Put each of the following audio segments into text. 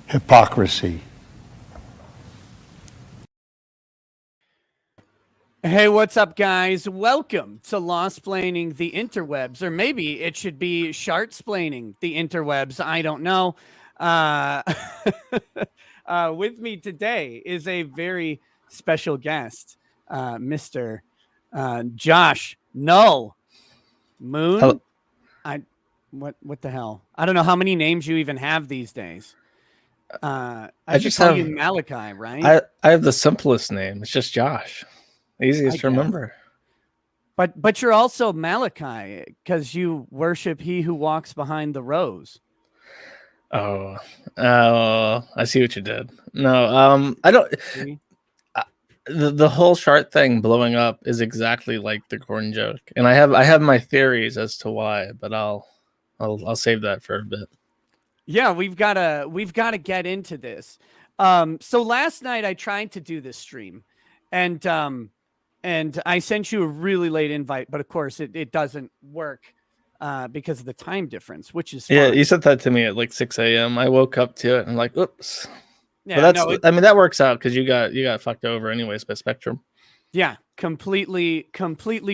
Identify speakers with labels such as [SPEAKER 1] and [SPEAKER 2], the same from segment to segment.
[SPEAKER 1] Hypocrisy.
[SPEAKER 2] Hey, what's up, guys? Welcome to Lost-Splaining the Interwebs, or maybe it should be Shart-splaining the Interwebs. I don't know. With me today is a very special guest, Mr. Josh Null Moon.
[SPEAKER 3] Hello.
[SPEAKER 2] What the hell? I don't know how many names you even have these days. I
[SPEAKER 3] just
[SPEAKER 2] call
[SPEAKER 3] have
[SPEAKER 2] you Malachi, right?
[SPEAKER 3] I have the simplest name. It's just Josh. Easiest to remember.
[SPEAKER 2] But you're also Malachi because you worship he who walks behind the rose.
[SPEAKER 3] Oh, I see what you did. No, I don't. The whole Shart thing blowing up is exactly like the corn joke, and I have my theories as to why, but I'll save that for a bit.
[SPEAKER 2] Yeah, we've gotta get into this. So last night I tried to do this stream, and I sent you a really late invite, but of course it doesn't work because of the time difference, which is fine.
[SPEAKER 3] Yeah, you sent that to me at like 6 a.m. I woke up to it and I'm like, oops.
[SPEAKER 2] Yeah,
[SPEAKER 3] but that's I mean that works out because you got fucked over anyways by Spectrum.
[SPEAKER 2] Yeah, completely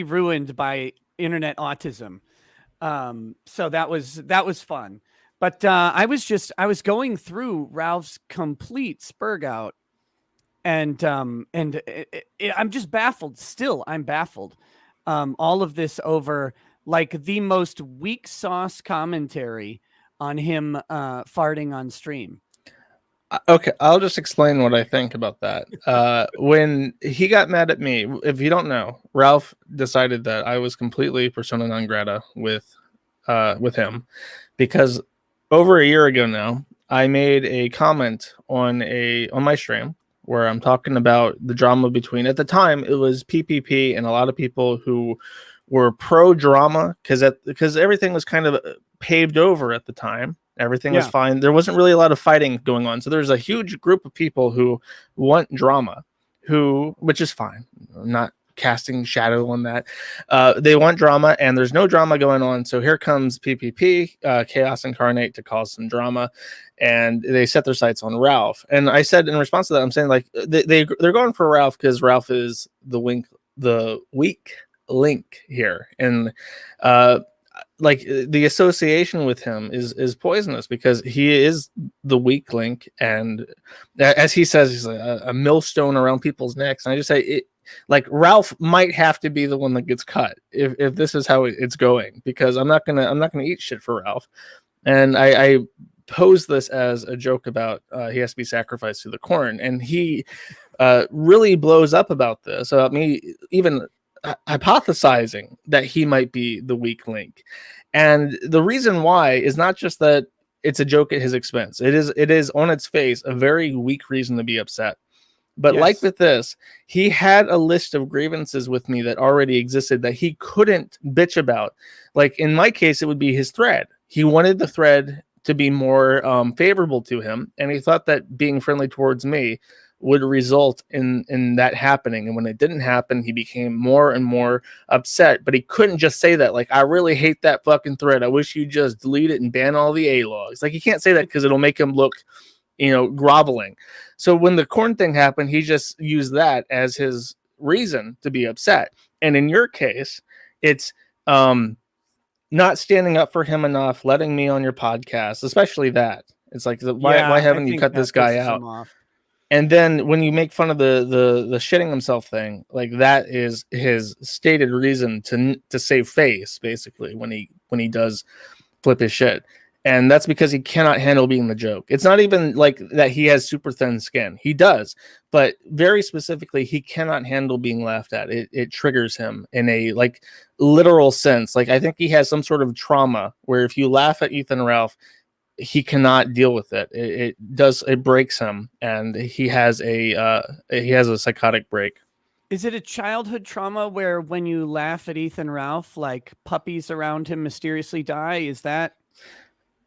[SPEAKER 2] ruined by internet autism. So that was fun. But I was going through Ralph's complete Spurg out, and I'm just baffled. Still, I'm baffled. All of this over like the most weak sauce commentary on him farting on stream.
[SPEAKER 3] Okay, I'll just explain what I think about that. When he got mad at me, if you don't know, Ralph decided that I was completely persona non grata with him because over a year ago now, I made a comment on my stream where I'm talking about the drama between, at the time it was PPP and a lot of people who were pro drama because everything was kind of paved over at the time. Everything was fine. There wasn't really a lot of fighting going on. So there's a huge group of people who want drama, which is fine. I'm not casting shadow on that. They want drama, and there's no drama going on. So here comes PPP, Chaos Incarnate, to cause some drama, and they set their sights on Ralph. And I said in response to that, I'm saying like they're going for Ralph because Ralph is the weak link here, and like the association with him is poisonous because he is the weak link, and as he says, he's a millstone around people's necks. And I just say like Ralph might have to be the one that gets cut if this is how it's going, because I'm not gonna eat shit for Ralph. And I pose this as a joke about he has to be sacrificed to the corn, and he really blows up about this, about me even hypothesizing that he might be the weak link. And the reason why is not just that it's a joke at his expense. It is on its face a very weak reason to be upset. But like with this, he had a list of grievances with me that already existed that he couldn't bitch about. Like in my case, it would be his thread. He wanted the thread to be more favorable to him, and he thought that being friendly towards me would result in that happening. And when it didn't happen, he became more and more upset. But he couldn't just say that, like, I really hate that fucking thread. I wish you just delete it and ban all the A-logs. Like, he can't say that because it'll make him look, groveling. So when the corn thing happened, he just used that as his reason to be upset. And in your case, it's not standing up for him enough, letting me on your podcast, especially that. It's like, why haven't you cut this guy out? And then when you make fun of the shitting himself thing, like that is his stated reason to save face, basically, when he does flip his shit. And that's because he cannot handle being the joke. It's not even like that he has super thin skin. He does, but very specifically, he cannot handle being laughed at. It triggers him in a like literal sense. Like I think he has some sort of trauma where if you laugh at Ethan Ralph, he cannot deal with it. It breaks him, and he has a psychotic break.
[SPEAKER 2] Is it a childhood trauma where when you laugh at Ethan Ralph, like puppies around him mysteriously die? Is that?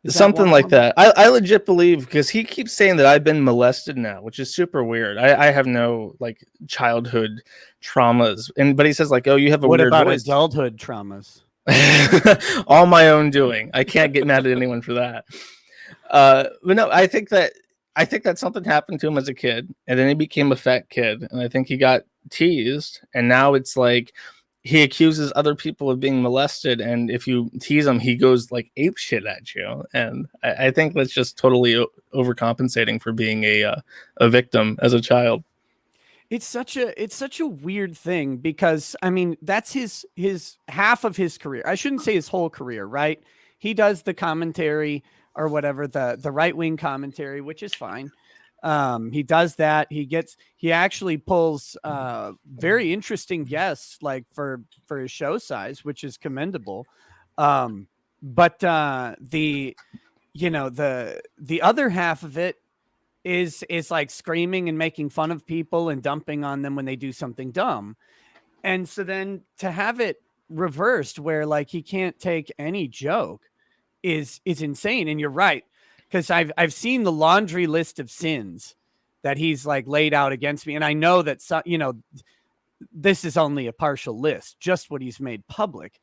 [SPEAKER 2] Is that
[SPEAKER 3] Something
[SPEAKER 2] one of
[SPEAKER 3] like
[SPEAKER 2] them?
[SPEAKER 3] that. I legit believe, because he keeps saying that I've been molested now, which is super weird. I have no like childhood traumas, but he says like, oh, you have a
[SPEAKER 2] What
[SPEAKER 3] weird
[SPEAKER 2] about
[SPEAKER 3] voice.
[SPEAKER 2] adulthood traumas?
[SPEAKER 3] All my own doing. I can't get mad at anyone for that. But no, I think that something happened to him as a kid, and then he became a fat kid, and I think he got teased, and now it's like he accuses other people of being molested, and if you tease him, he goes like ape shit at you, and I think that's just totally overcompensating for being a victim as a child.
[SPEAKER 2] It's such a weird thing because I mean that's his half of his career. I shouldn't say his whole career, right? He does the commentary or whatever, the right wing commentary, which is fine. He does that. He actually pulls very interesting guests like for his show size, which is commendable. But the you know the other half of it is like screaming and making fun of people and dumping on them when they do something dumb. And so then to have it reversed where like he can't take any joke is insane. And you're right, because I've seen the laundry list of sins that he's like laid out against me, and I know that this is only a partial list, just what he's made public.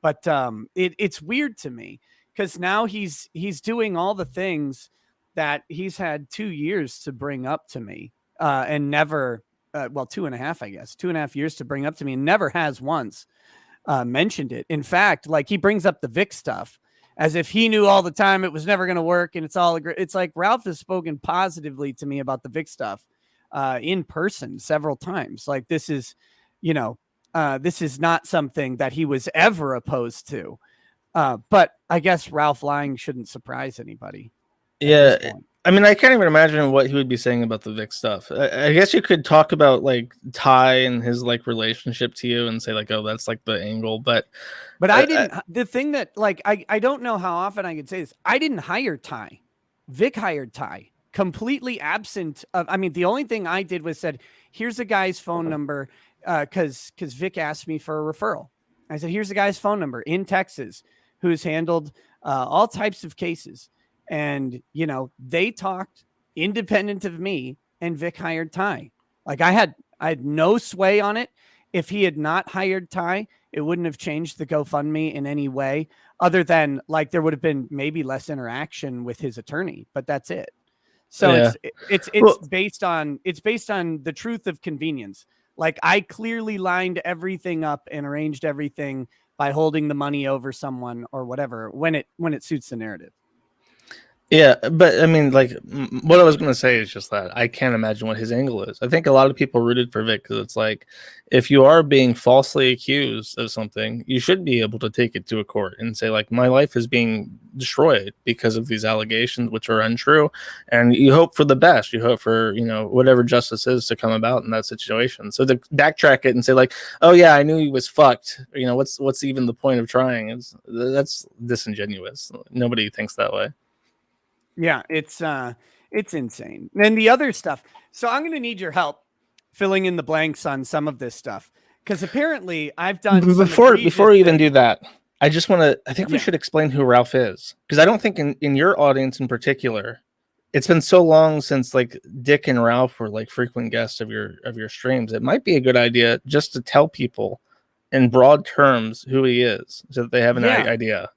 [SPEAKER 2] But it's weird to me because now he's doing all the things that he's had 2 years to bring up to me, and never, well, 2.5, I guess, 2.5 years to bring up to me, and never has once mentioned it. In fact, like he brings up the Vic stuff as if he knew all the time it was never going to work, and it's like Ralph has spoken positively to me about the Vic stuff in person several times. Like this is, this is not something that he was ever opposed to. But I guess Ralph lying shouldn't surprise anybody.
[SPEAKER 3] Yeah, I mean, I can't even imagine what he would be saying about the Vic stuff. I guess you could talk about like Ty and his like relationship to you and say like, oh, that's like the angle. But
[SPEAKER 2] I didn't. The thing that like I don't know how often I could say this. I didn't hire Ty. Vic hired Ty. Completely absent of. I mean, the only thing I did was said, "Here's a guy's phone number," because Vic asked me for a referral. I said, "Here's a guy's phone number in Texas who's handled all types of cases." And, they talked independent of me, and Vic hired Ty. Like I had no sway on it. If he had not hired Ty, it wouldn't have changed the GoFundMe in any way other than like there would have been maybe less interaction with his attorney, but that's it. So
[SPEAKER 3] yeah.
[SPEAKER 2] it's
[SPEAKER 3] Well,
[SPEAKER 2] based on the truth of convenience. Like I clearly lined everything up and arranged everything by holding the money over someone or whatever when it suits the narrative.
[SPEAKER 3] yeah, but I mean, like, what I was going to say is just that I can't imagine what his angle is. I think a lot of people rooted for Vic because it's like, if you are being falsely accused of something, you should be able to take it to a court and say, like, my life is being destroyed because of these allegations, which are untrue. And you hope for the best. You hope for, whatever justice is to come about in that situation. So to backtrack it and say, like, oh, yeah, I knew he was fucked. What's even the point of trying? That's disingenuous. Nobody thinks that way.
[SPEAKER 2] Yeah, it's insane. And the other stuff. So I'm going to need your help filling in the blanks on some of this stuff because apparently I've done
[SPEAKER 3] Before we even do that, I just want to. I think we
[SPEAKER 2] Yeah.
[SPEAKER 3] should explain who Ralph is because I don't think in your audience in particular, it's been so long since like Dick and Ralph were like frequent guests of your streams. It might be a good idea just to tell people in broad terms who he is so that they have an idea.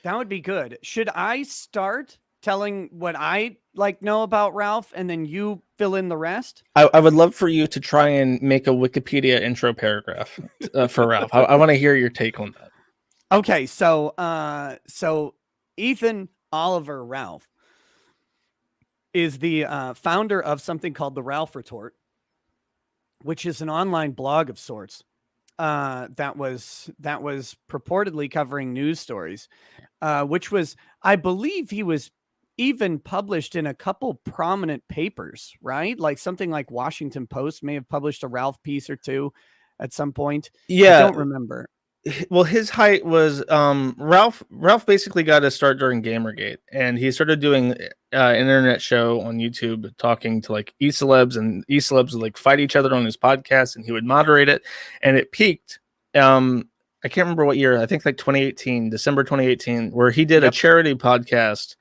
[SPEAKER 2] That would be good. Should I start telling what I know about Ralph and then you fill in the rest?
[SPEAKER 3] I would love for you to try and make a Wikipedia intro paragraph for Ralph. I want to hear your take on that.
[SPEAKER 2] Okay, so Ethan Oliver Ralph is the founder of something called the Ralph Retort, which is an online blog of sorts that was purportedly covering news stories, which was, I believe, he was even published in a couple prominent papers, right? Like something like Washington Post may have published a Ralph piece or two at some point.
[SPEAKER 3] Yeah,
[SPEAKER 2] I don't remember.
[SPEAKER 3] Well, his height was Ralph basically got his start during Gamergate, and he started doing an internet show on YouTube talking to like e-celebs, and e-celebs would like fight each other on his podcast, and he would moderate it, and it peaked I can't remember what year. I think like 2018, December 2018, where he did a charity podcast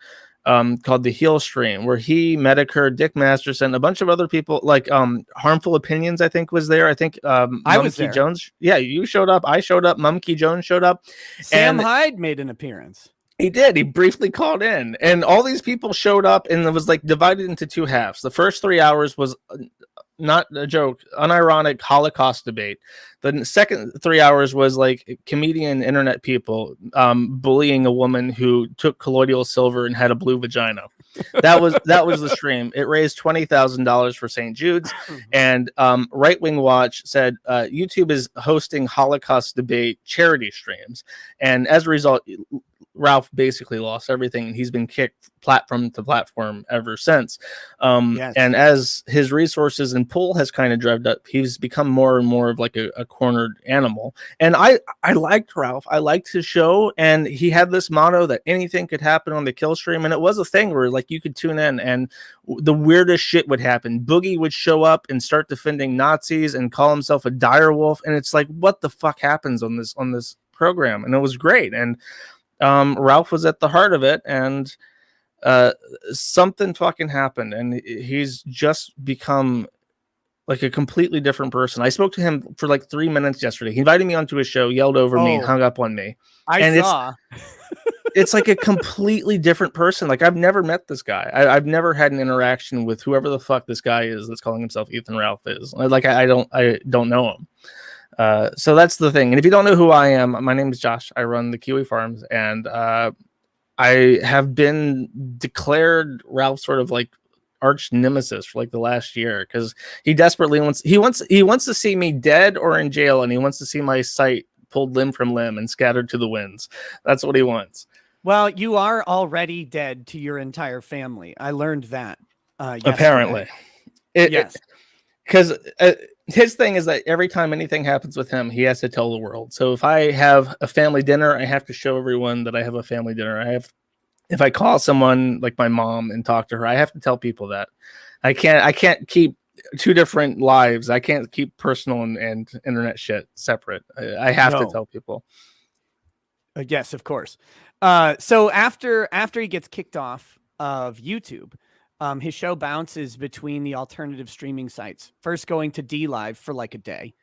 [SPEAKER 3] called The Heel Stream, where he, Medicare, Dick Masterson, a bunch of other people, like Harmful Opinions, I think was there. I think
[SPEAKER 2] I was there.
[SPEAKER 3] Jones. Yeah, you showed up. I showed up. Mumkey Jones showed up.
[SPEAKER 2] Sam Hyde made an appearance.
[SPEAKER 3] He did. He briefly called in, and all these people showed up, and it was like divided into two halves. The first 3 hours was not a joke, unironic Holocaust debate. The second 3 hours was like comedian internet people bullying a woman who took colloidal silver and had a blue vagina. That was the stream. It raised $20,000 for St. Jude's, and Right Wing Watch said YouTube is hosting Holocaust debate charity streams, and as a result, Ralph basically lost everything, and he's been kicked platform to platform ever since.
[SPEAKER 2] Yes.
[SPEAKER 3] And as his resources and pool has kind of drevved up, he's become more and more of like a cornered animal. And I liked Ralph. I liked his show, and he had this motto that anything could happen on the kill stream. And it was a thing where like you could tune in and the weirdest shit would happen. Boogie would show up and start defending Nazis and call himself a dire wolf. And it's like, what the fuck happens on this program? And it was great. And Ralph was at the heart of it, and something fucking happened, and he's just become like a completely different person. I spoke to him for like 3 minutes yesterday. He invited me onto his show, yelled over me, and hung up on me.
[SPEAKER 2] I saw.
[SPEAKER 3] It's like a completely different person. Like I've never met this guy. I've never had an interaction with whoever the fuck this guy is that's calling himself Ethan Ralph is. Like I don't know him. So that's the thing. And if you don't know who I am, my name is Josh. I run the Kiwi Farms, and I have been declared Ralph's sort of like arch nemesis for like the last year, because he desperately wants to see me dead or in jail, and he wants to see my site pulled limb from limb and scattered to the winds. That's what he wants.
[SPEAKER 2] Well, you are already dead to your entire family. I learned that.
[SPEAKER 3] Apparently,
[SPEAKER 2] yes.
[SPEAKER 3] Because his thing is that every time anything happens with him, he has to tell the world. So if I have a family dinner, I have to show everyone that I have a family dinner. If I call someone like my mom and talk to her, I have to tell people that. I can't keep two different lives. I can't keep personal and internet shit separate. I have to tell people.
[SPEAKER 2] Yes, of course. So after he gets kicked off of YouTube, his show bounces between the alternative streaming sites, first going to DLive for like a day,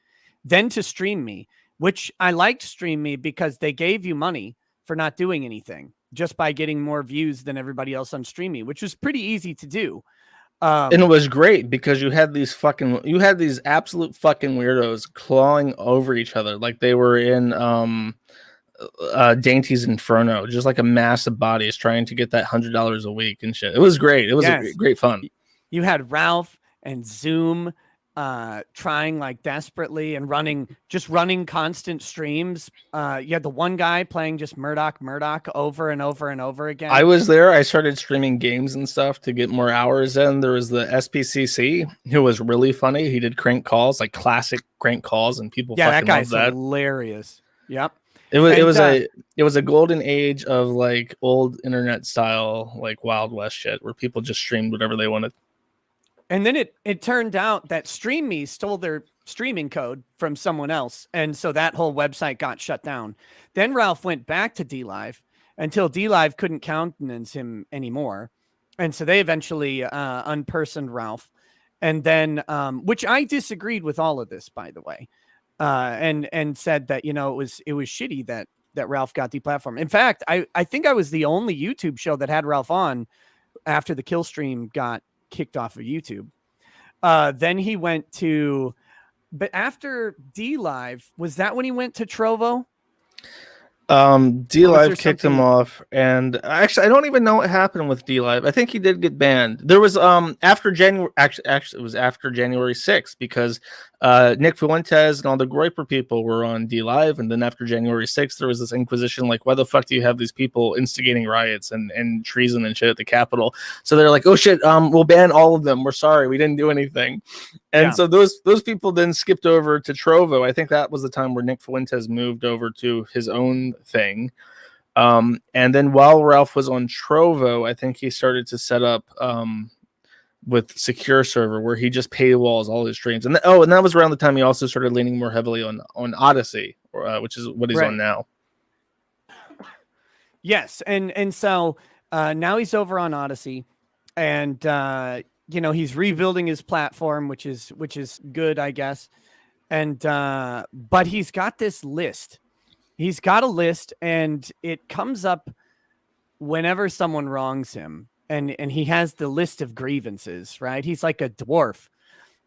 [SPEAKER 2] then to Stream Me, which I liked Stream Me because they gave you money for not doing anything, just by getting more views than everybody else on Stream Me, which was pretty easy to do.
[SPEAKER 3] And it was great because you had these absolute fucking weirdos clawing over each other like they were in Dainty's Inferno, just like a mass of bodies trying to get that $100 a week and shit. It was great. It was great fun.
[SPEAKER 2] You had Ralph and Zoom trying like desperately and running constant streams. You had the one guy playing just Murdoch over and over and over again.
[SPEAKER 3] I was there. I started streaming games and stuff to get more hours in. There was the SPCC who was really funny. He did crank calls, like classic crank calls, and people fucking
[SPEAKER 2] that guy's
[SPEAKER 3] loved that.
[SPEAKER 2] Hilarious. Yep.
[SPEAKER 3] It was a golden age of like old internet style, like Wild West shit, where people just streamed whatever they wanted.
[SPEAKER 2] And then it turned out that Stream Me stole their streaming code from someone else, and so that whole website got shut down. Then Ralph went back to DLive until DLive couldn't countenance him anymore, and so they eventually unpersoned Ralph. And then, which I disagreed with all of this, by the way. And said that, it was shitty that Ralph got deplatformed. In fact, I think I was the only YouTube show that had Ralph on after the kill stream got kicked off of YouTube. Then he went to, but after DLive, was that when he went to Trovo?
[SPEAKER 3] DLive kicked him off, and actually I don't even know what happened with DLive. I think he did get banned. There was after January, actually it was after January 6th, because Nick Fuentes and all the Groiper people were on DLive, and then after January 6th there was this inquisition, like, why the fuck do you have these people instigating riots and treason and shit at the Capitol? So they're like, oh shit, we'll ban all of them, we're sorry, we didn't do anything. And so those people then skipped over to Trovo. I think that was the time where Nick Fuentes moved over to his own thing. And then while Ralph was on Trovo, I think he started to set up with Secure Server, where he just paywalls all his streams. And that was around the time he also started leaning more heavily on Odyssey, which is what he's
[SPEAKER 2] Right.
[SPEAKER 3] on now.
[SPEAKER 2] Yes, and so now he's over on Odyssey, and he's rebuilding his platform, which is good, I guess. And but he's got this list. He's got a list, and it comes up whenever someone wrongs him, and he has the list of grievances. Right? He's like a dwarf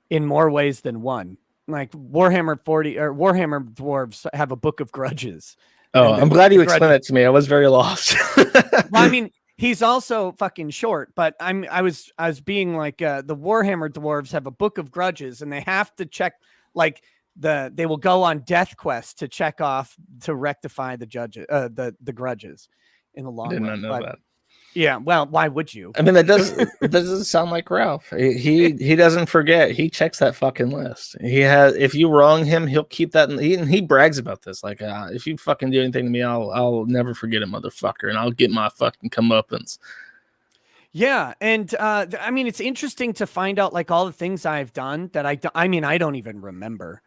[SPEAKER 2] in more ways than one. Like Warhammer 40 or Warhammer dwarves have a book of grudges.
[SPEAKER 3] Oh,
[SPEAKER 2] And
[SPEAKER 3] I'm glad you
[SPEAKER 2] grudges-
[SPEAKER 3] explained that to me. I was very lost.
[SPEAKER 2] Well, I mean, he's also fucking short, but I was being like the Warhammer dwarves have a book of grudges, and they have to check like they will go on death quests to check off to rectify the the grudges in the long
[SPEAKER 3] Did
[SPEAKER 2] run.
[SPEAKER 3] not know that.
[SPEAKER 2] Yeah, well, why would you?
[SPEAKER 3] I mean, it doesn't sound like Ralph. He doesn't forget. He checks that fucking list. He has. If you wrong him, he'll keep that. He brags about this. Like, if you fucking do anything to me, I'll never forget it, motherfucker, and I'll get my fucking comeuppance.
[SPEAKER 2] Yeah, and I mean, it's interesting to find out like all the things I've done that I mean, I don't even remember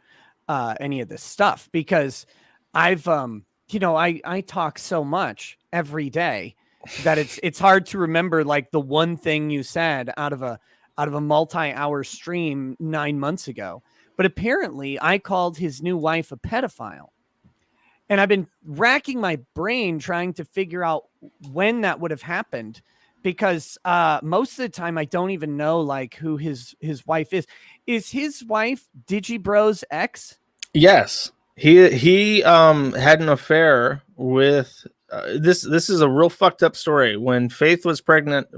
[SPEAKER 2] any of this stuff because I've I talk so much every day that it's hard to remember like the one thing you said out of a multi-hour stream 9 months ago. But apparently I called his new wife a pedophile. And I've been racking my brain trying to figure out when that would have happened because most of the time I don't even know like who his wife is. Is his wife Digibro's ex?
[SPEAKER 3] Yes. He had an affair with this is a real fucked up story. When Faith was pregnant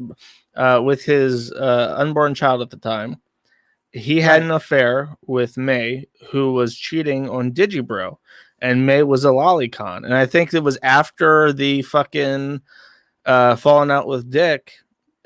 [SPEAKER 3] with his unborn child at the time, he had an affair with May, who was cheating on Digibro, and May was a lolicon. And I think it was after the fucking falling out with Dick.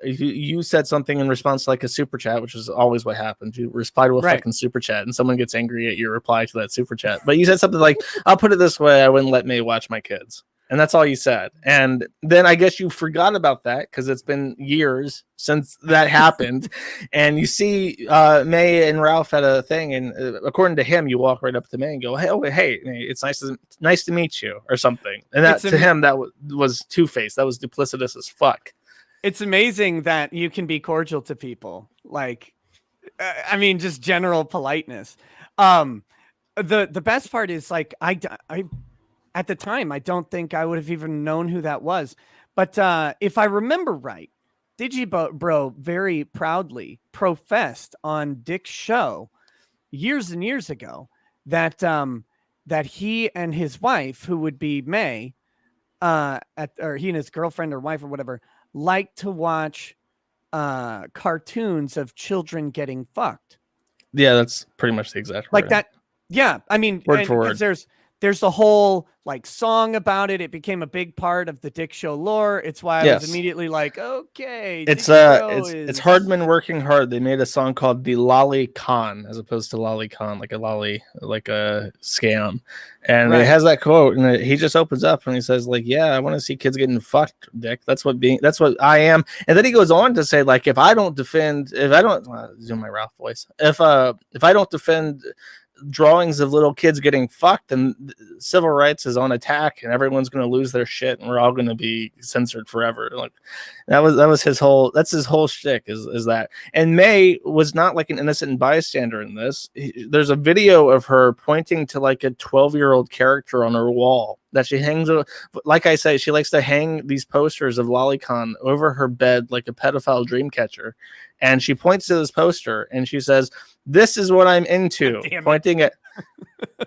[SPEAKER 3] You said something in response to like a super chat, which is always what happens. You reply to a fucking super chat and someone gets angry at your reply to that super chat. But you said something like, I'll put it this way, I wouldn't let May watch my kids. And that's all you said. And then I guess you forgot about that because it's been years since that happened. And you see May and Ralph had a thing. And according to him, you walk right up to May and go, hey, it's nice to meet you or something. And that to him, that was two-faced. That was duplicitous as fuck.
[SPEAKER 2] It's amazing that you can be cordial to people. Like, I mean, just general politeness. The best part is like, I at the time, I don't think I would have even known who that was. But if I remember right, Digibro very proudly professed on Dick's show years and years ago that that he and his wife, who would be May, or he and his girlfriend or wife or whatever, like to watch cartoons of children getting fucked.
[SPEAKER 3] Yeah, that's pretty much the exact word.
[SPEAKER 2] Like that. Yeah, I mean,
[SPEAKER 3] word for word.
[SPEAKER 2] There's a whole like song about it. It became a big part of the Dick Show lore. It's why I was immediately like, okay,
[SPEAKER 3] it's Hardman working hard. They made a song called the Lolicon as opposed to Lolicon, like a scam. And it has that quote, and he just opens up and he says, like, yeah, I want to see kids getting fucked, Dick. That's what I am. And then he goes on to say, like, if I don't do my Ralph voice, if I don't defend drawings of little kids getting fucked, and civil rights is on attack, and everyone's going to lose their shit, and we're all going to be censored forever. Like that was his whole shtick is that. And May was not like an innocent bystander in this. There's a video of her pointing to like a 12-year-old character on her wall that she hangs. Like I say, she likes to hang these posters of Lolicon over her bed like a pedophile dream catcher. And she points to this poster and she says, "This is what I'm into," pointing at.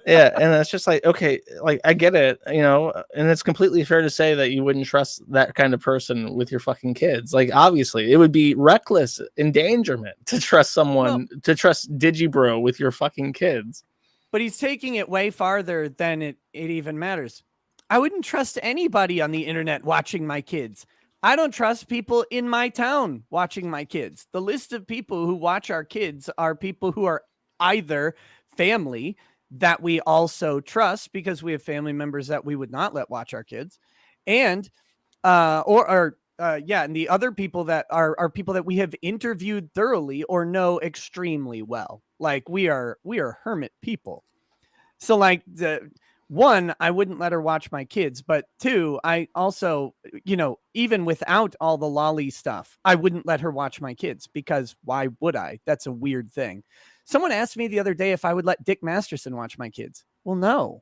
[SPEAKER 3] Yeah. And it's just like, okay, like I get it, and it's completely fair to say that you wouldn't trust that kind of person with your fucking kids. Like, obviously it would be reckless endangerment to trust someone, to trust Digibro with your fucking kids.
[SPEAKER 2] But he's taking it way farther than it even matters. I wouldn't trust anybody on the internet watching my kids. I don't trust people in my town watching my kids. The list of people who watch our kids are people who are either family that we also trust because we have family members that we would not let watch our kids, and and the other people that are people that we have interviewed thoroughly or know extremely well. Like we are hermit people. So like one, I wouldn't let her watch my kids, but two, I also, even without all the lolly stuff, I wouldn't let her watch my kids because why would I? That's a weird thing. Someone asked me the other day if I would let Dick Masterson watch my kids. Well, no.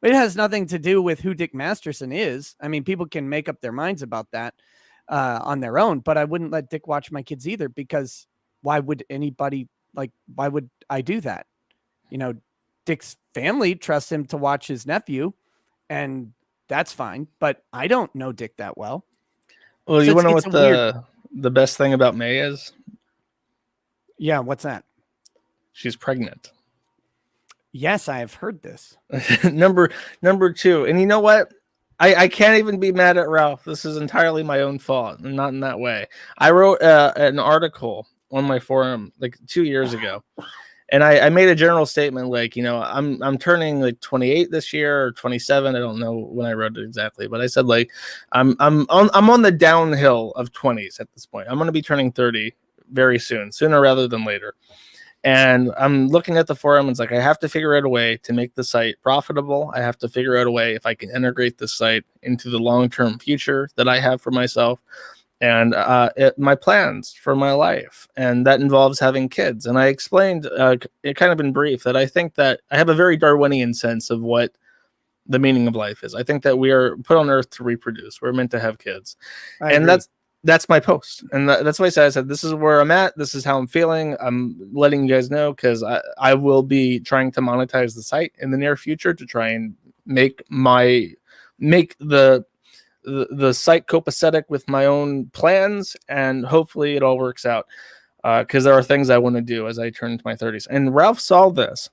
[SPEAKER 2] It has nothing to do with who Dick Masterson is. I mean, people can make up their minds about that on their own, but I wouldn't let Dick watch my kids either because why would anybody, why would I do that? Dick's family trusts him to watch his nephew, and that's fine. But I don't know Dick that well.
[SPEAKER 3] Well,
[SPEAKER 2] So
[SPEAKER 3] you want to know
[SPEAKER 2] it's
[SPEAKER 3] what
[SPEAKER 2] weird.
[SPEAKER 3] the best thing about May is?
[SPEAKER 2] Yeah, what's that?
[SPEAKER 3] She's pregnant.
[SPEAKER 2] Yes, I have heard this.
[SPEAKER 3] number two, and you know what? I can't even be mad at Ralph. This is entirely my own fault, and not in that way. I wrote an article on my forum like 2 years ago. And I made a general statement like, I'm turning like 28 this year or 27. I don't know when I wrote it exactly, but I said like I'm on the downhill of 20s at this point. I'm going to be turning 30 very soon, sooner rather than later. And I'm looking at the forum. It's like I have to figure out a way to make the site profitable. I have to figure out a way if I can integrate the site into the long-term future that I have for myself. And my plans for my life, and that involves having kids. And I explained it kind of in brief that I think that I have a very Darwinian sense of what the meaning of life is. I think that we are put on earth to reproduce. We're meant to have kids.
[SPEAKER 2] I
[SPEAKER 3] And
[SPEAKER 2] agree.
[SPEAKER 3] that's my post. And that's why I said, this is where I'm at. This is how I'm feeling. I'm letting you guys know because I will be trying to monetize the site in the near future to try and make the site copacetic with my own plans, and hopefully it all works out because there are things I want to do as I turn into my 30s. And Ralph saw this,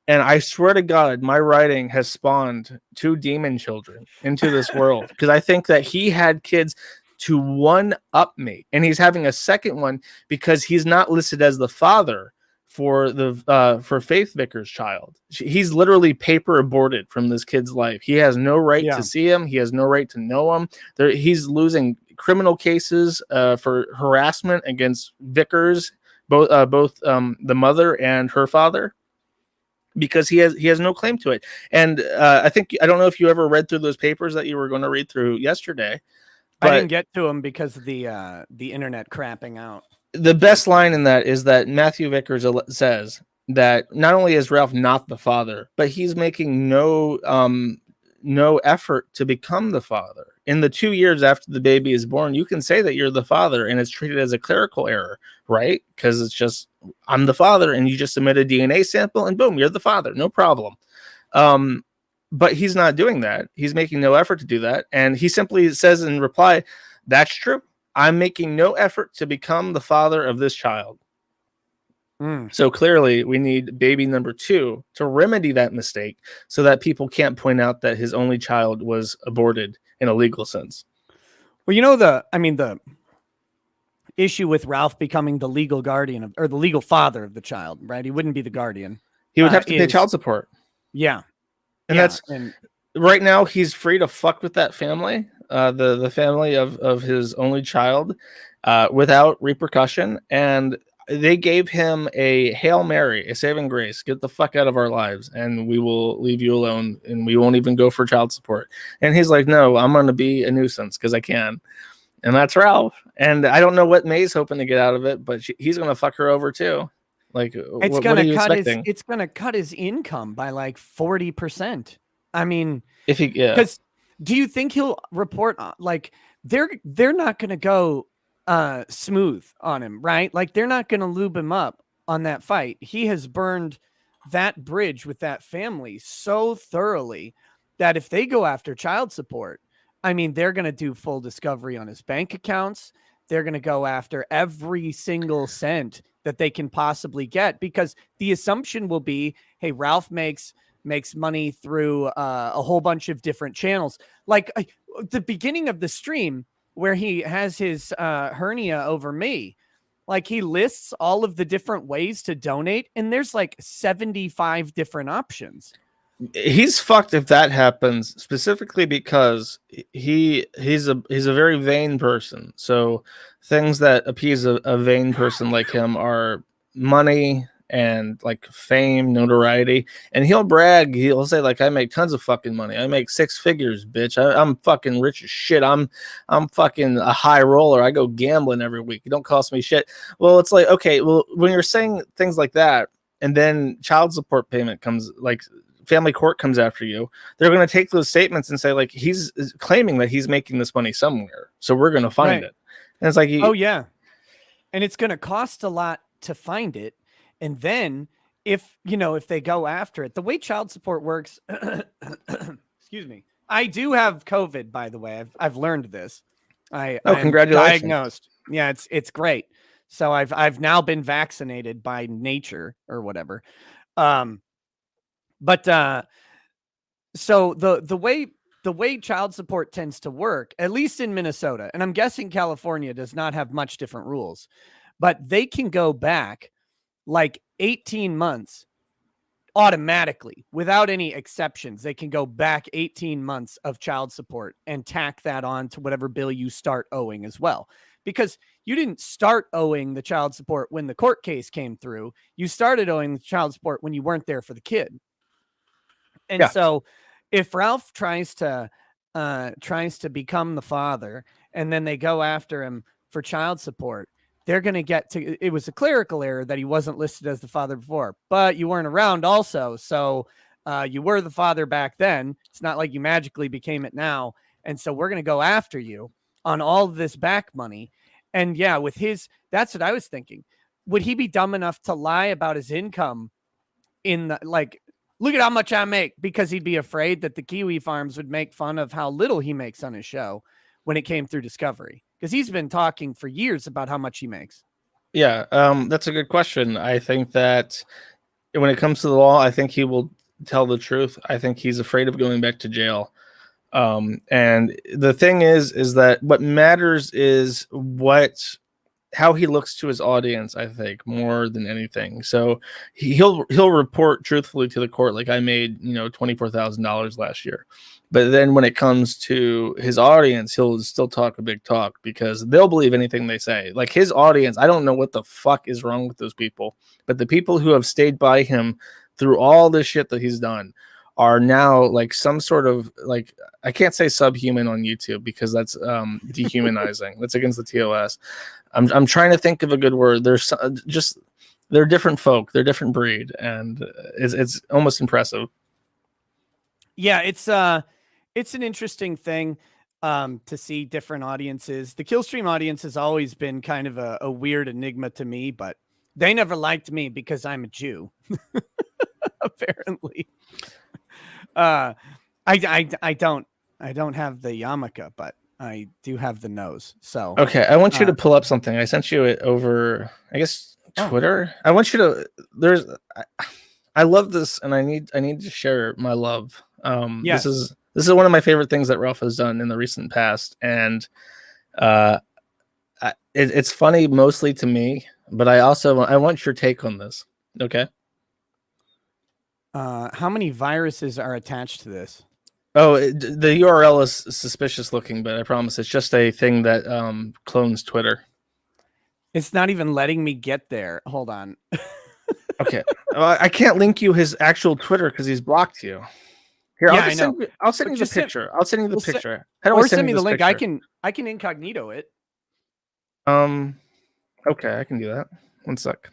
[SPEAKER 3] and I swear to God, my writing has spawned 2 demon children into this world because I think that he had kids to one up me, and he's having a second one because he's not listed as the father for Faith Vickers' child. He's literally paper aborted from this kid's life. He has no right to see him. He has no right to know him. He's losing criminal cases for harassment against Vickers, both the mother and her father, because he has no claim to it. And I don't know if you ever read through those papers that you were going to read through yesterday.
[SPEAKER 2] I didn't get to him because of the internet crapping out.
[SPEAKER 3] The best line in that is that Matthew Vickers says that not only is Ralph not the father, but he's making no effort to become the father. In the 2 years after the baby is born, you can say that you're the father, and it's treated as a clerical error, right? Because it's just, I'm the father, and you just submit a DNA sample, and boom, you're the father, no problem. But he's not doing that. He's making no effort to do that, and he simply says in reply, "That's true. I'm making no effort to become the father of this child." So clearly we need baby number 2 to remedy that mistake so that people can't point out that his only child was aborted in a legal sense.
[SPEAKER 2] Well, the issue with Ralph becoming the legal guardian or the legal father of the child, right? He wouldn't be the guardian.
[SPEAKER 3] He would have to pay child support.
[SPEAKER 2] Yeah.
[SPEAKER 3] And right now he's free to fuck with that family, the family of his only child, without repercussion. And they gave him a Hail Mary, a saving grace. Get the fuck out of our lives, and we will leave you alone, and we won't even go for child support. And he's like, no, I'm going to be a nuisance because I can. And that's Ralph. And I don't know what May's hoping to get out of it, but he's going to fuck her over too. Like, what are you expecting?
[SPEAKER 2] It's going to cut his income by like 40%. I mean,
[SPEAKER 3] because
[SPEAKER 2] do you think he'll report like they're not going to go smooth on him, right? Like they're not going to lube him up on that fight. He has burned that bridge with that family so thoroughly that if they go after child support, I mean, they're going to do full discovery on his bank accounts. They're going to go after every single cent that they can possibly get, because the assumption will be, hey, Ralph makes money through a whole bunch of different channels. Like the beginning of the stream where he has his hernia over me, like he lists all of the different ways to donate, and there's like 75 different options.
[SPEAKER 3] He's fucked if that happens, specifically because he's a very vain person. So things that appease a vain person like him are money, and like fame, notoriety, and he'll brag. He'll say like, "I make tons of fucking money. I make 6 figures, bitch. I'm fucking rich as shit. I'm fucking a high roller. I go gambling every week. It don't cost me shit." Well, it's like, okay, well, when you're saying things like that, and then child support payment comes, like family court comes after you, they're going to take those statements and say like, he's claiming that he's making this money somewhere, so we're going to find it. And it's like,
[SPEAKER 2] oh yeah, and it's going to cost a lot to find it. And then if they go after it, the way child support works, excuse me, I do have COVID, by the way. I've learned this.
[SPEAKER 3] Congratulations.
[SPEAKER 2] Diagnosed. Yeah, it's great. So I've now been vaccinated by nature or whatever. But so the way child support tends to work, at least in Minnesota, and I'm guessing California does not have much different rules, but they can go back like 18 months automatically without any exceptions. They can go back 18 months of child support and tack that on to whatever bill you start owing as well. Because you didn't start owing the child support when the court case came through. You started owing the child support when you weren't there for the kid. And so if Ralph tries to become the father and then they go after him for child support, they're going to get to, it was a clerical error that he wasn't listed as the father before, but you weren't around also. So you were the father back then. It's not like you magically became it now. And so we're going to go after you on all of this back money. And yeah, with his, that's what I was thinking. Would he be dumb enough to lie about his income in the, like, look at how much I make, because he'd be afraid that the Kiwi Farms would make fun of how little he makes on his show when it came through Discovery, because he's been talking for years about how much he makes.
[SPEAKER 3] Yeah, that's a good question. I think that when it comes to the law, I think he will tell the truth. I think he's afraid of going back to jail. And the thing is that what matters is how he looks to his audience, I think, more than anything. So he'll report truthfully to the court, like, I made, $24,000 last year. But then when it comes to his audience, he'll still talk a big talk, because they'll believe anything they say. Like, his audience, I don't know what the fuck is wrong with those people, but the people who have stayed by him through all this shit that he's done are now like some sort of, like, I can't say subhuman on YouTube because that's dehumanizing. That's against the TOS. I'm trying to think of a good word. They're different folk. They're different breed, and it's almost impressive.
[SPEAKER 2] Yeah, it's an interesting thing to see different audiences. The Killstream audience has always been kind of a weird enigma to me, but they never liked me because I'm a Jew, apparently. I don't have the yarmulke, but I do have the nose. So
[SPEAKER 3] okay, I want you to pull up something. I sent you it over, I guess, Twitter. I want you to. I love this, and I need to share my love. Yes. This is one of my favorite things that Ralph has done in the recent past, and it's funny mostly to me, but I want your take on this. Okay.
[SPEAKER 2] How many viruses are attached to this?
[SPEAKER 3] Oh, the URL is suspicious looking, but I promise it's just a thing that clones Twitter.
[SPEAKER 2] It's not even letting me get there. Hold on.
[SPEAKER 3] Okay. I can't link you his actual Twitter because he's blocked you. Here,
[SPEAKER 2] yeah,
[SPEAKER 3] I'll send you the picture. I'll send you the picture.
[SPEAKER 2] Or send me the link. Picture? I can incognito it.
[SPEAKER 3] Okay, I can do that. One sec.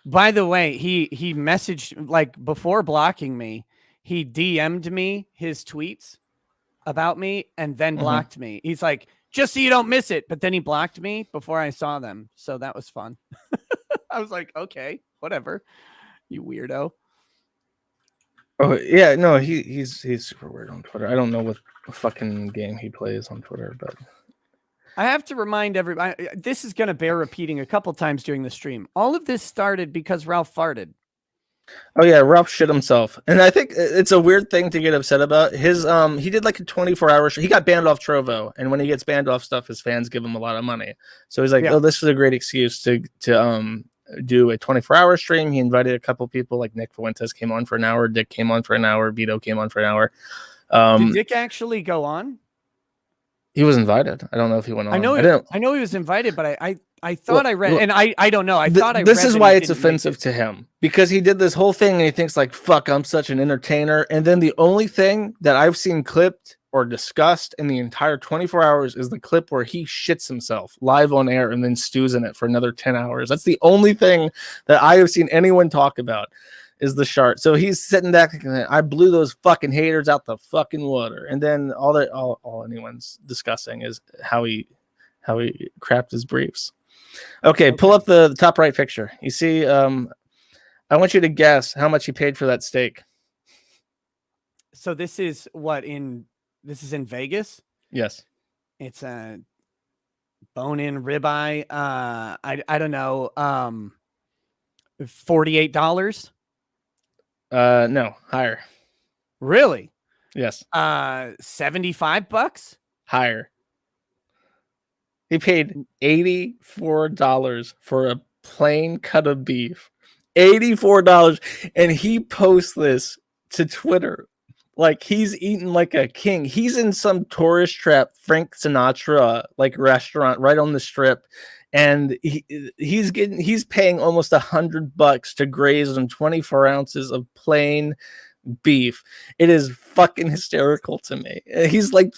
[SPEAKER 2] By the way, he messaged, like, before blocking me, he DM'd me his tweets about me and then blocked me. He's like, just so you don't miss it. But then he blocked me before I saw them. So that was fun. I was like, okay, whatever, you weirdo.
[SPEAKER 3] Oh yeah, no, he's super weird on Twitter. I don't know what fucking game he plays on Twitter, but
[SPEAKER 2] I have to remind everybody, this is going to bear repeating a couple times during the stream. All of this started because Ralph farted.
[SPEAKER 3] Oh yeah, Ralph shit himself, and I think it's a weird thing to get upset about. His he did like a 24-hour show. He got banned off Trovo, and when he gets banned off stuff, his fans give him a lot of money. So he's like, oh, this is a great excuse to do a 24-hour stream. He invited a couple people, like Nick Fuentes came on for an hour, Dick came on for an hour, Vito came on for an hour.
[SPEAKER 2] Did Dick actually go on?
[SPEAKER 3] He was invited. I don't know if he went
[SPEAKER 2] I
[SPEAKER 3] on.
[SPEAKER 2] know
[SPEAKER 3] I didn't.
[SPEAKER 2] I know he was invited, but I thought
[SPEAKER 3] Well,
[SPEAKER 2] I read, and I don't know. I thought I
[SPEAKER 3] this
[SPEAKER 2] read
[SPEAKER 3] is
[SPEAKER 2] that
[SPEAKER 3] why
[SPEAKER 2] he
[SPEAKER 3] it's
[SPEAKER 2] didn't make
[SPEAKER 3] offensive
[SPEAKER 2] it.
[SPEAKER 3] to him, because he did this whole thing and he thinks like, fuck, I'm such an entertainer. And then the only thing that I've seen clipped or discussed in the entire 24 hours is the clip where he shits himself live on air and then stews in it for another 10 hours. That's the only thing that I have seen anyone talk about, is the shark. So he's sitting back thinking, I blew those fucking haters out the fucking water. And then all anyone's discussing is how he crapped his briefs. Okay, pull up the top right picture. You see, I want you to guess how much he paid for that steak.
[SPEAKER 2] So this is in Vegas.
[SPEAKER 3] Yes.
[SPEAKER 2] It's a bone-in ribeye. I don't know. $48.
[SPEAKER 3] No, higher.
[SPEAKER 2] Really?
[SPEAKER 3] Yes.
[SPEAKER 2] $75.
[SPEAKER 3] Higher. He paid $84 for a plain cut of beef. $84. And he posts this to Twitter like he's eating like a king. He's in some tourist trap Frank Sinatra like restaurant right on the strip, and he's paying almost $100 to graze on 24 ounces of plain beef. It is fucking hysterical to me. He's like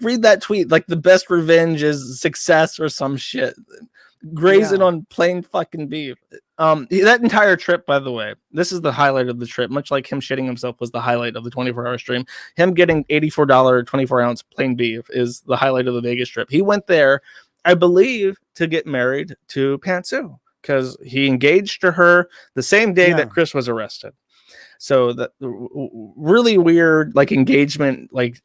[SPEAKER 3] read that tweet, like the best revenge is success or some shit. Grazing on plain fucking beef. That entire trip, by the way, this is the highlight of the trip, much like him shitting himself was the highlight of the 24-hour stream. Him getting $84 24-ounce plain beef is the highlight of the Vegas trip. He went there, I believe, to get married to Pantsu, because he engaged to her the same day that Chris was arrested. So that really weird, like engagement, like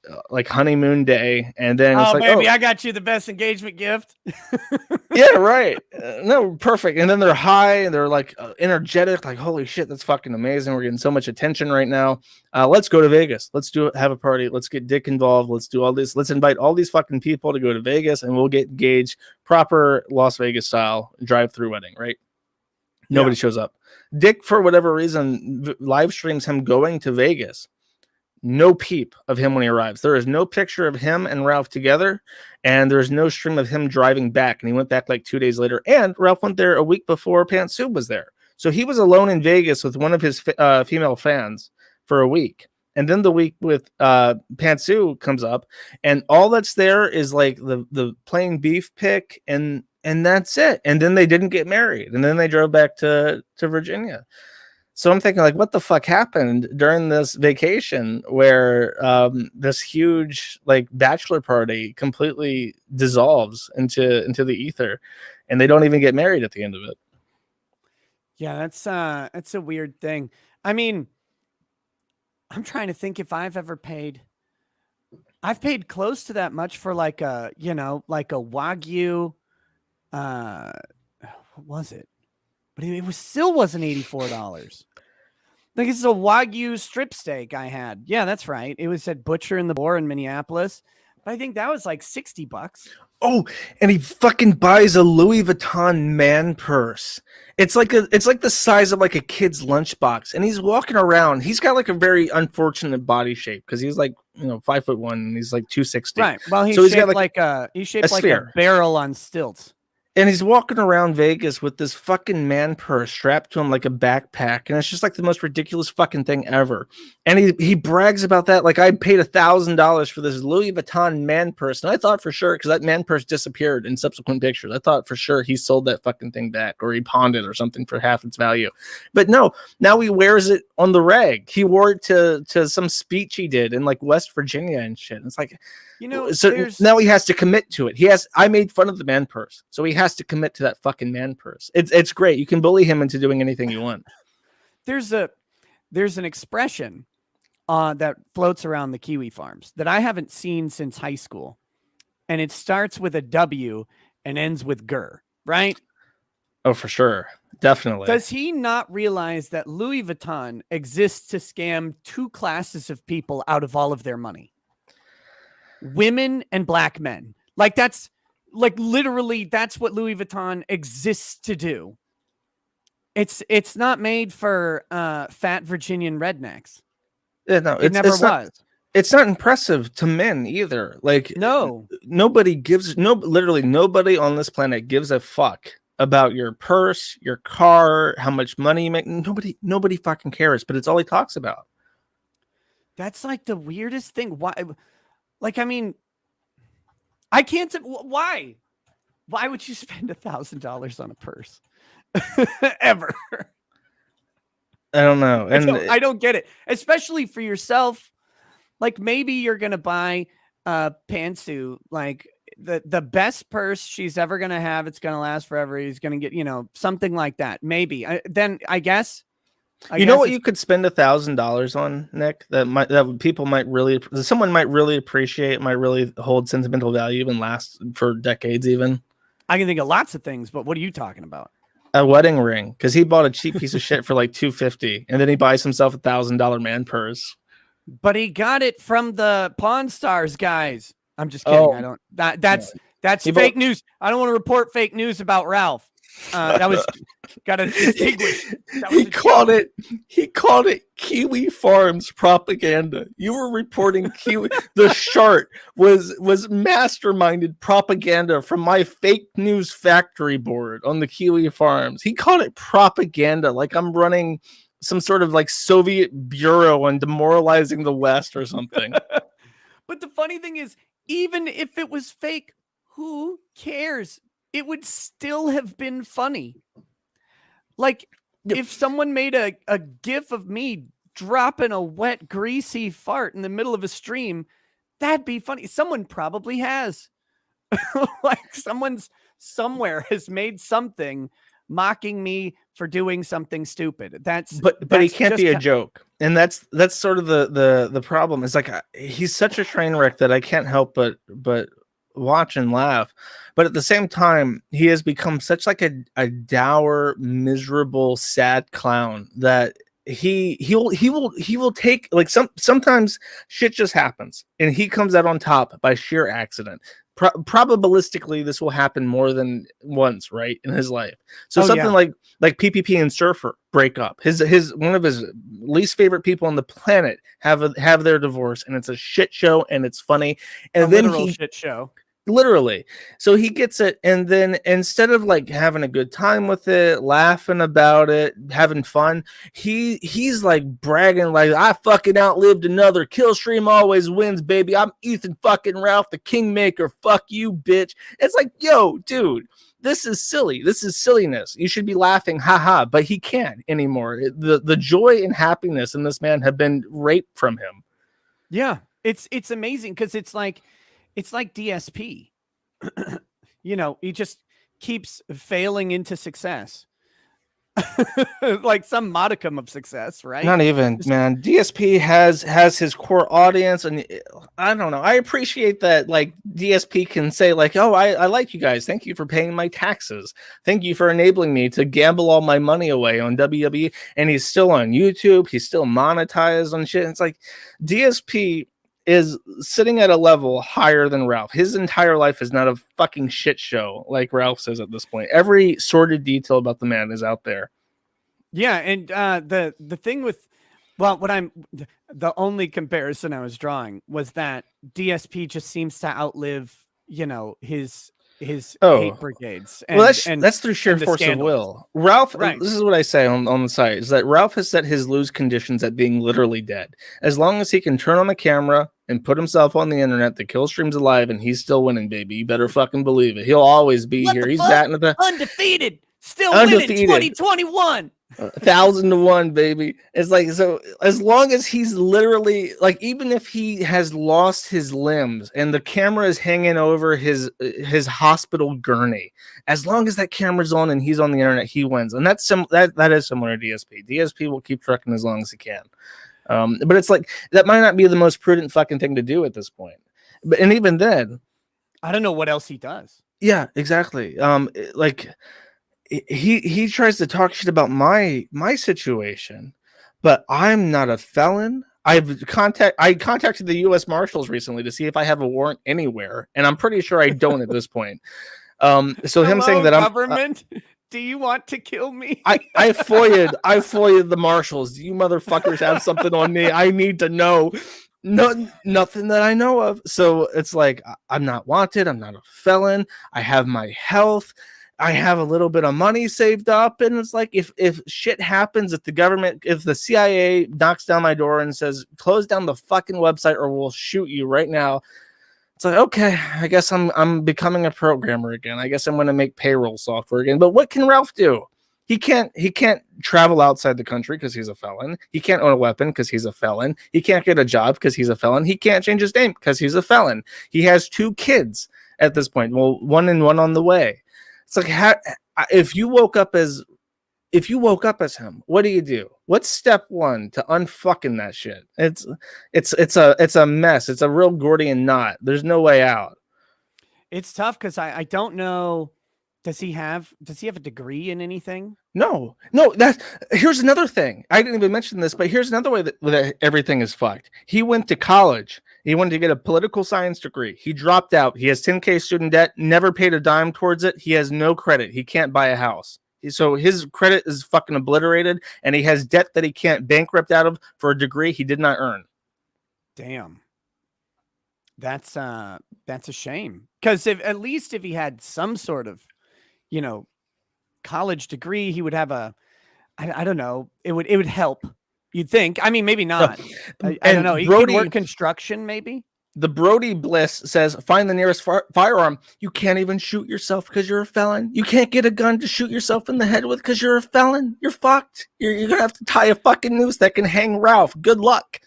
[SPEAKER 3] honeymoon day, and then it's like,
[SPEAKER 2] baby, I got you the best engagement gift.
[SPEAKER 3] Yeah, right. No, perfect. And then they're high and they're like energetic, like holy shit, that's fucking amazing. We're getting so much attention right now. Let's go to Vegas. Let's have a party. Let's get Dick involved. Let's do all this. Let's invite all these fucking people to go to Vegas, and we'll get engaged, proper Las Vegas style drive-through wedding, right? Nobody shows up. Dick, for whatever reason, live streams him going to Vegas. No peep of him when he arrives. There is no picture of him and Ralph together, and there's no stream of him driving back. And he went back like 2 days later. And Ralph went there a week before Pantsu was there. So he was alone in Vegas with one of his female fans for a week. And then the week with Pantsu comes up, and all that's there is like the plain beef pick, and that's it. And then they didn't get married, and then they drove back to Virginia. So I'm thinking, like, what the fuck happened during this vacation where this huge like bachelor party completely dissolves into the ether, and they don't even get married at the end of it?
[SPEAKER 2] Yeah, that's a weird thing. I mean, I'm trying to think if I've ever paid. I've paid close to that much for like a Wagyu. What was it? But it still wasn't $84. Like, it's a Wagyu strip steak I had. Yeah, that's right. It was at Butcher and the Boar in Minneapolis. But I think that was like $60.
[SPEAKER 3] Oh, and he fucking buys a Louis Vuitton man purse. It's like the size of like a kid's lunchbox, and he's walking around. He's got like a very unfortunate body shape because he's like 5'1" and he's like 260.
[SPEAKER 2] Right. Well, he's shaped like a barrel on stilts.
[SPEAKER 3] And he's walking around Vegas with this fucking man purse strapped to him like a backpack. And it's just like the most ridiculous fucking thing ever. And he brags about that. Like, I paid $1,000 for this Louis Vuitton man purse. And I thought for sure, because that man purse disappeared in subsequent pictures, I thought for sure he sold that fucking thing back, or he pawned it or something for half its value. But no, now he wears it on the reg. He wore it to some speech he did in like West Virginia and shit. And it's like, so now he has to commit to it. I made fun of the man purse, so he has to commit to that fucking man purse. It's great. You can bully him into doing anything you want.
[SPEAKER 2] There's an expression that floats around the Kiwi farms that I haven't seen since high school, and it starts with a W and ends with "ger," right?
[SPEAKER 3] Oh, for sure. Definitely.
[SPEAKER 2] Does he not realize that Louis Vuitton exists to scam two classes of people out of all of their money? Women and black men. Like, that's like literally that's what Louis Vuitton exists to do. It's not made for fat Virginian rednecks.
[SPEAKER 3] Yeah, no,
[SPEAKER 2] it never was.
[SPEAKER 3] it's not impressive to men either. Like
[SPEAKER 2] No.
[SPEAKER 3] literally nobody on this planet gives a fuck about your purse, your car, how much money you make. Nobody fucking cares, but it's all he talks about.
[SPEAKER 2] That's like the weirdest thing. Why? Like, I mean, I can't. Why? Why would you spend $1,000 on a purse ever?
[SPEAKER 3] I don't know, and
[SPEAKER 2] I don't get it, especially for yourself. Like, maybe you're gonna buy pantsuit, like the best purse she's ever gonna have. It's gonna last forever. He's gonna get, something like that. Maybe then I guess.
[SPEAKER 3] You know what you could spend $1,000 on, Nick? Someone might really appreciate, might really hold sentimental value and last for decades even.
[SPEAKER 2] I can think of lots of things, but what are you talking about?
[SPEAKER 3] A wedding ring, because he bought a cheap piece of shit for like $250, and then he buys himself $1,000 man purse.
[SPEAKER 2] But he got it from the Pawn Stars guys. I'm just kidding.
[SPEAKER 3] Oh.
[SPEAKER 2] I don't. That's fake news. I don't want to report fake news about Ralph. That was got to distinguish.
[SPEAKER 3] He called it Kiwi Farms propaganda. You were reporting Kiwi. The chart was masterminded propaganda from my fake news factory board on the Kiwi Farms. He called it propaganda, like I'm running some sort of like Soviet bureau on demoralizing the West or something.
[SPEAKER 2] But the funny thing is, even if it was fake, who cares? It would still have been funny. Like, if someone made a gif of me dropping a wet, greasy fart in the middle of a stream, that'd be funny. Someone probably has. Like, someone's somewhere has made something mocking me for doing something stupid. But
[SPEAKER 3] he can't be a joke. And that's sort of the problem. It's like he's such a train wreck that I can't help but watch and laugh. But at the same time, he has become such like a dour, miserable, sad clown that he will take, like, sometimes shit just happens and he comes out on top by sheer accident. Probabilistically, this will happen more than once, right, in his life. So like PPP and Surfer break up. His one of his least favorite people on the planet have their divorce, and it's a shit show, and it's funny. And then
[SPEAKER 2] shit show.
[SPEAKER 3] Literally. So he gets it, and then instead of like having a good time with it, laughing about it, having fun, he's like bragging like, I fucking outlived another. Kill stream always wins, baby. I'm Ethan fucking Ralph, the Kingmaker. Fuck you, bitch. It's like, yo, dude, this is silly. This is silliness. You should be laughing, haha, but he can't anymore. The joy and happiness in this man have been raped from him.
[SPEAKER 2] Yeah, it's amazing because it's like DSP. He just keeps failing into success. Like some modicum of success, right?
[SPEAKER 3] Not even, man. DSP has his core audience, and I don't know. I appreciate that, like, DSP can say like, oh, I like you guys. Thank you for paying my taxes. Thank you for enabling me to gamble all my money away on WWE. And he's still on YouTube. He's still monetized on shit. It's like DSP is sitting at a level higher than Ralph. His entire life is not a fucking shit show, like Ralph says at this point. Every sordid detail about the man is out there.
[SPEAKER 2] Yeah, and the thing with, the only comparison I was drawing was that DSP just seems to outlive, his hate brigades.
[SPEAKER 3] And, that's through sheer force of will. Ralph, right. This is what I say on the site, is that Ralph has set his lose conditions at being literally dead. As long as he can turn on the camera and put himself on the internet, the kill stream's alive, and he's still winning, baby. You better fucking believe it. He'll always be here. He's batting at the
[SPEAKER 2] undefeated, still winning 2021.
[SPEAKER 3] 1,000-1, baby. It's like, so as long as he's literally like, even if he has lost his limbs and the camera is hanging over his hospital gurney, as long as that camera's on and he's on the internet, he wins. And that is similar to DSP. DSP will keep trucking as long as he can. But it's like, that might not be the most prudent fucking thing to do at this point. And even then,
[SPEAKER 2] I don't know what else he does.
[SPEAKER 3] Yeah, exactly. Like, he tries to talk shit about my situation, but I'm not a felon. I contacted the U.S. Marshals recently to see if I have a warrant anywhere, and I'm pretty sure I don't at this point. So him saying that
[SPEAKER 2] government, do you want to kill me?
[SPEAKER 3] I FOIA'd the Marshals. You motherfuckers have something on me. I need to know. No, nothing that I know of. So it's like, I'm not wanted. I'm not a felon. I have my health. I have a little bit of money saved up. And it's like, if shit happens, if the government, if the CIA knocks down my door and says, close down the fucking website or we'll shoot you right now. It's like, okay, I guess I'm becoming a programmer again. I guess I'm going to make payroll software again. But what can Ralph do? He can't travel outside the country because he's a felon. He can't own a weapon because he's a felon. He can't get a job because he's a felon. He can't change his name because he's a felon. He has 2 kids at this point. Well, one and one on the way. It's like, if you woke up as him, what do? What's step 1 to unfucking that shit? It's a mess. It's a real Gordian knot. There's no way out.
[SPEAKER 2] It's tough because I don't know. Does he have a degree in anything?
[SPEAKER 3] No. Here's another thing. I didn't even mention this, but here's another way that everything is fucked. He went to college. He wanted to get a political science degree. He dropped out. He has 10K student debt, never paid a dime towards it. He has no credit. He can't buy a house. So his credit is fucking obliterated, and he has debt that he can't bankrupt out of for a degree he did not earn.
[SPEAKER 2] Damn. That's a shame. Because at least if he had some sort of, college degree, he would have I don't know. It would help. You'd think. I mean, maybe not. I don't know. He could work construction, maybe.
[SPEAKER 3] The Brody Bliss says, find the nearest firearm. You can't even shoot yourself because you're a felon. You can't get a gun to shoot yourself in the head with because you're a felon. You're fucked. You're going to have to tie a fucking noose that can hang Ralph. Good luck.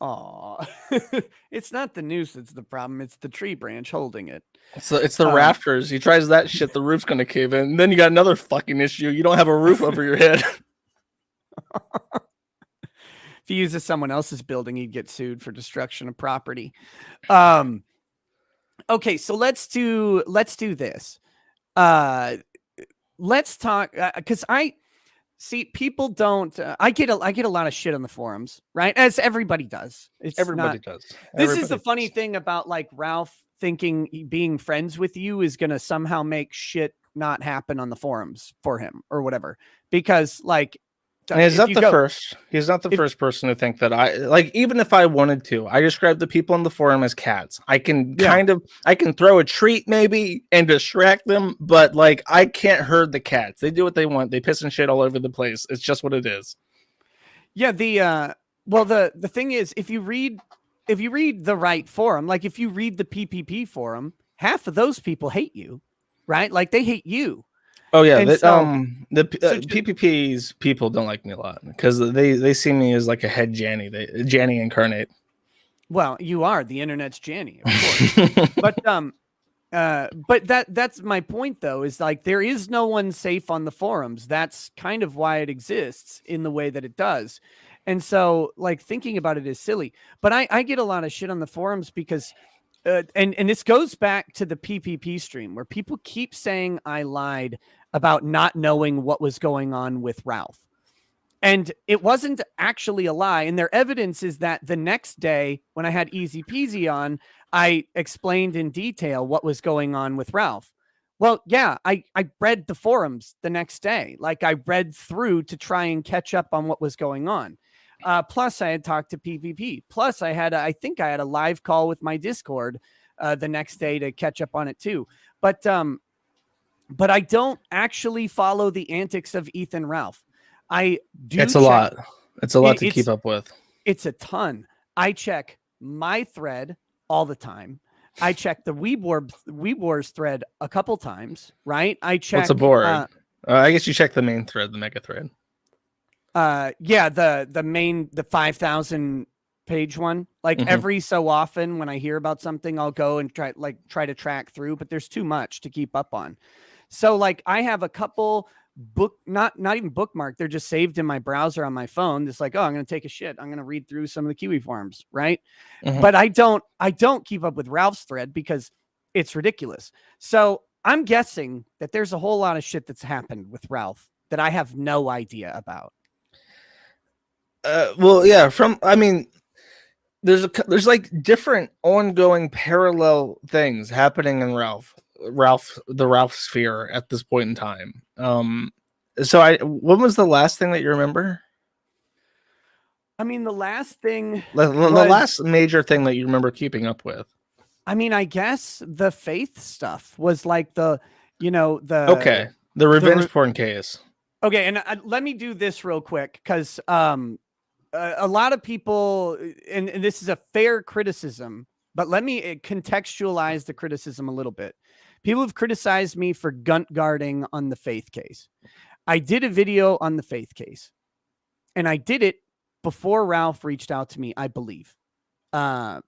[SPEAKER 2] Aw. It's not the noose that's the problem. It's the tree branch holding it.
[SPEAKER 3] It's the rafters. He tries that shit, the roof's going to cave in. And then you got another fucking issue. You don't have a roof over your head.
[SPEAKER 2] If he uses someone else's building, he'd get sued for destruction of property. Okay, so let's do this. Let's talk, because I see people don't. I get a lot of shit on the forums, right? As everybody does.
[SPEAKER 3] Everybody does.
[SPEAKER 2] This is the funny thing about like Ralph thinking being friends with you is gonna somehow make shit not happen on the forums for him or whatever. Because like,
[SPEAKER 3] and he's not the first. He's not the first person to think that even if I wanted to, I describe the people in the forum as cats. I can I can throw a treat maybe and distract them, but like I can't herd the cats. They do what they want. They piss and shit all over the place. It's just what it is. Yeah.
[SPEAKER 2] The thing is, if you read the right forum, like if you read the PPP forum, half of those people hate you, right? Like they hate you.
[SPEAKER 3] Oh yeah, the PPP's people don't like me a lot because they see me as like a head Janny, Janny incarnate.
[SPEAKER 2] Well, you are the internet's Janny, of course. but that's my point though, is like there is no one safe on the forums. That's kind of why it exists in the way that it does. And so like thinking about it is silly, but I get a lot of shit on the forums because and this goes back to the PPP stream where people keep saying I lied about not knowing what was going on with Ralph. And it wasn't actually a lie. And their evidence is that the next day when I had Easy Peasy on, I explained in detail what was going on with Ralph. Well, yeah, I read the forums the next day. Like I read through to try and catch up on what was going on. Plus I had talked to PPP. Plus I think I had a live call with my Discord the next day to catch up on it too. But I don't actually follow the antics of Ethan Ralph. I do.
[SPEAKER 3] It's a lot. It's a lot to keep up with.
[SPEAKER 2] It's a ton. I check my thread all the time. I check the Weebwars thread a couple times, right? I check.
[SPEAKER 3] What's a board? I guess you check the main thread, the mega thread.
[SPEAKER 2] Yeah, the 5,000 page one. Like every so often when I hear about something, I'll go and try to track through, but there's too much to keep up on. So like I have a couple not even bookmarked. They're just saved in my browser on my phone. It's like, oh, I'm going to take a shit. I'm going to read through some of the Kiwi forums. Right. But I don't keep up with Ralph's thread because it's ridiculous. So I'm guessing that there's a whole lot of shit that's happened with Ralph that I have no idea about.
[SPEAKER 3] Well, yeah, there's like different ongoing parallel things happening in the Ralph sphere at this point in time. So when was the last thing that you remember?
[SPEAKER 2] I mean, the last thing
[SPEAKER 3] The
[SPEAKER 2] was,
[SPEAKER 3] last major thing that you remember keeping up with.
[SPEAKER 2] I mean, I guess the faith stuff was like the, you know,
[SPEAKER 3] Okay, the revenge porn case.
[SPEAKER 2] Okay, and let me do this real quick because a lot of people, and this is a fair criticism, but let me contextualize the criticism a little bit. People have criticized me for GUNT guarding on the faith case. I did a video on the faith case, and I did it before Ralph reached out to me, I believe. I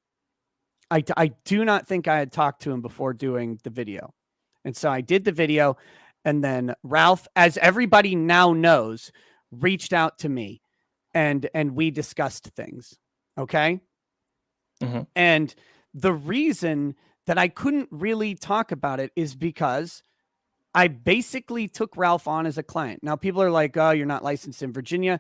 [SPEAKER 2] do not think I had talked to him before doing the video. And so I did the video, and then Ralph, as everybody now knows, reached out to me and we discussed things. Okay.
[SPEAKER 3] Mhm.
[SPEAKER 2] And the reason that I couldn't really talk about it is because I basically took Ralph on as a client. Now, people are like, oh, you're not licensed in Virginia.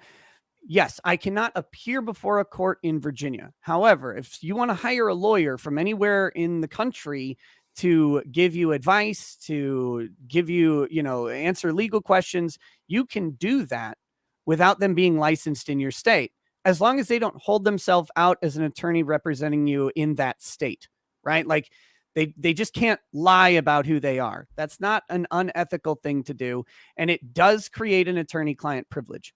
[SPEAKER 2] Yes, I cannot appear before a court in Virginia. However, if you want to hire a lawyer from anywhere in the country to give you advice, to give you, answer legal questions, you can do that without them being licensed in your state, as long as they don't hold themselves out as an attorney representing you in that state, right? Like they just can't lie about who they are. That's not an unethical thing to do. And it does create an attorney-client privilege.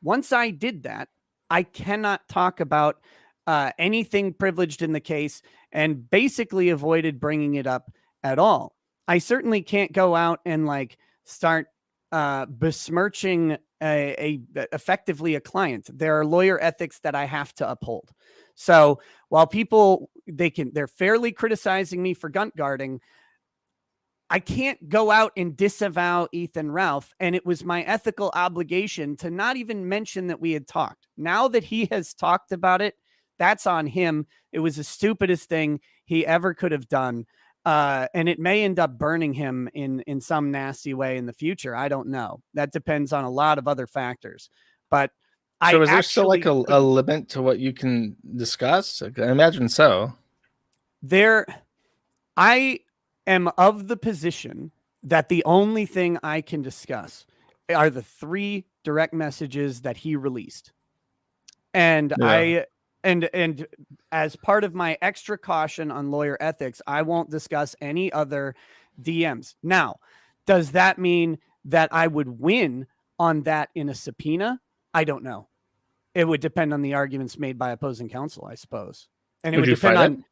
[SPEAKER 2] Once I did that, I cannot talk about anything privileged in the case and basically avoided bringing it up at all. I certainly can't go out and like start besmirching effectively a client. There are lawyer ethics that I have to uphold. So while people, they're fairly criticizing me for GUNT guarding, I can't go out and disavow Ethan Ralph. And it was my ethical obligation to not even mention that we had talked. Now that he has talked about it, that's on him. It was the stupidest thing he ever could have done. And it may end up burning him in some nasty way in the future. I don't know. That depends on a lot of other factors. But
[SPEAKER 3] so is there still like a limit to what you can discuss? I imagine so.
[SPEAKER 2] I am of the position that the only thing I can discuss are the 3 direct messages that he released. And yeah. And as part of my extra caution on lawyer ethics, I won't discuss any other DMs. Now, does that mean that I would win on that in a subpoena? I don't know. It would depend on the arguments made by opposing counsel, I suppose. And it would depend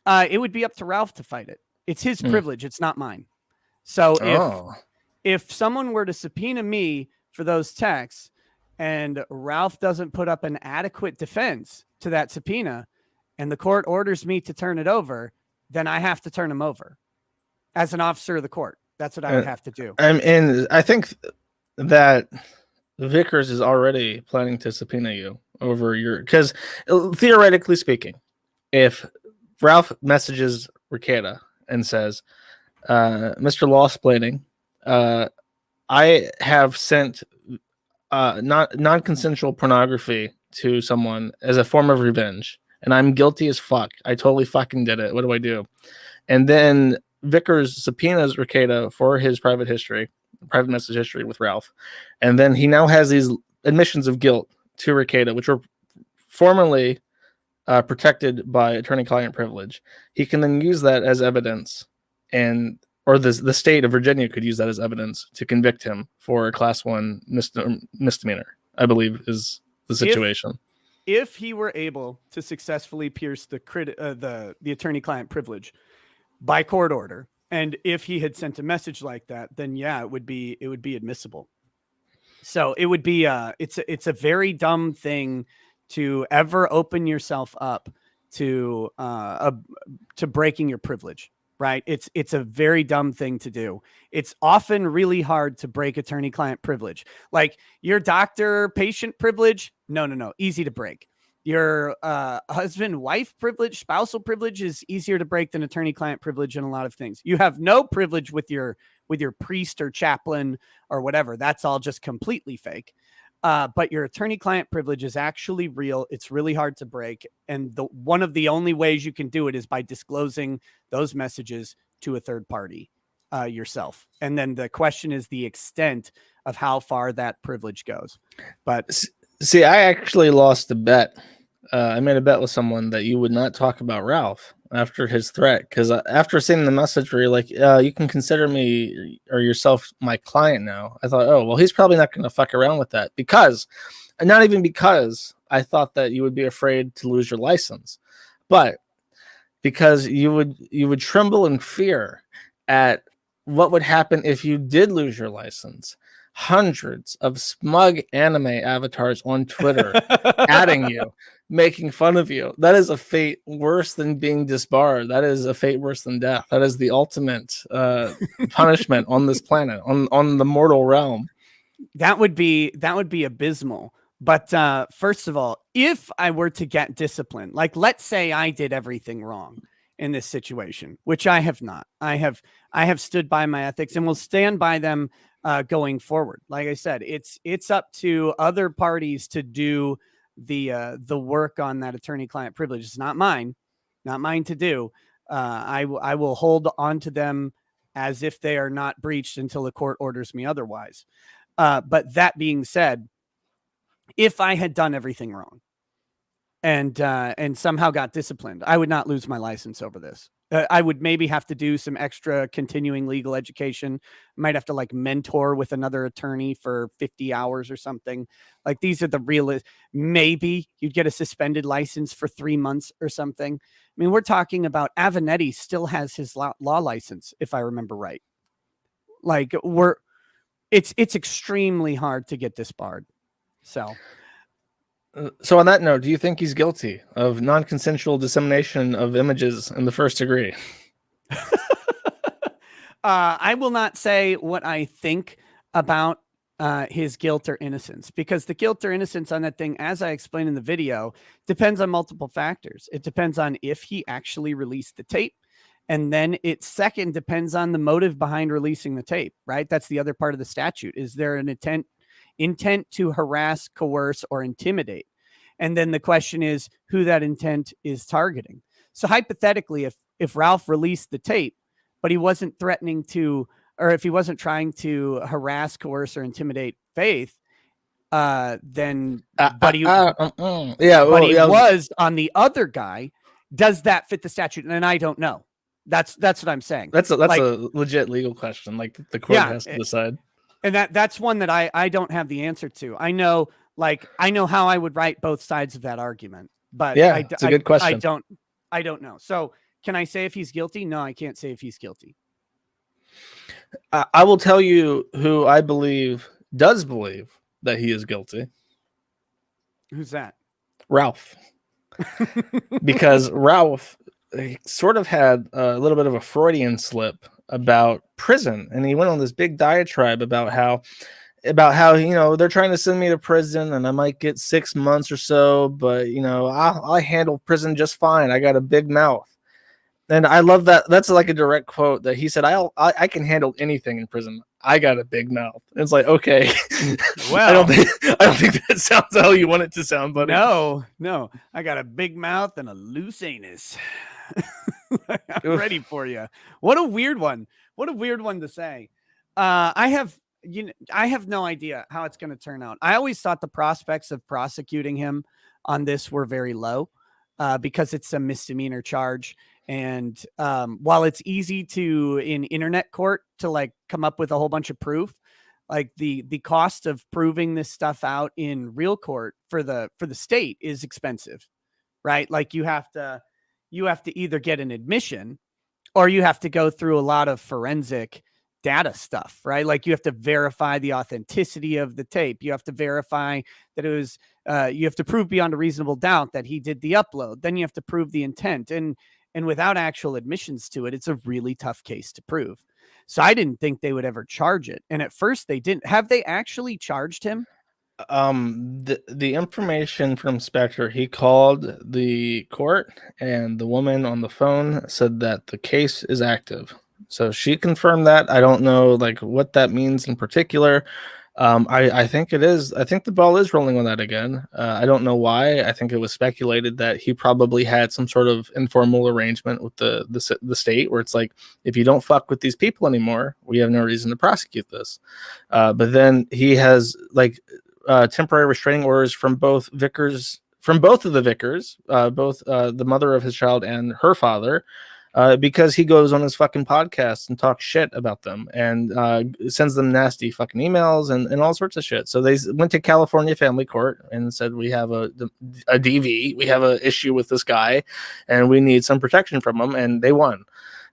[SPEAKER 2] on, it would be up to Ralph to fight it. It's his privilege. It's not mine. So if someone were to subpoena me for those texts and Ralph doesn't put up an adequate defense to that subpoena and the court orders me to turn it over, then I have to turn him over as an officer of the court. That's what I would have to do.
[SPEAKER 3] And I think that Vickers is already planning to subpoena you over because theoretically speaking, if Ralph messages Ricada and says, Mr. Lawsplaining, I have sent non-consensual pornography to someone as a form of revenge, and I'm guilty as fuck. I totally fucking did it. What do I do? And then Vickers subpoenas Ricada for his private message history with Ralph. And then he now has these admissions of guilt to Ricada, which were formerly protected by attorney-client privilege. He can then use that as evidence, or the state of Virginia could use that as evidence to convict him for a class 1 misdemeanor, I believe is the situation.
[SPEAKER 2] If he were able to successfully pierce the attorney-client privilege by court order, and if he had sent a message like that, then yeah, it would be admissible. So it would be it's a very dumb thing to ever open yourself up to breaking your privilege, right? It's a very dumb thing to do. It's often really hard to break attorney-client privilege. Like your doctor-patient privilege, no, easy to break. Your husband-wife privilege, spousal privilege is easier to break than attorney-client privilege in a lot of things. You have no privilege with your priest or chaplain or whatever. That's all just completely fake. But your attorney-client privilege is actually real. It's really hard to break. And one of the only ways you can do it is by disclosing those messages to a third party yourself. And then the question is the extent of how far that privilege goes. But
[SPEAKER 3] See, I actually lost a bet. I made a bet with someone that you would not talk about Ralph after his threat, because after seeing the message where you're like, you can consider me or yourself my client now, I thought, oh, well, he's probably not going to fuck around with that, because, and not even because I thought that you would be afraid to lose your license, but because you would tremble in fear at what would happen if you did lose your license. Hundreds of smug anime avatars on Twitter adding you, making fun of you. That is a fate worse than being disbarred. That is a fate worse than death. That is the ultimate punishment on this planet, on the mortal realm.
[SPEAKER 2] That would be abysmal. But first of all, if I were to get disciplined, like let's say I did everything wrong in this situation, which I have not. I have stood by my ethics and will stand by them going forward. Like I said, it's up to other parties to do the work on that attorney-client privilege. It's not mine to do. I will hold on to them as if they are not breached until the court orders me otherwise. But that being said, if I had done everything wrong and somehow got disciplined, I would not lose my license over this. I would maybe have to do some extra continuing legal education. Might have to like mentor with another attorney for 50 hours or something. Like these are the real, maybe you'd get a suspended license for 3 months or something. I mean, we're talking about Avenatti still has his law license, if I remember right. Like it's extremely hard to get disbarred. So
[SPEAKER 3] on that note, do you think he's guilty of non-consensual dissemination of images in the first degree?
[SPEAKER 2] I will not say what I think about his guilt or innocence, because the guilt or innocence on that thing, as I explained in the video, depends on multiple factors. It depends on if he actually released the tape. And then it second depends on the motive behind releasing the tape, right? That's the other part of the statute. Is there an intent to harass, coerce, or intimidate? And then the question is who that intent is targeting. So hypothetically, if Ralph released the tape, but he wasn't threatening to, or if he wasn't trying to harass, coerce, or intimidate Faith, then but he was on the other guy, does that fit the statute? And I don't know. That's what I'm saying.
[SPEAKER 3] That's a legit legal question. Like the court has to decide.
[SPEAKER 2] And that's one that I don't have the answer to. I know how I would write both sides of that argument, but
[SPEAKER 3] yeah, it's a good question.
[SPEAKER 2] I don't know. So can I say if he's guilty? No, I can't say if he's guilty.
[SPEAKER 3] I will tell you who I does believe that he is guilty.
[SPEAKER 2] Who's that?
[SPEAKER 3] Ralph. Because Ralph sort of had a little bit of a Freudian slip about prison, and he went on this big diatribe about how they're trying to send me to prison and I might get 6 months or so, but I handle prison just fine. I got a big mouth. And I love that. That's like a direct quote that he said, I can handle anything in prison. I got a big mouth. And it's like, okay. Well, I don't think that sounds how you want it to sound, buddy.
[SPEAKER 2] No. I got a big mouth and a loose anus. I'm ready for you. What a weird one. What a weird one to say. I have no idea how it's going to turn out. I always thought the prospects of prosecuting him on this were very low because it's a misdemeanor charge. And while it's easy to in internet court to like come up with a whole bunch of proof, like the cost of proving this stuff out in real court for the state is expensive, right? Like you have to either get an admission or you have to go through a lot of forensic data stuff, right? Like you have to verify the authenticity of the tape. You have to verify that it was, you have to prove beyond a reasonable doubt that he did the upload. Then you have to prove the intent. And without actual admissions to it, it's a really tough case to prove. So I didn't think they would ever charge it. And at first they didn't. Have they actually charged him?
[SPEAKER 3] The information from Spectre, he called the court and the woman on the phone said that the case is active. So she confirmed that. I don't know like what that means in particular. I think it is. I think the ball is rolling on that again. I don't know why. I think it was speculated that he probably had some sort of informal arrangement with the state where it's like, if you don't fuck with these people anymore, we have no reason to prosecute this. But then he has like temporary restraining orders from both Vickers, from both of the Vickers, both the mother of his child and her father, because he goes on his fucking podcast and talks shit about them and sends them nasty fucking emails and all sorts of shit. So they went to California Family Court and said, we have a DV, we have an issue with this guy, and we need some protection from him, and they won.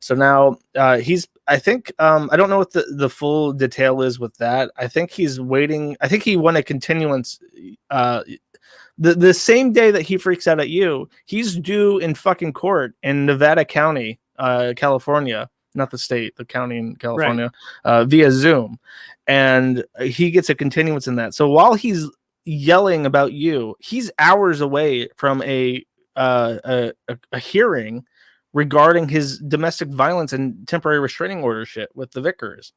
[SPEAKER 3] So now he's, I think, I don't know what the full detail is with that. I think he's waiting. I think he won a continuance. The same day that he freaks out at you, he's due in fucking court in Nevada County, California, not the state, the county in California, via Zoom. And he gets a continuance in that. So while he's yelling about you, he's hours away from a hearing regarding his domestic violence and temporary restraining order shit with the Vickers.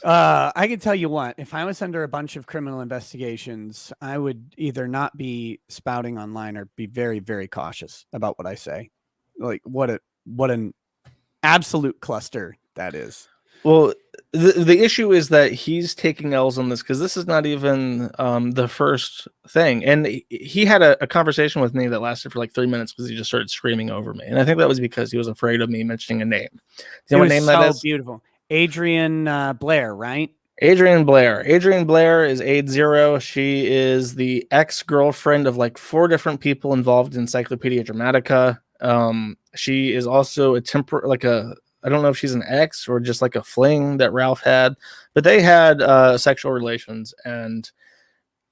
[SPEAKER 2] I can tell you what, if I was under a bunch of criminal investigations, I would either not be spouting online or be very, very cautious about what I say. Like what an absolute cluster that is.
[SPEAKER 3] Well, the issue is that he's taking L's on this because this is not even the first thing. And he had a conversation with me that lasted for like 3 minutes because he just started screaming over me. And I think that was because he was afraid of me mentioning a name. Do you know what name that is?
[SPEAKER 2] Beautiful. Adrian Blair, right?
[SPEAKER 3] Adrian Blair. Adrian Blair is AID0. She is the ex-girlfriend of like 4 different people involved in Encyclopedia Dramatica. She is also I don't know if she's an ex or just like a fling that Ralph had, but they had sexual relations, and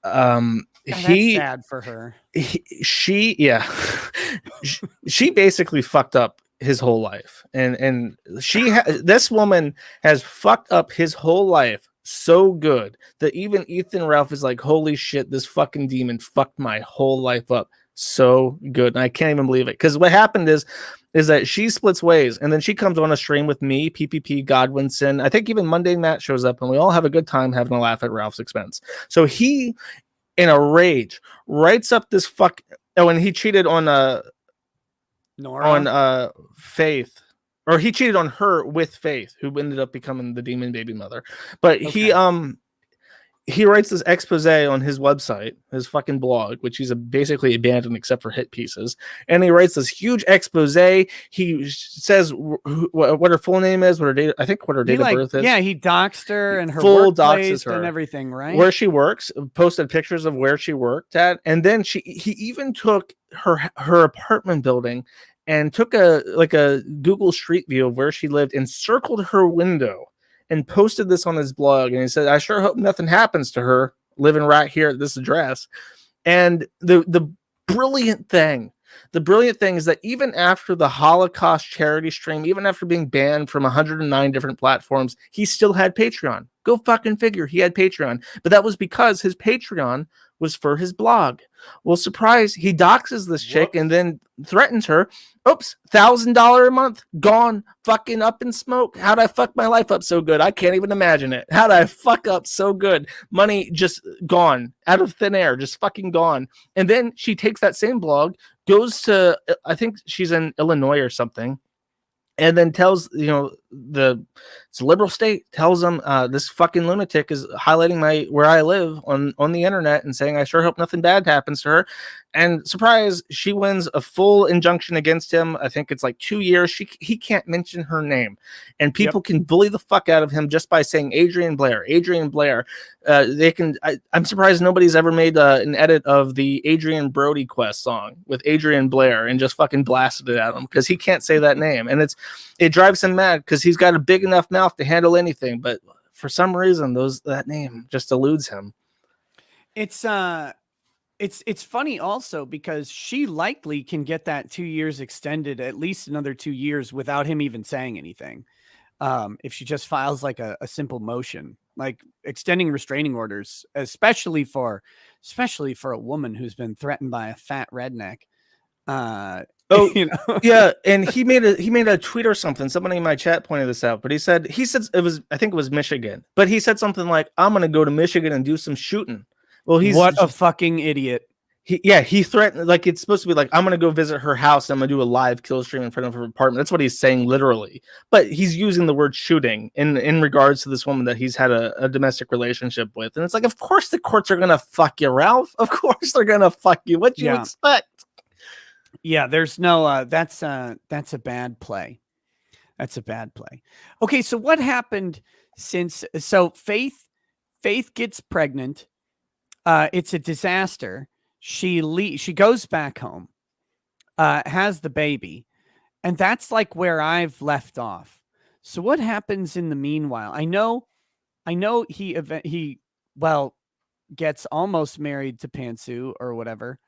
[SPEAKER 2] that's sad for her.
[SPEAKER 3] She basically fucked up his whole life, and this woman has fucked up his whole life so good that even Ethan Ralph is like, holy shit, this fucking demon fucked my whole life up so good. And I can't even believe it, because what happened is that she splits ways, and then she comes on a stream with me, PPP, Godwinson. I think even Monday Matt shows up, and we all have a good time having a laugh at Ralph's expense. So he, in a rage, writes up this and he cheated on
[SPEAKER 2] Nora?
[SPEAKER 3] On Faith, or he cheated on her with Faith, who ended up becoming the demon baby mother. But okay. He writes this expose on his website, his fucking blog, which he's basically abandoned except for hit pieces. And he writes this huge expose. He says what her full name is, what her date of birth is.
[SPEAKER 2] Yeah, he doxed her and her full doxes her and everything, right?
[SPEAKER 3] Where she works, posted pictures of where she worked at, and then he even took her apartment building and took a Google Street View of where she lived and circled her window and posted this on his blog. And he said, I sure hope nothing happens to her living right here at this address. And the brilliant thing is that even after the Holocaust charity stream, even after being banned from 109 different platforms, he still had Patreon. Go fucking figure, he had Patreon. But that was because his Patreon was for his blog. Well, surprise, he doxes this chick and then threatens her. Oops, $1,000 a month gone, fucking up in smoke. How'd I fuck my life up so good? I can't even imagine it. How'd I fuck up so good? Money just gone out of thin air, just fucking gone. And then she takes that same blog, goes to, I think she's in Illinois or something, and then tells, it's a liberal state, tells them this fucking lunatic is highlighting where I live on the internet and saying, I sure hope nothing bad happens to her. And surprise, she wins a full injunction against him. I think it's like 2 years. He can't mention her name, and people can bully the fuck out of him just by saying Adrian Blair. Adrian Blair. I'm surprised nobody's ever made an edit of the Adrian Brody Quest song with Adrian Blair and just fucking blasted it at him because he can't say that name, and it drives him mad because he's got a big enough mouth to handle anything, but for some reason that name just eludes him.
[SPEAKER 2] It's funny also because she likely can get that 2 years extended at least another 2 years without him even saying anything. If she just files like a simple motion, like extending restraining orders, especially for a woman who's been threatened by a fat redneck.
[SPEAKER 3] Yeah, and he made a tweet or something. Somebody in my chat pointed this out, but he said I think it was Michigan, but he said something like, I'm gonna go to Michigan and do some shooting. Well,
[SPEAKER 2] what a fucking idiot.
[SPEAKER 3] he threatened, like, it's supposed to be like, I'm gonna go visit her house and I'm gonna do a live kill stream in front of her apartment. That's what he's saying literally, but he's using the word shooting in regards to this woman that he's had a domestic relationship with. And it's like, of course the courts are gonna fuck you, Ralph. Of course they're gonna fuck you. What do you expect?
[SPEAKER 2] Yeah, there's no that's a bad play. That's a bad play. Okay, so what happened since Faith gets pregnant. It's a disaster. She goes back home, has the baby, and that's like where I've left off. So what happens in the meanwhile? I know he gets almost married to Pantsu or whatever.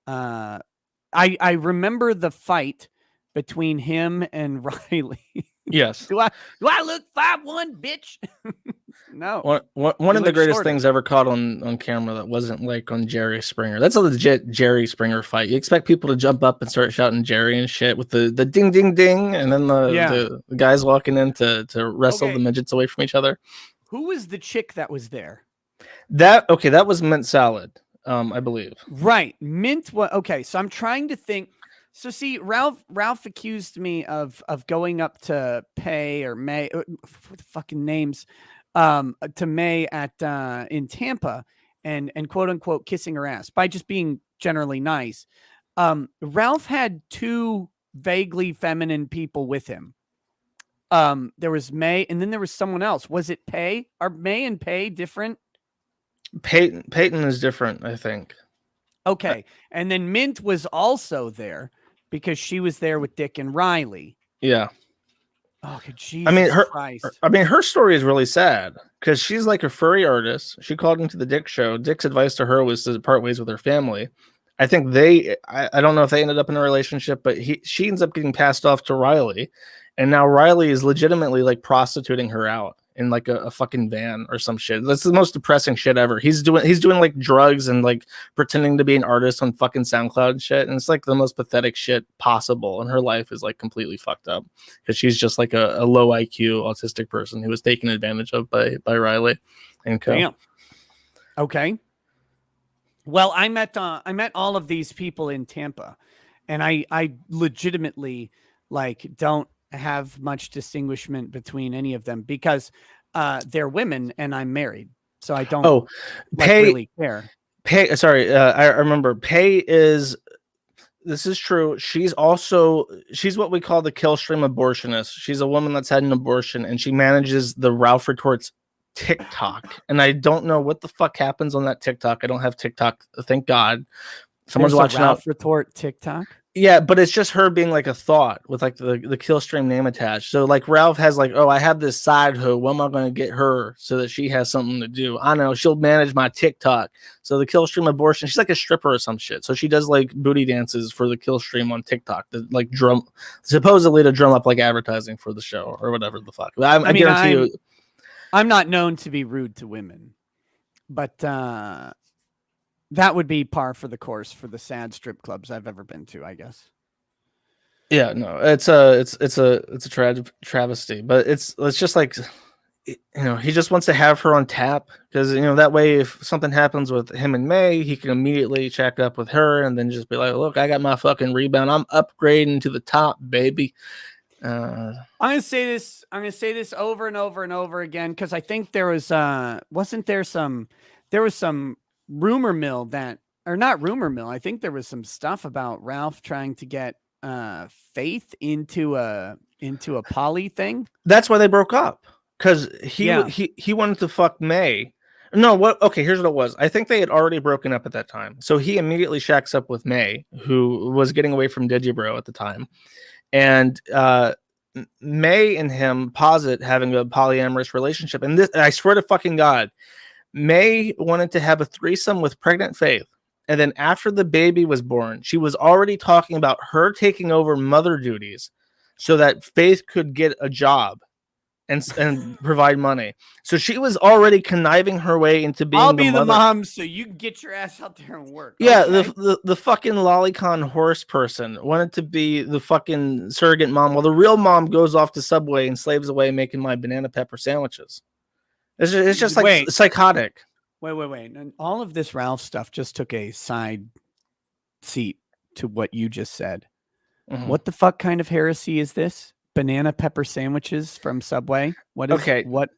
[SPEAKER 2] I remember the fight between him and Riley.
[SPEAKER 3] Yes.
[SPEAKER 2] do I look 5'1", bitch? No.
[SPEAKER 3] One of the greatest things ever caught on camera that wasn't like on Jerry Springer. That's a legit Jerry Springer fight. You expect people to jump up and start shouting Jerry and shit with the ding ding ding, and then the guys walking in to wrestle the midgets away from each other.
[SPEAKER 2] Who was the chick that was there?
[SPEAKER 3] That was Mint Salad, I believe.
[SPEAKER 2] Right, Mint. Okay, so I'm trying to think. So see, Ralph accused me of going up to Pay or May, for the fucking names, to May at in Tampa and quote unquote kissing her ass by just being generally nice. Ralph had two vaguely feminine people with him. There was May, and then there was someone else. Was it Pay? Are May and Pay different?
[SPEAKER 3] Peyton is different, I think.
[SPEAKER 2] Okay, and then Mint was also there because she was there with Dick and Riley.
[SPEAKER 3] Yeah.
[SPEAKER 2] Oh, Jesus Christ.
[SPEAKER 3] Her story is really sad because she's like a furry artist. She called into the Dick show. Dick's advice to her was to part ways with her family. I think I don't know if they ended up in a relationship, but she ends up getting passed off to Riley. And now Riley is legitimately like prostituting her out in like a fucking van or some shit. That's the most depressing shit ever. He's doing like drugs and like pretending to be an artist on fucking SoundCloud and shit. And it's like the most pathetic shit possible. And her life is like completely fucked up because she's just like a low IQ autistic person who was taken advantage of by Riley and co.
[SPEAKER 2] Damn. Okay. Well, I met all of these people in Tampa, and I legitimately like don't have much distinguishment between any of them because they're women and I'm married, so I don't really care.
[SPEAKER 3] I remember Pay is, this is true, she's what we call the kill stream abortionist. She's a woman that's had an abortion and she manages the Ralph Retorts TikTok, and I don't know what the fuck happens on that TikTok. I don't have TikTok, thank God. Someone's watching
[SPEAKER 2] Ralph Retort TikTok.
[SPEAKER 3] Yeah, but it's just her being like a thought with like the kill stream name attached. So like Ralph has like, oh, I have this side hoe. When am I going to get her so that she has something to do? I know she'll manage my TikTok. So the kill stream abortion, she's like a stripper or some shit. So she does like booty dances for the kill stream on TikTok to like supposedly to drum up like advertising for the show or whatever the fuck. I guarantee you.
[SPEAKER 2] I'm not known to be rude to women, but that would be par for the course for the sad strip clubs I've ever been to, I guess.
[SPEAKER 3] Yeah, no, it's a travesty, but it's just like, you know, he just wants to have her on tap because, you know, that way if something happens with him and May, he can immediately check up with her and then just be like, look, I got my fucking rebound. I'm upgrading to the top, baby.
[SPEAKER 2] I'm gonna say this over and over and over again because I think there was some rumor mill not rumor mill. I think there was some stuff about Ralph trying to get Faith into a poly thing.
[SPEAKER 3] That's why they broke up, because he wanted to fuck May. No, what? Okay, here's what it was. I think they had already broken up at that time, so he immediately shacks up with May, who was getting away from Digibro at the time, and May and him posit having a polyamorous relationship. And this, I swear to fucking God, May wanted to have a threesome with pregnant Faith. And then after the baby was born, she was already talking about her taking over mother duties so that Faith could get a job and provide money. So she was already conniving her way into being
[SPEAKER 2] the mom so you can get your ass out there and work.
[SPEAKER 3] Yeah, okay. the fucking lolicon horse person wanted to be the fucking surrogate mom while the real mom goes off to Subway and slaves away making my banana pepper sandwiches. It's just like psychotic.
[SPEAKER 2] Wait. And all of this Ralph stuff just took a side seat to what you just said.
[SPEAKER 3] Mhm.
[SPEAKER 2] What the fuck kind of heresy is this? Banana pepper sandwiches from Subway? What is
[SPEAKER 3] Okay.
[SPEAKER 2] what?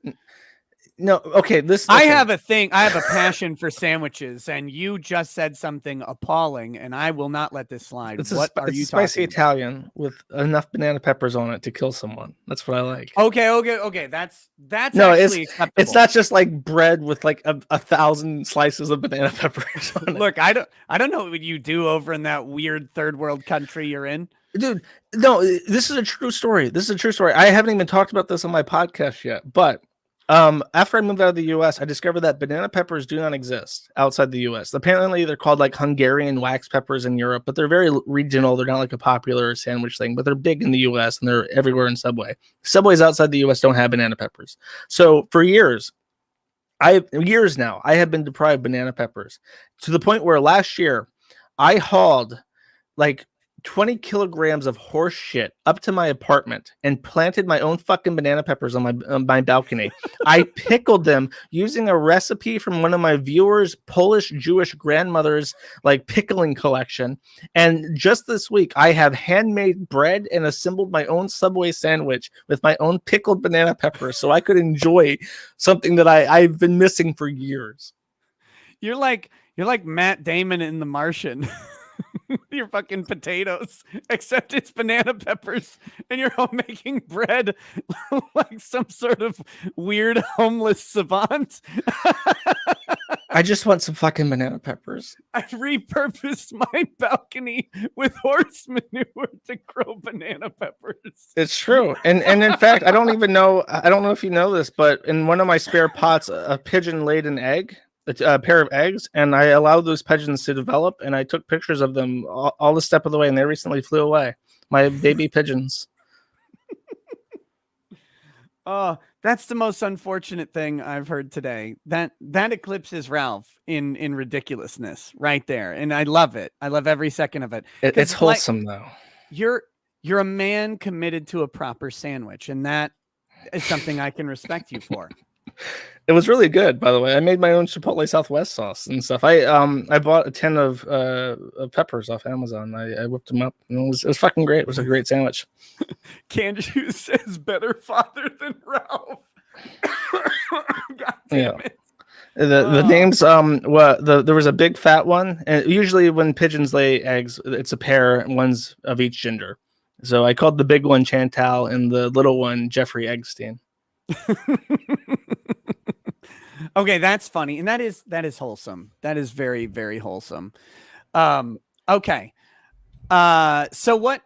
[SPEAKER 3] No, okay.
[SPEAKER 2] I have a thing. I have a passion for sandwiches, and you just said something appalling, and I will not let this slide.
[SPEAKER 3] It's
[SPEAKER 2] What are
[SPEAKER 3] it's
[SPEAKER 2] you
[SPEAKER 3] a spicy
[SPEAKER 2] talking about?
[SPEAKER 3] Italian with enough banana peppers on it to kill someone. That's what I like.
[SPEAKER 2] Okay. That's
[SPEAKER 3] No,
[SPEAKER 2] actually acceptable.
[SPEAKER 3] it's not just like bread with like a 1,000 slices of banana peppers on it.
[SPEAKER 2] Look, I don't know what you do over in that weird third world country you're in.
[SPEAKER 3] Dude, no, this is a true story. This is a true story. I haven't even talked about this on my podcast yet, but after I moved out of the US, I discovered that banana peppers do not exist outside the US. Apparently, they're called like Hungarian wax peppers in Europe, but they're very regional. They're not like a popular sandwich thing, but they're big in the US and they're everywhere in Subway. Subways outside the US don't have banana peppers. So for years now, I have been deprived banana peppers to the point where last year I hauled like 20 kilograms of horse shit up to my apartment and planted my own fucking banana peppers on my balcony. I pickled them using a recipe from one of my viewers' Polish Jewish grandmother's like pickling collection. And just this week, I have handmade bread and assembled my own Subway sandwich with my own pickled banana peppers so I could enjoy something that I've been missing for years.
[SPEAKER 2] You're like Matt Damon in The Martian. Your fucking potatoes, except it's banana peppers, and you're all making bread like some sort of weird homeless savant.
[SPEAKER 3] I just want some fucking banana peppers.
[SPEAKER 2] I repurposed my balcony with horse manure to grow banana peppers.
[SPEAKER 3] It's true. And in fact, I don't know if you know this, but in one of my spare pots, a pigeon laid an egg. A pair of eggs, and I allowed those pigeons to develop, and I took pictures of them all the step of the way, and they recently flew away. My baby pigeons.
[SPEAKER 2] Oh, that's the most unfortunate thing I've heard today. That eclipses Ralph in ridiculousness right there, and I love it. I love every second of it.
[SPEAKER 3] It's wholesome though.
[SPEAKER 2] You're a man committed to a proper sandwich, and that is something I can respect you for.
[SPEAKER 3] It was really good, by the way. I made my own Chipotle Southwest sauce and stuff. I bought a tin of peppers off Amazon. I whipped them up. And it was fucking great. It was a great sandwich.
[SPEAKER 2] Kanju says better father than Ralph. God damn it.
[SPEAKER 3] The names there was a big fat one, and usually when pigeons lay eggs, it's a pair, one's of each gender. So I called the big one Chantal and the little one Jeffrey Eggstein.
[SPEAKER 2] Okay, that's funny, and that is wholesome. That is very, very wholesome. Okay. So what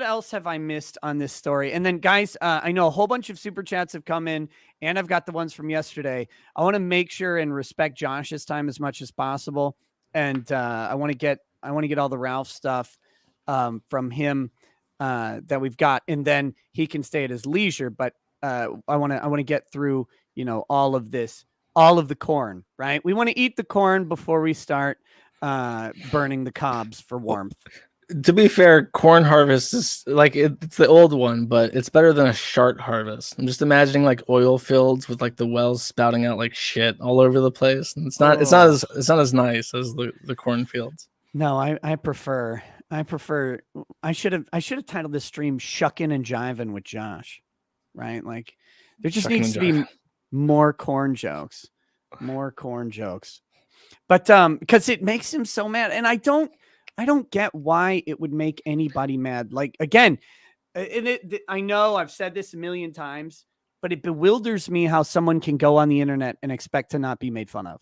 [SPEAKER 2] else have I missed on this story? And then, guys, I know a whole bunch of super chats have come in, and I've got the ones from yesterday. I want to make sure and respect Josh's time as much as possible, and I want to get all the Ralph stuff from him that we've got, and then he can stay at his leisure. But I want to get through, all of this, all of the corn, right? We want to eat the corn before we start burning the cobs for warmth.
[SPEAKER 3] To be fair, corn harvest is like it's the old one, but it's better than a shart harvest. I'm just imagining like oil fields with like the wells spouting out like shit all over the place. And it's not as nice as the cornfields.
[SPEAKER 2] No, I prefer. I should have titled this stream "Shuckin' and Jivin' with Josh," right? Like there just needs to be more corn jokes, but because it makes him so mad, and I don't get why it would make anybody mad. Like again, I know I've said this a million times, but it bewilders me how someone can go on the internet and expect to not be made fun of.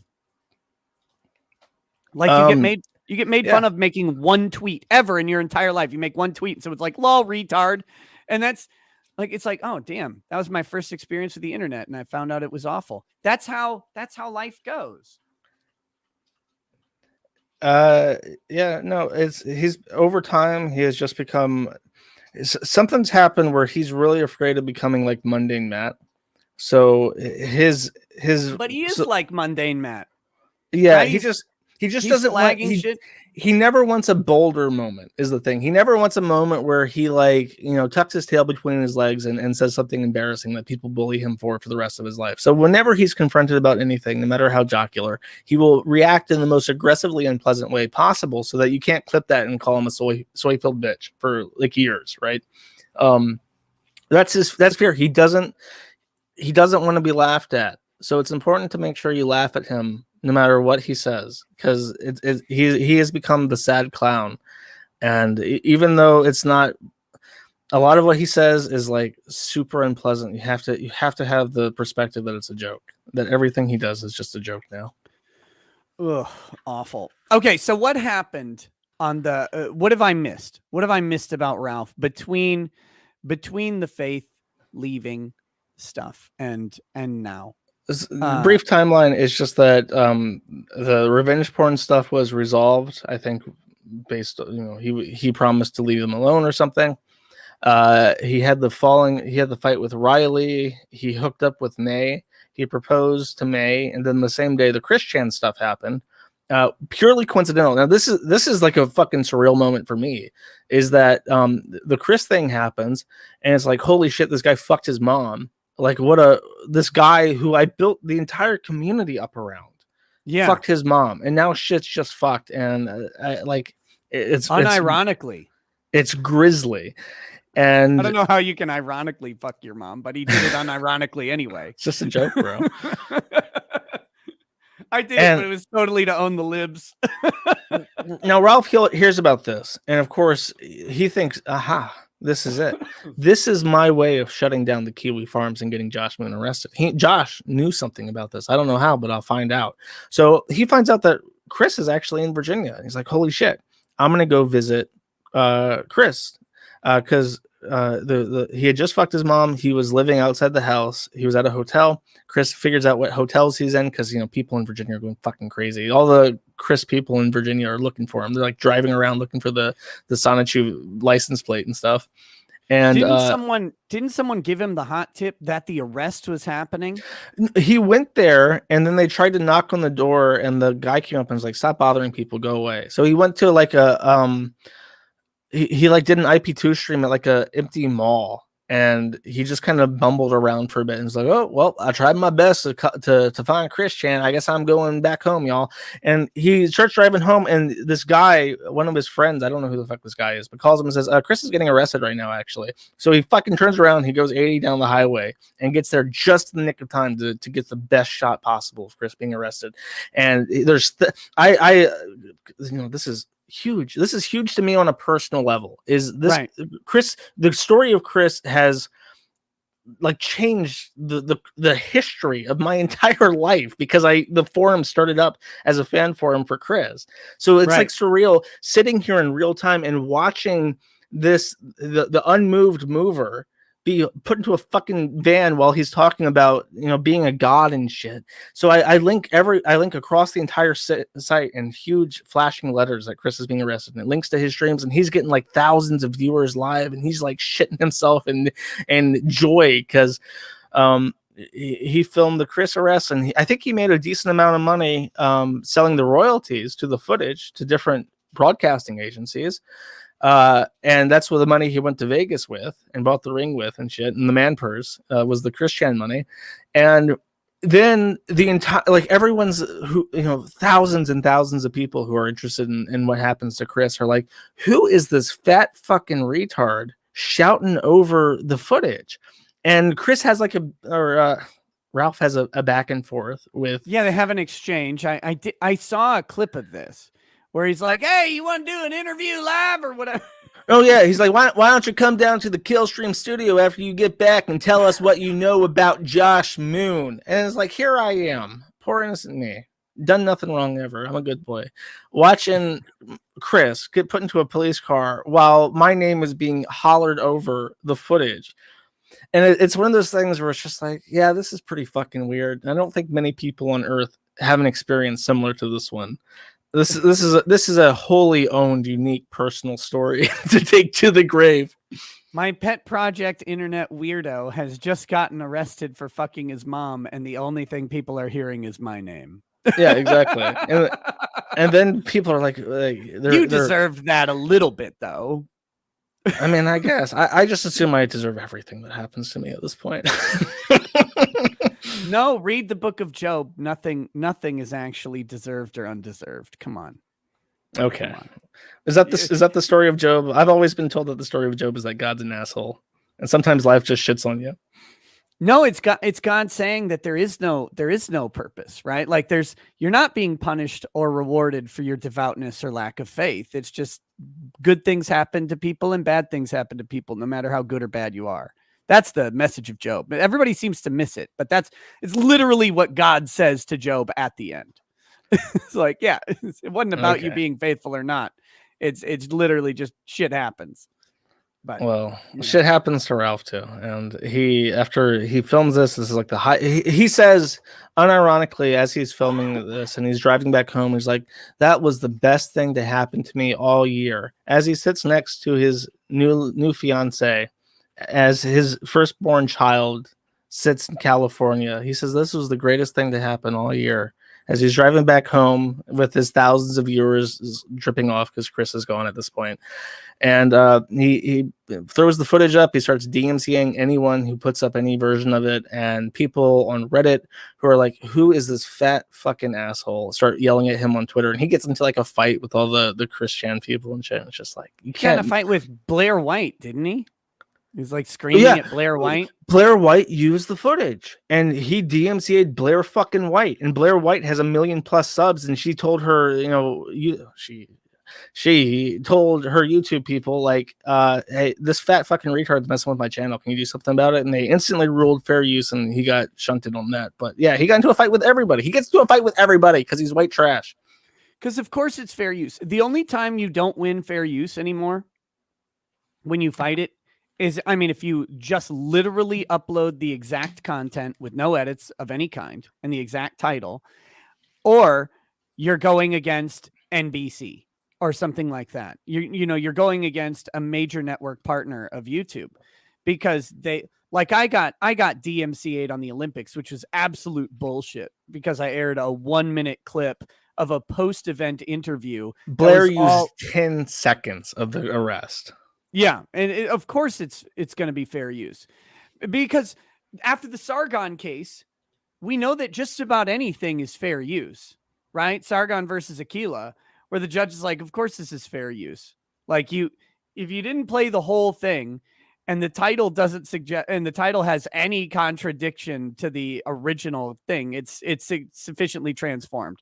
[SPEAKER 2] Like you get made fun of making one tweet ever in your entire life. You make one tweet, so it's like lol retard, and that's like it's like, oh damn, that was my first experience with the internet, and I found out it was awful. That's how life goes.
[SPEAKER 3] He's over time he has just become something's happened where he's really afraid of becoming like mundane Matt. So his
[SPEAKER 2] but he is like mundane Matt.
[SPEAKER 3] Yeah,
[SPEAKER 2] right?
[SPEAKER 3] He just
[SPEAKER 2] He's
[SPEAKER 3] doesn't want
[SPEAKER 2] shit.
[SPEAKER 3] he never wants a bolder moment is the thing. He never wants a moment where he like, tucks his tail between his legs and says something embarrassing that people bully him for the rest of his life. So whenever he's confronted about anything, no matter how jocular, he will react in the most aggressively unpleasant way possible so that you can't clip that and call him a soy-filled bitch for like years, right? That's fair. He doesn't want to be laughed at. So it's important to make sure you laugh at him no matter what he says, because he has become the sad clown. And even though it's not, a lot of what he says is like super unpleasant, you have to have the perspective that it's a joke, that everything he does is just a joke now.
[SPEAKER 2] Ugh, awful. Okay, so what happened on the what have I missed? What have I missed about Ralph between the Faith leaving stuff and now?
[SPEAKER 3] Brief timeline is just that the revenge porn stuff was resolved, I think, based he promised to leave them alone or something. He had the fight with Riley. He hooked up with May. He proposed to May, and then the same day the Christian stuff happened. Purely coincidental. Now this is like a fucking surreal moment for me, is that the Chris thing happens and it's like, holy shit, this guy fucked his mom. Like this guy who I built the entire community up around, fucked his mom, and now shit's just fucked. And it's
[SPEAKER 2] unironically,
[SPEAKER 3] it's grisly. And
[SPEAKER 2] I don't know how you can ironically fuck your mom, but he did it unironically anyway.
[SPEAKER 3] It's just a joke, bro.
[SPEAKER 2] I did it, but it was totally to own the libs.
[SPEAKER 3] Now Ralph hears about this, and of course he thinks, aha, this is it. This is my way of shutting down the Kiwi farms and getting Josh Moon arrested. Josh knew something about this. I don't know how, but I'll find out. So he finds out that Chris is actually in Virginia. He's like, holy shit, I'm going to go visit Chris because he had just fucked his mom. He was living outside the house. He was at a hotel. Chris figures out what hotels he's in because people in Virginia are going fucking crazy. All the Chris people in Virginia are looking for him. They're like driving around looking for the Sonichu license plate and stuff. And didn't someone give him the hot tip that the arrest was happening? He went there, and then they tried to knock on the door, and the guy came up and was like, "Stop bothering people, go away." So he went to like a he like did an IP2 stream at like a empty mall, and he just kind of bumbled around for a bit and was like, oh, well, I tried my best to find Chris Chan. I guess I'm going back home, y'all. And he starts driving home, and this guy, one of his friends, I don't know who the fuck this guy is, but calls him and says, Chris is getting arrested right now, actually. So he fucking turns around, he goes 80 down the highway and gets there just in the nick of time to get the best shot possible of Chris being arrested. And there's this is huge. This is huge to me on a personal level. Is this right. Chris? The story of Chris has like changed the history of my entire life because the forum started up as a fan forum for Chris. So it's like surreal sitting here in real time and watching the unmoved mover be put into a fucking van while he's talking about being a god and shit. So I link across the entire site in huge flashing letters that Chris is being arrested, and it links to his streams, and he's getting like thousands of viewers live, and he's like shitting himself and joy because he filmed the Chris arrest, and I think he made a decent amount of money selling the royalties to the footage to different broadcasting agencies. And that's where the money he went to Vegas with and bought the ring with and shit. And the man purse was the Christian money. And then the entire, like everyone's thousands and thousands of people who are interested in what happens to Chris are like, who is this fat fucking retard shouting over the footage? And Chris has like Ralph has a back and forth with.
[SPEAKER 2] Yeah, they have an exchange. I saw a clip of this where he's like, hey, you want to do an interview live or whatever?
[SPEAKER 3] Oh, yeah. He's like, why don't you come down to the Killstream studio after you get back and tell us what you know about Josh Moon? And it's like, here I am, poor innocent me. Done nothing wrong ever. I'm a good boy. Watching Chris get put into a police car while my name is being hollered over the footage. And it's one of those things where it's just like, yeah, this is pretty fucking weird. And I don't think many people on Earth have an experience similar to this one. This is a wholly owned, unique, personal story to take to the grave.
[SPEAKER 2] My pet project internet weirdo has just gotten arrested for fucking his mom, and the only thing people are hearing is my name.
[SPEAKER 3] Yeah, exactly. And then people are like
[SPEAKER 2] You
[SPEAKER 3] they're
[SPEAKER 2] deserved that a little bit, though.
[SPEAKER 3] I mean, I guess I just assume I deserve everything that happens to me at this point.
[SPEAKER 2] No, read the book of Job. Nothing is actually deserved or undeserved. Come on.
[SPEAKER 3] Okay.
[SPEAKER 2] Come on.
[SPEAKER 3] Is that the story of Job? I've always been told that the story of Job is that God's an asshole, and sometimes life just shits on you.
[SPEAKER 2] No, it's God saying that there is no purpose, right? Like you're not being punished or rewarded for your devoutness or lack of faith. It's just good things happen to people and bad things happen to people, no matter how good or bad you are. That's the message of Job. Everybody seems to miss it, but it's literally what God says to Job at the end. It's like, yeah, it wasn't about you being faithful or not. It's literally just shit happens. But
[SPEAKER 3] well, shit happens to Ralph too, and after he films this is like the high. He says unironically as he's filming this, and he's driving back home. He's like, "That was the best thing to happen to me all year." As he sits next to his new fiance, as his firstborn child sits in California, he says, "This was the greatest thing to happen all year." As he's driving back home with his thousands of viewers dripping off because Chris is gone at this point. And he throws the footage up. He starts DMCAing anyone who puts up any version of it. And people on Reddit who are like, who is this fat fucking asshole? Start yelling at him on Twitter. And he gets into like a fight with all the Christian people and shit. It's just like, you can't.
[SPEAKER 2] He got in a fight with Blair White, didn't he? He's like screaming at Blair White.
[SPEAKER 3] Blair White used the footage and he DMCA'd Blair fucking White. And Blair White has 1 million+ subs. And she told her, she told her YouTube people like, hey, this fat fucking retard's messing with my channel. Can you do something about it? And they instantly ruled fair use and he got shunted on that. But yeah, he got into a fight with everybody. He gets into a fight with everybody because he's white trash.
[SPEAKER 2] Because of course it's fair use. The only time you don't win fair use anymore when you fight it is, I mean, if you just literally upload the exact content with no edits of any kind and the exact title, or you're going against NBC or something like that. You're going against a major network partner of YouTube, because they, like, I got DMCA'd on the Olympics, which was absolute bullshit because I aired a 1-minute clip of a post-event interview.
[SPEAKER 3] Blair used 10 seconds of the arrest.
[SPEAKER 2] Yeah, and of course it's going to be fair use, because after the Sargon case, we know that just about anything is fair use, right? Sargon versus Aquila, where the judge is like, of course this is fair use. Like, if you didn't play the whole thing and the title doesn't suggest, and the title has any contradiction to the original thing, it's sufficiently transformed.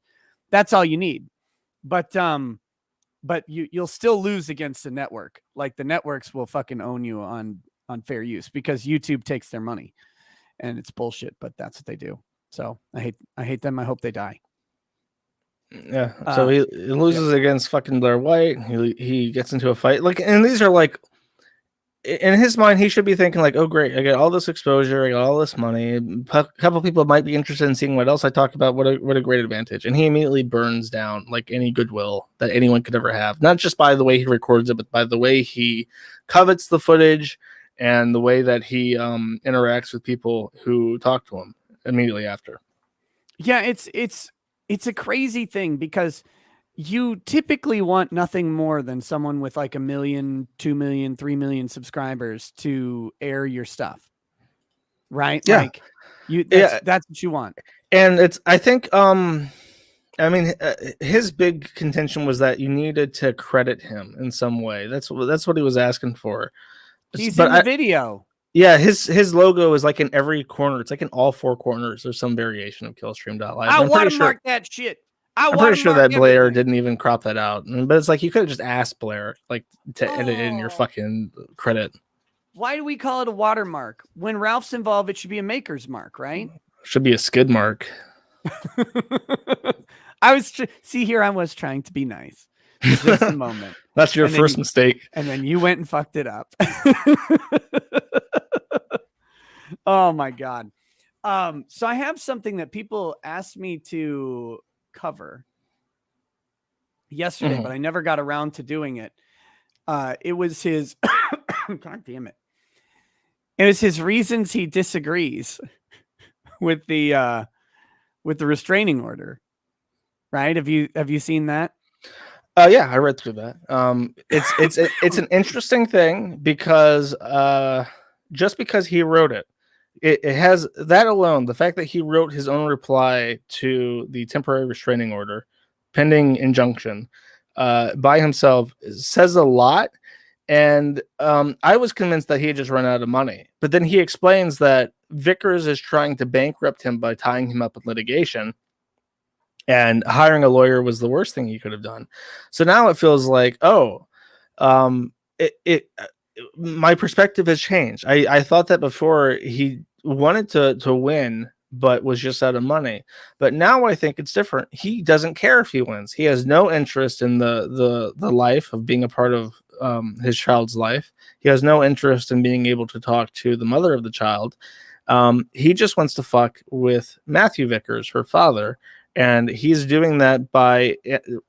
[SPEAKER 2] That's all you need. But you'll still lose against the network. Like, the networks will fucking own you on fair use because YouTube takes their money, and it's bullshit, but that's what they do. So I hate them. I hope they die.
[SPEAKER 3] Yeah. So he loses against fucking Blair White. He gets into a fight. Like, and these are like, in his mind, he should be thinking like, oh great, I got all this exposure, I got all this money. A couple people might be interested in seeing what else I talk about. What a great advantage. And he immediately burns down like any goodwill that anyone could ever have. Not just by the way he records it, but by the way he covets the footage and the way that he interacts with people who talk to him immediately after.
[SPEAKER 2] Yeah, it's a crazy thing because you typically want nothing more than someone with like 1 million, 2 million, 3 million subscribers to air your stuff. Right?
[SPEAKER 3] Yeah.
[SPEAKER 2] Like that's what you want.
[SPEAKER 3] And I think, I mean, his big contention was that you needed to credit him in some way. That's what he was asking for.
[SPEAKER 2] He's in the video.
[SPEAKER 3] Yeah, his logo is like in every corner. It's like in all 4 corners. There's some variation of Killstream.live.
[SPEAKER 2] I watermark that shit.
[SPEAKER 3] I'm pretty sure that Blair didn't even crop that out. But it's like, you could have just asked Blair like to edit in your fucking credit. Why
[SPEAKER 2] do we call it a watermark? When Ralph's involved, it should be a maker's mark, right?
[SPEAKER 3] Should be a skid mark.
[SPEAKER 2] I was trying to be nice. Just a moment.
[SPEAKER 3] That's your first mistake.
[SPEAKER 2] And then you went and fucked it up. Oh my God. So I have something that people asked me to cover yesterday, but I never got around to doing it. It was his God damn it. It was his reasons he disagrees with the restraining order. right? Have you seen that?
[SPEAKER 3] Yeah, I read through that. It's an interesting thing because just because he wrote it, it has that alone. The fact that he wrote his own reply to the temporary restraining order, pending injunction, by himself says a lot. And I was convinced that he had just run out of money, but then he explains that Vickers is trying to bankrupt him by tying him up with litigation, and hiring a lawyer was the worst thing he could have done. So now it feels like, oh, it my perspective has changed. I thought that before he wanted to win, but was just out of money. But now I think it's different. He doesn't care if he wins. He has no interest in the life of being a part of his child's life. He has no interest in being able to talk to the mother of the child. He just wants to fuck with Matthew Vickers, her father, and he's doing that by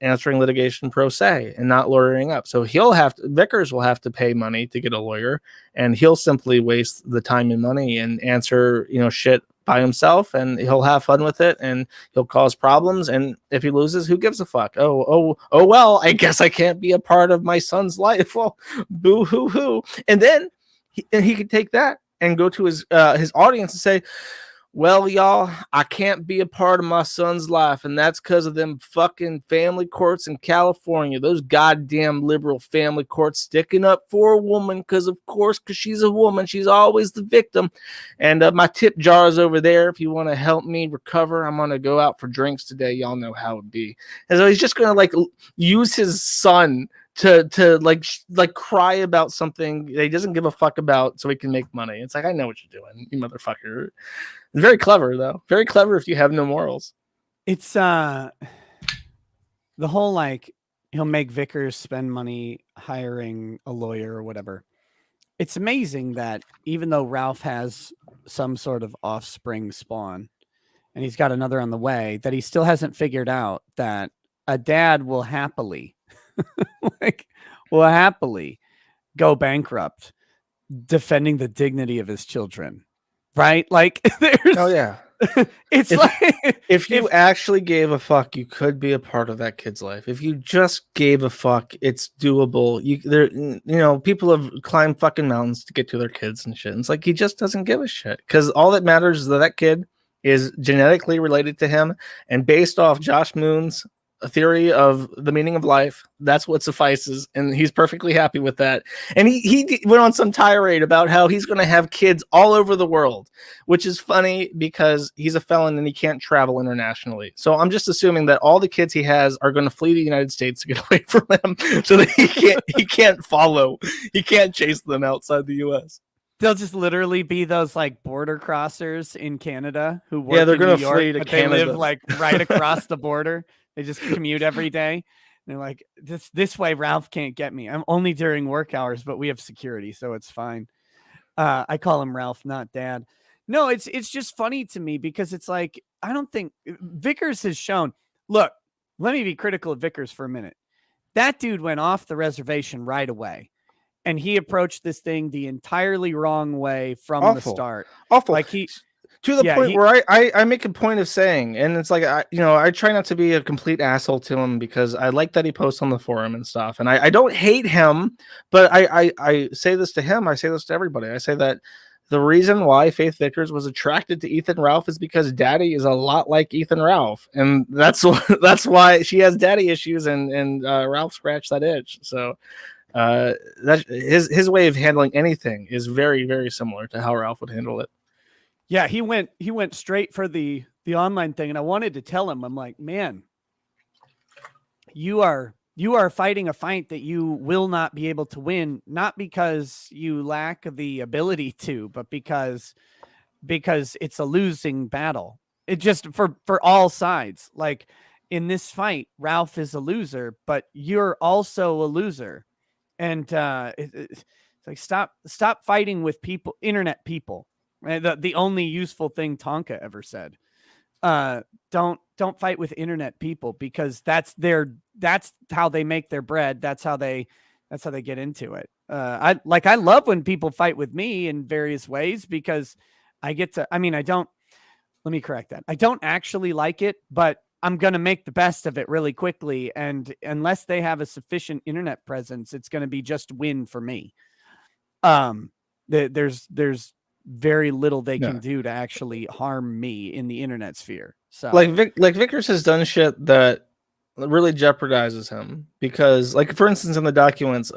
[SPEAKER 3] answering litigation pro se and not lawyering up. So Vickers will have to pay money to get a lawyer, and he'll simply waste the time and money and answer, shit by himself, and he'll have fun with it, and he'll cause problems. And if he loses, who gives a fuck? Oh, well, I guess I can't be a part of my son's life. Well, boo hoo hoo. And then he could take that and go to his audience and say, well, y'all, I can't be a part of my son's life, and that's because of them fucking family courts in California. Those goddamn liberal family courts sticking up for a woman because she's a woman. She's always the victim. And my tip jar is over there. If you want to help me recover, I'm going to go out for drinks today. Y'all know how it be. And so he's just going to, use his son to cry about something that he doesn't give a fuck about so he can make money. It's like, I know what you're doing, you motherfucker. It's very clever, though. Very clever if you have no morals.
[SPEAKER 2] It's the whole he'll make Vickers spend money hiring a lawyer or whatever. It's amazing that even though Ralph has some sort of offspring spawn and he's got another on the way, that he still hasn't figured out that a dad will happily go bankrupt defending the dignity of his children, right? There's,
[SPEAKER 3] oh yeah,
[SPEAKER 2] it's
[SPEAKER 3] if you actually gave a fuck, you could be a part of that kid's life. If you just gave a fuck, it's doable. People have climbed fucking mountains to get to their kids and shit. And it's like, he just doesn't give a shit, because all that matters is that kid is genetically related to him, and based off Josh Moon's a theory of the meaning of life, that's what suffices, and he's perfectly happy with that. And he went on some tirade about how he's going to have kids all over the world, which is funny because he's a felon and he can't travel internationally. So I'm just assuming that all the kids he has are going to flee the United States to get away from him, so that he can't chase them outside the US.
[SPEAKER 2] They'll just literally be those border crossers in Canada who work
[SPEAKER 3] they're
[SPEAKER 2] going
[SPEAKER 3] to flee to Canada.
[SPEAKER 2] They live right across the border. They just commute every day. They're like, this way Ralph can't get me. I'm only during work hours, but we have security, so it's fine. I call him Ralph, not Dad. No, it's just funny to me because it's I don't think Vickers has shown. Look, let me be critical of Vickers for a minute. That dude went off the reservation right away, and he approached this thing the entirely wrong way from the start.
[SPEAKER 3] Awful. To the point where I make a point of saying, and it's I try not to be a complete asshole to him because I like that he posts on the forum and stuff. And I don't hate him, but I say this to him. I say this to everybody. I say that the reason why Faith Vickers was attracted to Ethan Ralph is because Daddy is a lot like Ethan Ralph. And that's why she has daddy issues, and Ralph scratched that itch. So that his way of handling anything is very, very similar to how Ralph would handle it.
[SPEAKER 2] Yeah, he went straight for the online thing, and I wanted to tell him, I'm like, man, you are fighting a fight that you will not be able to win, not because you lack the ability to, but because it's a losing battle. It just for all sides. In this fight, Ralph is a loser, but you're also a loser, and it's stop fighting with internet people. Right? The only useful thing Tonka ever said. Don't fight with internet people, because that's how they make their bread. That's how they get into it. I love when people fight with me in various ways, because I get to, let me correct that. I don't actually like it, but I'm going to make the best of it really quickly. And unless they have a sufficient internet presence, it's going to be just win for me. There's very little they can do to actually harm me in the internet sphere. So
[SPEAKER 3] like Vickers has done shit that really jeopardizes him, because, like, for instance, in the documents,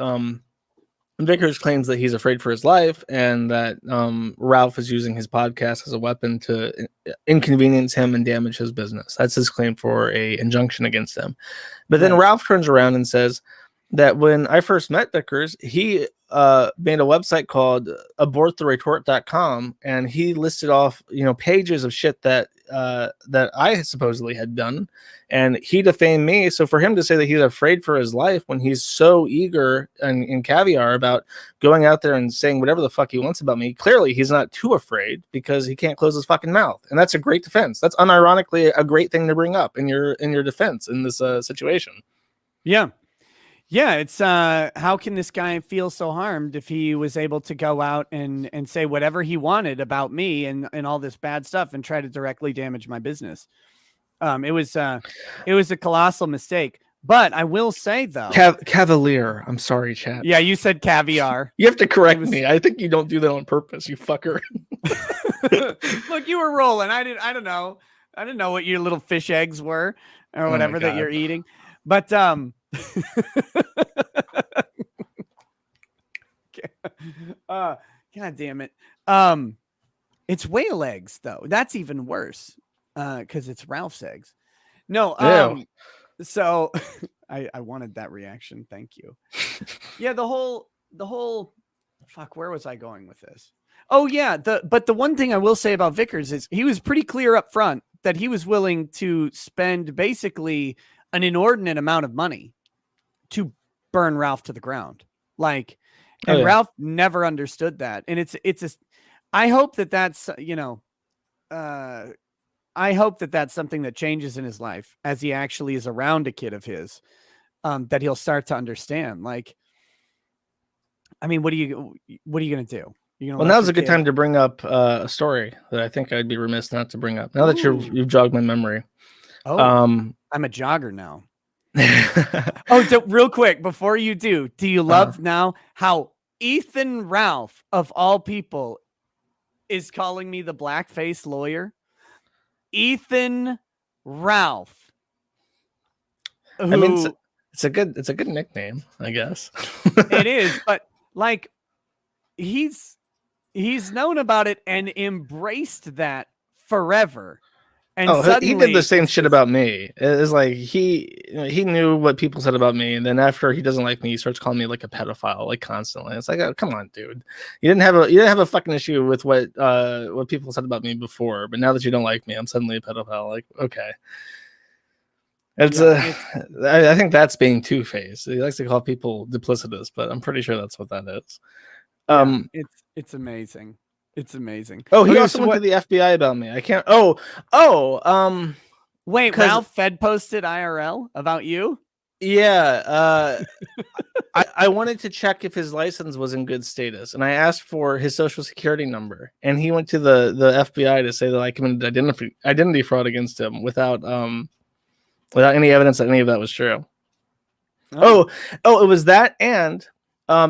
[SPEAKER 3] Vickers claims that he's afraid for his life, and that Ralph is using his podcast as a weapon to inconvenience him and damage his business. That's his claim for a injunction against him. But then Ralph turns around and says that when I first met Vickers, he made a website called aborttheretort.com, and he listed off, pages of shit that I supposedly had done, and he defamed me. So for him to say that he's afraid for his life when he's so eager and caviar about going out there and saying whatever the fuck he wants about me, clearly he's not too afraid, because he can't close his fucking mouth. And that's a great defense. That's unironically a great thing to bring up in your defense in this situation.
[SPEAKER 2] Yeah. Yeah, it's how can this guy feel so harmed if he was able to go out and say whatever he wanted about me and all this bad stuff and try to directly damage my business? It was a colossal mistake. But I will say, though,
[SPEAKER 3] Cavalier. I'm sorry, chat.
[SPEAKER 2] Yeah, you said caviar.
[SPEAKER 3] You have to correct me. I think you don't do that on purpose, you fucker.
[SPEAKER 2] Look, you were rolling. I don't know. I didn't know what your little fish eggs were or whatever that you're eating. But God damn it. It's whale eggs, though. That's even worse. Because it's Ralph's eggs. No, so I wanted that reaction. Thank you. Yeah, the whole fuck, where was I going with this? Oh yeah, but the one thing I will say about Vickers is he was pretty clear up front that he was willing to spend basically an inordinate amount of money to burn Ralph to the ground. Ralph never understood that. And I hope that's, I hope that that's something that changes in his life as he actually is around a kid of his, that he'll start to understand. What are you going to do?
[SPEAKER 3] Well, now's a good time to bring up a story that I think I'd be remiss not to bring up. Now that you've jogged my memory.
[SPEAKER 2] Oh, I'm a jogger now. Real quick before you do you love now how Ethan Ralph of all people is calling me the blackface lawyer? Ethan Ralph.
[SPEAKER 3] I mean, it's a good nickname, I guess.
[SPEAKER 2] It is, but he's known about it and embraced that forever. And
[SPEAKER 3] he did the same shit about me. It's like he knew what people said about me, and then after he doesn't like me, he starts calling me like a pedophile, constantly. It's like, oh, come on, dude. You didn't have a fucking issue with what people said about me before, but now that you don't like me, I'm suddenly a pedophile. Okay. I think that's being two-faced. He likes to call people duplicitous, but I'm pretty sure that's what that is.
[SPEAKER 2] It's amazing. It's amazing.
[SPEAKER 3] Oh, he also went to the FBI about me. I can't.
[SPEAKER 2] Wait, Ralph Fed posted IRL about you?
[SPEAKER 3] Yeah. I wanted to check if his license was in good status, and I asked for his social security number, and he went to the FBI to say that I committed identity fraud against him without any evidence that any of that was true. Oh, it was that, and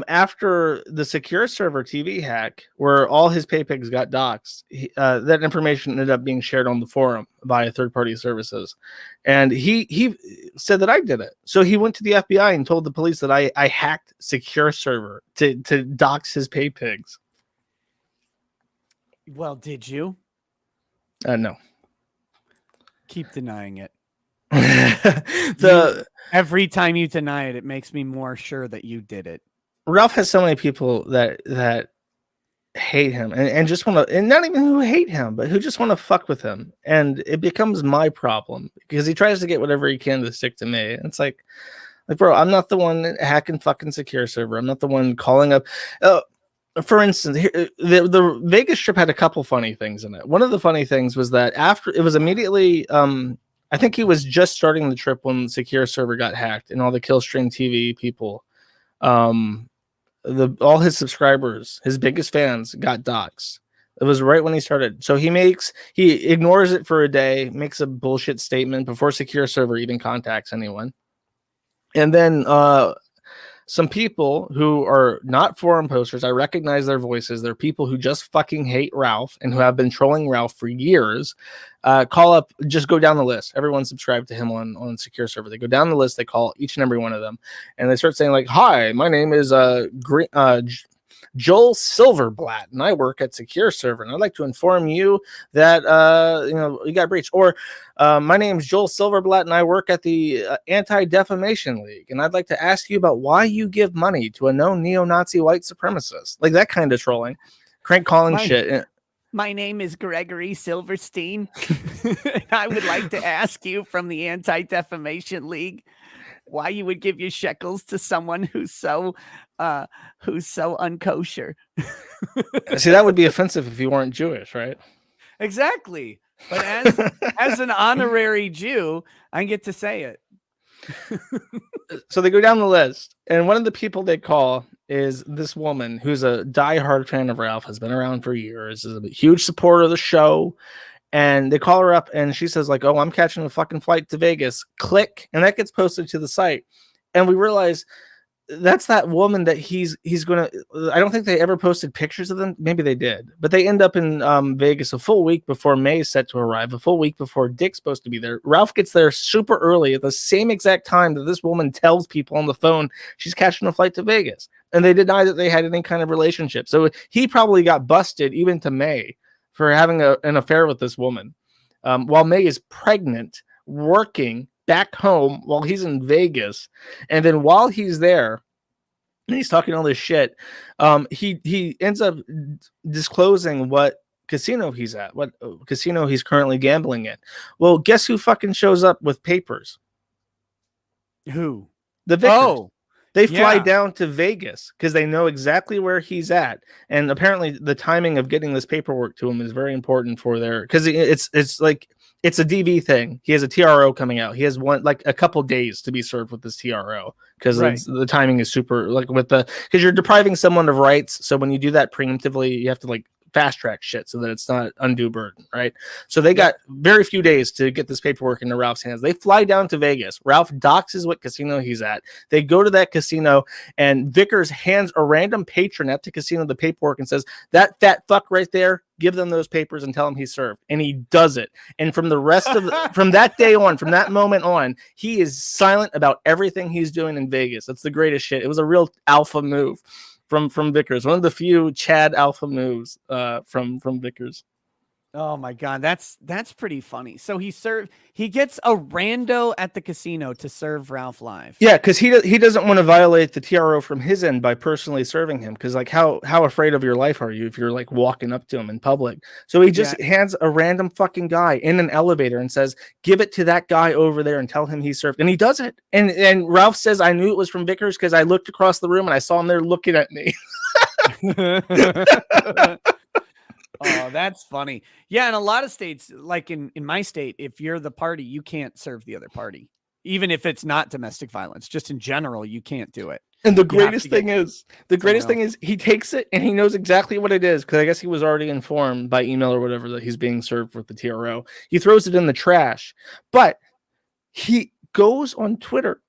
[SPEAKER 3] after the secure server TV hack, where all his pay pigs got doxxed, that information ended up being shared on the forum by third-party services, and he said that I did it. So he went to the FBI and told the police that I hacked secure server to dox his pay pigs.
[SPEAKER 2] Well, did you?
[SPEAKER 3] No.
[SPEAKER 2] Keep denying it.
[SPEAKER 3] Every
[SPEAKER 2] time you deny it, it makes me more sure that you did it.
[SPEAKER 3] Ralph has so many people that hate him and just want to, and not even who hate him, but who just want to fuck with him. And it becomes my problem because he tries to get whatever he can to stick to me. It's like, bro, I'm not the one hacking fucking secure server. I'm not the one calling up. For instance, the Vegas trip had a couple funny things in it. One of the funny things was that after it was immediately, I think he was just starting the trip when secure server got hacked and all the Killstream TV people, all his subscribers, his biggest fans got doxxed. It was right when he started. So he ignores it for a day, makes a bullshit statement before Secure Server even contacts anyone. And then some people who are not forum posters, I recognize their voices. They're people who just fucking hate Ralph and who have been trolling Ralph for years. Call up, just go down the list. Everyone subscribed to him on Secure Server. They go down the list, they call each and every one of them, and they start saying like, "Hi, my name is Joel Silverblatt, and I work at Secure Server, and I'd like to inform you that you got breached." Or my name is Joel Silverblatt, and I work at the Anti-Defamation League, and I'd like to ask you about why you give money to a known neo-Nazi white supremacist. Like that kind of trolling, crank calling shit.
[SPEAKER 2] My name is Gregory Silverstein. I would like to ask you from the Anti-Defamation League why you would give your shekels to someone who's so unkosher.
[SPEAKER 3] See, that would be offensive if you weren't Jewish, right?
[SPEAKER 2] Exactly. But as an honorary Jew, I get to say it.
[SPEAKER 3] So they go down the list, and one of the people they call is this woman who's a diehard fan of Ralph, has been around for years, is a huge supporter of the show. And they call her up and she says like, "Oh, I'm catching a fucking flight to Vegas." Click. And that gets posted to the site. And we realize that's that woman that he's going to, I don't think they ever posted pictures of them. Maybe they did, but they end up in Vegas a full week before May is set to arrive, a full week before Dick's supposed to be there. Ralph gets there super early at the same exact time that this woman tells people on the phone she's catching a flight to Vegas. And they deny that they had any kind of relationship. So he probably got busted even to May for having an affair with this woman, while May is pregnant, working back home while he's in Vegas. And then while he's there, and he's talking all this shit, he ends up disclosing what casino he's at, what casino he's currently gambling in. Well, guess who fucking shows up with papers?
[SPEAKER 2] Who?
[SPEAKER 3] The Vickers.
[SPEAKER 2] Oh.
[SPEAKER 3] They fly down to Vegas because they know exactly where he's at. And apparently the timing of getting this paperwork to him is very important for their, because it's like, it's a DV thing. He has a TRO coming out. He has a couple days to be served with this TRO because the timing is super, like because you're depriving someone of rights. So when you do that preemptively, you have to like fast track shit so that it's not undue burden, right? So they got very few days to get this paperwork into Ralph's hands. They fly down to Vegas. Ralph doxes what casino he's at. They go to that casino, and Vickers hands a random patron at the casino the paperwork and says, "That fat fuck right there, give them those papers and tell him he's served." And he does it. And from the rest of from that day on, from that moment on, he is silent about everything he's doing in Vegas. That's the greatest shit. It was a real alpha move from Vickers. One of the few Chad alpha moves from Vickers.
[SPEAKER 2] Oh my God, that's pretty funny. So he gets a rando at the casino to serve Ralph live.
[SPEAKER 3] Yeah, because he doesn't want to violate the TRO from his end by personally serving him. Because like how afraid of your life are you if you're like walking up to him in public? So he just hands a random fucking guy in an elevator and says, "Give it to that guy over there and tell him he served." And he does it. And Ralph says, "I knew it was from Vickers because I looked across the room and I saw him there looking at me."
[SPEAKER 2] Oh, that's funny. Yeah, in a lot of states, like in my state, if you're the party, you can't serve the other party. Even if it's not domestic violence, just in general, you can't do it.
[SPEAKER 3] And the greatest thing is, he takes it and he knows exactly what it is, because I guess he was already informed by email or whatever that he's being served with the TRO. He throws it in the trash, but he goes on Twitter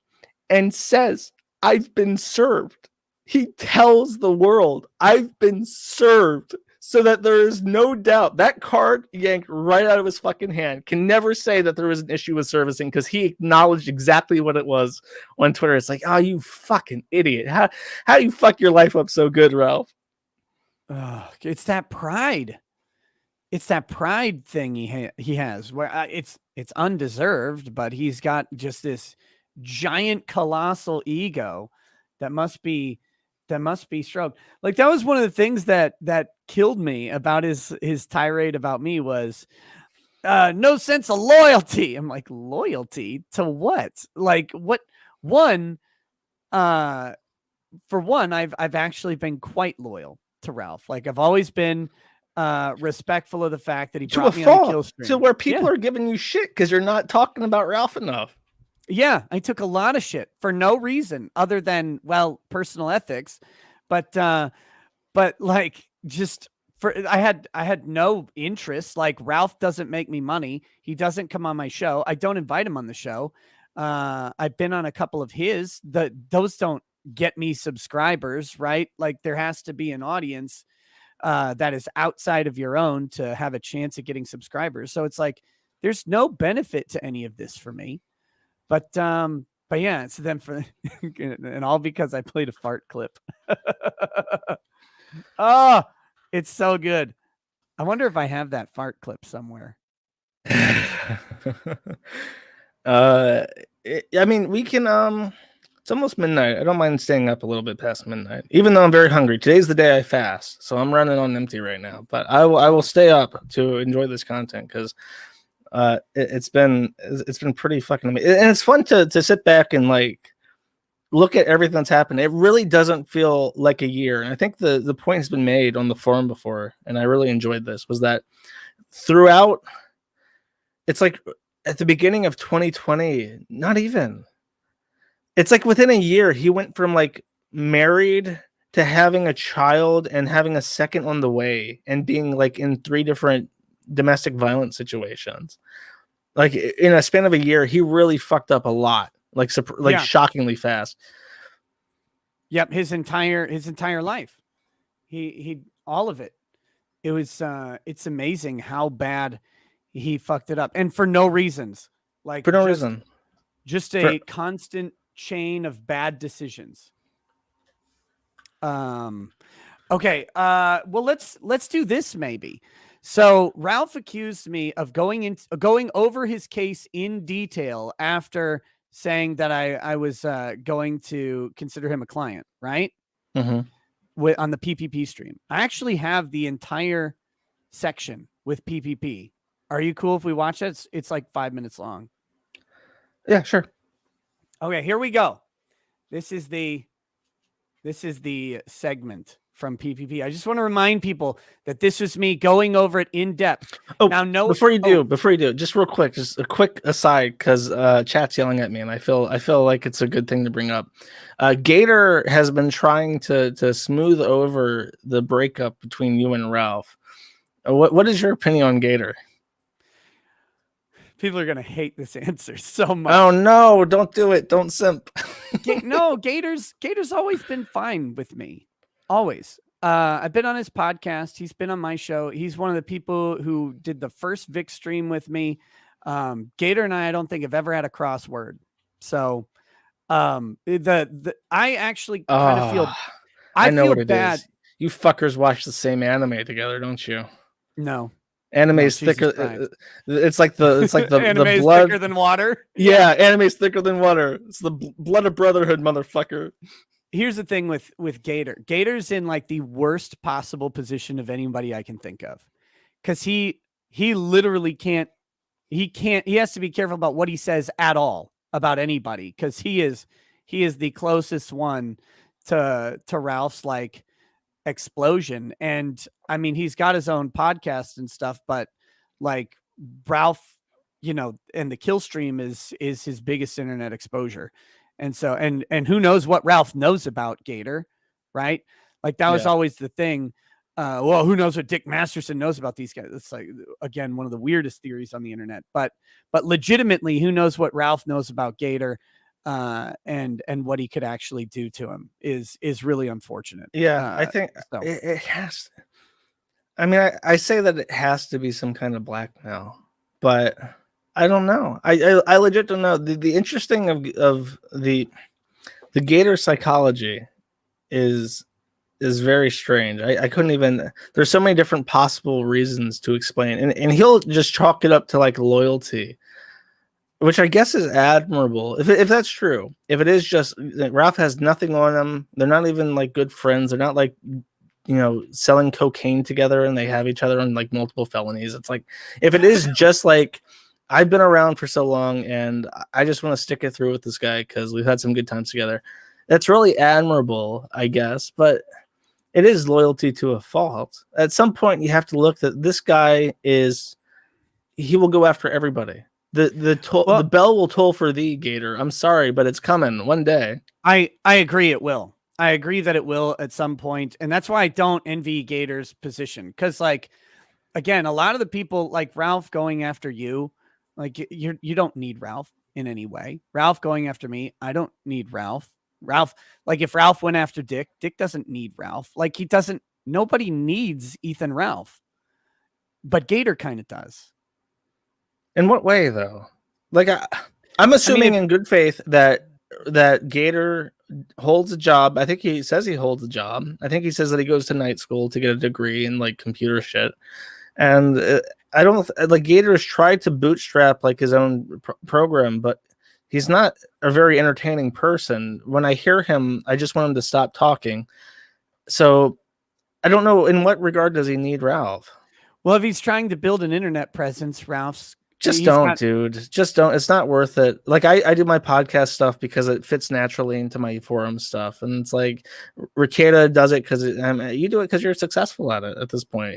[SPEAKER 3] and says, "I've been served." He tells the world, "I've been served," so that there is no doubt. That card yanked right out of his fucking hand can never say that there was an issue with servicing, because he acknowledged exactly what it was on Twitter. It's like, "Oh, you fucking idiot. How do you fuck your life up so good, Ralph?"
[SPEAKER 2] It's that pride. It's that pride thing he has where it's undeserved, but he's got just this giant colossal ego that must be stroked. Like that was one of the things that killed me about his tirade about me was no sense of loyalty. I'm like, loyalty to what? Like what? For one, I've actually been quite loyal to Ralph. Like I've always been respectful of the fact that he brought me on the kill stream.
[SPEAKER 3] To where people are giving you shit because you're not talking about Ralph enough.
[SPEAKER 2] Yeah, I took a lot of shit for no reason other than, well, personal ethics, but like just I had no interest. Like, Ralph doesn't make me money. He doesn't come on my show. I don't invite him on the show. I've been on a couple of his. Those don't get me subscribers, right? Like, there has to be an audience that is outside of your own to have a chance at getting subscribers. So it's like there's no benefit to any of this for me. But yeah, it's then for and all because I played a fart clip. Oh, it's so good. I wonder if I have that fart clip somewhere.
[SPEAKER 3] I mean, we can. It's almost midnight. I don't mind staying up a little bit past midnight, even though I'm very hungry. Today's the day I fast, so I'm running on empty right now. But I will stay up to enjoy this content because it's been pretty fucking amazing, and it's fun to sit back and like look at everything that's happened. It really doesn't feel like a year, and I think the point has been made on the forum before, and I really enjoyed this, was that throughout, it's like at the beginning of 2020, not even. It's like within a year, he went from like married to having a child and having a second on the way and being like in 3 different domestic violence situations. Like in a span of a year, he really fucked up a lot, like shockingly fast.
[SPEAKER 2] Yep, his entire life, he all of it. It was it's amazing how bad he fucked it up, and for no reasons. Like
[SPEAKER 3] for no reason,
[SPEAKER 2] just a constant chain of bad decisions. Okay. Well, let's do this maybe. So Ralph accused me of going over his case in detail after saying that I was going to consider him a client, right?
[SPEAKER 3] Mm-hmm.
[SPEAKER 2] On the PPP stream. I actually have the entire section with PPP. Are you cool if we watch it? It's like 5 minutes long.
[SPEAKER 3] Yeah, sure.
[SPEAKER 2] Okay, here we go. This is the segment from PPP. I just want to remind people that this was me going over it in depth.
[SPEAKER 3] Oh, now before you do, just real quick, just a quick aside, because chat's yelling at me, and I feel like it's a good thing to bring up. Gator has been trying to smooth over the breakup between you and Ralph. What is your opinion on Gator?
[SPEAKER 2] People are gonna hate this answer so much.
[SPEAKER 3] Oh no! Don't do it. Don't simp.
[SPEAKER 2] No, Gator's always been fine with me. Always. I've been on his podcast. He's been on my show. He's one of the people who did the first Vic stream with me. Gator and I don't think have ever had a crossword. So, I actually kind of feel.
[SPEAKER 3] I know feel what it bad. Is. You fuckers watch the same anime together, don't you?
[SPEAKER 2] No.
[SPEAKER 3] Anime's thicker. It's like the
[SPEAKER 2] anime's
[SPEAKER 3] blood
[SPEAKER 2] thicker than water.
[SPEAKER 3] Yeah, anime's thicker than water. It's the blood of brotherhood, motherfucker.
[SPEAKER 2] Here's the thing with Gator. Gator's in like the worst possible position of anybody I can think of, because he literally can't. He has to be careful about what he says at all about anybody, because he is the closest one to Ralph's like explosion. And I mean, he's got his own podcast and stuff, but like Ralph, and the kill stream is his biggest internet exposure. And so, and who knows what Ralph knows about Gator, right? Like that was always the thing. Well, who knows what Dick Masterson knows about these guys? It's like, again, one of the weirdest theories on the internet, but legitimately, who knows what Ralph knows about Gator? And what he could actually do to him is really unfortunate.
[SPEAKER 3] Yeah, I think so. It has. I mean, I say that it has to be some kind of blackmail, but I don't know. I legit don't know. The interesting of the Gator psychology is very strange. I couldn't even. There's so many different possible reasons to explain, and he'll just chalk it up to like loyalty, which I guess is admirable. If that's true, if it is just Ralph has nothing on them, they're not even like good friends. They're not like, selling cocaine together and they have each other on like multiple felonies. It's like, if it is just like, I've been around for so long and I just want to stick it through with this guy because we've had some good times together. That's really admirable, I guess, but it is loyalty to a fault. At some point, you have to look that this guy he will go after everybody. The bell will toll for thee, Gator. I'm sorry, but it's coming one day.
[SPEAKER 2] I agree. It will. I agree that it will at some point, and that's why I don't envy Gator's position. Because, like, again, a lot of the people like Ralph going after you, like you don't need Ralph in any way. Ralph going after me, I don't need Ralph. Ralph, like if Ralph went after Dick, Dick doesn't need Ralph. Like he doesn't. Nobody needs Ethan Ralph, but Gator kind of does.
[SPEAKER 3] In what way, though? Like, I'm assuming in good faith that Gator holds a job. I think he says he holds a job. I think he says that he goes to night school to get a degree in like computer shit. And I don't like Gator has tried to bootstrap like his own program, but he's not a very entertaining person. When I hear him, I just want him to stop talking. So I don't know in what regard does he need Ralph?
[SPEAKER 2] Well, if he's trying to build an internet presence, Ralph's
[SPEAKER 3] just don't, dude. Just don't. It's not worth it. Like I do my podcast stuff because it fits naturally into my forum stuff, and it's like Ricada does it because you do it because you're successful at it at this point.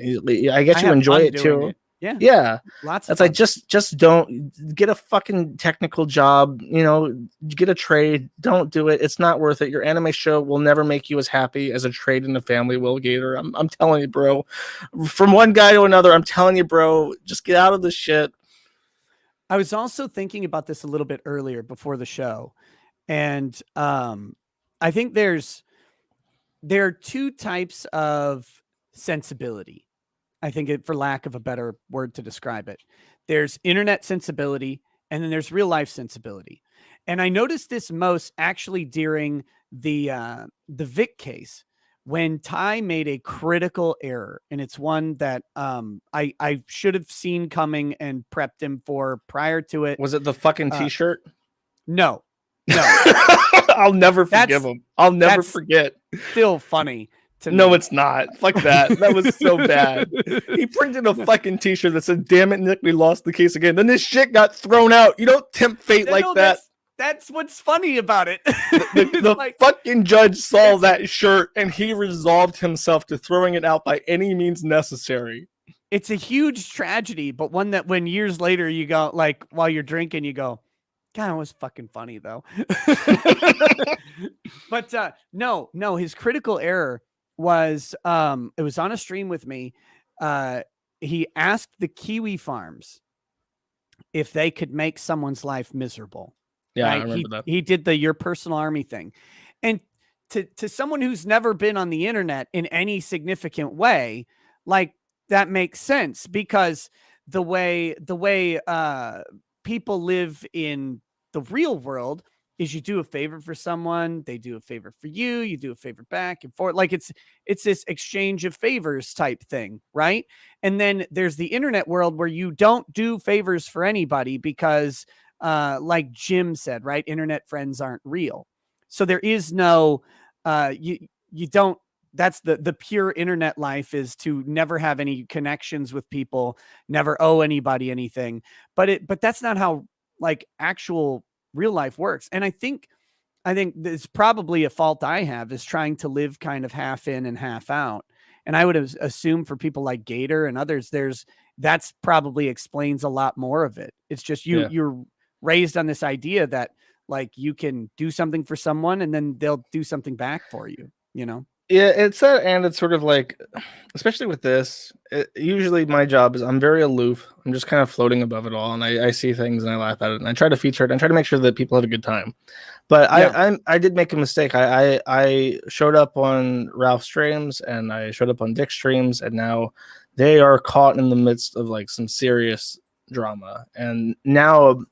[SPEAKER 3] I guess you enjoy it too.
[SPEAKER 2] Yeah,
[SPEAKER 3] yeah.
[SPEAKER 2] Lots. It's
[SPEAKER 3] like just don't get a fucking technical job. You know, get a trade. Don't do it. It's not worth it. Your anime show will never make you as happy as a trade in the family will, Gator. I'm telling you, bro. From one guy to another, I'm telling you, bro. Just get out of this shit.
[SPEAKER 2] I was also thinking about this a little bit earlier before the show, and I think there are two types of sensibility. I think for lack of a better word to describe it, there's internet sensibility, and then there's real life sensibility. And I noticed this most actually during the Vic case, when Ty made a critical error, and it's one that I should have seen coming and prepped him for prior to it.
[SPEAKER 3] Was it the fucking t-shirt?
[SPEAKER 2] No.
[SPEAKER 3] I'll never forgive him. I'll never forget.
[SPEAKER 2] Still funny to me.
[SPEAKER 3] No, it's not. Fuck that. That was so bad. He printed a fucking t-shirt that said, "Damn it, Nick, we lost the case again." Then this shit got thrown out. You don't tempt fate like that.
[SPEAKER 2] That's what's funny about it.
[SPEAKER 3] The like, fucking judge saw that shirt and he resolved himself to throwing it out by any means necessary.
[SPEAKER 2] It's a huge tragedy, but one that when years later you go, like while you're drinking, you go, God, it was fucking funny though. But no, his critical error was it was on a stream with me. He asked the Kiwi farms if they could make someone's life miserable.
[SPEAKER 3] Yeah,
[SPEAKER 2] right?
[SPEAKER 3] I remember that.
[SPEAKER 2] He did the your personal army thing. And to someone who's never been on the internet in any significant way, like that makes sense because the way people live in the real world is you do a favor for someone, they do a favor for you, you do a favor back and forth. Like it's this exchange of favors type thing, right? And then there's the internet world where you don't do favors for anybody because like Jim said, right? Internet friends aren't real. So there is no, you don't, that's the pure internet life is to never have any connections with people, never owe anybody anything. But that's not how like actual real life works. And I think it's probably a fault I have is trying to live kind of half in and half out. And I would assume for people like Gator and others, that's probably explains a lot more of it. It's just you're raised on this idea that like you can do something for someone and then they'll do something back for you, you know?
[SPEAKER 3] Yeah, it's that, and it's sort of like, especially with this, usually my job is I'm very aloof. I'm just kind of floating above it all, and I see things and I laugh at it, and I try to feature it and try to make sure that people have a good time. But yeah. I did make a mistake. I showed up on Ralph's streams and I showed up on Dick's streams, and now they are caught in the midst of like some serious drama. And now,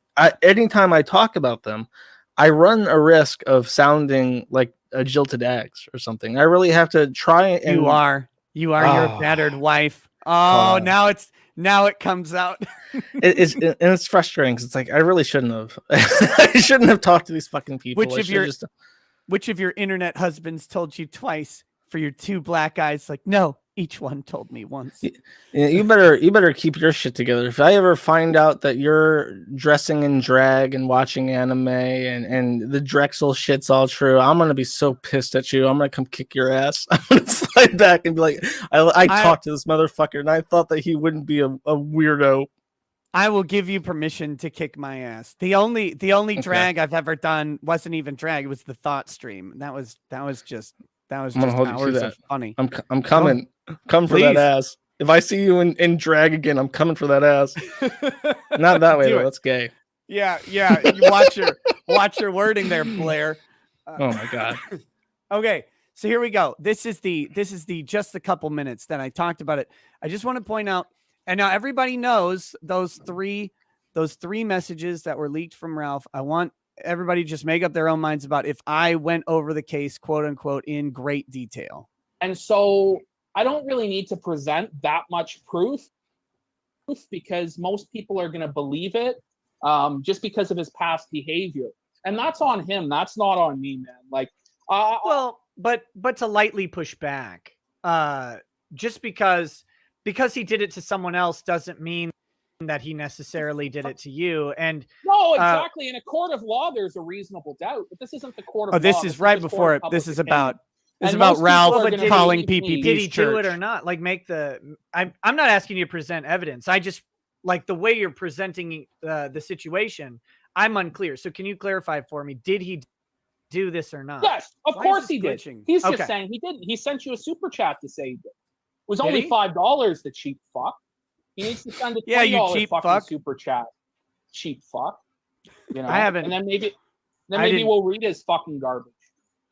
[SPEAKER 3] anytime I talk about them, I run a risk of sounding like a jilted ex or something. I really have to try and
[SPEAKER 2] you are your battered wife. Now it comes out.
[SPEAKER 3] It's frustrating because it's like I really shouldn't have. I shouldn't have talked to these fucking people.
[SPEAKER 2] Which of your internet husbands told you twice for your two black eyes? Like, no, each one told me once.
[SPEAKER 3] You better keep your shit together. If I ever find out that you're dressing in drag and watching anime and the Drexel shit's all true, I'm gonna be so pissed at you. I'm gonna come kick your ass. I'm gonna slide back and be like, I talked to this motherfucker and I thought that he wouldn't be a weirdo.
[SPEAKER 2] I will give you permission to kick my ass. The only drag I've ever done wasn't even drag. It was the thought stream. That was just
[SPEAKER 3] I'm gonna hold you to
[SPEAKER 2] hours
[SPEAKER 3] that.
[SPEAKER 2] of funny.
[SPEAKER 3] I'm coming. Come for that
[SPEAKER 2] Please.
[SPEAKER 3] ass. If I see you in drag again, I'm coming for that ass. Not that way
[SPEAKER 2] Do
[SPEAKER 3] though.
[SPEAKER 2] it.
[SPEAKER 3] That's gay.
[SPEAKER 2] Yeah. You watch your wording there, Blair.
[SPEAKER 3] Oh my god.
[SPEAKER 2] Okay, so here we go. This is the just a couple minutes that I talked about it. I just want to point out, and now everybody knows those three messages that were leaked from Ralph. I want everybody to just make up their own minds about if I went over the case, quote unquote, in great detail.
[SPEAKER 1] And so I don't really need to present that much proof because most people are going to believe it just because of his past behavior. And that's on him. That's not on me, man. Like,
[SPEAKER 2] well, but to lightly push back, just because he did it to someone else doesn't mean that he necessarily did it to you. And
[SPEAKER 1] no, exactly. In a court of law, there's a reasonable doubt, but this isn't the court of law.
[SPEAKER 2] This is right before it. This is about Ralph calling PPP.
[SPEAKER 1] Did
[SPEAKER 2] he do it or not? Like, I'm not asking you to present evidence. I just like the way you're presenting the situation. I'm unclear. So can you clarify for me? Did he do this or not?
[SPEAKER 1] Yes, of course he did. He's just saying he didn't. He sent you a super chat to say he did. It was only $5, the cheap fuck. He needs to send a $20
[SPEAKER 2] you cheap
[SPEAKER 1] fucking
[SPEAKER 2] fuck.
[SPEAKER 1] super chat. Cheap fuck. You know,
[SPEAKER 2] I haven't.
[SPEAKER 1] And then maybe we'll read his fucking garbage.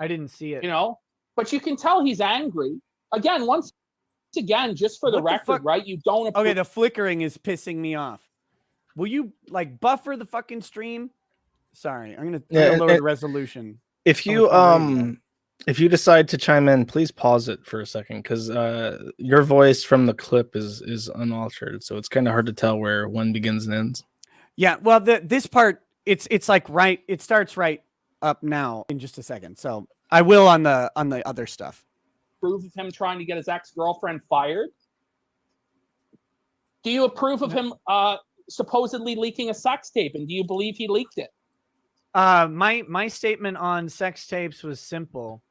[SPEAKER 2] I didn't see it.
[SPEAKER 1] You know, but you can tell he's angry. Again, once again, just for the record, right? You don't.
[SPEAKER 2] Okay, the flickering is pissing me off. Will you like buffer the fucking stream? Sorry, I'm gonna lower the resolution.
[SPEAKER 3] If you decide to chime in, please pause it for a second because your voice from the clip is unaltered, so it's kind of hard to tell where one begins and ends.
[SPEAKER 2] Yeah, well, this part it's like right. It starts right up now in just a second. So I will on the other stuff.
[SPEAKER 1] Approve of him trying to get his ex-girlfriend fired? Do you approve of him supposedly leaking a sex tape, and do you believe he leaked it?
[SPEAKER 2] My statement on sex tapes was simple.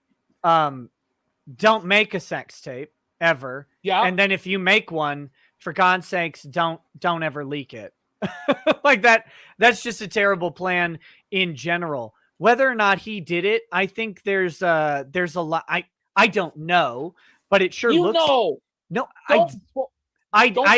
[SPEAKER 2] Don't make a sex tape ever.
[SPEAKER 1] Yeah.
[SPEAKER 2] And then if you make one, for God's sakes, don't ever leak it. Like that's just a terrible plan in general. Whether or not he did it, I think there's a lot. I don't know, but it sure looks. No,
[SPEAKER 1] don't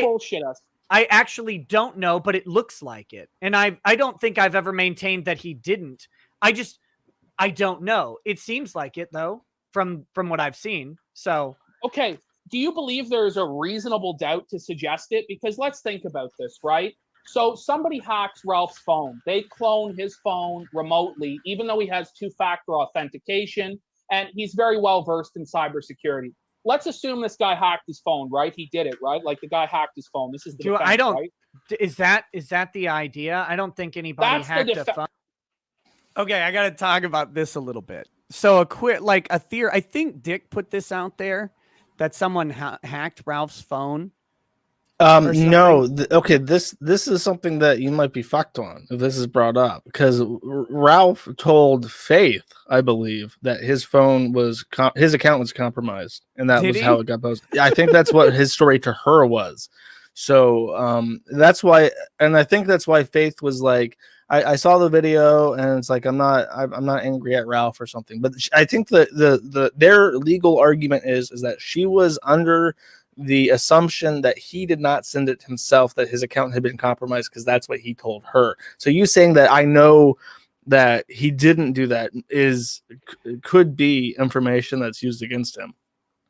[SPEAKER 1] bullshit us.
[SPEAKER 2] I actually don't know, but it looks like it. And I don't think I've ever maintained that he didn't. I don't know. It seems like it though, from what I've seen. So
[SPEAKER 1] okay. Do you believe there's a reasonable doubt to suggest it? Because let's think about this, right? So somebody hacks Ralph's phone. They clone his phone remotely, even though he has two-factor authentication, and he's very well versed in cybersecurity. Let's assume this guy hacked his phone, right? He did it, right? Like the guy hacked his phone. This is the defense, right?
[SPEAKER 2] Is that the idea? I don't think anybody hacked a phone. Okay, I got to talk about this a little bit. So a theory. I think Dick put this out there that someone hacked Ralph's phone.
[SPEAKER 3] No. Okay, this is something that you might be fucked on if this is brought up because Ralph told Faith, I believe, that his phone was his account was compromised, and that was how it got posted. I think that's what his story to her was. So that's why, and I think that's why Faith was like, I saw the video, and it's like I'm not angry at Ralph or something, but I think that their legal argument is that she was under the assumption that he did not send it himself, that his account had been compromised because that's what he told her. So you saying that I know that he didn't do that could be information that's used against him.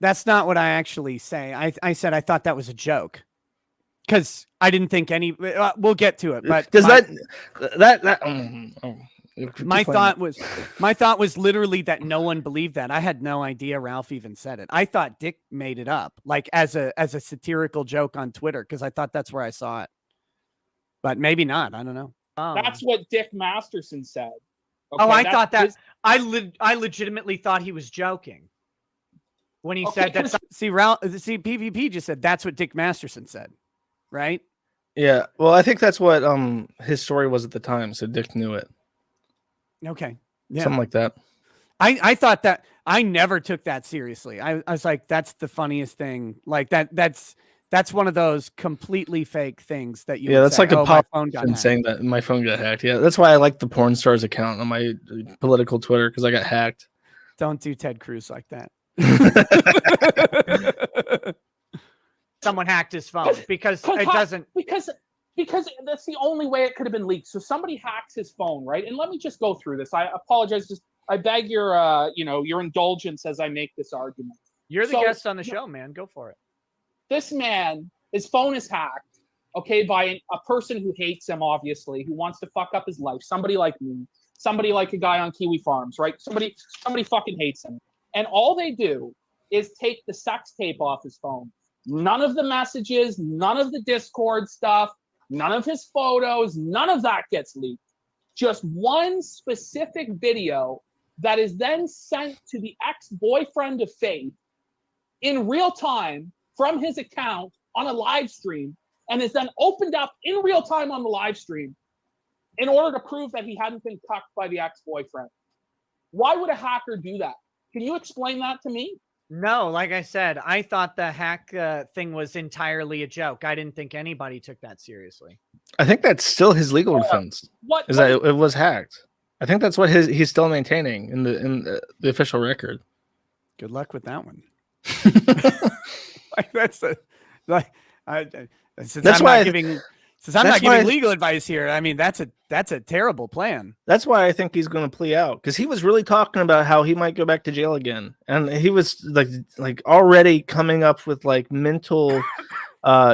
[SPEAKER 2] That's not what I actually say. I said I thought that was a joke because I didn't think any. We'll get to it, but
[SPEAKER 3] does
[SPEAKER 2] my thought was literally that no one believed that. I had no idea Ralph even said it. I thought Dick made it up, like as a satirical joke on Twitter, because I thought that's where I saw it. But maybe not. I don't know.
[SPEAKER 1] That's what Dick Masterson said.
[SPEAKER 2] Okay, I thought that. I legitimately thought he was joking when he said that. See, PvP just said that's what Dick Masterson said, right?
[SPEAKER 3] Yeah. Well, I think that's what his story was at the time, so Dick knew it.
[SPEAKER 2] Okay. Yeah.
[SPEAKER 3] Something like that.
[SPEAKER 2] I thought that I never took that seriously. I was like, that's the funniest thing. Like that's That's one of those completely fake things that you
[SPEAKER 3] Yeah,
[SPEAKER 2] would
[SPEAKER 3] that's
[SPEAKER 2] say,
[SPEAKER 3] like a
[SPEAKER 2] oh, my phone got
[SPEAKER 3] politician
[SPEAKER 2] hacked.
[SPEAKER 3] saying that my phone got hacked. Yeah, that's why I like the porn stars account on my political Twitter, because I got hacked.
[SPEAKER 2] Don't do Ted Cruz like that. Someone hacked his phone because it doesn't.
[SPEAKER 1] Because that's the only way it could have been leaked. So somebody hacks his phone, right? And let me just go through this. I apologize. Just I beg your your indulgence as I make this argument.
[SPEAKER 2] You're the guest on the show, man. Go for it.
[SPEAKER 1] This man, his phone is hacked, okay, by a person who hates him, obviously, who wants to fuck up his life. Somebody like me, somebody like a guy on Kiwi Farms, right? Somebody fucking hates him. And all they do is take the sex tape off his phone. None of the messages, none of the Discord stuff, none of his photos, none of that gets leaked. Just one specific video that is then sent to the ex-boyfriend of Faith in real time from his account on a live stream, and is then opened up in real time on the live stream in order to prove that he hadn't been cucked by the ex-boyfriend. Why would a hacker do that? Can you explain that to me?
[SPEAKER 2] No, like I said, I thought the hack thing was entirely a joke. I didn't think anybody took that seriously.
[SPEAKER 3] I think that's still his legal defense. That it was hacked. I think that's what he's still maintaining in the official record.
[SPEAKER 2] Good luck with that one. That's why I'm not giving legal advice here. I mean, that's a terrible plan.
[SPEAKER 3] That's why I think he's going to plea out, because he was really talking about how he might go back to jail again, and he was like already coming up with like mental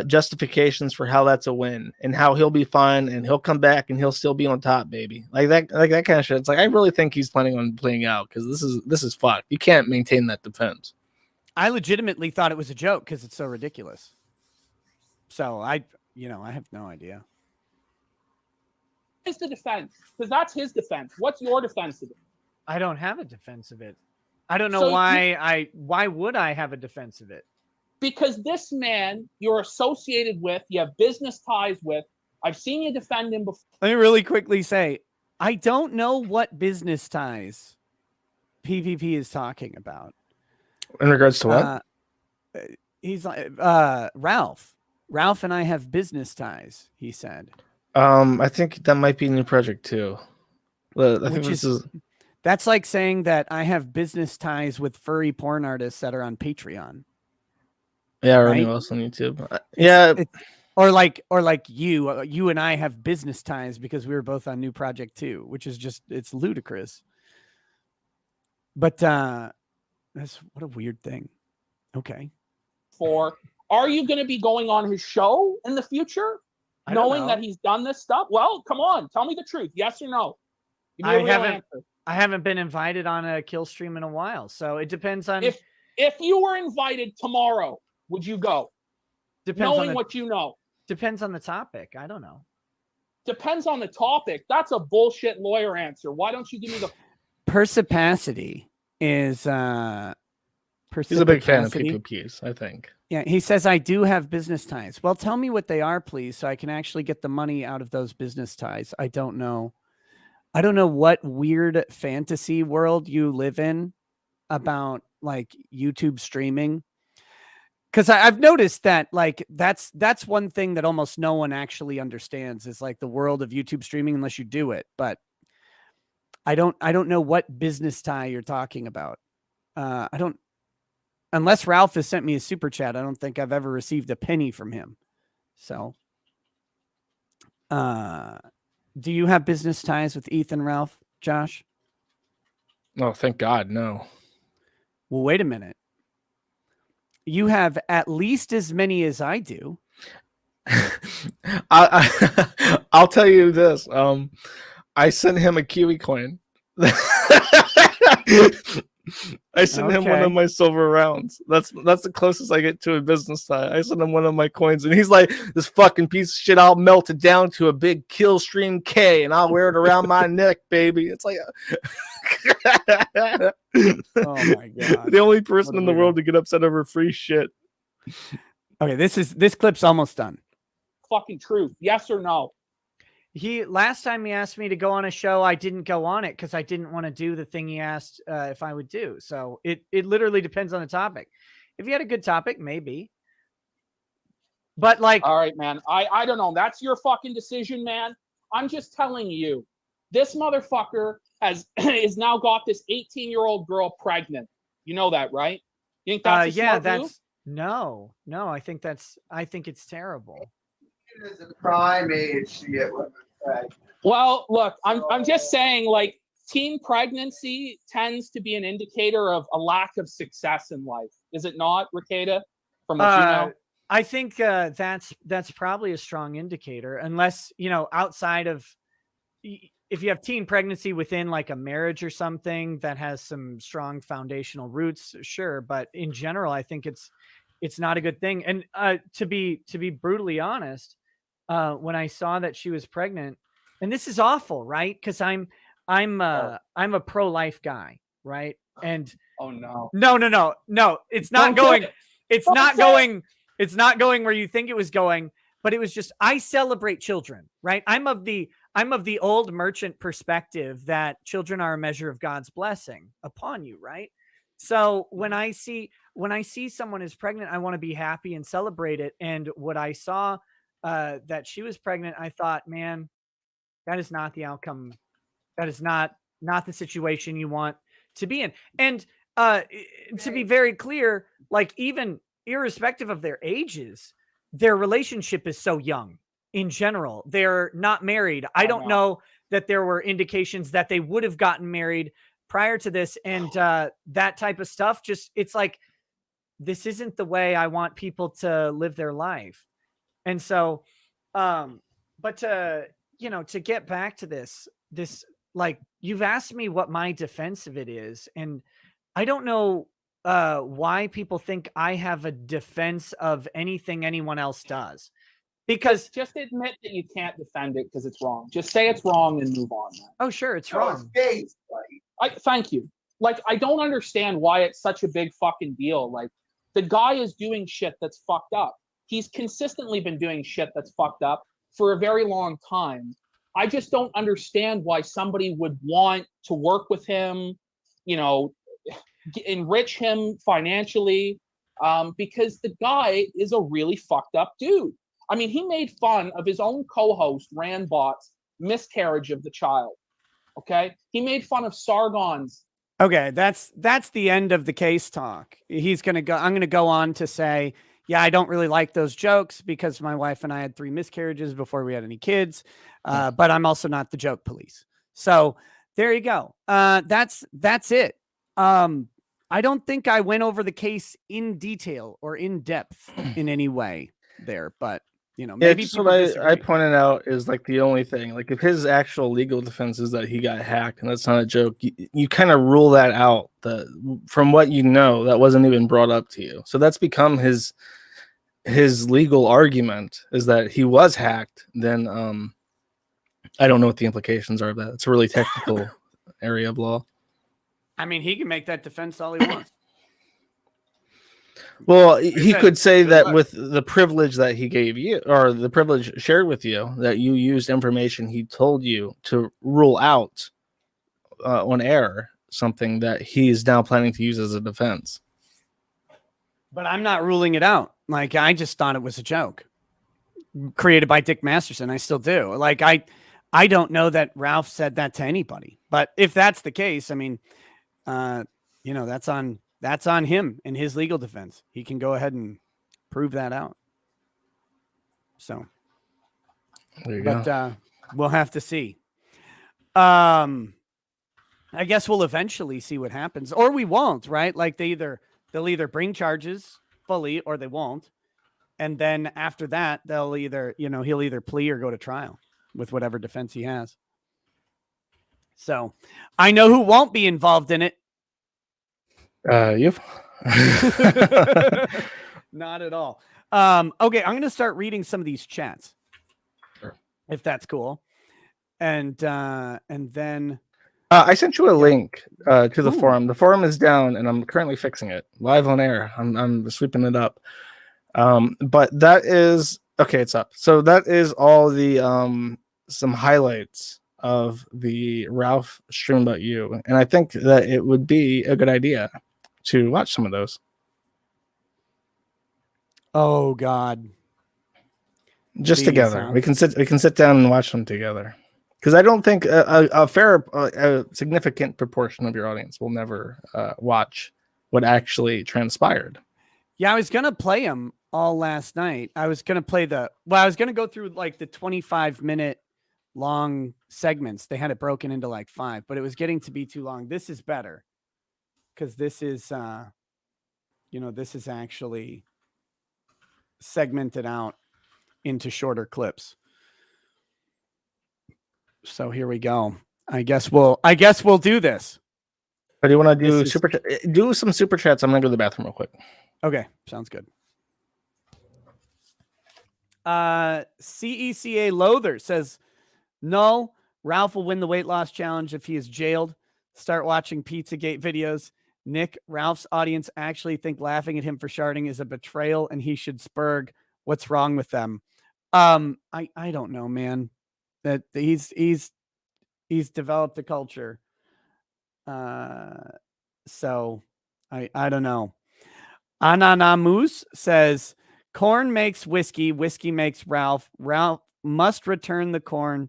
[SPEAKER 3] justifications for how that's a win and how he'll be fine and he'll come back and he'll still be on top, baby. Like that kind of shit. It's like I really think he's planning on playing out, because this is fucked. You can't maintain that defense.
[SPEAKER 2] I legitimately thought it was a joke because it's so ridiculous. So I have no idea.
[SPEAKER 1] What's the defense? Because that's his defense. What's your defense of it?
[SPEAKER 2] I don't have a defense of it. I don't know why would I have a defense of it?
[SPEAKER 1] Because this man you're associated with, you have business ties with. I've seen you defend him before.
[SPEAKER 2] Let me really quickly say, I don't know what business ties PvP is talking about.
[SPEAKER 3] In regards to what?
[SPEAKER 2] He's like Ralph. Ralph and I have business ties, he said.
[SPEAKER 3] I think that might be a new project too. I think
[SPEAKER 2] that's like saying that I have business ties with furry porn artists that are on Patreon.
[SPEAKER 3] Yeah, or anyone else on YouTube.
[SPEAKER 2] Or like you and I have business ties because we were both on New Project 2, which is just, it's ludicrous. But that's what a weird thing. Okay.
[SPEAKER 1] Are you going to be going on his show in the future, knowing that he's done this stuff? Well, come on, tell me the truth. Yes or no? Give me a real answer.
[SPEAKER 2] I haven't been invited on a kill stream in a while, so it depends on
[SPEAKER 1] if you were invited tomorrow, would you go? Knowing what you know.
[SPEAKER 2] Depends on the topic. I don't know.
[SPEAKER 1] Depends on the topic. That's a bullshit lawyer answer. Why don't you give me the
[SPEAKER 2] Persipacity is
[SPEAKER 3] he's a big fan of PvPs, I think.
[SPEAKER 2] Yeah, he says, I do have business ties. Well, tell me what they are, please, so I can actually get the money out of those business ties. I don't know. I don't know what weird fantasy world you live in about like YouTube streaming. Because I've noticed that like that's one thing that almost no one actually understands is like the world of YouTube streaming unless you do it. But I don't know what business tie you're talking about. Unless Ralph has sent me a super chat, I don't think I've ever received a penny from him. So, do you have business ties with Ethan, Ralph, Josh?
[SPEAKER 3] Oh, thank God, no.
[SPEAKER 2] Well, wait a minute. You have at least as many as I do.
[SPEAKER 3] I'll tell you this. I sent him a Kiwi coin. I sent him one of my silver rounds. That's the closest I get to a business tie. I sent him one of my coins, and he's like, "This fucking piece of shit, I'll melt it down to a big kill stream K, and I'll wear it around my neck, baby." It's like,
[SPEAKER 2] oh my God,
[SPEAKER 3] the only person in the world to get upset over free shit.
[SPEAKER 2] Okay, this clip's almost done.
[SPEAKER 1] Fucking truth, yes or no?
[SPEAKER 2] Last time he asked me to go on a show, I didn't go on it because I didn't want to do the thing he asked if I would do. So it literally depends on the topic. If you had a good topic, maybe. But like,
[SPEAKER 1] all right, man. I don't know. That's your fucking decision, man. I'm just telling you, this motherfucker is now got this 18-year-old girl pregnant. You know that, right? You think that's a
[SPEAKER 2] yeah,
[SPEAKER 1] smart move?
[SPEAKER 2] no. I think it's terrible.
[SPEAKER 4] It is a prime age to get women pregnant.
[SPEAKER 1] Well, look, I'm just saying, like, teen pregnancy tends to be an indicator of a lack of success in life. Is it not, Ricada? From what you know?
[SPEAKER 2] I think that's probably a strong indicator, unless, you know, outside of, if you have teen pregnancy within like a marriage or something that has some strong foundational roots, sure. But in general, I think it's not a good thing. And to be brutally honest, when I saw that she was pregnant, and this is awful, right? Because I'm a pro-life guy, right? And
[SPEAKER 1] Oh no.
[SPEAKER 2] No, it's not going. It's not going. It's not going where you think it was going. But it was just, I celebrate children, right? I'm of the old merchant perspective that children are a measure of God's blessing upon you, right? So when I see someone is pregnant, I want to be happy and celebrate it. And what I saw that she was pregnant, I thought, man, that is not the outcome. That is not the situation you want to be in. And to be very clear, like, even irrespective of their ages, their relationship is so young in general. They're not married. I don't know that there were indications that they would have gotten married prior to this. And that type of stuff, just, it's like, this isn't the way I want people to live their life. And so, but to get back to this, like, you've asked me what my defense of it is, and I don't know why people think I have a defense of anything anyone else does. Because
[SPEAKER 1] just admit that you can't defend it because it's wrong. Just say it's wrong and move on, man.
[SPEAKER 2] Oh, sure, it's wrong.
[SPEAKER 1] Thank you. Like, I don't understand why it's such a big fucking deal. Like, the guy is doing shit that's fucked up. He's consistently been doing shit that's fucked up for a very long time. I just don't understand why somebody would want to work with him, you know, enrich him financially, because the guy is a really fucked up dude. I mean, he made fun of his own co-host, Randbot's miscarriage of the child. Okay? He made fun of Sargon's.
[SPEAKER 2] Okay, that's the end of the case talk. I'm going to go on to say, yeah, I don't really like those jokes because my wife and I had 3 miscarriages before we had any kids. But I'm also not the joke police. So there you go. That's it. I don't think I went over the case in detail or in depth in any way there, but you know, maybe
[SPEAKER 3] what I pointed out is like the only thing. Like, if his actual legal defense is that he got hacked and that's not a joke, you kind of rule that out. From what you know, that wasn't even brought up to you. So that's become his legal argument, is that he was hacked. Then I don't know what the implications are of that. It's a really technical area of law.
[SPEAKER 2] I mean, he can make that defense all he wants.
[SPEAKER 3] Well, he could say that with the privilege that he gave you, or the privilege shared with you, that you used information he told you to rule out on air something that he's now planning to use as a defense.
[SPEAKER 2] But I'm not ruling it out. Like, I just thought it was a joke created by Dick Masterson. I still do. Like, I don't know that Ralph said that to anybody. But if that's the case, I mean, you know, that's on him and his legal defense. He can go ahead and prove that out. So
[SPEAKER 3] there you go.
[SPEAKER 2] We'll have to see. I guess we'll eventually see what happens, or we won't, right? Like, they'll either bring charges fully or they won't. And then after that, he'll either plea or go to trial with whatever defense he has. So I know who won't be involved in it.
[SPEAKER 3] You?
[SPEAKER 2] Not at all. Okay, I'm going to start reading some of these chats.
[SPEAKER 3] Sure.
[SPEAKER 2] If that's cool. And then
[SPEAKER 3] I sent you a link to the forum. The forum is down, and I'm currently fixing it live on air. I'm sweeping it up. But that is okay. It's up. So that is all the some highlights of the Ralph stream about you, and I think that it would be a good idea to watch some of those.
[SPEAKER 2] Oh God.
[SPEAKER 3] Just
[SPEAKER 2] These,
[SPEAKER 3] together.
[SPEAKER 2] huh?
[SPEAKER 3] We can sit down and watch them together. Because I don't think a significant proportion of your audience will never watch what actually transpired.
[SPEAKER 2] Yeah, I was gonna play them all last night. I was gonna play I was gonna go through like the 25-minute long segments. They had it broken into like 5, but it was getting to be too long. This is better because this is this is actually segmented out into shorter clips. So here we go. I guess we'll do this.
[SPEAKER 3] But do you want to do some super chats? I'm gonna go to the bathroom real quick.
[SPEAKER 2] Okay, sounds good. CECA Loather says, Null, Ralph will win the weight loss challenge if he is jailed. Start watching Pizzagate videos. Nick, Ralph's audience actually think laughing at him for sharding is a betrayal and he should spurg. What's wrong with them? I don't know, man. That he's developed a culture. So I don't know. Ananamus says, corn makes whiskey, whiskey makes Ralph. Ralph must return the corn.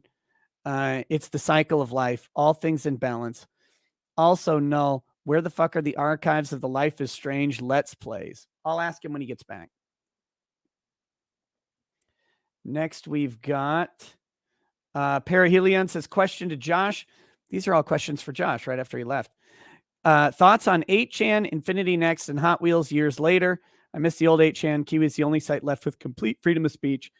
[SPEAKER 2] It's the cycle of life. All things in balance. Also, Null, where the fuck are the archives of the Life is Strange Let's Plays? I'll ask him when he gets back. Next, we've got Perihelion says, question to Josh. These are all questions for Josh right after he left. Thoughts on 8chan, Infinity Next, and Hot Wheels years later? I miss the old 8chan. Kiwi is the only site left with complete freedom of speech. It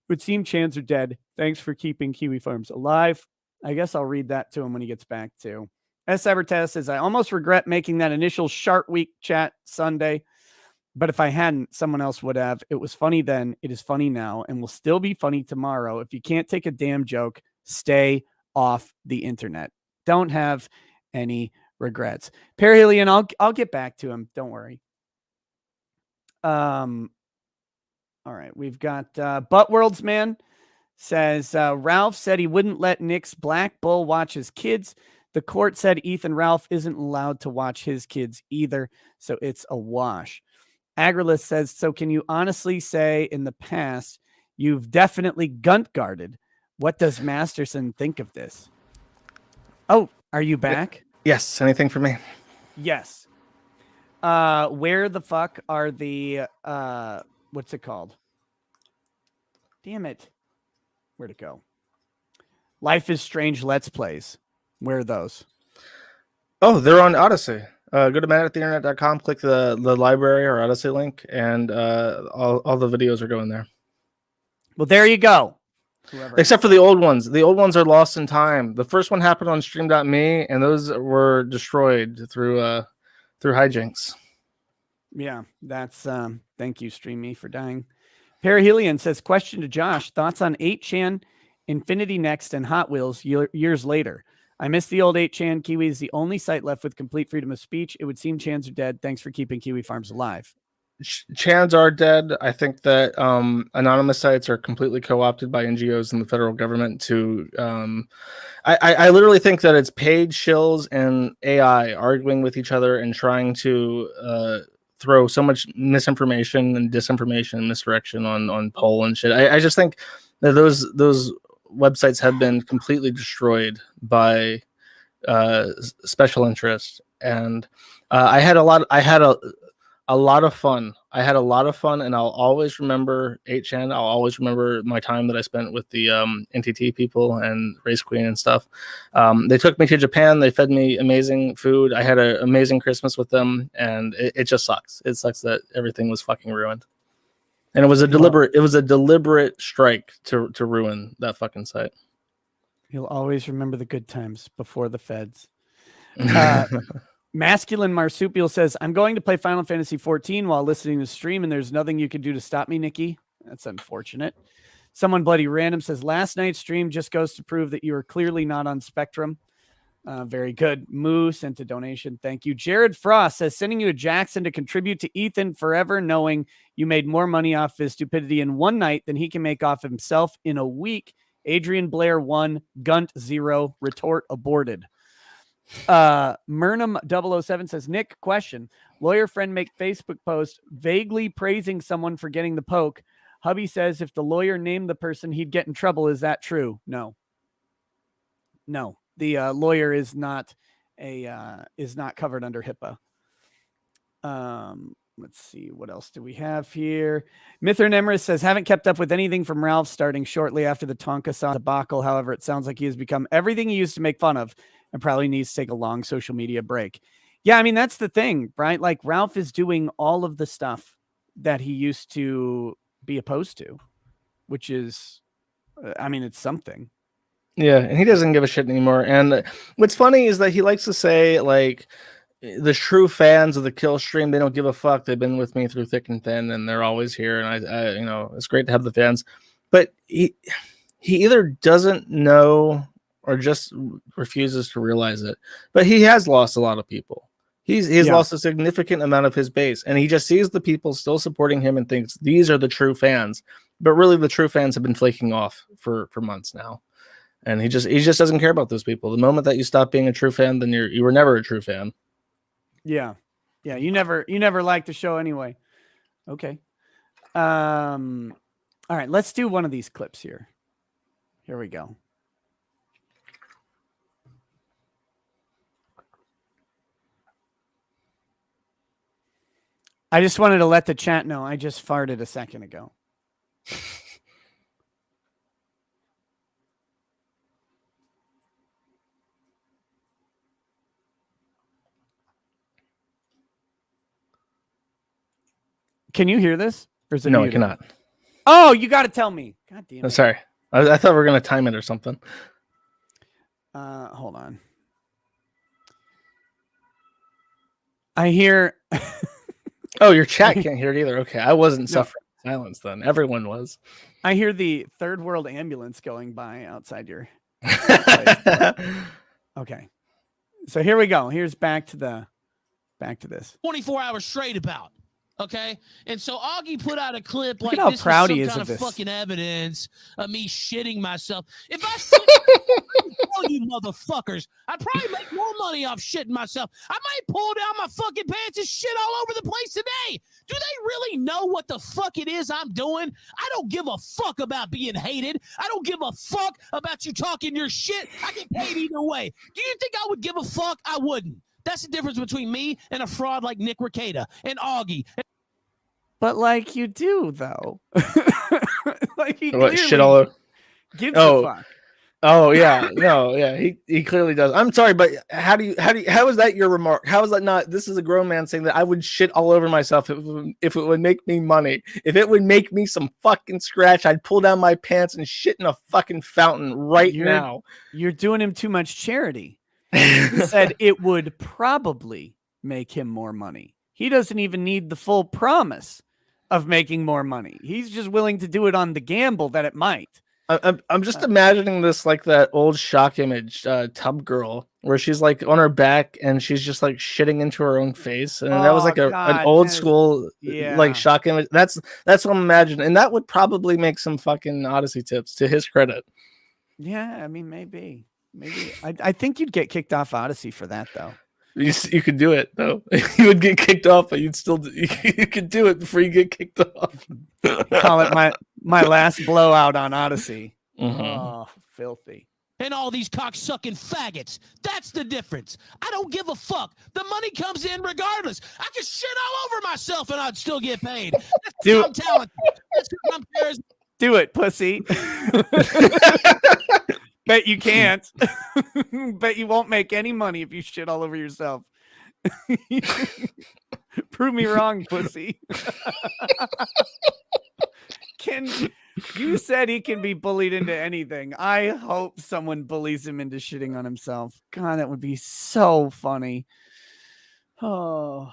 [SPEAKER 2] would seem chans are dead. Thanks for keeping Kiwi Farms alive. I guess I'll read that to him when he gets back too. SUPERCHATS says, I almost regret making that initial Shark Week chat Sunday, but if I hadn't, someone else would have. It was funny then. It is funny now and will still be funny tomorrow. If you can't take a damn joke, stay off the internet. Don't have any regrets. Perihelion, I'll get back to him. Don't worry. All right, we've got Butt Worlds Man says Ralph said he wouldn't let Nick's Black Bull watch his kids. The court said Ethan Ralph isn't allowed to watch his kids either, so it's a wash. Agrilus says, so can you honestly say in the past you've definitely gunt guarded? What does Masterson think of this? Oh, are you back?
[SPEAKER 3] Yes. Anything for me?
[SPEAKER 2] Yes. Where the fuck are the what's it called? Damn it. Where'd it go? Life is Strange Let's Plays. Where are those?
[SPEAKER 3] Oh, they're on Odyssey. Go to matattheinternet.com, click the library or Odyssey link, and all the videos are going there.
[SPEAKER 2] Well, there you go.
[SPEAKER 3] Except for the old ones. The old ones are lost in time. The first one happened on stream.me, and those were destroyed through hijinks.
[SPEAKER 2] Yeah, that's thank you, StreamMe, for dying. Perihelion says, question to Josh, thoughts on 8chan, Infinity Next, and Hot Wheels years later? I miss the old 8chan. Kiwi is the only site left with complete freedom of speech. It would seem chans are dead. Thanks for keeping Kiwi Farms alive.
[SPEAKER 3] Chans are dead. I think that anonymous sites are completely co-opted by NGOs and the federal government to I literally think that it's paid shills and AI arguing with each other and trying to throw so much misinformation and disinformation and misdirection on poll and shit. I just think that those websites have been completely destroyed by special interests, and I had a lot of fun. I had a lot of fun, and I'll always remember 8chan. I'll always remember my time that I spent with the NTT people and Race Queen and stuff. They took me to Japan. They fed me amazing food. I had an amazing Christmas with them, and it just sucks. It sucks that everything was fucking ruined. And it was a deliberate strike to ruin that fucking site.
[SPEAKER 2] You'll always remember the good times before the feds. Masculine Marsupial says, I'm going to play Final Fantasy 14 while listening to stream, and there's nothing you can do to stop me, Nikki. That's unfortunate. Someone Bloody Random says, last night's stream just goes to prove that you are clearly not on Spectrum. Very good. Moo sent a donation. Thank you. Jared Frost says, sending you a Jackson to contribute to Ethan forever, knowing you made more money off his stupidity in one night than he can make off himself in a week. Adrian Blair 1, Gunt 0, retort aborted. Murnum 007 says, Nick, question. Lawyer friend make Facebook post vaguely praising someone for getting the poke. Hubby says if the lawyer named the person, he'd get in trouble. Is that true? No. The lawyer is not covered under HIPAA. Let's see, what else do we have here? Mithran Emrys says, haven't kept up with anything from Ralph starting shortly after the Tonka debacle. However, it sounds like he has become everything he used to make fun of and probably needs to take a long social media break. Yeah, I mean, that's the thing, right? Like Ralph is doing all of the stuff that he used to be opposed to, which is, I mean, it's something.
[SPEAKER 3] Yeah, and he doesn't give a shit anymore. And what's funny is that he likes to say, like, the true fans of the kill stream, they don't give a fuck. They've been with me through thick and thin, and they're always here. And I you know, it's great to have the fans. But he either doesn't know or just refuses to realize it. But he has lost a lot of people. He's lost a significant amount of his base, and he just sees the people still supporting him and thinks these are the true fans. But really, the true fans have been flaking off for months now. And he just doesn't care about those people. The moment that you stop being a true fan, then you were never a true fan.
[SPEAKER 2] Yeah. You never liked the show anyway. Okay. All right, let's do one of these clips here. Here we go. I just wanted to let the chat know I just farted a second ago. Can you hear this? Or is it
[SPEAKER 3] No,
[SPEAKER 2] muted?
[SPEAKER 3] I cannot.
[SPEAKER 2] Oh, you got to tell me. God damn it.
[SPEAKER 3] I'm sorry. I thought we were going to time it or something.
[SPEAKER 2] Hold on. I hear.
[SPEAKER 3] Oh, your chat can't hear it either. Okay, I wasn't suffering silence then. Everyone was.
[SPEAKER 2] I hear the third world ambulance going by outside your. Okay. So here we go. Here's back to this.
[SPEAKER 5] 24 hours straight about. Okay, and so Augie put out a clip like
[SPEAKER 2] how
[SPEAKER 5] this
[SPEAKER 2] proud
[SPEAKER 5] was
[SPEAKER 2] he
[SPEAKER 5] some
[SPEAKER 2] is
[SPEAKER 5] kind
[SPEAKER 2] of
[SPEAKER 5] of
[SPEAKER 2] this.
[SPEAKER 5] fucking evidence of me shitting myself. If I tell you motherfuckers, I'd probably make more money off shitting myself. I might pull down my fucking pants and shit all over the place today. Do they really know what the fuck it is I'm doing? I don't give a fuck about being hated. I don't give a fuck about you talking your shit. I get paid either way. Do you think I would give a fuck? I wouldn't. That's the difference between me and a fraud like Nick Rekieta and Augie.
[SPEAKER 2] But like you do though. Like he
[SPEAKER 3] What, shit all over?
[SPEAKER 2] Gives a fuck.
[SPEAKER 3] Oh yeah, no, yeah, he clearly does. I'm sorry, but how is that your remark? How is that not? This is a grown man saying that I would shit all over myself if it would make me money. If it would make me some fucking scratch, I'd pull down my pants and shit in a fucking fountain now.
[SPEAKER 2] You're doing him too much charity. He said it would probably make him more money. He doesn't even need the full promise of making more money. He's just willing to do it on the gamble that it might.
[SPEAKER 3] I'm just imagining this like that old shock image, Tub Girl, where she's like on her back and she's just like shitting into her own face, and that was like an old school like shock image. That's what I'm imagining, and that would probably make some fucking Odyssey tips to his credit.
[SPEAKER 2] Yeah, I mean maybe. I think you'd get kicked off Odyssey for that though.
[SPEAKER 3] You could do it though. You would get kicked off, but you could do it before you get kicked off.
[SPEAKER 2] Call it my last blowout on Odyssey.
[SPEAKER 3] Mm-hmm.
[SPEAKER 2] Oh, filthy.
[SPEAKER 5] And all these cocksucking faggots. That's the difference. I don't give a fuck. The money comes in regardless. I can shit all over myself and I'd still get paid. That's I'm talented. That's I'm charismatic.
[SPEAKER 2] Do it, pussy. Bet you can't. Bet you won't make any money if you shit all over yourself. Prove me wrong, pussy. You said he can be bullied into anything. I hope someone bullies him into shitting on himself. God, that would be so funny. Oh.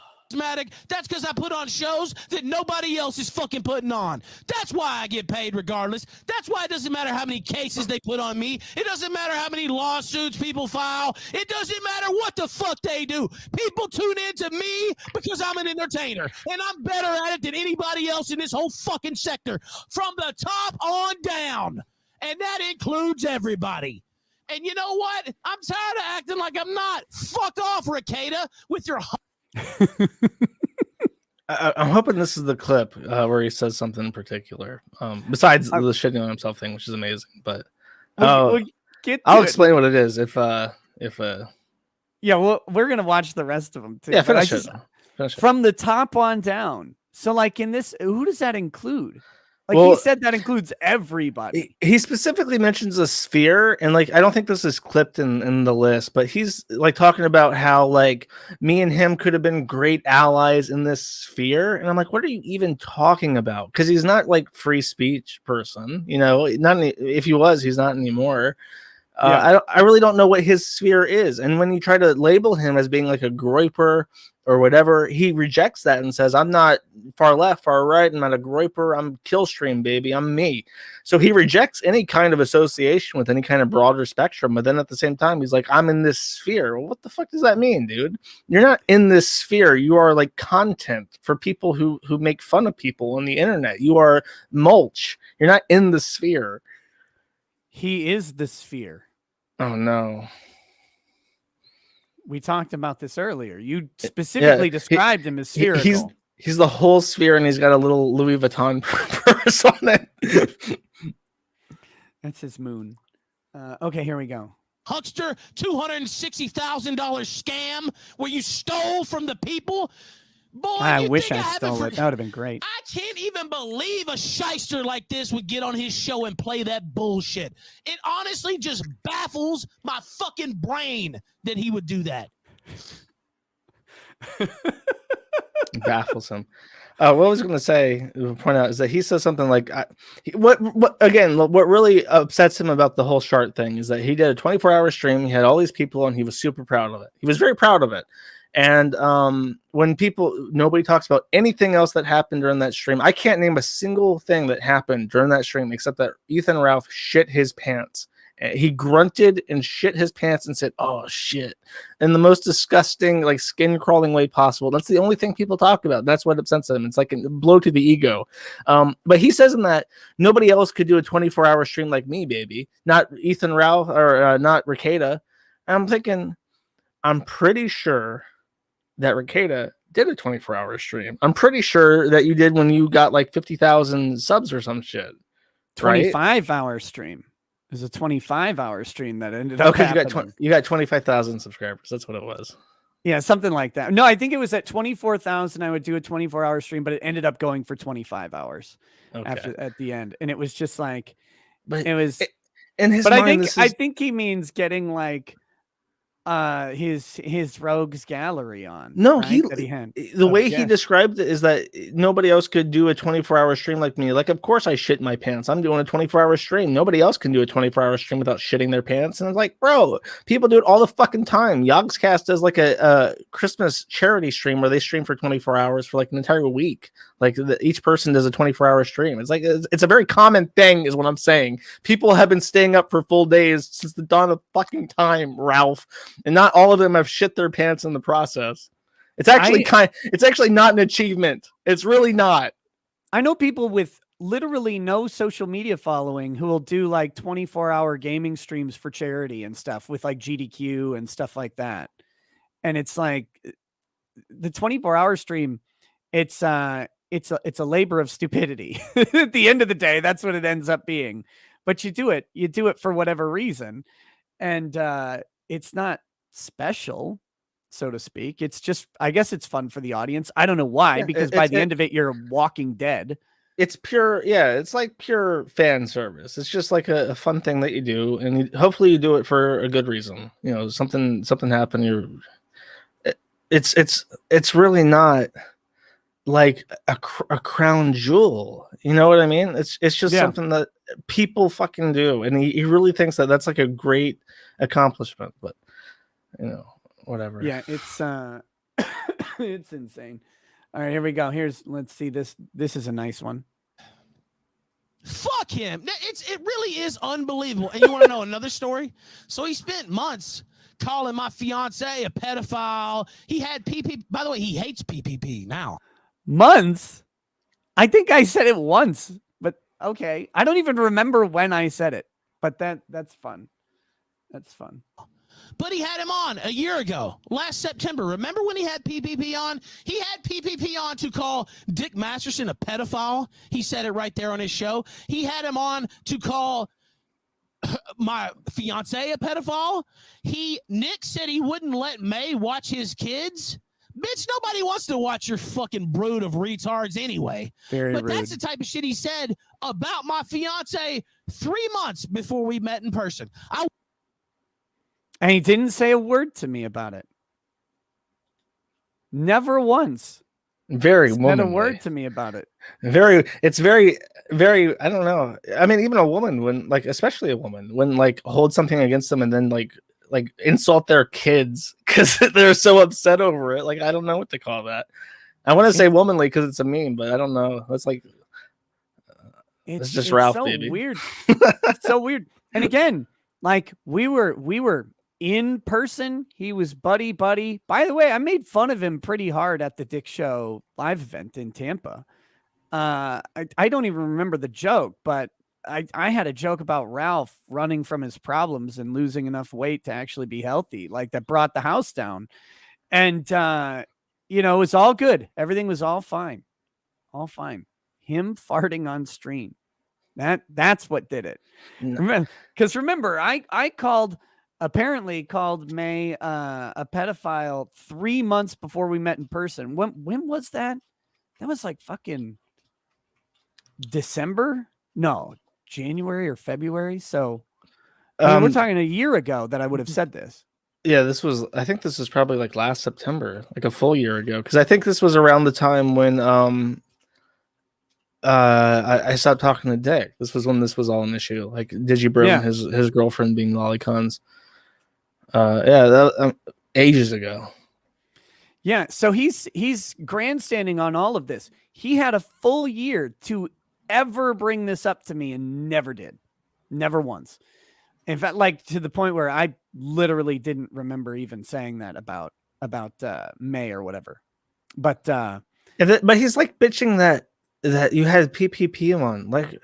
[SPEAKER 5] That's because I put on shows that nobody else is fucking putting on. That's why I get paid regardless. That's why it doesn't matter how many cases they put on me. It doesn't matter how many lawsuits people file. It doesn't matter what the fuck they do. People tune in to me because I'm an entertainer, and I'm better at it than anybody else in this whole fucking sector, from the top on down. And that includes everybody. And you know what? I'm tired of acting like I'm not. Fuck off, Rekieta, with your
[SPEAKER 3] I'm hoping this is the clip where he says something in particular. Besides the shitting on himself thing, which is amazing. But
[SPEAKER 2] we'll get to
[SPEAKER 3] I'll
[SPEAKER 2] it.
[SPEAKER 3] explain what it is if
[SPEAKER 2] Yeah, well, we're gonna watch the rest of them too.
[SPEAKER 3] yeah,
[SPEAKER 2] but
[SPEAKER 3] finish it. Finish it.
[SPEAKER 2] From the top on down. So, like in this, who does that include? Like
[SPEAKER 3] Well,
[SPEAKER 2] he said, that includes everybody.
[SPEAKER 3] He specifically mentions a sphere, and like I don't think this is clipped in the list, but he's like talking about how like me and him could have been great allies in this sphere, and I'm like, what are you even talking about? Because he's not like free speech person, you know. Not if he was, he's not anymore. I really don't know what his sphere is, and when you try to label him as being like a groiper or whatever, he rejects that and says, I'm not far left, far right, I'm not a groiper, I'm Killstream, baby, I'm me. So he rejects any kind of association with any kind of broader spectrum, but then at the same time, he's like, I'm in this sphere. Well, what the fuck does that mean, dude? You're not in this sphere. You are like content for people who make fun of people on the internet. You are mulch. You're not in the sphere.
[SPEAKER 2] He is the sphere.
[SPEAKER 3] Oh, no.
[SPEAKER 2] We talked about this earlier. You specifically described him as spherical.
[SPEAKER 3] He's the whole sphere, and he's got a little Louis Vuitton purse on it.
[SPEAKER 2] That's his moon. Okay, here we go.
[SPEAKER 5] Huckster $260,000 scam where you stole from the people. Boy,
[SPEAKER 2] I wish I stole it. That would have been great.
[SPEAKER 5] I can't even believe a shyster like this would get on his show and play that bullshit. It honestly just baffles my fucking brain that he would do that.
[SPEAKER 3] Baffles him. What I was going to say, point out, is that he says something like, what really upsets him about the whole Shart thing is that he did a 24-hour stream. He had all these people, and he was super proud of it. He was very proud of it. And when nobody talks about anything else that happened during that stream, I can't name a single thing that happened during that stream except that Ethan Ralph shit his pants. He grunted and shit his pants and said, "Oh shit," in the most disgusting, like skin crawling way possible. That's the only thing people talk about. That's what upsets them. It's like a blow to the ego. But he says in that nobody else could do a 24-hour stream like me, baby. Not Ethan Ralph or not Ricada. And I'm thinking, I'm pretty sure that Ricada did a 24-hour stream. I'm pretty sure that you did when you got like 50,000 subs or some shit.
[SPEAKER 2] 25-hour stream. It was a 25-hour stream that ended up happening.
[SPEAKER 3] You got 25,000 subscribers. That's what it was.
[SPEAKER 2] Yeah, something like that. No, I think it was at 24,000. I would do a 24-hour stream, but it ended up going for 25 hours at the end, and it was just like,
[SPEAKER 3] but
[SPEAKER 2] it was.
[SPEAKER 3] In his
[SPEAKER 2] mind, I think he means getting like his rogues gallery on.
[SPEAKER 3] No,
[SPEAKER 2] right?
[SPEAKER 3] The way he described it is that nobody else could do a 24-hour stream like me. Like, of course I shit my pants. I'm doing a 24-hour stream. Nobody else can do a 24-hour stream without shitting their pants. And it's like, bro, people do it all the fucking time. Yogscast does like a Christmas charity stream where they stream for 24 hours for like an entire week. Like each person does a 24-hour stream. It's like, it's a very common thing is what I'm saying. People have been staying up for full days since the dawn of fucking time, Ralph. And not all of them have shit their pants in the process. It's actually it's actually not an achievement. It's really not.
[SPEAKER 2] I know people with literally no social media following who will do like 24-hour gaming streams for charity and stuff with like GDQ and stuff like that. And it's like the 24-hour stream, it's a labor of stupidity. At the end of the day, that's what it ends up being. But you do it for whatever reason. And it's not special, so to speak. It's just, I guess it's fun for the audience. I don't know why, because by the end of it, you're Walking Dead. It's pure, it's like pure fan service. It's just like a fun thing that you do, and hopefully you do it for a good reason. You know, something happened. It's really not like a crown jewel. You know what I mean? It's just something that people fucking do, and he really thinks that that's like a great accomplishment. But you know, whatever. Yeah, it's it's insane. All right, here we go. Let's see this. This is a nice one.
[SPEAKER 5] Fuck him. It really is unbelievable. And you want to know another story? So he spent months calling my fiance a pedophile. He had PPP. By the way, he hates PPP now.
[SPEAKER 2] Months? I think I said it once, but okay. I don't even remember when I said it, but that's fun. That's fun.
[SPEAKER 5] but he had him on a year ago, last September. Remember when he had PPP on? He had PPP on to call Dick Masterson a pedophile. He said it right there on his show. He had him on to call my fiance a pedophile. Nick said he wouldn't let May watch his kids. Bitch, nobody wants to watch your fucking brood of retards anyway.
[SPEAKER 2] Very rude.
[SPEAKER 5] That's the type of shit he said about my fiance 3 months before we met in person.
[SPEAKER 2] And he didn't say a word to me about it. Never once.
[SPEAKER 3] Very
[SPEAKER 2] said
[SPEAKER 3] womanly.
[SPEAKER 2] a word to me about it.
[SPEAKER 3] It's very, very, I don't know. I mean, even a woman, when like, especially a woman, when like hold something against them and then like insult their kids because they're so upset over it. Like, I don't know what to call that. I want to say womanly because it's a meme, but I don't know. It's like, it's just Ralph,
[SPEAKER 2] so
[SPEAKER 3] baby.
[SPEAKER 2] Weird. It's so weird. And again, like we were in person. He was buddy. By the way, I made fun of him pretty hard at the Dick Show live event in Tampa. I don't even remember the joke, but I had a joke about Ralph running from his problems and losing enough weight to actually be healthy, like that brought the house down. And, it was all good. Everything was all fine. All fine. Him farting on stream. That's what did it. Because remember, I apparently called May a pedophile 3 months before we met in person. When was that? That was like fucking December? No, January or February. So we're talking a year ago that I would have said this.
[SPEAKER 3] Yeah, I think this was probably like last September, like a full year ago. Because I think this was around the time when I stopped talking to Dick. This was when this was all an issue. Like Digibro and his girlfriend being lolicons. Ages ago.
[SPEAKER 2] Yeah, so he's grandstanding on all of this. He had a full year to ever bring this up to me and never did. Never once. In fact, like to the point where I literally didn't remember even saying that about May or whatever. But
[SPEAKER 3] but he's like bitching that you had PPP on. Like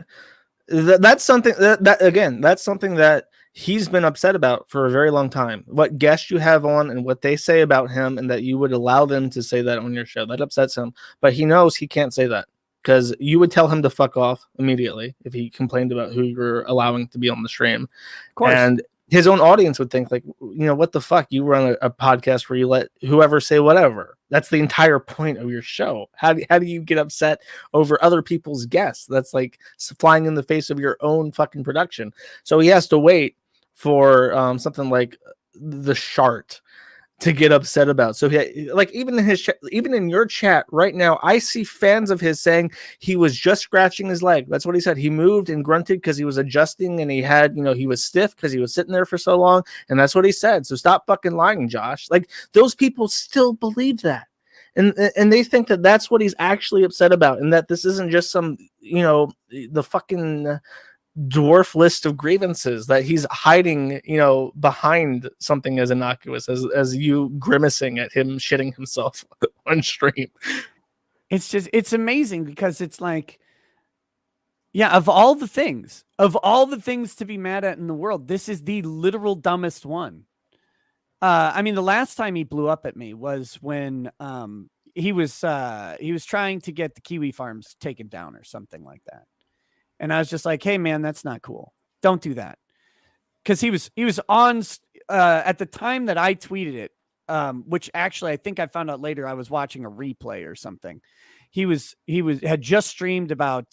[SPEAKER 3] that's something that's something that he's been upset about for a very long time. What guests you have on and what they say about him, and that you would allow them to say that on your show, that upsets him. But he knows he can't say that because you would tell him to fuck off immediately if he complained about who you're allowing to be on the stream.
[SPEAKER 2] Of course.
[SPEAKER 3] And his own audience would think like, what the fuck? You run a podcast where you let whoever say whatever. That's the entire point of your show. How do you get upset over other people's guests? That's like flying in the face of your own fucking production. So he has to wait for something like the Shart to get upset about. So like even in your chat right now, I see fans of his saying he was just scratching his leg. That's what he said. He moved and grunted because he was adjusting, and he had, he was stiff because he was sitting there for so long. And that's what he said. So stop fucking lying, Josh. Like those people still believe that. And they think that that's what he's actually upset about. And that this isn't just some, the fucking dwarf list of grievances that he's hiding, behind something as innocuous as you grimacing at him shitting himself on stream.
[SPEAKER 2] It's amazing because it's like, yeah, of all the things to be mad at in the world, this is the literal dumbest one. I mean, the last time he blew up at me was when he was trying to get the kiwi farms taken down or something like that. And I was just like, hey, man, that's not cool. Don't do that. Because he was on at the time that I tweeted it, which actually I think I found out later I was watching a replay or something. He had just streamed about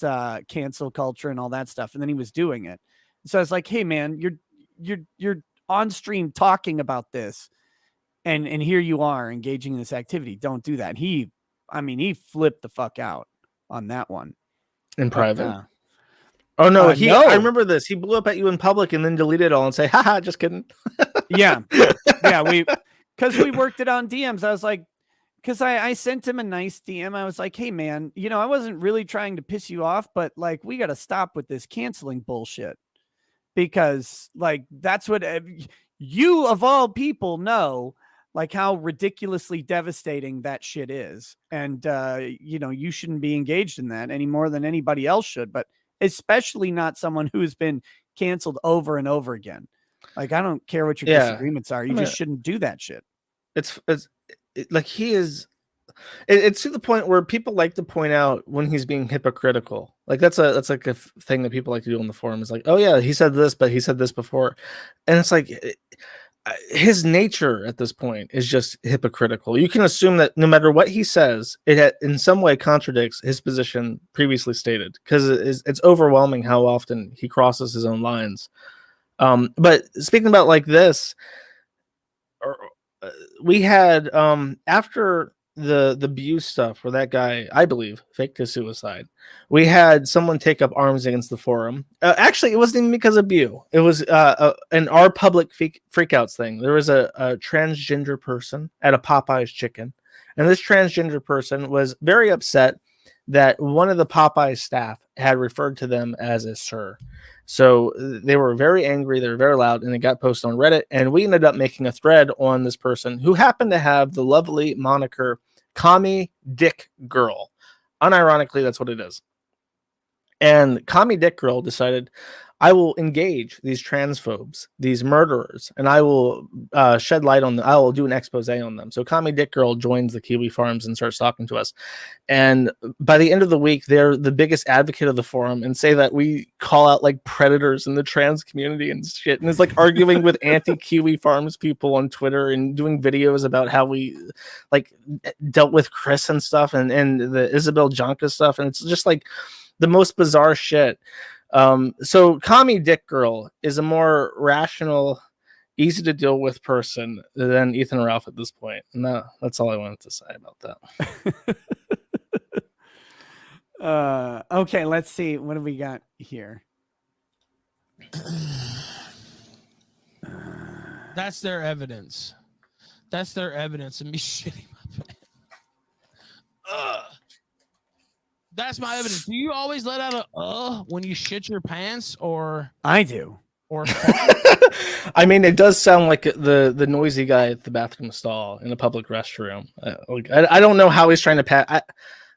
[SPEAKER 2] cancel culture and all that stuff. And then he was doing it. So I was like, hey, man, you're on stream talking about this. And here you are engaging in this activity. Don't do that. He flipped the fuck out on that one.
[SPEAKER 3] In private. Oh no,
[SPEAKER 2] no.
[SPEAKER 3] I remember this. He blew up at you in public and then deleted it all and say, haha, just kidding.
[SPEAKER 2] Yeah, because we worked it on DMs. I was like, because I sent him a nice DM. I was like, hey man, I wasn't really trying to piss you off, but like, we got to stop with this canceling bullshit, because like, that's what you of all people know, like how ridiculously devastating that shit is. And, you shouldn't be engaged in that any more than anybody else should, but especially not someone who has been canceled over and over again. Like, I don't care what your
[SPEAKER 3] Yeah.
[SPEAKER 2] disagreements are. You just shouldn't do that shit.
[SPEAKER 3] Like he is. It's to the point where people like to point out when he's being hypocritical. Like that's like a thing that people like to do on the forum. Is like, oh yeah, he said this, but he said this before, and it's like his nature at this point is just hypocritical. You can assume that no matter what he says, it in some way contradicts his position previously stated, because it's overwhelming how often he crosses his own lines. But speaking about like this, we had after the abuse stuff where that guy, I believe, faked his suicide, we had someone take up arms against the forum. Actually, it wasn't even because of Bew. It was an our public freakouts thing. There was a transgender person at a Popeye's chicken, and this transgender person was very upset that one of the Popeyes staff had referred to them as a sir. So they were very angry, they were very loud, and it got posted on Reddit, and we ended up making a thread on this person who happened to have the lovely moniker Commie Dick Girl. Unironically, that's what it is. And Commie Dick Girl decided, I will engage these transphobes, these murderers, and I will shed light on them. I will do an expose on them. So Commie Dick Girl joins the Kiwi Farms and starts talking to us. And by the end of the week, they're the biggest advocate of the forum and say that we call out like predators in the trans community and shit. And it's like arguing with anti-Kiwi Farms people on Twitter and doing videos about how we like dealt with Chris and stuff and the Isabel Jonka stuff. And it's just like the most bizarre shit. So Commie Dick Girl is a more rational, easy to deal with person than Ethan Ralph at this point. And that's all I wanted to say about
[SPEAKER 2] that. Okay, let's see. What do we got here?
[SPEAKER 5] That's their evidence. That's their evidence of me shitting my pants. That's my evidence. Do you always let out a when you shit your pants, or
[SPEAKER 2] I do?
[SPEAKER 5] Or
[SPEAKER 3] I mean, it does sound like the noisy guy at the bathroom stall in a public restroom. I don't know how he's trying to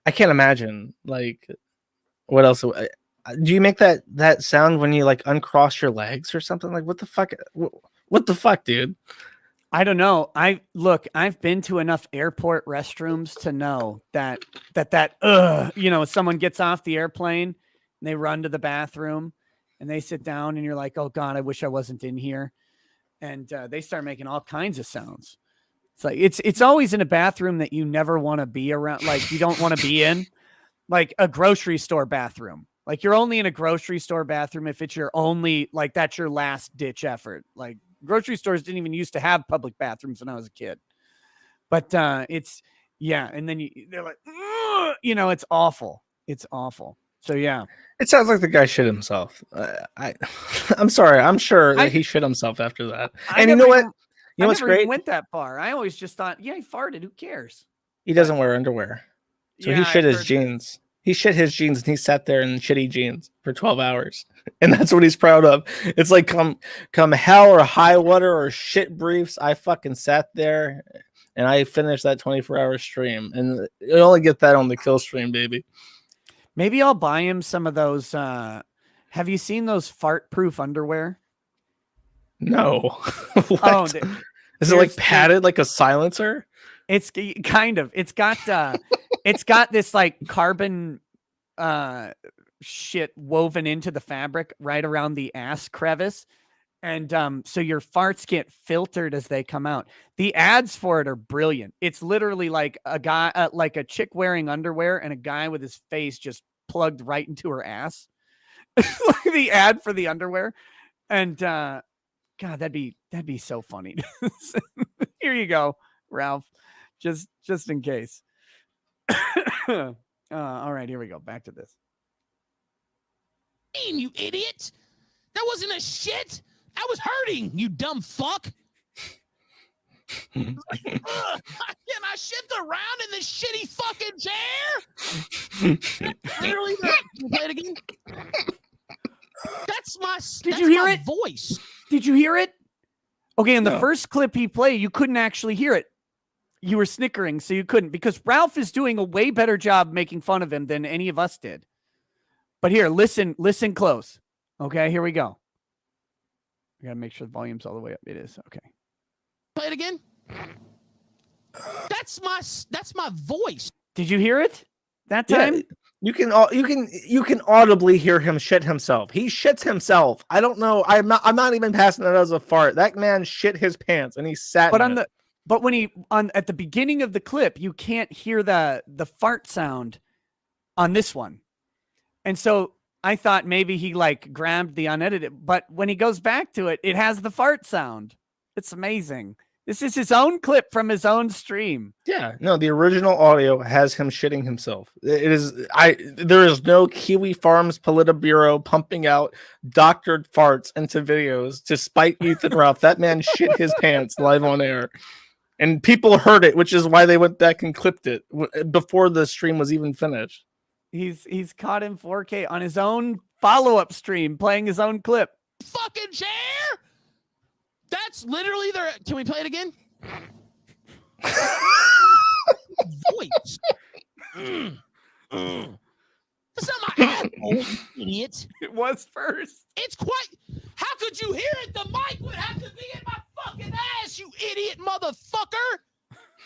[SPEAKER 3] I can't imagine like what else. Do you make that sound when you like uncross your legs or something? Like what the fuck? What the fuck, dude?
[SPEAKER 2] I don't know. I've been to enough airport restrooms to know that someone gets off the airplane and they run to the bathroom and they sit down and you're like, oh God, I wish I wasn't in here. And they start making all kinds of sounds. It's like, it's always in a bathroom that you never want to be around. Like you don't want to be in, like a grocery store bathroom. Like you're only in a grocery store bathroom if it's your only, like that's your last ditch effort. Like grocery stores didn't even used to have public bathrooms when I was a kid, but it's and then they're like, it's awful. It's awful. So yeah,
[SPEAKER 3] it sounds like the guy shit himself. I'm sorry. I'm sure that he shit himself after that. And you know what? You know what's great?
[SPEAKER 2] Went that far. I always just thought, he farted. Who cares?
[SPEAKER 3] He doesn't wear underwear, so he shit his jeans. He shit his jeans and he sat there in shitty jeans for 12 hours. And that's what he's proud of. It's like come hell or high water or shit briefs. I fucking sat there and I finished that 24-hour stream. And you only get that on the kill stream, baby.
[SPEAKER 2] Maybe I'll buy him some of those. Have you seen those fart-proof underwear?
[SPEAKER 3] No. Is it like padded like a silencer?
[SPEAKER 2] It's kind of. It's got this like carbon shit woven into the fabric right around the ass crevice. And so your farts get filtered as they come out. The ads for it are brilliant. It's literally like a guy, like a chick wearing underwear and a guy with his face just plugged right into her ass. Like the ad for the underwear. And God, that'd be so funny. Here you go, Ralph. Just in case. All right, here we go. Back to this.
[SPEAKER 5] You idiot! That wasn't a shit. I was hurting. You dumb fuck. Can I shift around in this shitty fucking chair? Literally, can you play it again? That's my.
[SPEAKER 2] Did you hear it?
[SPEAKER 5] Voice.
[SPEAKER 2] Did you hear it? Okay, in the first clip he played, you couldn't actually hear it. You were snickering, so you couldn't, because Ralph is doing a way better job making fun of him than any of us did. But here, listen close. Okay, here we go. I gotta make sure the volume's all the way up. It is. Okay.
[SPEAKER 5] Play it again. That's my voice.
[SPEAKER 2] Did you hear it that time?
[SPEAKER 3] Yeah, you can audibly hear him shit himself. He shits himself. I don't know. I'm not even passing that as a fart. That man shit his pants and he sat.
[SPEAKER 2] But when at the beginning of the clip, you can't hear the fart sound on this one. And so I thought maybe he like grabbed the unedited, but when he goes back to it, it has the fart sound. It's amazing. This is his own clip from his own stream.
[SPEAKER 3] Yeah, no, the original audio has him shitting himself. There is no Kiwi Farms Politburo pumping out doctored farts into videos to spite Ethan Ralph. That man shit his pants live on air. And people heard it, which is why they went back and clipped it before the stream was even finished.
[SPEAKER 2] He's caught in 4K on his own follow-up stream, playing his own clip.
[SPEAKER 5] Fucking chair. That's literally their. Can we play it again? Voice. That's not my asshole, you idiot.
[SPEAKER 2] It was first.
[SPEAKER 5] It's quite. How could you hear it? The mic would have to be in my fucking ass, you idiot motherfucker.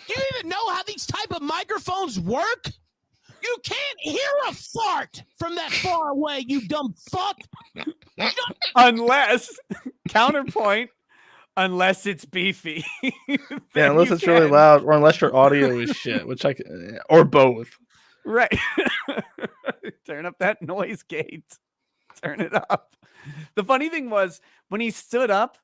[SPEAKER 5] Do you even know how these type of microphones work? You can't hear a fart from that far away, you dumb fuck.
[SPEAKER 2] Unless, counterpoint, unless it's beefy.
[SPEAKER 3] Yeah, unless it's really loud or unless your audio is shit, which or both.
[SPEAKER 2] Right. Turn up that noise gate. Turn it up. The funny thing was when he stood up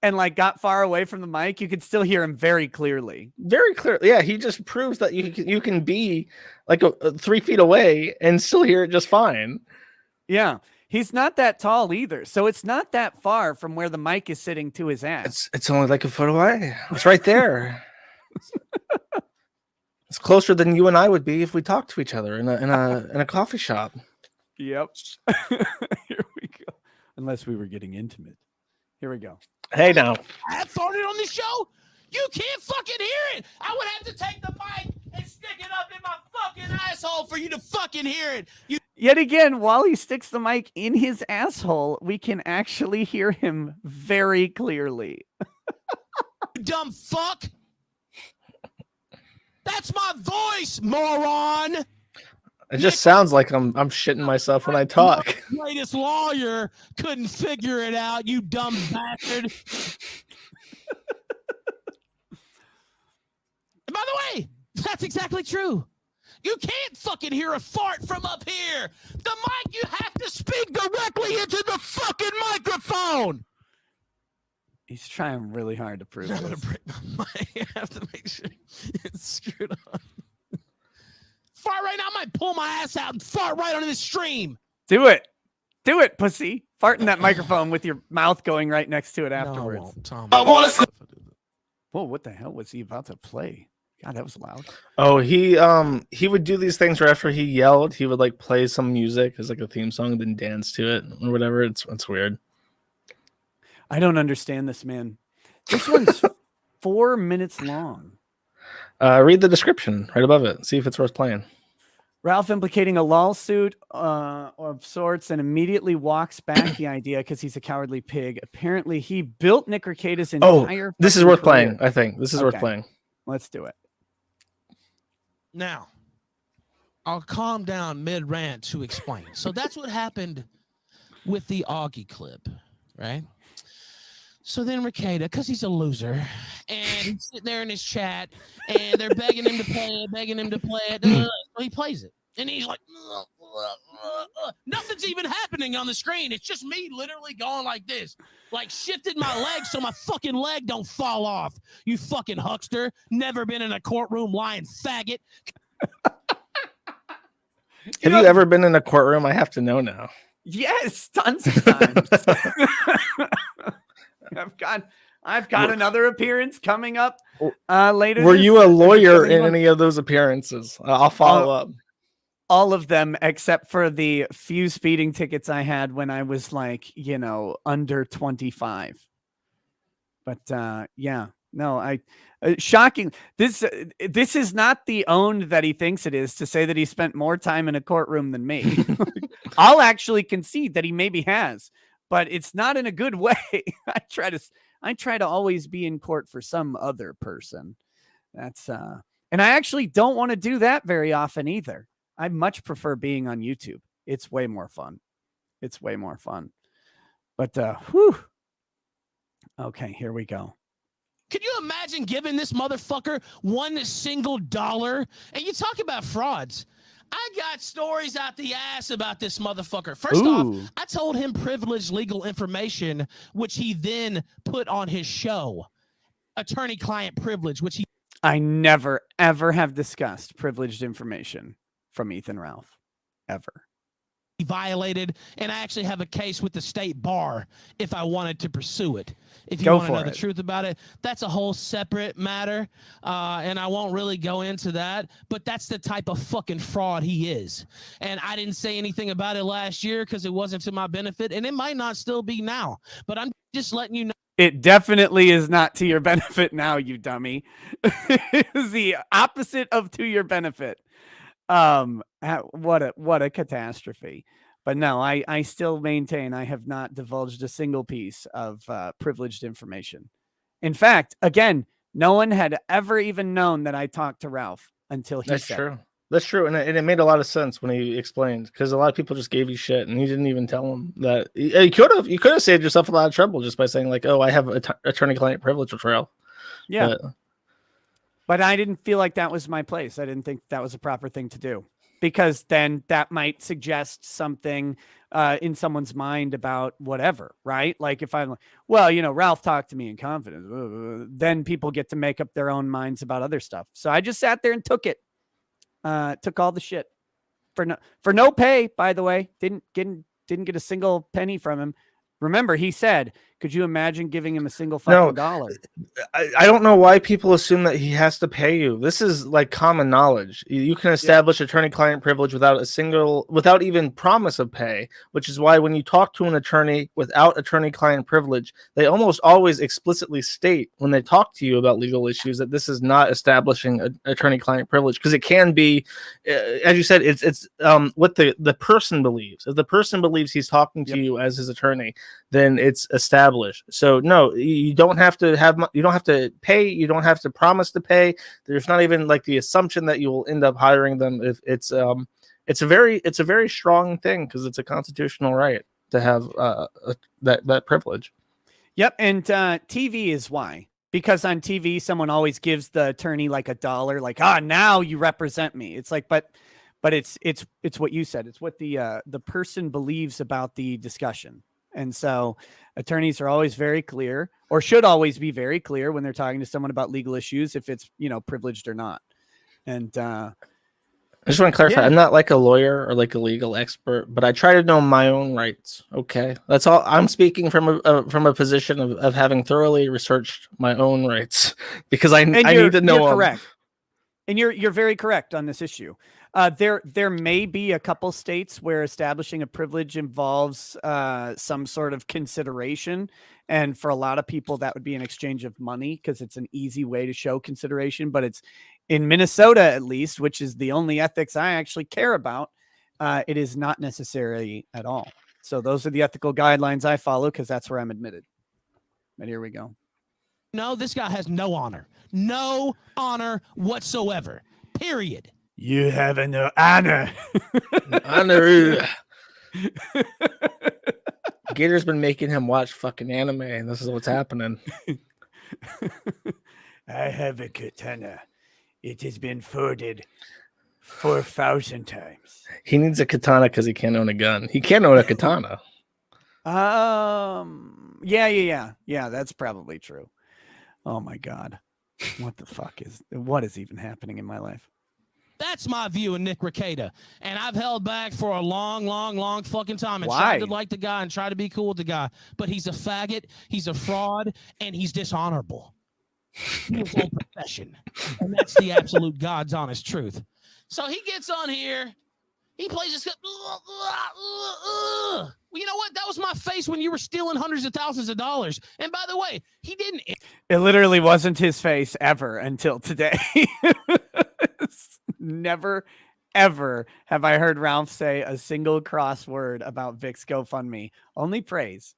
[SPEAKER 2] and like got far away from the mic, you could still hear him very clearly. Very clearly.
[SPEAKER 3] Yeah, he just proves that you can be like 3 feet away and still hear it just fine.
[SPEAKER 2] Yeah. He's not that tall either. So it's not that far from where the mic is sitting to his ass.
[SPEAKER 3] It's only like a foot away. It's right there. It's closer than you and I would be if we talked to each other in a coffee shop.
[SPEAKER 2] Yep. Here we go. Unless we were getting intimate. Here we go.
[SPEAKER 3] Hey now.
[SPEAKER 5] I farted on the show. You can't fucking hear it. I would have to take the mic and stick it up in my fucking asshole for you to fucking hear it.
[SPEAKER 2] Yet again, while he sticks the mic in his asshole, we can actually hear him very clearly.
[SPEAKER 5] You dumb fuck. That's my voice, moron.
[SPEAKER 3] It just sounds like I'm shitting myself when I talk.
[SPEAKER 5] The greatest lawyer couldn't figure it out, you dumb bastard. And by the way, that's exactly true. You can't fucking hear a fart from up here. The mic, you have to speak directly into the fucking microphone.
[SPEAKER 2] He's trying really hard to prove
[SPEAKER 5] I'm gonna
[SPEAKER 2] this.
[SPEAKER 5] break my mic. I have to make sure it's screwed on. Fart right now, I might pull my ass out and fart right onto the stream.
[SPEAKER 2] Do it. Do it, pussy. Fart in that microphone with your mouth going right next to it afterwards.
[SPEAKER 5] No, I won't, Tom.
[SPEAKER 2] Whoa, what the hell was he about to play? God, that was loud.
[SPEAKER 3] Oh, he would do these things where after he yelled, he would like play some music as like a theme song and then dance to it or whatever. It's weird.
[SPEAKER 2] I don't understand this, man. This one's 4 minutes long.
[SPEAKER 3] Read the description right above it. See if it's worth playing.
[SPEAKER 2] Ralph implicating a lawsuit of sorts and immediately walks back the idea because he's a cowardly pig. Apparently, he built Nick Rekida's entire.
[SPEAKER 3] This is worth
[SPEAKER 2] career.
[SPEAKER 3] playing. I think this is worth playing.
[SPEAKER 2] Let's do it.
[SPEAKER 5] Now, I'll calm down mid-rant to explain. So that's what happened with the Augie clip, right? So then Rekeda, because he's a loser, and he's sitting there in his chat, and they're begging him to play it, so he plays it. And he's like, nothing's even happening on the screen. It's just me literally going like this, like shifted my leg so my fucking leg don't fall off. You fucking huckster. Never been in a courtroom lying faggot.
[SPEAKER 3] Have you ever been in a courtroom? I have to know now.
[SPEAKER 2] Yes, tons of times. I've got another appearance coming up later.
[SPEAKER 3] Were you a lawyer in any of those appearances? I'll follow up.
[SPEAKER 2] All of them except for the few speeding tickets I had when I was like, under 25. But yeah, no, shocking. This is not the owned that he thinks it is to say that he spent more time in a courtroom than me. I'll actually concede that he maybe has. but it's not in a good way. I try to always be in court for some other person. That's and I actually don't want to do that very often either. I much prefer being on YouTube. It's way more fun. It's way more fun. But whew. Okay, here we go.
[SPEAKER 5] Could you imagine giving this motherfucker $1 single? And you talk about frauds. I got stories out the ass about this motherfucker. First off, I told him privileged legal information, which he then put on his show. Attorney-client privilege, which he...
[SPEAKER 2] I never, ever have discussed privileged information from Ethan Ralph. Ever.
[SPEAKER 5] He violated, and I actually have a case with the state bar if I wanted to pursue it. If you want to know the truth about it, that's a whole separate matter, and I won't really go into that, but that's the type of fucking fraud he is. And I didn't say anything about it last year because it wasn't to my benefit, and it might not still be now, but I'm just letting you know.
[SPEAKER 2] It definitely is not to your benefit now, you dummy. It is the opposite of to your benefit. What a catastrophe. But no, I still maintain I have not divulged a single piece of privileged information. In fact, again, no one had ever even known that I talked to Ralph until he said
[SPEAKER 3] true. That's true, and it made a lot of sense when he explained, because a lot of people just gave you shit, and he didn't even tell them that. You could have saved yourself a lot of trouble just by saying like, "Oh, I have attorney-client privilege with Ralph."
[SPEAKER 2] Yeah, but I didn't feel like that was my place. I didn't think that was a proper thing to do, because then that might suggest something in someone's mind about whatever, right? Like if I'm like, well, Ralph talked to me in confidence, then people get to make up their own minds about other stuff. So I just sat there and took it. Took all the shit for no pay, by the way. Didn't get a single penny from him. Remember, he said, could you imagine giving him a single fucking dollar?
[SPEAKER 3] I don't know why people assume that he has to pay you. This is like common knowledge. You can establish attorney-client privilege without even promise of pay, which is why when you talk to an attorney without attorney-client privilege, they almost always explicitly state when they talk to you about legal issues that this is not establishing an attorney-client privilege, because it can be, as you said, it's what the person believes. If the person believes he's talking to you as his attorney, then it's established. So no, you don't have to pay. You don't have to promise to pay. There's not even like the assumption that you will end up hiring them. If it's a very strong thing, because it's a constitutional right to have that privilege.
[SPEAKER 2] Yep. And TV is why, because on TV, someone always gives the attorney like $1, like, now you represent me. It's like, but it's what you said. It's what the person believes about the discussion. And so attorneys are always very clear, or should always be very clear when they're talking to someone about legal issues, if it's, privileged or not. And I
[SPEAKER 3] just want to clarify, I'm not like a lawyer or like a legal expert, but I try to know my own rights. Okay. That's all. I'm speaking from a position of having thoroughly researched my own rights, because I need to know.
[SPEAKER 2] You're correct. And you're very correct on this issue. There may be a couple states where establishing a privilege involves some sort of consideration. And for a lot of people, that would be an exchange of money, because it's an easy way to show consideration. But it's in Minnesota, at least, which is the only ethics I actually care about. It is not necessary at all. So those are the ethical guidelines I follow, because that's where I'm admitted. But here we go.
[SPEAKER 5] No, this guy has no honor whatsoever. Period.
[SPEAKER 2] You have no honor.
[SPEAKER 3] Honor. Gator's been making him watch fucking anime, and this is what's happening.
[SPEAKER 2] I have a katana. It has been folded 4,000 times.
[SPEAKER 3] He needs a katana because he can't own a gun. He can't own a katana.
[SPEAKER 2] Yeah. That's probably true. Oh my God. What is even happening in my life?
[SPEAKER 5] That's my view of Nick Rekieta. And I've held back for a long fucking time and tried to like the guy and try to be cool with the guy. But he's a faggot, he's a fraud, and he's dishonorable. His whole profession. And that's the absolute God's honest truth. So he gets on here, he plays this. Well, you know what? That was my face when you were stealing hundreds of thousands of dollars. And by the way, he didn't.
[SPEAKER 2] It literally wasn't his face ever until today. Never, ever have I heard Ralph say a single cross word about Vic's GoFundMe. Only praise,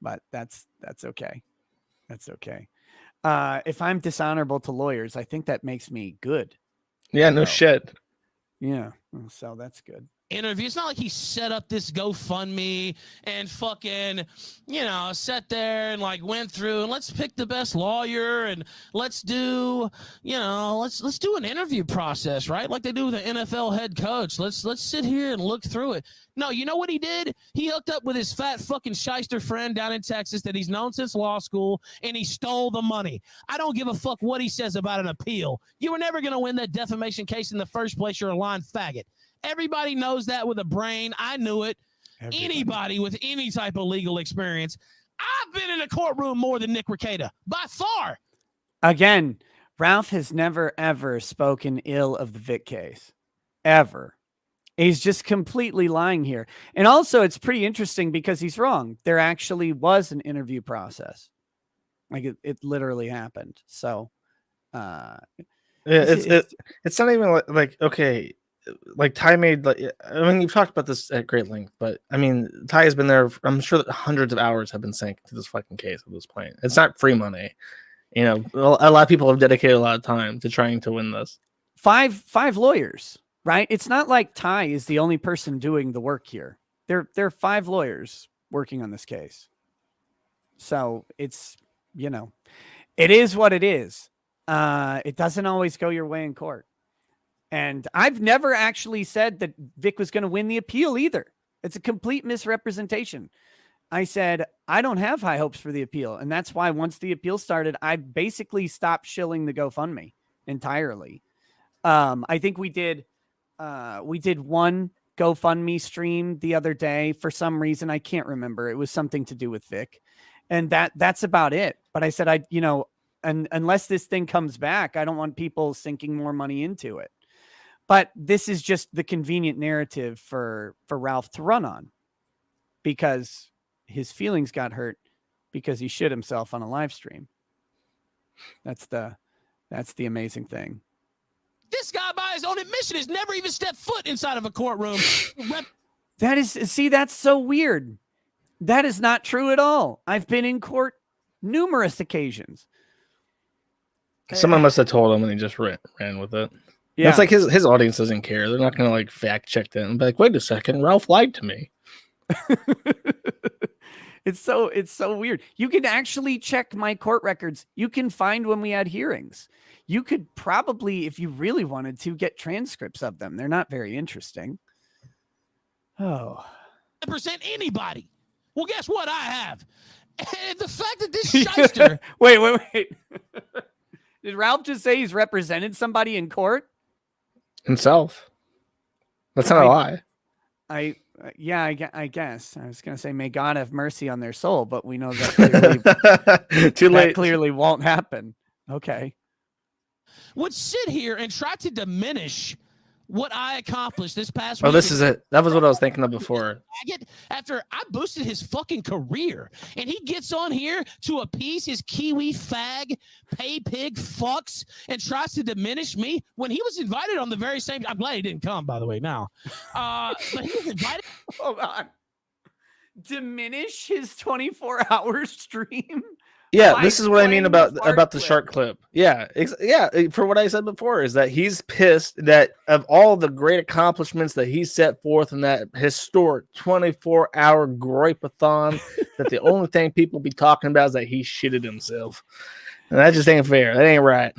[SPEAKER 2] but that's okay. That's okay. If I'm dishonorable to lawyers, I think that makes me good.
[SPEAKER 3] Yeah, no
[SPEAKER 2] So,
[SPEAKER 3] shit.
[SPEAKER 2] Yeah, so that's good.
[SPEAKER 5] Interview. It's not like he set up this GoFundMe and fucking, sat there and like went through and let's pick the best lawyer and let's do, let's do an interview process, right? Like they do with an NFL head coach. Let's sit here and look through it. No, you know what he did? He hooked up with his fat fucking shyster friend down in Texas that he's known since law school, and he stole the money. I don't give a fuck what he says about an appeal. You were never going to win that defamation case in the first place. You're a lying faggot. Everybody knows that with a brain. I knew it. Anybody with any type of legal experience. I've been in a courtroom more than Nick Rekieta, by far.
[SPEAKER 2] Again, Ralph has never, ever spoken ill of the Vic case. Ever. He's just completely lying here. And also, it's pretty interesting because he's wrong. There actually was an interview process. Like, it literally happened. So,
[SPEAKER 3] it's not even like okay, like Ty made, like, I mean, you've talked about this at great length, but I mean, Ty has been there. I'm sure that hundreds of hours have been sank to this fucking case at this point. It's not free money. A lot of people have dedicated a lot of time to trying to win this.
[SPEAKER 2] Five lawyers, right? It's not like Ty is the only person doing the work here. There are 5 lawyers working on this case. So it's, it is what it is. It doesn't always go your way in court. And I've never actually said that Vic was going to win the appeal either. It's a complete misrepresentation. I said, I don't have high hopes for the appeal. And that's why once the appeal started, I basically stopped shilling the GoFundMe entirely. I think we did one GoFundMe stream the other day for some reason. I can't remember. It was something to do with Vic. And that's about it. But I said, unless this thing comes back, I don't want people sinking more money into it. But this is just the convenient narrative for Ralph to run on because his feelings got hurt because he shit himself on a live stream. That's the amazing thing.
[SPEAKER 5] This guy, by his own admission, has never even stepped foot inside of a courtroom.
[SPEAKER 2] That's so weird. That is not true at all. I've been in court numerous occasions.
[SPEAKER 3] Someone must have told him and he just ran with it. Yeah. It's like his audience doesn't care. They're not going to like fact check that and be like, wait a second, Ralph lied to me.
[SPEAKER 2] It's so weird. You can actually check my court records. You can find when we had hearings. You could probably, if you really wanted to, get transcripts of them. They're not very interesting. Oh.
[SPEAKER 5] Represent anybody. Well, guess what I have? And the fact that this shyster...
[SPEAKER 2] Wait. Did Ralph just say he's represented somebody in court?
[SPEAKER 3] Himself. That's not a lie.
[SPEAKER 2] I guess. I was going to say, may God have mercy on their soul, but we know that clearly,
[SPEAKER 3] too late.
[SPEAKER 2] That clearly won't happen. Okay.
[SPEAKER 5] Would sit here and try to diminish what I accomplished this past
[SPEAKER 3] week.
[SPEAKER 5] week.
[SPEAKER 3] This is it. That was what I was thinking of before.
[SPEAKER 5] After I boosted his fucking career, and he gets on here to appease his Kiwi fag, pay pig fucks, and tries to diminish me when he was invited on the very same. I'm glad he didn't come, by the way. Now, but he was invited.
[SPEAKER 2] Hold on. Diminish his 24-hour stream.
[SPEAKER 3] Yeah, this is what I mean about the shark clip. Yeah, for what I said before is that he's pissed that of all the great accomplishments that he set forth in that historic 24-hour gripe-a-thon, that the only thing people be talking about is that he shitted himself. And that just ain't fair. That ain't right.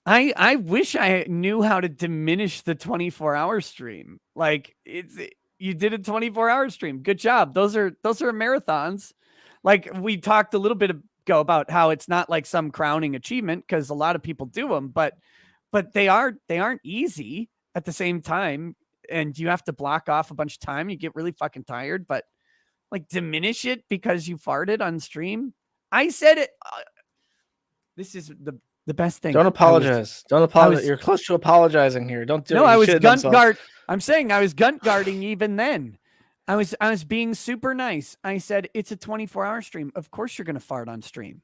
[SPEAKER 2] I wish I knew how to diminish the 24-hour stream. Like you did a 24-hour stream. Good job. Those are marathons. Like we talked a little bit ago about how it's not like some crowning achievement because a lot of people do them, but they aren't easy at the same time. And you have to block off a bunch of time. You get really fucking tired, but like diminish it because you farted on stream. I said it. This is the best thing.
[SPEAKER 3] Don't apologize. Don't apologize. You're close to apologizing here. Don't do it.
[SPEAKER 2] No, I was gunt guard. I'm saying I was gunt guarding even then. I was being super nice. I said, it's a 24-hour stream. Of course you're going to fart on stream,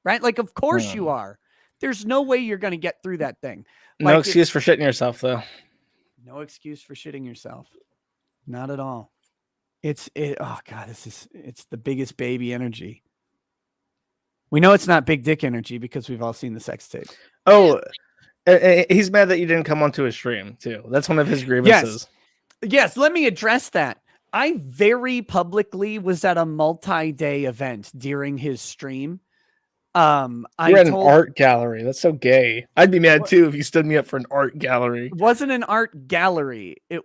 [SPEAKER 2] right? Like, of course you are. There's no way you're going to get through that thing.
[SPEAKER 3] No excuse for shitting yourself, though.
[SPEAKER 2] No excuse for shitting yourself. Not at all. Oh God, it's the biggest baby energy. We know it's not big dick energy because we've all seen the sex tape.
[SPEAKER 3] Oh, he's mad that you didn't come onto his stream too. That's one of his grievances.
[SPEAKER 2] Yes, let me address that. I very publicly was at a multi-day event during his stream.
[SPEAKER 3] You're at an art gallery. That's so gay. I'd be mad too if you stood me up for an art gallery.
[SPEAKER 2] It wasn't an art gallery. I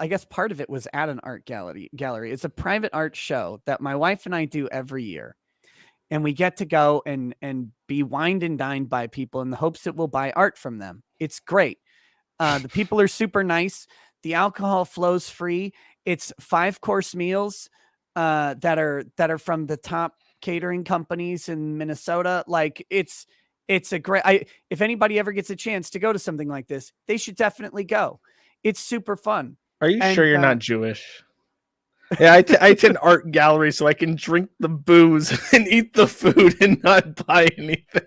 [SPEAKER 2] guess part of it was at an art gallery. It's a private art show that my wife and I do every year. And we get to go and be wined and dined by people in the hopes that we'll buy art from them. It's great. The people are super nice. The alcohol flows free. It's 5-course meals that are from the top catering companies in Minnesota. Like it's a great, if anybody ever gets a chance to go to something like this, they should definitely go. It's super fun.
[SPEAKER 3] Are you sure you're not Jewish? Yeah, I attend art gallery so I can drink the booze and eat the food and not buy anything.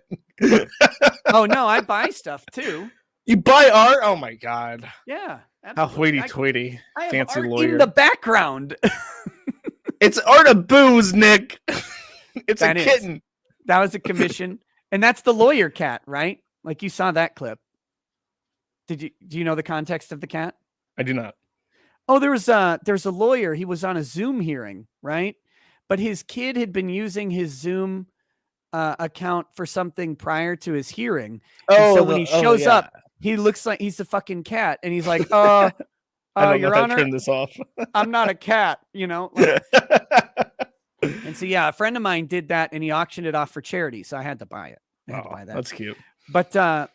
[SPEAKER 2] Oh no, I buy stuff too.
[SPEAKER 3] You buy art? Oh my God.
[SPEAKER 2] Yeah. Absolutely.
[SPEAKER 3] How hoity-toity.
[SPEAKER 2] I
[SPEAKER 3] fancy
[SPEAKER 2] have art
[SPEAKER 3] lawyer.
[SPEAKER 2] in the background.
[SPEAKER 3] It's art of booze, Nick. It's
[SPEAKER 2] that
[SPEAKER 3] a kitten.
[SPEAKER 2] That was a commission. And that's the lawyer cat, right? Like you saw that clip. Do you know the context of the cat?
[SPEAKER 3] I do not.
[SPEAKER 2] Oh, there's a lawyer. He was on a Zoom hearing, right? But his kid had been using his Zoom account for something prior to his hearing. And so when he shows up, he looks like he's a fucking cat. And he's like,
[SPEAKER 3] I don't
[SPEAKER 2] Your
[SPEAKER 3] know how
[SPEAKER 2] Honor,
[SPEAKER 3] to turn this off.
[SPEAKER 2] I'm not a cat, you know? Like, and so, yeah, a friend of mine did that and he auctioned it off for charity. So I had to buy it. I had to buy that.
[SPEAKER 3] That's cute.
[SPEAKER 2] But no,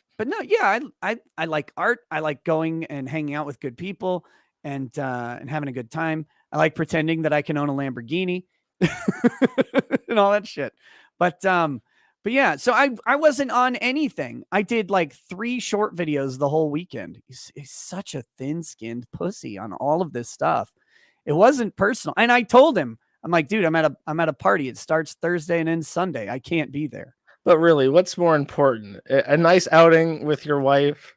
[SPEAKER 2] yeah, I like art. I like going and hanging out with good people and having a good time. I like pretending that I can own a Lamborghini and all that shit. But yeah, so I wasn't on anything. I did like 3 short videos the whole weekend. He's such a thin-skinned pussy on all of this stuff. It wasn't personal. And I told him, I'm like, dude, I'm at a party. It starts Thursday and ends Sunday. I can't be there.
[SPEAKER 3] But really, what's more important? A nice outing with your wife,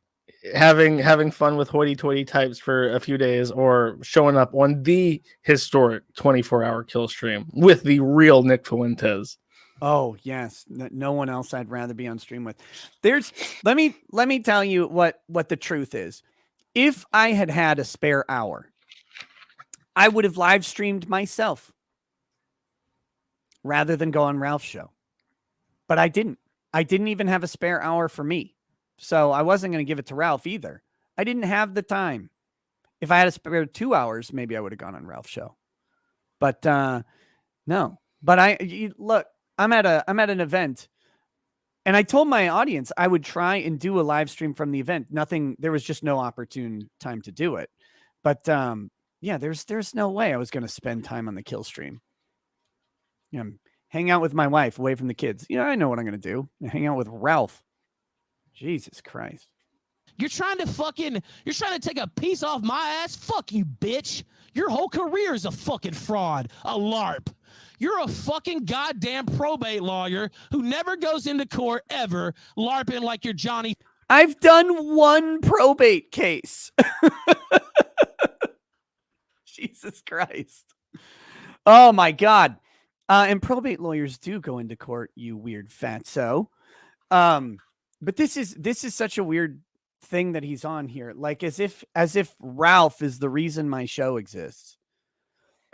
[SPEAKER 3] having fun with hoity-toity types for a few days, or showing up on the historic 24-hour kill stream with the real Nick Fuentes.
[SPEAKER 2] Oh, yes. No one else I'd rather be on stream with. Let me tell you what the truth is. If I had had a spare hour, I would have live streamed myself rather than go on Ralph's show. But I didn't. I didn't even have a spare hour for me. So I wasn't going to give it to Ralph either. I didn't have the time. If I had a spare 2 hours, maybe I would have gone on Ralph's show. But no. But look, I'm at an event, and I told my audience I would try and do a live stream from the event. There was just no opportune time to do it. But yeah, there's no way I was going to spend time on the kill stream. Yeah, hang out with my wife away from the kids. Yeah, I know what I'm going to do. Hang out with Ralph. Jesus Christ.
[SPEAKER 5] You're trying to take a piece off my ass? Fuck you, bitch. Your whole career is a fucking fraud, a LARP. You're a fucking goddamn probate lawyer who never goes into court ever, LARPing like you're Johnny.
[SPEAKER 2] I've done 1 probate case. Jesus Christ. Oh my God. And probate lawyers do go into court, you weird fatso. But this is such a weird thing that he's on here. Like as if Ralph is the reason my show exists.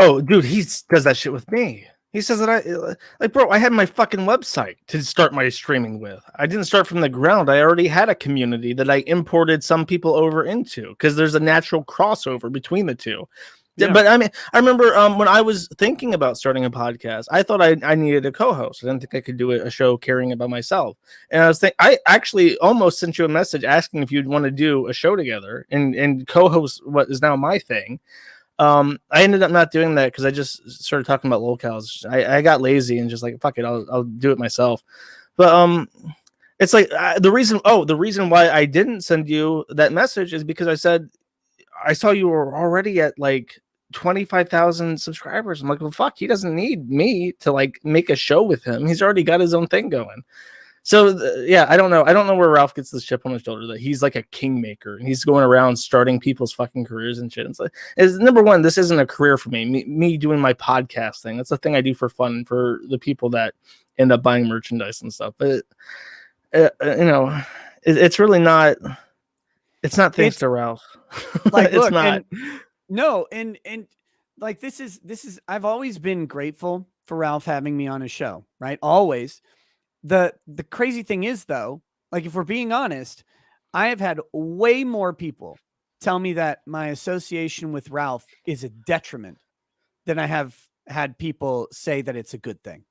[SPEAKER 3] Oh, dude, he does that shit with me. He says that bro, I had my fucking website to start my streaming with. I didn't start from the ground. I already had a community that I imported some people over into because there's a natural crossover between the two. Yeah. But I mean, I remember when I was thinking about starting a podcast, I thought I needed a co-host. I didn't think I could do a show carrying it by myself. And I actually almost sent you a message asking if you'd want to do a show together and co-host what is now my thing. I ended up not doing that because I just started talking about locales. I got lazy and just like, fuck it, I'll do it myself. But it's like the reason why I didn't send you that message is because I said I saw you were already at like 25,000 subscribers. I'm like, well, fuck, he doesn't need me to like make a show with him. He's already got his own thing going. yeah, I don't know. I don't know where Ralph gets this chip on his shoulder that he's like a kingmaker and he's going around starting people's fucking careers and shit. It's like, number one, this isn't a career for me. Me doing my podcast thing. That's a thing I do for fun for the people that end up buying merchandise and stuff. But it's really not. It's not thanks to Ralph.
[SPEAKER 2] Like,
[SPEAKER 3] it's
[SPEAKER 2] look,
[SPEAKER 3] not.
[SPEAKER 2] And like this is I've always been grateful for Ralph having me on his show, right? Always. The crazy thing is, though, like, if we're being honest, I have had way more people tell me that my association with Ralph is a detriment than I have had people say that it's a good thing.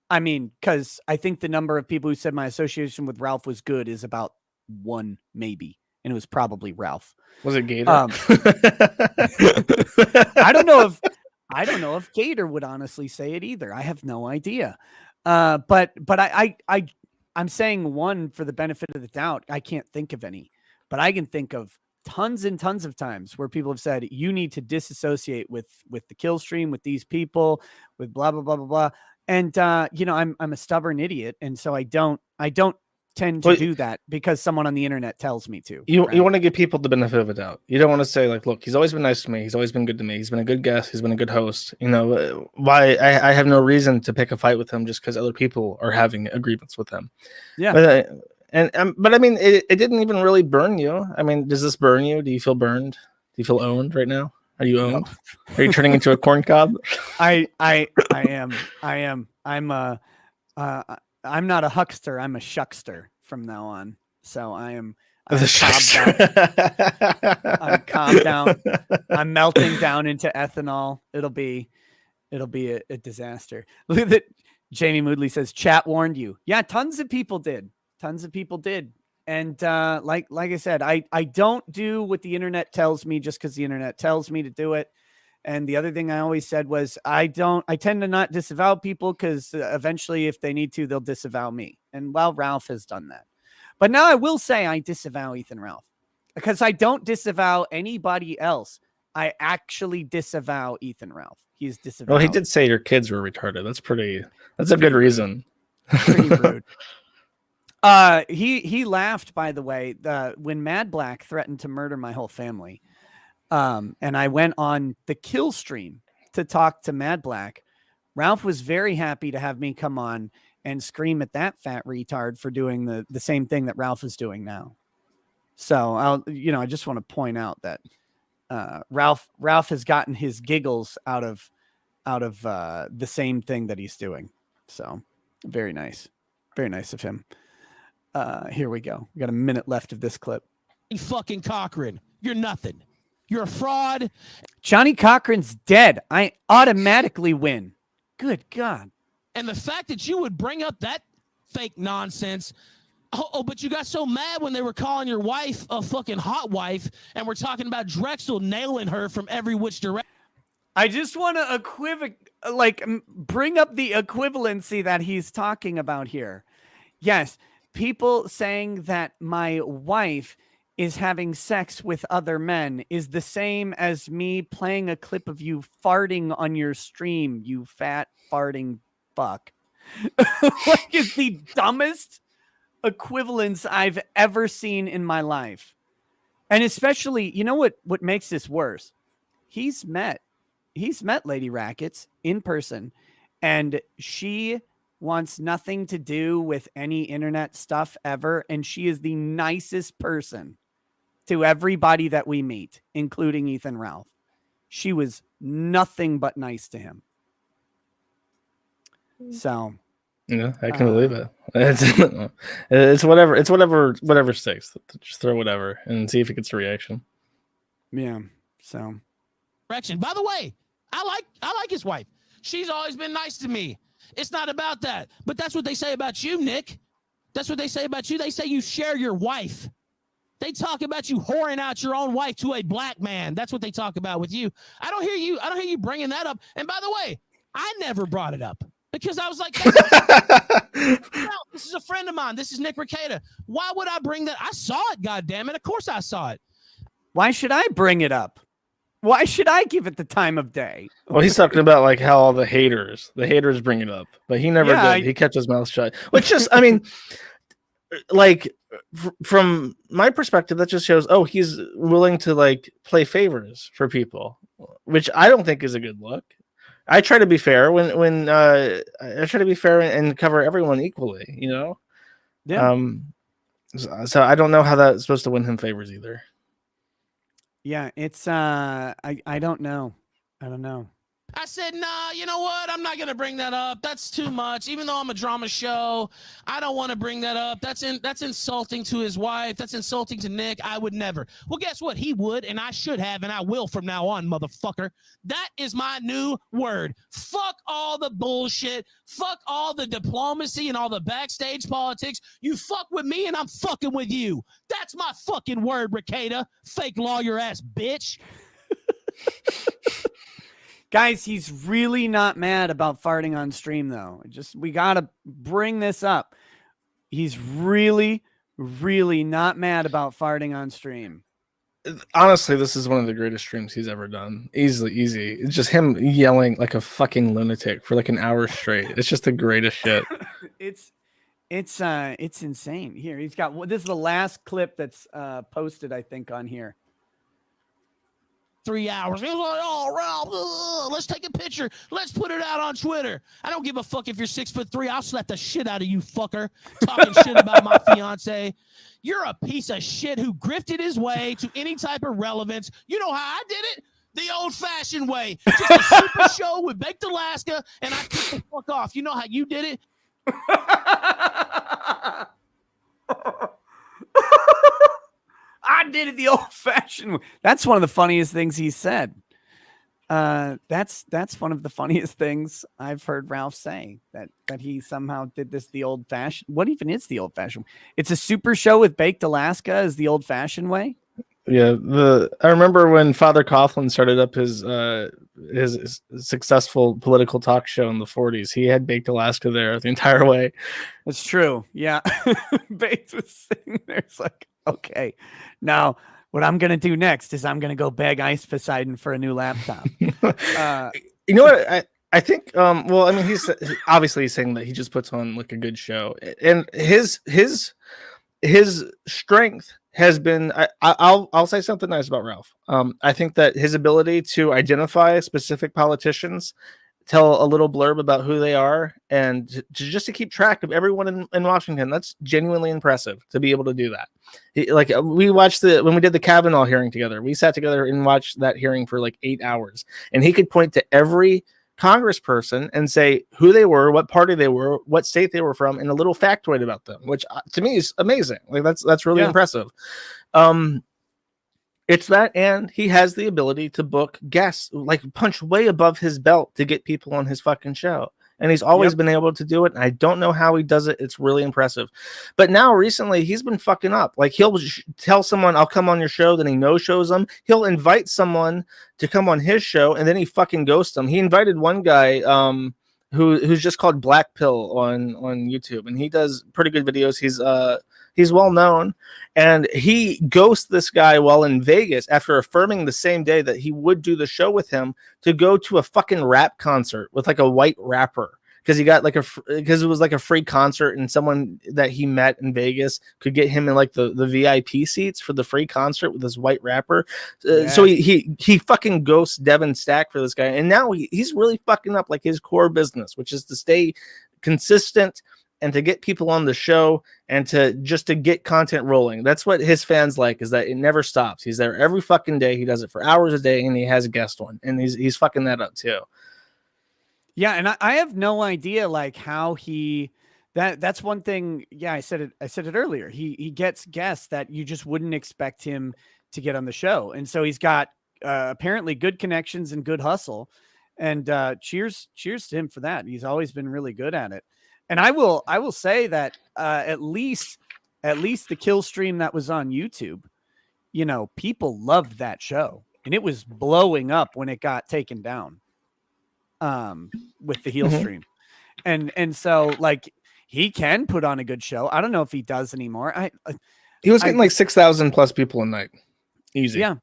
[SPEAKER 2] I mean, because I think the number of people who said my association with Ralph was good is about one, maybe. And it was probably Ralph.
[SPEAKER 3] Was it Gator?
[SPEAKER 2] I don't know if Gator would honestly say it either. I have no idea. But I'm saying one for the benefit of the doubt. I can't think of any, but I can think of tons and tons of times where people have said you need to disassociate with the kill stream, with these people, with blah blah blah blah blah. And I'm a stubborn idiot, and so I don't tend to do that because someone on the internet tells me to.
[SPEAKER 3] You want to give people the benefit of a doubt. You don't want to say, like, look, he's always been nice to me. He's always been good to me. He's been a good guest. He's been a good host. Why I have no reason to pick a fight with him just because other people are having a grievance with him. Yeah. But I mean, it didn't even really burn you. I mean, does this burn you? Do you feel burned? Do you feel owned right now? Are you owned? No. Are you turning into a corn cob?
[SPEAKER 2] I am. I'm not a huckster. I'm a shuckster from now on. So I'm calmed down. I'm calmed down. I'm melting down into ethanol. It'll be a disaster. Look at that. Jamie Moodley says, chat warned you. Yeah, tons of people did. And like I said, I don't do what the internet tells me just because the internet tells me to do it. And the other thing I always said was I tend to not disavow people because eventually if they need to, they'll disavow me. And Ralph has done that. But now I will say I disavow Ethan Ralph because I don't disavow anybody else. I actually disavow Ethan Ralph. He's disavowed.
[SPEAKER 3] Well, he did say your kids were retarded. That's a good reason.
[SPEAKER 2] Pretty rude. He laughed, by the way, when Mad Black threatened to murder my whole family. And I went on the kill stream to talk to Mad Black. Ralph was very happy to have me come on and scream at that fat retard for doing the same thing that Ralph is doing now. So I just want to point out that Ralph has gotten his giggles out of the same thing that he's doing. So very nice of him. Here we go. We got a minute left of this clip.
[SPEAKER 5] Fucking Cochran, you're nothing. You're a fraud.
[SPEAKER 2] Johnny Cochran's dead. I automatically win. Good God.
[SPEAKER 5] And the fact that you would bring up that fake nonsense. Oh, but you got so mad when they were calling your wife a fucking hot wife and we're talking about Drexel nailing her from every which direction.
[SPEAKER 2] I just want to bring up the equivalency that he's talking about here. Yes, people saying that my wife is having sex with other men is the same as me playing a clip of you farting on your stream, you fat farting fuck. Like, it's the dumbest equivalence I've ever seen in my life. And especially, you know what makes this worse? He's met Lady Rackets in person, and she wants nothing to do with any internet stuff ever, and she is the nicest person to everybody that we meet, including Ethan Ralph. She was nothing but nice to him. So,
[SPEAKER 3] yeah, I can believe it. It's whatever sticks. Just throw whatever and see if it gets a reaction.
[SPEAKER 2] Yeah. So,
[SPEAKER 5] direction. By the way, I like his wife. She's always been nice to me. It's not about that, but that's what they say about you, Nick. That's what they say about you. They say you share your wife. They talk about you whoring out your own wife to a black man. That's what they talk about with you. I don't hear you bringing that up. And by the way, I never brought it up because I was like, no, this is a friend of mine. This is Nick Rekieta. Why would I bring that? I saw it. God damn it. Of course I saw it.
[SPEAKER 2] Why should I bring it up? Why should I give it the time of day?
[SPEAKER 3] Well, he's talking about like how all the haters bring it up, but he never
[SPEAKER 2] Yeah,
[SPEAKER 3] did. He kept his mouth shut. Which just, I mean, like from my perspective, that just shows, oh, he's willing to like play favors for people, which I don't think is a good look. I try to be fair when I try to be fair and cover everyone equally, you know?
[SPEAKER 2] Yeah.
[SPEAKER 3] So I don't know how that's supposed to win him favors either.
[SPEAKER 2] Yeah, it's I don't know. I don't know.
[SPEAKER 5] I said, nah, you know what? I'm not going to bring that up. That's too much. Even though I'm a drama show, I don't want to bring that up. That's insulting to his wife. That's insulting to Nick. I would never. Well, guess what? He would, and I should have, and I will from now on, motherfucker. That is my new word. Fuck all the bullshit. Fuck all the diplomacy and all the backstage politics. You fuck with me, and I'm fucking with you. That's my fucking word, Ricada. Fake lawyer ass bitch.
[SPEAKER 2] Guys, he's really not mad about farting on stream, though. We gotta bring this up. He's really, really not mad about farting on stream.
[SPEAKER 3] Honestly, this is one of the greatest streams he's ever done. Easy. It's just him yelling like a fucking lunatic for like an hour straight. It's just the greatest shit.
[SPEAKER 2] It's insane. Here, he's got, this is the last clip that's posted, I think, on here.
[SPEAKER 5] 3 hours. He was like, oh, Ralph, let's take a picture. Let's put it out on Twitter. I don't give a fuck if you're 6'3". I'll slap the shit out of you, fucker. Talking shit about my fiance. You're a piece of shit who grifted his way to any type of relevance. You know how I did it? The old-fashioned way. Just a super show with Baked Alaska, and I took the fuck off. You know how you did it?
[SPEAKER 2] I did it the old-fashioned way. That's one of the funniest things he said. That's one of the funniest things I've heard Ralph say, that he somehow did this the old-fashioned. What even is the old-fashioned? It's a super show with Baked Alaska is the old-fashioned way.
[SPEAKER 3] Yeah, I remember when Father Coughlin started up his successful political talk show in the 40s. He had Baked Alaska there the entire way.
[SPEAKER 2] That's true. Yeah, Baked was sitting there. It's like, okay, now what I'm gonna do next is I'm gonna go beg Ice Poseidon for a new laptop.
[SPEAKER 3] You know what? I think. Well, I mean, he's obviously saying that he just puts on like a good show, and his strength has been. I'll say something nice about Ralph. I think that his ability to identify specific politicians, tell a little blurb about who they are, and just to keep track of everyone in Washington, that's genuinely impressive to be able to do that. Like we watched when we did the Kavanaugh hearing together, we sat together and watched that hearing for like 8 hours, and he could point to every congressperson and say who they were, what party they were, what state they were from, and a little factoid about them, which to me is amazing. Like that's really impressive. It's that, and he has the ability to book guests, like punch way above his belt to get people on his fucking show. And he's always been able to do it. And I don't know how he does it. It's really impressive. But now recently he's been fucking up. Like he'll tell someone, I'll come on your show. Then he no-shows them. He'll invite someone to come on his show, and then he fucking ghosts them. He invited one guy who's just called Black Pill on YouTube. And he does pretty good videos. He's well known, and he ghosts this guy while in Vegas after affirming the same day that he would do the show with him to go to a fucking rap concert with like a white rapper, because he got like because it was like a free concert, and someone that he met in Vegas could get him in like the VIP seats for the free concert with this white rapper. So he fucking ghosts Devin Stack for this guy, and now he's really fucking up like his core business, which is to stay consistent and to get people on the show and to get content rolling. That's what his fans like, is that it never stops. He's there every fucking day. He does it for hours a day, and he has a guest one, and he's fucking that up too.
[SPEAKER 2] Yeah, and I have no idea like how that's one thing. Yeah, I said it earlier. He gets guests that you just wouldn't expect him to get on the show. And so he's got apparently good connections and good hustle. And cheers to him for that. He's always been really good at it. And I will say that at least the kill stream that was on YouTube, you know, people loved that show, and it was blowing up when it got taken down with the heel stream. And so like he can put on a good show. I don't know if he does anymore. He
[SPEAKER 3] was getting like 6,000 plus people a night. Easy.
[SPEAKER 2] Yeah.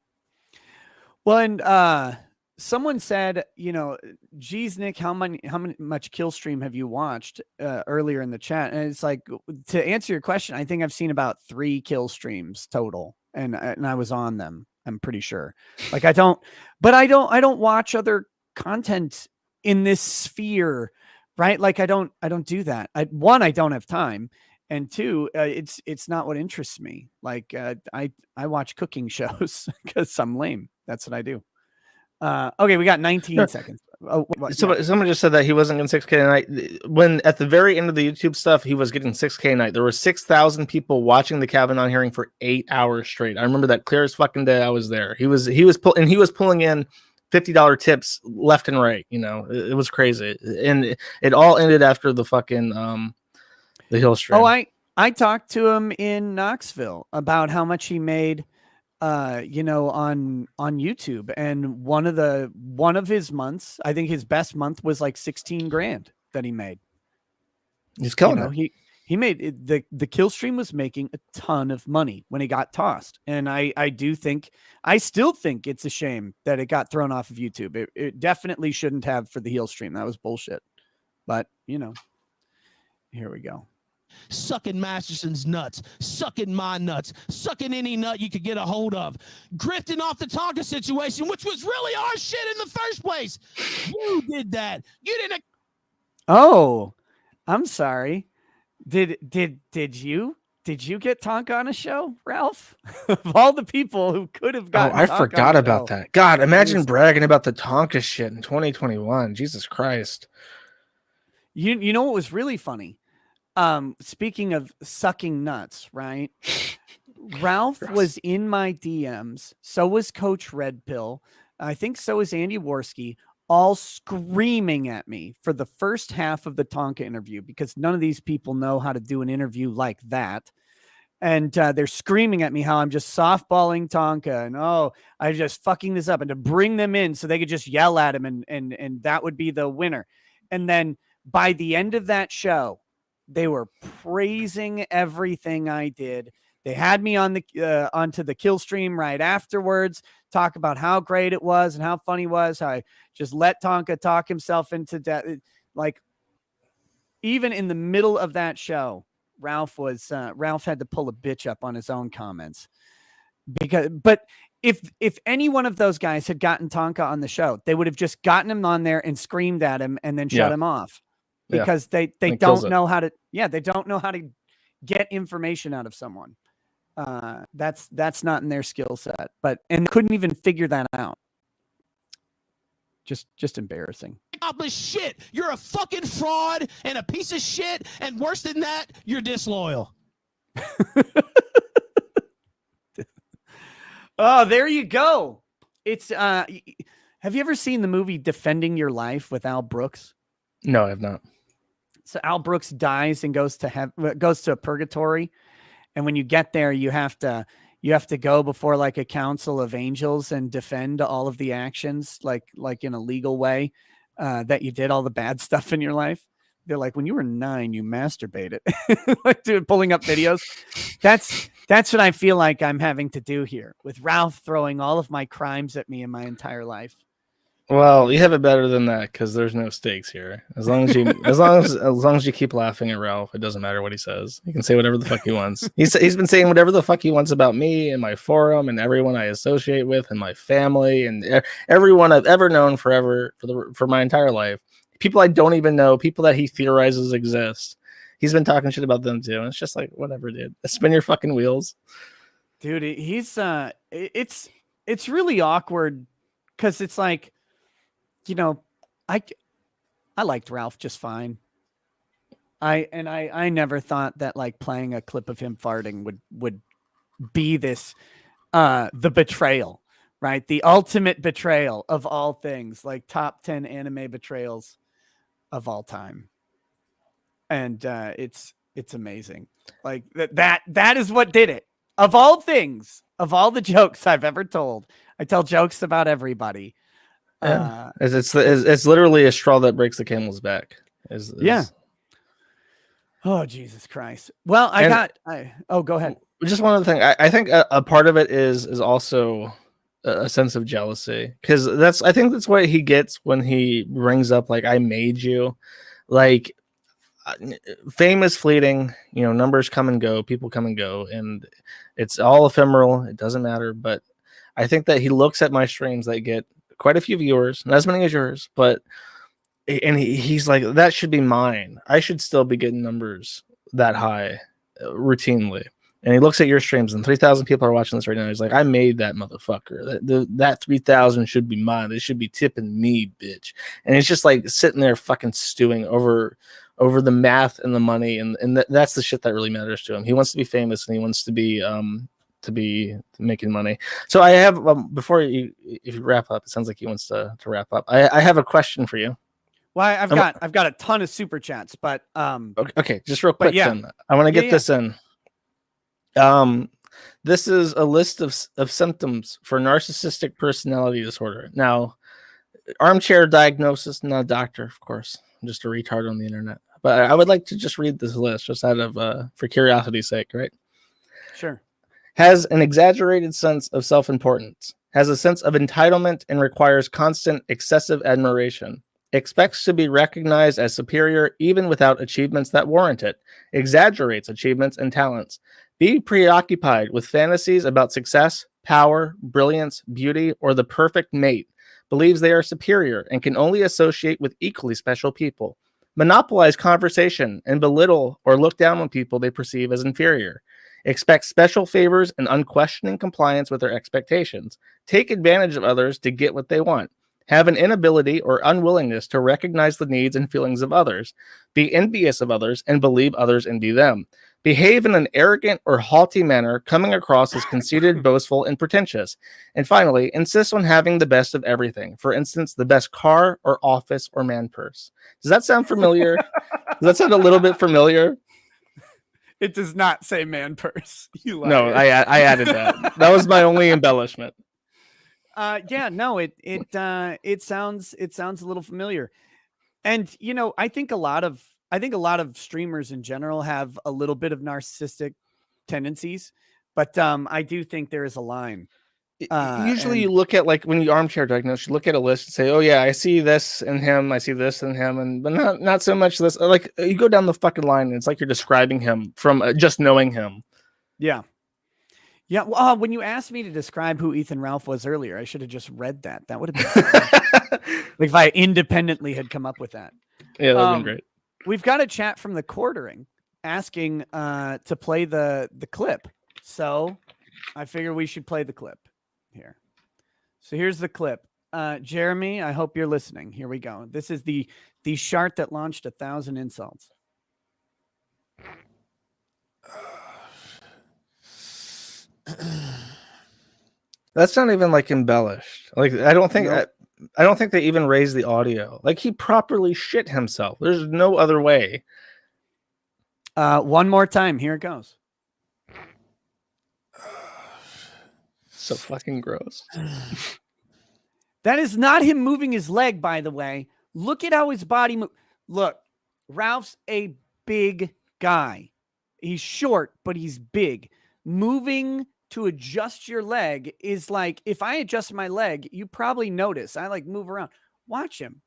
[SPEAKER 2] Well, and someone said, you know, geez, Nick, how much kill stream have you watched earlier in the chat? And it's like, to answer your question, I think I've seen about 3 kill streams total, and I was on them. I'm pretty sure. Like I don't watch other content in this sphere, right? Like I don't do that. One, I don't have time, and two, it's not what interests me. Like I watch cooking shows because I'm lame. That's what I do. Okay, we got 19 seconds. Oh, what,
[SPEAKER 3] Someone just said that he wasn't getting 6K a night. When at the very end of the YouTube stuff, he was getting 6K a night. There were 6,000 people watching the Kavanaugh hearing for 8 hours straight. I remember that clear as fucking day. I was there. He was pulling in $50 tips left and right. You know, it was crazy, and it all ended after the fucking the hill stream.
[SPEAKER 2] Oh, I talked to him in Knoxville about how much he made. You know, on YouTube, and one of his months, I think his best month was like 16 grand that he made.
[SPEAKER 3] He's killing it.
[SPEAKER 2] He made it, the kill stream was making a ton of money when he got tossed, and I still think it's a shame that it got thrown off of YouTube. It definitely shouldn't have for the heel stream. That was bullshit. But you know, here we go.
[SPEAKER 5] Sucking Masterson's nuts, sucking my nuts, sucking any nut you could get a hold of, grifting off the Tonka situation, which was really our shit in the first place. You did that. You didn't.
[SPEAKER 2] Oh, I'm sorry. Did you get Tonka on a show, Ralph? Of all the people who could have gotten
[SPEAKER 3] I
[SPEAKER 2] Tonka
[SPEAKER 3] forgot about that. God, imagine bragging about the Tonka shit in 2021. Jesus Christ.
[SPEAKER 2] You know what was really funny? Speaking of sucking nuts, right? Ralph was in my DMs. So was Coach Red Pill. I think so is Andy Worski, all screaming at me for the first half of the Tonka interview, because none of these people know how to do an interview like that. And they're screaming at me how I'm just softballing Tonka, and I'm just fucking this up, and to bring them in so they could just yell at him, and that would be the winner. And then by the end of that show, they were praising everything I did. They had me on the onto the kill stream right afterwards, talk about how great it was and how funny it was. How I just let Tonka talk himself into death. Like, even in the middle of that show, Ralph had to pull a bitch up on his own comments. But if any one of those guys had gotten Tonka on the show, they would have just gotten him on there and screamed at him and then shut him off. Because they don't know how to they don't know how to get information out of someone. That's not in their skill set, and couldn't even figure that out. Just embarrassing.
[SPEAKER 5] Shit, you're a fucking fraud and a piece of shit, and worse than that, you're disloyal.
[SPEAKER 2] Oh, there you go. It's have you ever seen the movie Defending Your Life with Al Brooks?
[SPEAKER 3] No, I have not.
[SPEAKER 2] So Al Brooks dies and goes to purgatory, and when you get there, you have to go before like a council of angels and defend all of the actions, like in a legal way, that you did all the bad stuff in your life. They're like, when you were 9, you masturbated, like pulling up videos. That's what I feel like I'm having to do here with Ralph throwing all of my crimes at me in my entire life.
[SPEAKER 3] Well, you have it better than that because there's no stakes here. As long as you keep laughing at Ralph, it doesn't matter what he says. He can say whatever the fuck he wants. He's been saying whatever the fuck he wants about me and my forum and everyone I associate with and my family and everyone I've ever known forever for my entire life. People I don't even know, people that he theorizes exist. He's been talking shit about them too. And it's just like, whatever, dude. Spin your fucking wheels,
[SPEAKER 2] dude. He's it's really awkward because it's like, you know, I liked Ralph just fine. I never thought that like playing a clip of him farting would be this the betrayal, right? The ultimate betrayal of all things, like top 10 anime betrayals of all time. And it's amazing. Like that is what did it. Of all things, of all the jokes I've ever told, I tell jokes about everybody.
[SPEAKER 3] It's literally a straw that breaks the camel's back.
[SPEAKER 2] Yeah. Oh, Jesus Christ. Well, go ahead.
[SPEAKER 3] Just one other thing. I think a part of it is also a sense of jealousy, because I think that's what he gets when he brings up like I made you. Like fame is fleeting, you know, numbers come and go, people come and go, and it's all ephemeral. It doesn't matter. But I think that he looks at my streams that get quite a few viewers, not as many as yours, but he's like, that should be mine. I should still be getting numbers that high routinely. And he looks at your streams and 3,000 people are watching this right now. He's like, I made that motherfucker. That 3,000 should be mine. They should be tipping me, bitch. And he's just like sitting there fucking stewing over the math and the money. And that's the shit that really matters to him. He wants to be famous and he wants to be making money. So I have, before if you wrap up, it sounds like he wants to wrap up. I have a question for you.
[SPEAKER 2] Well, I've got a ton of super chats, but
[SPEAKER 3] okay, just real quick.
[SPEAKER 2] yeah.
[SPEAKER 3] Then I want to get this in. This is a list of symptoms for narcissistic personality disorder. Now, armchair diagnosis, not a doctor, of course. I'm just a retard on the internet. But I would like to just read this list just out of for curiosity's sake, right?
[SPEAKER 2] Sure.
[SPEAKER 3] Has an exaggerated sense of self-importance, has a sense of entitlement and requires constant excessive admiration. Expects to be recognized as superior even without achievements that warrant it. Exaggerates achievements and talents. Be preoccupied with fantasies about success, power, brilliance, beauty, or the perfect mate. Believes they are superior and can only associate with equally special people. Monopolize conversation and belittle or look down on people they perceive as inferior. Expect special favors and unquestioning compliance with their expectations. Take advantage of others to get what they want. Have an inability or unwillingness to recognize the needs and feelings of others. Be envious of others and believe others envy them. Behave in an arrogant or haughty manner, coming across as conceited, boastful, and pretentious. And finally, insist on having the best of everything. For instance, the best car or office or man purse. Does that sound familiar? Does that sound a little bit familiar?
[SPEAKER 2] It does not say man purse. You liar.
[SPEAKER 3] No, I added that. That was my only embellishment.
[SPEAKER 2] Yeah, no, it sounds a little familiar. And you know, I think a lot of streamers in general have a little bit of narcissistic tendencies, but I do think there is a line.
[SPEAKER 3] Usually you look at, like, when you armchair diagnose, you look at a list and say, oh yeah, I see this in him, I see this in him, but not so much this. Like, you go down the fucking line and it's like you're describing him from just knowing him.
[SPEAKER 2] Yeah. Yeah, well, when you asked me to describe who Ethan Ralph was earlier, I should have just read that. That would have been like if I independently had come up with that.
[SPEAKER 3] Yeah, that would have been great.
[SPEAKER 2] We've got a chat from the quartering asking to play the clip. So I figure we should play the clip here. So here's the clip. Jeremy, I hope you're listening. Here we go. This is the shart that launched 1,000 insults.
[SPEAKER 3] That's not even like embellished. Like, I don't think they even raised the audio. Like, he properly shit himself. There's no other way.
[SPEAKER 2] One more time. Here it goes.
[SPEAKER 3] So fucking gross.
[SPEAKER 2] That is not him moving his leg, by the way. Look at how his body moves. Look, Ralph's a big guy. He's short, but he's big. Moving to adjust your leg is like, if I adjust my leg, you probably notice I like move around. Watch him.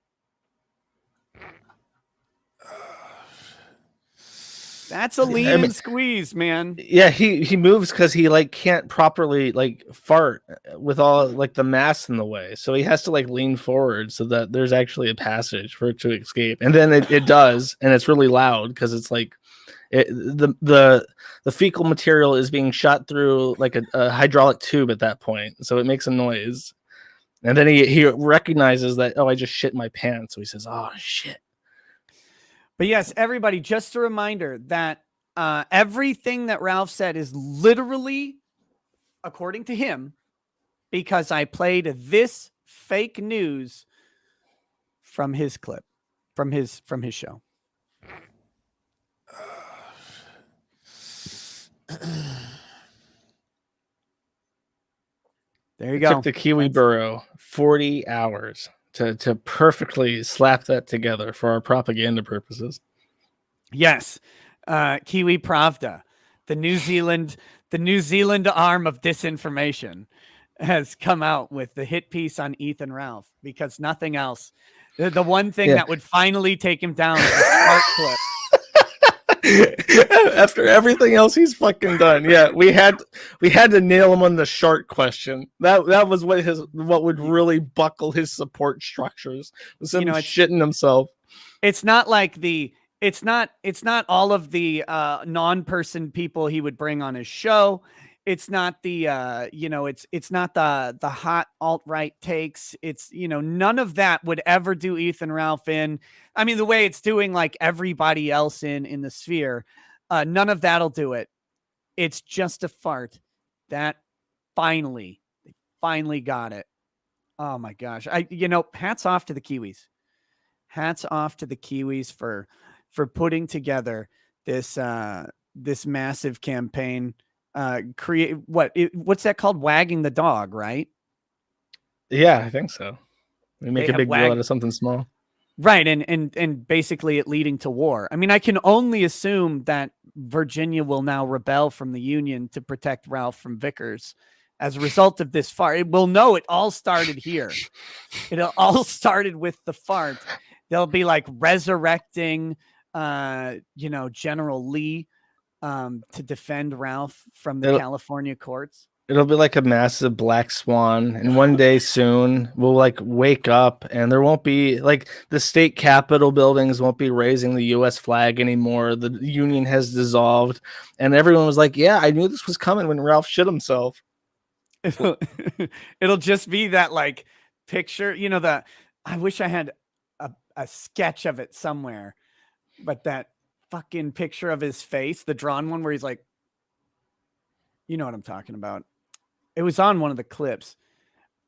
[SPEAKER 2] That's a lean and squeeze, man.
[SPEAKER 3] Yeah, he moves because he like can't properly like fart with all like the mass in the way, so he has to like lean forward so that there's actually a passage for it to escape, and then it does, and it's really loud because it's like the fecal material is being shot through like a hydraulic tube at that point, so it makes a noise, and then he recognizes that, oh, I just shit my pants, so he says, oh shit.
[SPEAKER 2] But yes, everybody, just a reminder that everything that Ralph said is literally, according to him, because I played this fake news from his clip, from his show. There you go.
[SPEAKER 3] It took the Kiwi Burrow 40 hours to perfectly slap that together for our propaganda purposes.
[SPEAKER 2] Yes. Kiwi Pravda, the New Zealand arm of disinformation. has come out with the hit piece on Ethan Ralph because nothing else. The one thing
[SPEAKER 3] Yeah.
[SPEAKER 2] that would finally take him down is a smart clip.
[SPEAKER 3] After everything else he's fucking done, yeah, we had to nail him on the shark question. That was what would really buckle his support structures. Was him shitting himself.
[SPEAKER 2] It's not like it's not all of the non-person people he would bring on his show. It's not the it's not the hot alt-right takes. It's none of that would ever do Ethan Ralph in. I mean, the way it's doing like everybody else in the sphere, none of that'll do it. It's just a fart that they finally got it. Oh my gosh. Hats off to the Kiwis. Hats off to the Kiwis for putting together this massive campaign. What's that called? Wagging the dog, right?
[SPEAKER 3] Yeah, I think so. We make
[SPEAKER 2] They
[SPEAKER 3] a big deal out of something small.
[SPEAKER 2] Right, and basically it leading to war. I mean, I can only assume that Virginia will now rebel from the Union to protect Ralph from Vickers as a result of this fart. We'll know it all started here. It all started with the fart. They'll be like resurrecting, General Lee to defend Ralph from the California courts.
[SPEAKER 3] It'll be like a massive black swan, and one day soon we'll like wake up and there won't be like the state capitol buildings won't be raising the US flag anymore. The Union has dissolved, and everyone was like, yeah, I knew this was coming when Ralph shit himself.
[SPEAKER 2] It'll just be that like picture, I wish I had a sketch of it somewhere, but that fucking picture of his face, the drawn one where he's like, you know what I'm talking about. It was on one of the clips.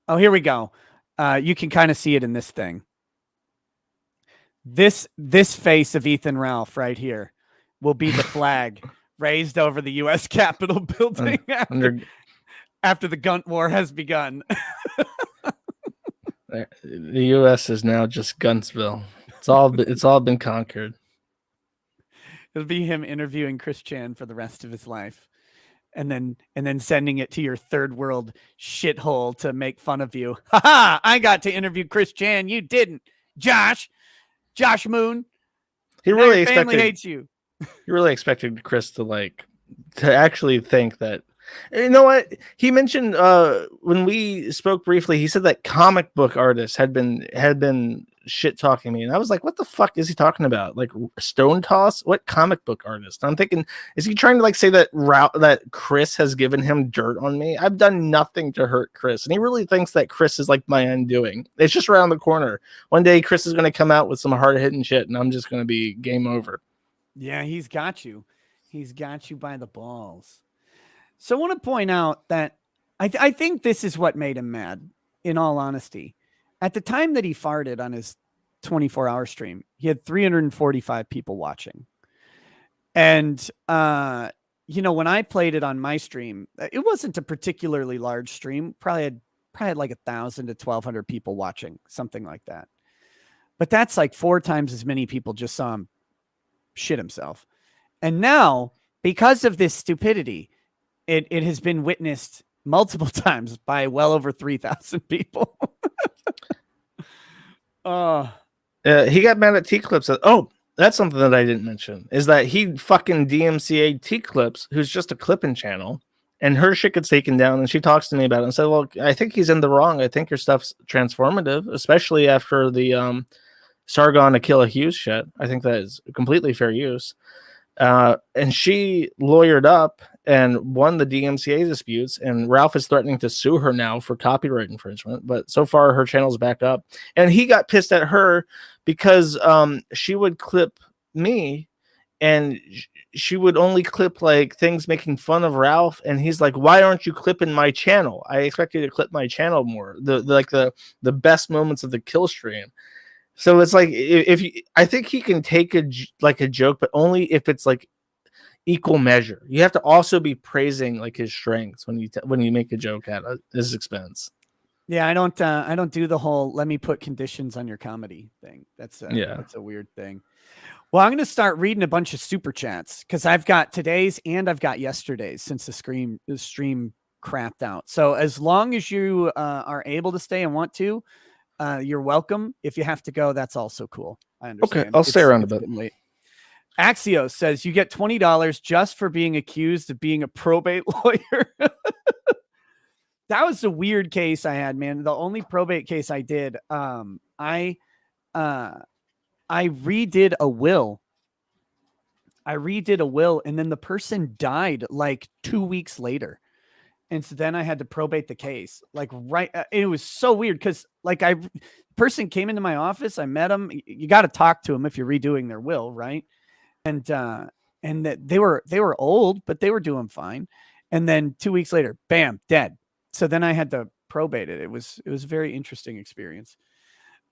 [SPEAKER 2] Oh, here we go. You can kind of see it in this thing. This face of Ethan Ralph right here will be the flag raised over the U.S. Capitol building after the GUNT war has begun.
[SPEAKER 3] The U.S. is now just Guntsville. It's all been conquered.
[SPEAKER 2] It'll be him interviewing Chris Chan for the rest of his life. And then sending it to your third world shithole to make fun of you. Ha ha! I got to interview Chris Chan. You didn't. Josh Moon.
[SPEAKER 3] He really
[SPEAKER 2] family hates you.
[SPEAKER 3] He really expected Chris to actually think that. You know what? He mentioned when we spoke briefly, he said that comic book artists had been shit talking me, and I was like, what the fuck is he talking about? Like Stone Toss? What comic book artist? I'm thinking, is he trying to say that Chris has given him dirt on me? I've done nothing to hurt Chris, and he really thinks that Chris is my undoing. It's just around the corner. One day Chris is going to come out with some hard hitting shit, and I'm just going to be game over.
[SPEAKER 2] Yeah, he's got you. He's got you by the balls. So I want to point out that I think this is what made him mad, in all honesty. At the time that he farted on his 24-hour stream, he had 345 people watching. And, when I played it on my stream, it wasn't a particularly large stream. Probably had like 1,000 to 1,200 people watching, something like that. But that's like 4 times as many people just saw him shit himself. And now, because of this stupidity, it has been witnessed multiple times by well over 3,000 people.
[SPEAKER 3] He got mad at T-Clips. That's something that I didn't mention, is that he fucking DMCA'd T-Clips, who's just a clipping channel, and her shit gets taken down, and she talks to me about it and said, well, I think he's in the wrong. I think your stuff's transformative, especially after the Sargon Aquila Hughes shit. I think that is completely fair use. And she lawyered up and won the DMCA disputes, and Ralph is threatening to sue her now for copyright infringement, but so far her channel's back up. And he got pissed at her because she would clip me, and she would only clip things making fun of Ralph, and he's like, why aren't you clipping my channel? I expect you to clip my channel more, the best moments of the kill stream. So it's I think he can take a joke, but only if it's equal measure. You have to also be praising his strengths when you make a joke at his expense.
[SPEAKER 2] Yeah, I don't do the whole let me put conditions on your comedy thing. That's a weird thing. Well, I'm going to start reading a bunch of super chats because I've got today's and I've got yesterday's since the stream crapped out. So as long as you are able to stay and want to, you're welcome. If you have to go, that's also cool. I understand.
[SPEAKER 3] Okay, I'll stay around a bit.
[SPEAKER 2] Getting late. Axios says you get $20 just for being accused of being a probate lawyer. That was a weird case I had, man. The only probate case I did, I redid a will. And then the person died like 2 weeks later. And so then I had to probate the case. Like, right. It was so weird because like person came into my office. I met him. You got to talk to him if you're redoing their will. Right. And that they were old, but they were doing fine. And then 2 weeks later, bam, dead. So then I had to probate it. It was a very interesting experience.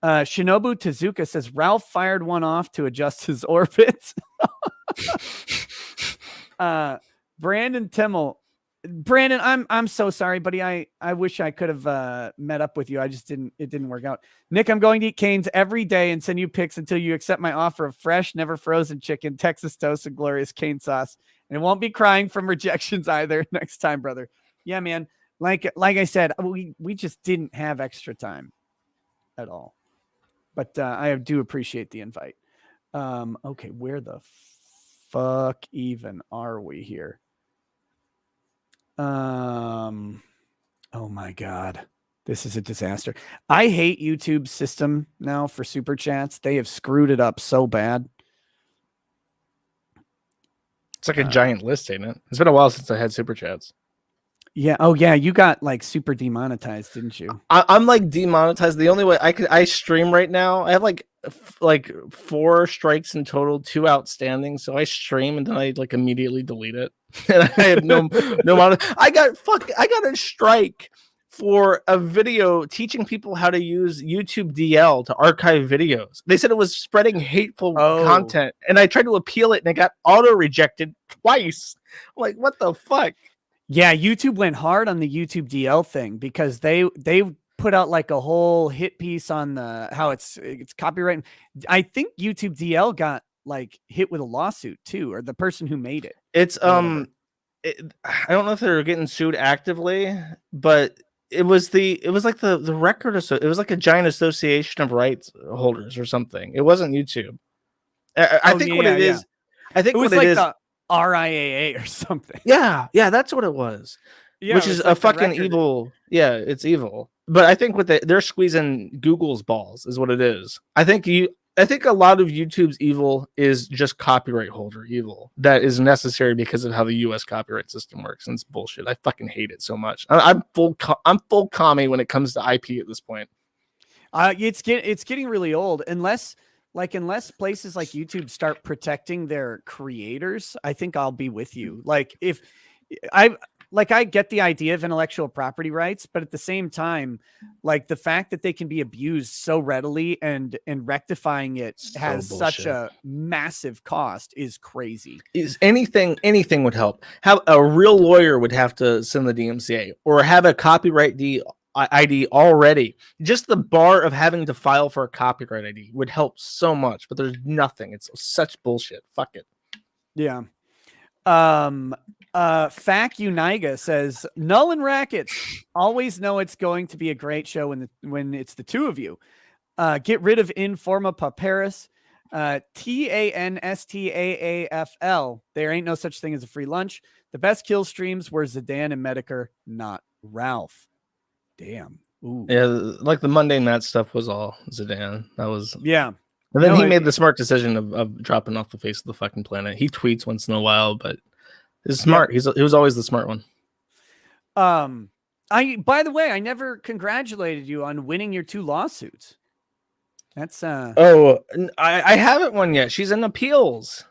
[SPEAKER 2] Shinobu Tezuka says Ralph fired one off to adjust his orbit. Brandon Timmel. Brandon, I'm so sorry, buddy. I wish I could have met up with you. It didn't work out. Nick, I'm going to eat canes every day and send you pics until you accept my offer of fresh, never frozen chicken, Texas toast, and glorious cane sauce. And it won't be crying from rejections either next time, brother. Yeah, man. Like I said, we just didn't have extra time at all. But I do appreciate the invite. Okay, where the fuck even are we here? Oh my God. This is a disaster. I hate YouTube's system now for super chats. They have screwed it up so bad.
[SPEAKER 3] It's like a giant list, ain't it? It's been a while since I had super chats.
[SPEAKER 2] Yeah. Oh yeah. You got like super demonetized, didn't you?
[SPEAKER 3] I'm like demonetized. The only way I stream right now, I have like 4 strikes in total, 2 outstanding. So I stream and then I like immediately delete it. And I have no I got a strike for a video teaching people how to use YouTube DL to archive videos. They said it was spreading hateful content, and I tried to appeal it and it got auto rejected twice. I'm like, what the fuck?
[SPEAKER 2] Yeah, YouTube went hard on the YouTube DL thing because they put out like a whole hit piece on the how it's copyright. I think YouTube DL got like hit with a lawsuit too, or the person who made it.
[SPEAKER 3] It's I don't know if they're getting sued actively, but it was like the record. It was like a giant association of rights holders or something. It wasn't YouTube. I think what it is. I think
[SPEAKER 2] it was
[SPEAKER 3] what
[SPEAKER 2] like
[SPEAKER 3] it is.
[SPEAKER 2] The RIAA or something.
[SPEAKER 3] Yeah, that's what it was. Yeah, which is like a fucking evil. Yeah, it's evil. But I think they're squeezing Google's balls is what it is. I think a lot of YouTube's evil is just copyright holder evil that is necessary because of how the U.S. copyright system works, and it's bullshit. I fucking hate it so much. I'm full commie when it comes to IP at this point.
[SPEAKER 2] It's getting really old unless places like YouTube start protecting their creators. I think I'll be with you. Like if I get the idea of intellectual property rights, but at the same time, like the fact that they can be abused so readily and rectifying it has such a massive cost is crazy.
[SPEAKER 3] Is anything would help. Have a real lawyer would have to send the DMCA or have a copyright ID already. Just the bar of having to file for a copyright ID would help so much, but there's nothing. It's such bullshit. Fuck it.
[SPEAKER 2] Yeah. Fac Uniga says Null and Rackets always know it's going to be a great show when it's the two of you. Get rid of Informa Paparis. TANSTAAFL. There ain't no such thing as a free lunch. The best kill streams were Zidane and Medicare, not Ralph. Damn. Ooh.
[SPEAKER 3] Yeah, like the Monday Matt stuff was all Zidane. That was
[SPEAKER 2] yeah.
[SPEAKER 3] And then he made the smart decision of dropping off the face of the fucking planet. He tweets once in a while, but he's smart. Yeah. He was always the smart one.
[SPEAKER 2] By the way, I never congratulated you on winning your 2 lawsuits. That's
[SPEAKER 3] I haven't won yet. She's in appeals.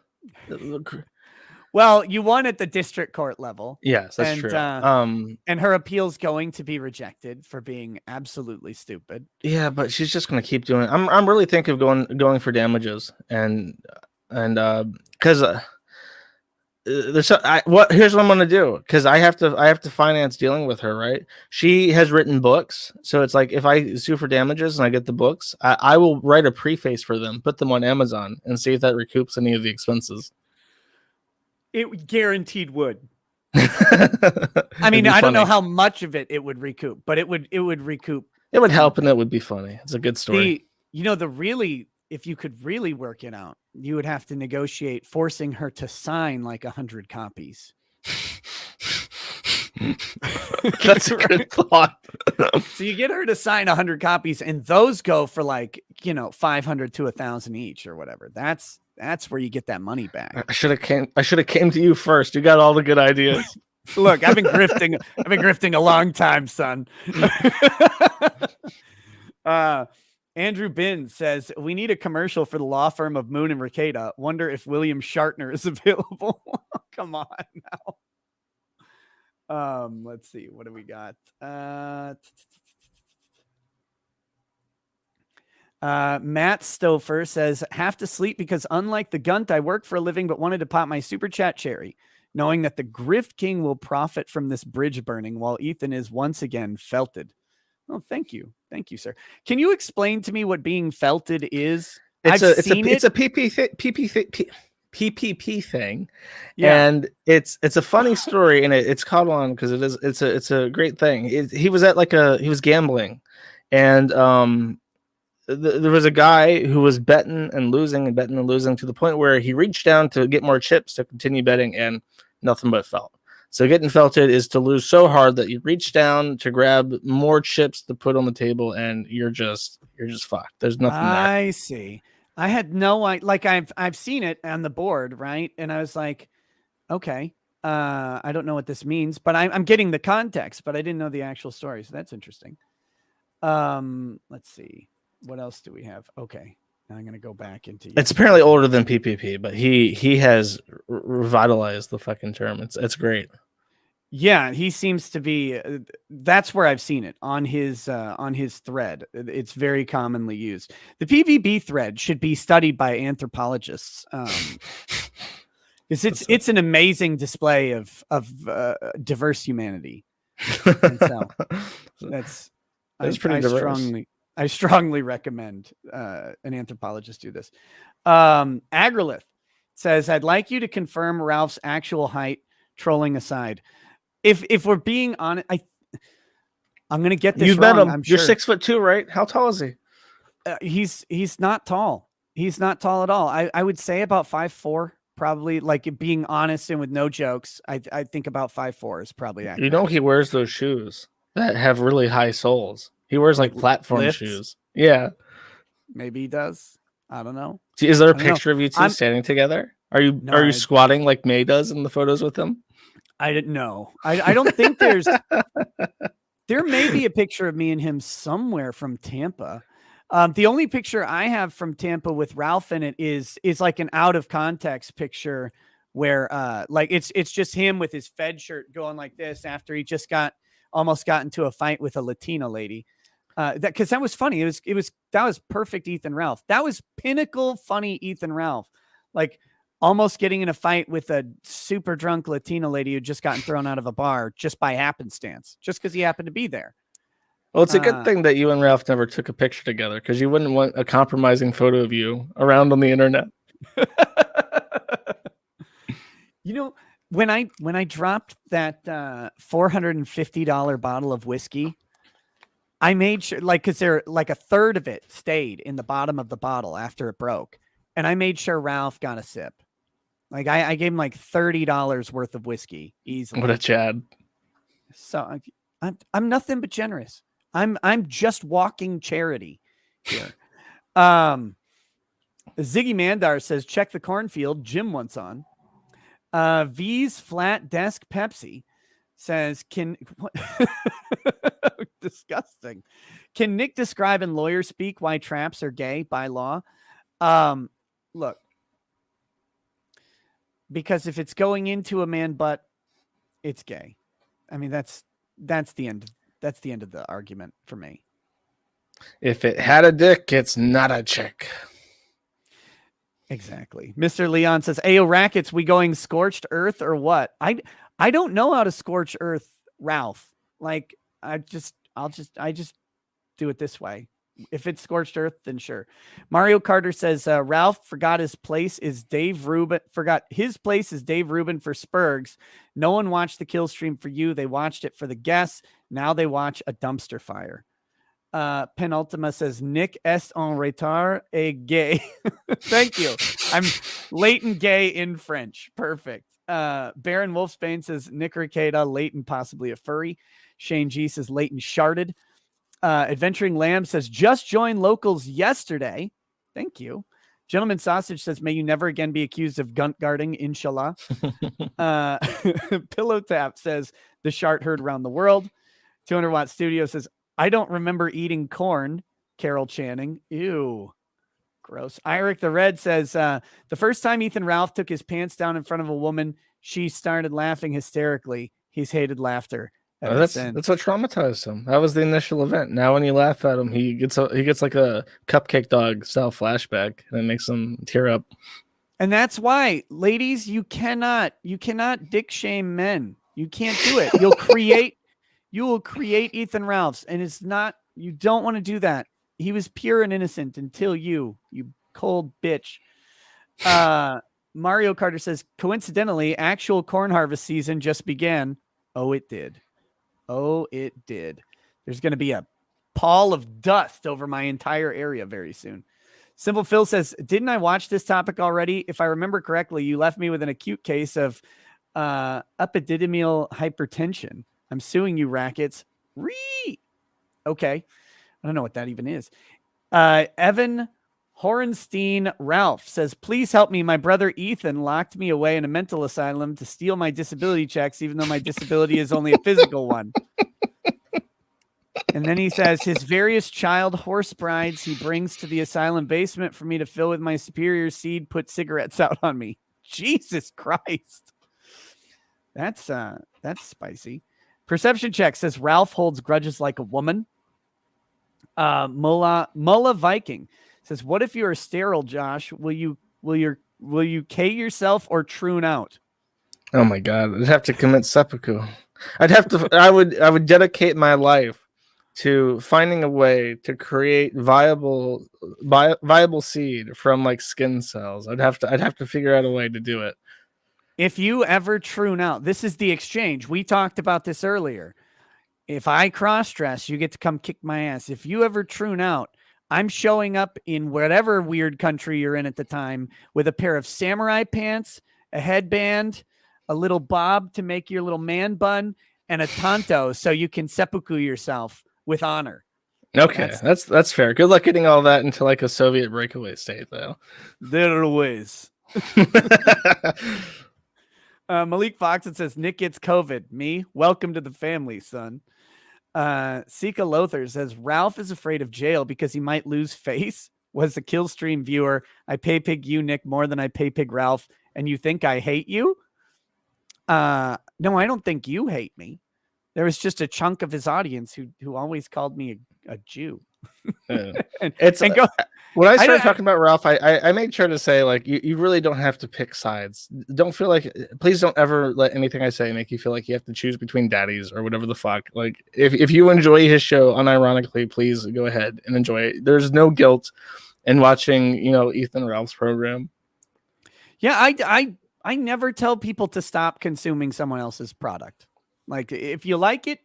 [SPEAKER 2] Well, you won at the district court level.
[SPEAKER 3] Yes, that's true.
[SPEAKER 2] And her appeal's going to be rejected for being absolutely stupid.
[SPEAKER 3] Yeah, but she's just going to keep doing it. I'm really thinking of going for damages and because here's what I'm going to do, because I have to finance dealing with her, right? She has written books, so it's like if I sue for damages and I get the books, I will write a preface for them, put them on Amazon, and see if that recoups any of the expenses.
[SPEAKER 2] It guaranteed would. I mean,
[SPEAKER 3] It'd be
[SPEAKER 2] I don't know
[SPEAKER 3] funny.
[SPEAKER 2] how much of it would recoup, but it would recoup.
[SPEAKER 3] It would help, and it would be funny. It's a good story.
[SPEAKER 2] If you could really work it out, you would have to negotiate forcing her to sign like 100 copies.
[SPEAKER 3] That's a good thought.
[SPEAKER 2] So you get her to sign 100 copies, and those go for like, 500 to 1,000 each or whatever. That's where you get that money back.
[SPEAKER 3] I should have came to you first. You got all the good ideas.
[SPEAKER 2] Look, I've been grifting a long time, son. Andrew Bin says, we need a commercial for the law firm of Moon and Ricada. Wonder if William Shartner is available. Come on now. Let's see. What do we got? Matt Stouffer says, have to sleep because unlike the Gunt, I work for a living but wanted to pop my super chat cherry, knowing that the Grift King will profit from this bridge burning while Ethan is once again felted. Oh, thank you. Thank you, sir. Can you explain to me what being felted is?
[SPEAKER 3] It's a PPP thing.
[SPEAKER 2] Yeah.
[SPEAKER 3] And it's a funny story, and it's caught on because it's a great thing. He was gambling, and there was a guy who was betting and losing to the point where he reached down to get more chips to continue betting, and nothing but felt. So getting felted is to lose so hard that you reach down to grab more chips to put on the table, and you're just fucked. There's nothing there.
[SPEAKER 2] I see. I had no idea. Like I've seen it on the board, right? And I was like, okay, I don't know what this means, but I'm getting the context, but I didn't know the actual story. So that's interesting. Let's see. What else do we have? Okay. Now I'm going to go back into.
[SPEAKER 3] It's apparently older than PPP, but he has revitalized the fucking term. It's great.
[SPEAKER 2] Yeah, he seems to be. That's where I've seen it on his thread. It's very commonly used. The PPP thread should be studied by anthropologists. It's an amazing display of diverse humanity. And so that's pretty diverse. I strongly recommend an anthropologist do this. Agrilith says, I'd like you to confirm Ralph's actual height, trolling aside. If we're being honest, I'm going to get this
[SPEAKER 3] You've
[SPEAKER 2] wrong.
[SPEAKER 3] met him.
[SPEAKER 2] I'm
[SPEAKER 3] You're
[SPEAKER 2] sure.
[SPEAKER 3] 6'2", right? How tall is he?
[SPEAKER 2] He's not tall. He's not tall at all. I would say about 5'4", probably. Like being honest and with no jokes, I think about 5'4" is probably accurate.
[SPEAKER 3] You know he wears those shoes that have really high soles. He wears like platform
[SPEAKER 2] lifts?
[SPEAKER 3] shoes. Yeah.
[SPEAKER 2] Maybe he does. I don't know.
[SPEAKER 3] Is there a picture of you two standing together? Are you squatting like May does in the photos with him?
[SPEAKER 2] I didn't know. I don't think there's. There may be a picture of me and him somewhere from Tampa. The only picture I have from Tampa with Ralph in it is like an out of context picture where like it's just him with his Fed shirt going like this after he just almost got into a fight with a Latina lady. Because that was funny. That was perfect Ethan Ralph. That was pinnacle funny Ethan Ralph. Like almost getting in a fight with a super drunk Latina lady who just gotten thrown out of a bar just by happenstance, just because he happened to be there.
[SPEAKER 3] Well, it's a good thing that you and Ralph never took a picture together, because you wouldn't want a compromising photo of you around on the internet.
[SPEAKER 2] When I dropped that $450 bottle of whiskey, I made sure, because there like a third of it stayed in the bottom of the bottle after it broke, and I made sure Ralph got a sip. Like I gave him like $30 worth of whiskey easily.
[SPEAKER 3] What a Chad!
[SPEAKER 2] So I'm nothing but generous. I'm just walking charity here. Ziggy Mandar says, check the cornfield. Jim wants on. V's flat desk Pepsi says, disgusting. Can Nick describe in lawyer speak why traps are gay by law? Look, because if it's going into a man butt, it's gay. I mean, that's the end. That's the end of the argument for me.
[SPEAKER 3] If it had a dick, it's not a chick.
[SPEAKER 2] Exactly. Mr. Leon says, Ayo Rackets, we going scorched earth or what? I don't know how to scorch earth, Ralph. Like I just do it this way. If it's scorched earth, then sure. Mario Carter says Ralph forgot his place is Dave Rubin. Forgot his place is Dave Rubin for Spurgs. No one watched the kill stream for you. They watched it for the guests. Now they watch a dumpster fire. Penultima says Nick est en retard et gay. Thank you. I'm late and gay in French. Perfect. Baron Wolfsbane says Nick Ricada, late and possibly a furry. Shane G says late and sharded. Adventuring Lamb says just joined locals yesterday. Thank you. Gentleman Sausage says may you never again be accused of gunt guarding, inshallah. Pillow Tap says the shart heard around the world. 200 Watt Studio says I don't remember eating corn. Carol Channing. Ew. Gross. Eric the Red says the first time Ethan Ralph took his pants down in front of a woman, she started laughing hysterically. He's hated laughter.
[SPEAKER 3] That's what traumatized him. That was the initial event. Now when you laugh at him, he gets like a cupcake dog style flashback, and it makes him tear up.
[SPEAKER 2] And that's why, ladies, you cannot dick shame men. You can't do it. You will create Ethan Ralphs, and it's not. You don't want to do that. He was pure and innocent until you cold bitch. Mario Carter says, coincidentally, actual corn harvest season just began. Oh, it did. Oh, it did. There's going to be a pall of dust over my entire area very soon. Simple Phil says, didn't I watch this topic already? If I remember correctly, you left me with an acute case of epididymal hypertension. I'm suing you, rackets. Okay. I don't know what that even is. Evan Horenstein Ralph says, please help me. My brother Ethan locked me away in a mental asylum to steal my disability checks, even though my disability is only a physical one. And then he says his various child horse brides he brings to the asylum basement for me to fill with my superior seed, put cigarettes out on me. Jesus Christ. That's spicy. Perception check says Ralph holds grudges like a woman. Mullah Viking says, what if you are sterile, Josh? Will you K yourself or troon out?
[SPEAKER 3] Oh my God. I'd have to commit seppuku. I would dedicate my life to finding a way to create viable seed from like skin cells. I'd have to figure out a way to do it.
[SPEAKER 2] If you ever troon out, this is the exchange. We talked about this earlier. If I cross-dress, you get to come kick my ass. If you ever troon out, I'm showing up in whatever weird country you're in at the time with a pair of samurai pants, a headband, a little bob to make your little man bun, and a tanto so you can seppuku yourself with honor.
[SPEAKER 3] Okay, that's fair. Good luck getting all that into like a Soviet breakaway state, though.
[SPEAKER 2] There are ways. Malik Fox, it says, Nick gets COVID. Me? Welcome to the family, son. Sika Lothar says, Ralph is afraid of jail because he might lose face. Was a kill stream viewer. I pay pig you, Nick, more than I pay pig Ralph. And you think I hate you? No, I don't think you hate me. There was just a chunk of his audience who always called me a Jew.
[SPEAKER 3] When I started talking about Ralph, I made sure to say, like, you really don't have to pick sides. Don't feel like, please don't ever let anything I say make you feel like you have to choose between daddies or whatever the fuck. Like, if you enjoy his show unironically, please go ahead and enjoy it. There's no guilt in watching, Ethan Ralph's program.
[SPEAKER 2] Yeah, I never tell people to stop consuming someone else's product. Like, if you like it,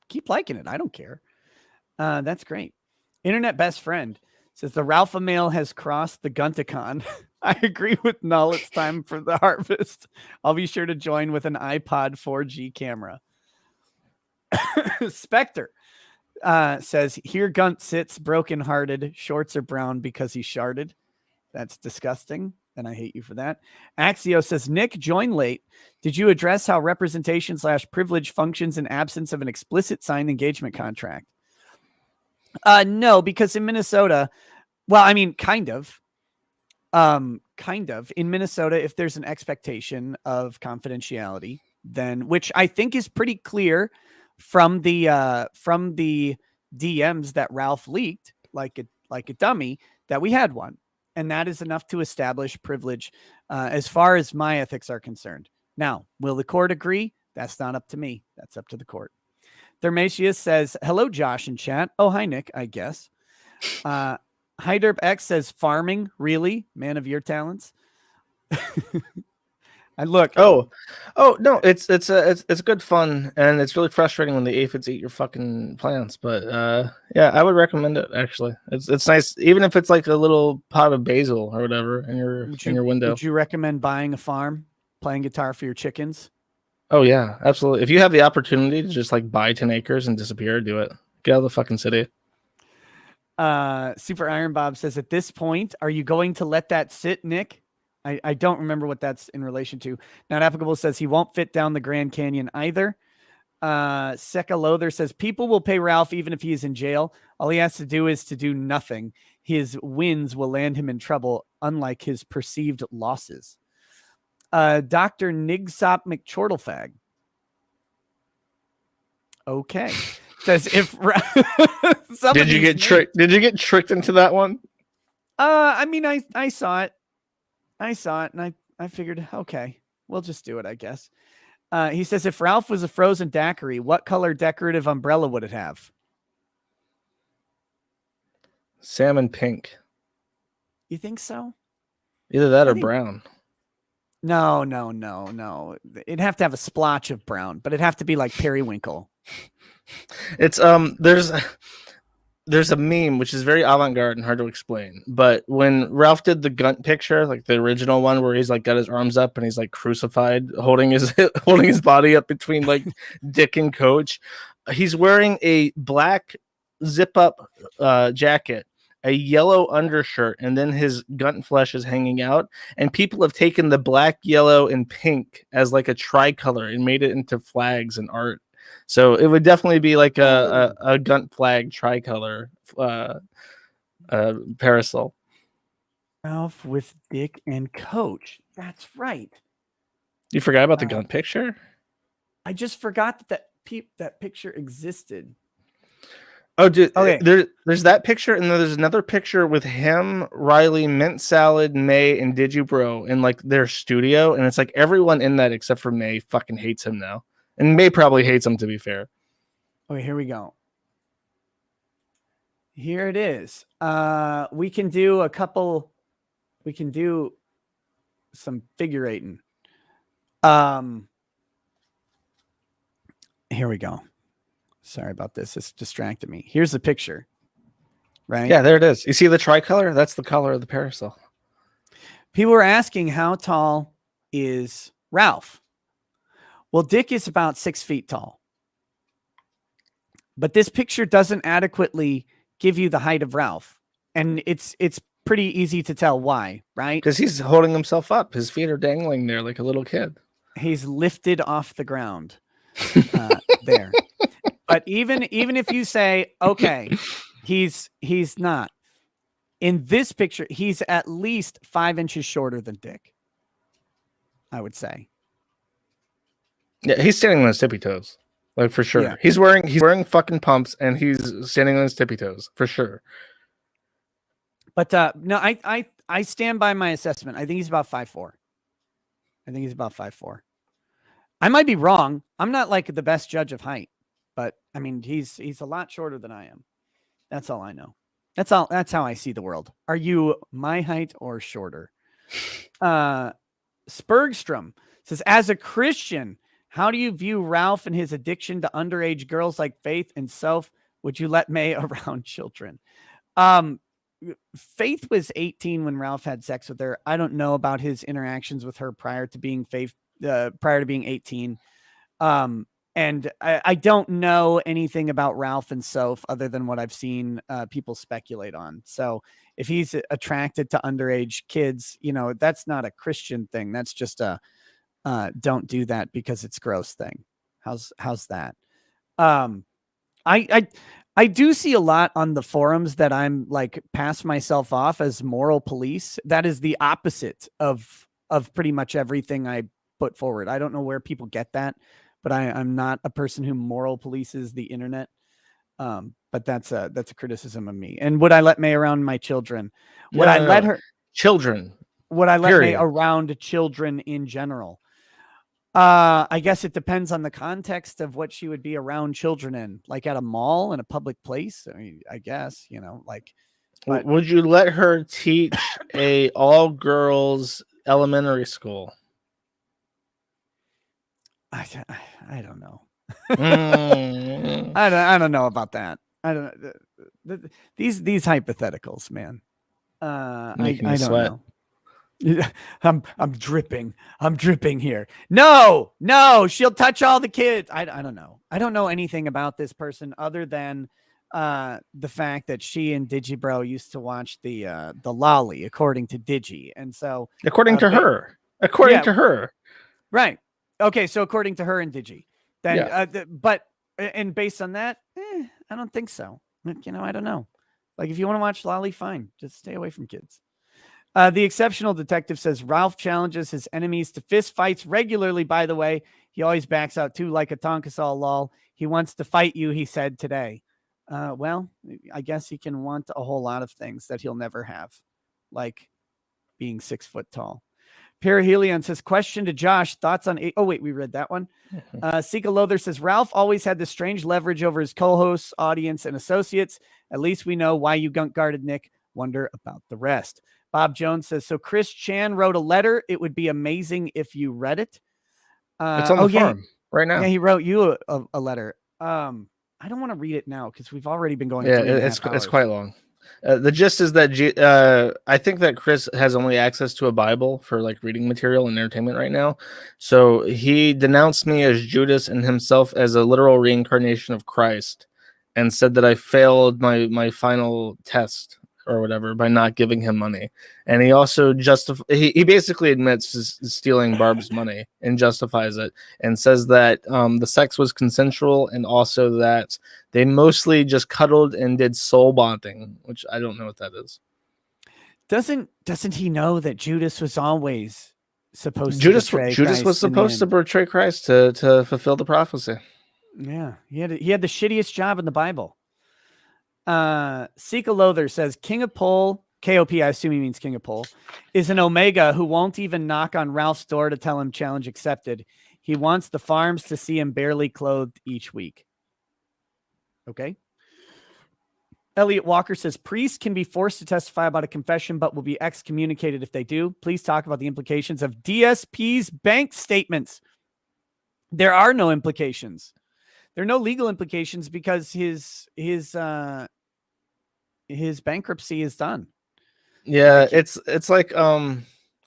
[SPEAKER 2] keep liking it. I don't care. That's great. Internet best friend says the Ralpha mail has crossed the Gunticon. I agree with Null. It's time for the harvest. I'll be sure to join with an iPod 4G camera. Spectre says, here Gunt sits brokenhearted. Shorts are brown because he sharded. That's disgusting. And I hate you for that. Axio says, Nick, join late. Did you address how representation/privilege functions in absence of an explicit signed engagement contract? No, because in Minnesota, well, I mean, kind of in Minnesota, if there's an expectation of confidentiality, then, which I think is pretty clear from the DMs that Ralph leaked, like a dummy, that we had one. And that is enough to establish privilege as far as my ethics are concerned. Now, will the court agree? That's not up to me. That's up to the court. Thermatius says, hello, Josh in chat. Oh, hi, Nick, I guess. Hyderp X says farming, really? Man of your talents. And look.
[SPEAKER 3] Oh no, it's good fun, and it's really frustrating when the aphids eat your fucking plants. But yeah, I would recommend it actually. It's nice, even if it's like a little pot of basil or whatever in your window.
[SPEAKER 2] Would you recommend buying a farm, playing guitar for your chickens?
[SPEAKER 3] Oh yeah, absolutely. If you have the opportunity to just like buy 10 acres and disappear, do it. Get out of the fucking city.
[SPEAKER 2] Super Iron Bob says, at this point, are you going to let that sit, Nick? I don't remember what that's in relation to. Not Applicable says he won't fit down the Grand Canyon either. Seka Loather says people will pay Ralph even if he is in jail. All he has to do is to do nothing. His wins will land him in trouble, unlike his perceived losses. Dr. Nigsop McChortlefag. Okay. Says if
[SPEAKER 3] did you get tricked? Did you get tricked into that one?
[SPEAKER 2] I mean, I saw it. And I figured, okay, we'll just do it, I guess. He says, if Ralph was a frozen daiquiri, what color decorative umbrella would it have?
[SPEAKER 3] Salmon pink.
[SPEAKER 2] You think so?
[SPEAKER 3] Either that or brown.
[SPEAKER 2] No. It'd have to have a splotch of brown, but it'd have to be like periwinkle.
[SPEAKER 3] It's there's a meme which is very avant-garde and hard to explain, but when Ralph did the GUNT picture, like the original one where he's like got his arms up and he's like crucified, holding his body up between like Dick and Coach, he's wearing a black zip-up jacket, a yellow undershirt, and then his GUNT flesh is hanging out, and people have taken the black, yellow, and pink as like a tricolor and made it into flags and art. So it would definitely be like a GUNT flag tricolor parasol.
[SPEAKER 2] Ralph with Dick and Coach. That's right.
[SPEAKER 3] You forgot about the GUNT picture?
[SPEAKER 2] I just forgot that picture existed.
[SPEAKER 3] Oh, dude.
[SPEAKER 2] Okay.
[SPEAKER 3] There's that picture, and then there's another picture with him, Riley, Mint Salad, May, and Digibro in like their studio, and it's like everyone in that except for May fucking hates him now. And May probably hates him, to be fair.
[SPEAKER 2] Okay, here we go. Here it is. We can do some figure eighting. Here we go. Sorry about this. This distracted me. Here's the picture. Right?
[SPEAKER 3] Yeah, there it is. You see the tricolor? That's the color of the parasol.
[SPEAKER 2] People were asking, how tall is Ralph? Well, Dick is about 6 feet tall. But this picture doesn't adequately give you the height of Ralph. And it's pretty easy to tell why, right?
[SPEAKER 3] Because he's holding himself up. His feet are dangling there like a little kid.
[SPEAKER 2] He's lifted off the ground there. But even if you say, okay, he's not. In this picture, he's at least 5 inches shorter than Dick, I would say.
[SPEAKER 3] Yeah, he's standing on his tippy toes, like for sure. Yeah. He's wearing fucking pumps, and he's standing on his tippy toes for sure.
[SPEAKER 2] But no, I stand by my assessment. I think he's about 5'4". I think he's about 5'4". I might be wrong. I'm not like the best judge of height, but I mean he's a lot shorter than I am. That's all I know. That's how I see the world. Are you my height or shorter? Spurgstrom says, as a Christian, how do you view Ralph and his addiction to underage girls like Faith and Soph? Would you let May around children? Faith was 18 when Ralph had sex with her. I don't know about his interactions with her prior to being 18. And I don't know anything about Ralph and Soph other than what I've seen people speculate on. So if he's attracted to underage kids, that's not a Christian thing. That's just a don't do that because it's gross thing. How's that? I do see a lot on the forums that I'm like pass myself off as moral police. That is the opposite of pretty much everything I put forward. I don't know where people get that, but I'm not a person who moral polices the internet. But that's a criticism of me. And would I let May around my children? Would I let her
[SPEAKER 3] children?
[SPEAKER 2] Would I let May around children in general? I guess it depends on the context of what she would be around children in, like at a mall in a public place. I mean, I guess, like But
[SPEAKER 3] Would you let her teach a all girls elementary school?
[SPEAKER 2] I don't know.
[SPEAKER 3] Mm.
[SPEAKER 2] I don't know about that. I don't these hypotheticals, man.
[SPEAKER 3] Making
[SPEAKER 2] I
[SPEAKER 3] me
[SPEAKER 2] don't
[SPEAKER 3] sweat.
[SPEAKER 2] know. I'm dripping. I'm dripping here. No, she'll touch all the kids. I don't know. I don't know anything about this person other than the fact that she and Digibro used to watch the Lolly, according to Digi. And so
[SPEAKER 3] According to her.
[SPEAKER 2] Right. Okay, so according to her and Digi. Then
[SPEAKER 3] Yeah.
[SPEAKER 2] but and based on that, I don't think so. You know, I don't know. Like if you want to watch Lolly, fine. Just stay away from kids. The exceptional detective says Ralph challenges his enemies to fist fights regularly, by the way. He always backs out too, like a Tonkasol lol. He wants to fight you, he said today. Well, I guess he can want a whole lot of things that he'll never have, like being 6 foot tall. Perihelion says, question to Josh, thoughts on... Oh, wait, we read that one. Sika Lothar says, Ralph always had this strange leverage over his co-hosts, audience, and associates. At least we know why you gunt guarded Nick. Wonder about the rest. Bob Jones says, so Chris Chan wrote a letter. It would be amazing if you read it.
[SPEAKER 3] It's on the forum right now.
[SPEAKER 2] Yeah, he wrote you a letter. I don't want to read it now because we've already been going.
[SPEAKER 3] Yeah, it's quite long. The gist is that I think that Chris has only access to a Bible for like reading material and entertainment right now. So he denounced me as Judas and himself as a literal reincarnation of Christ, and said that I failed my final test or whatever by not giving him money. And he also he basically admits to stealing Barb's money and justifies it, and says that the sex was consensual, and also that they mostly just cuddled and did soul bonding, which I don't know what that is.
[SPEAKER 2] Doesn't he know that Judas was always supposed
[SPEAKER 3] Judas
[SPEAKER 2] to betray
[SPEAKER 3] Judas
[SPEAKER 2] Christ
[SPEAKER 3] was supposed to betray Christ to fulfill the prophecy.
[SPEAKER 2] Yeah, he had the shittiest job in the Bible. Sika Lothar says King of Pole, KOP, I assume he means King of Pole, is an Omega who won't even knock on Ralph's door to tell him challenge accepted. He wants the farms to see him barely clothed each week. Okay. Elliot Walker says priests can be forced to testify about a confession, but will be excommunicated if they do. Please talk about the implications of DSP's bank statements. There are no implications. There are no legal implications because his bankruptcy is done.
[SPEAKER 3] Yeah, it's like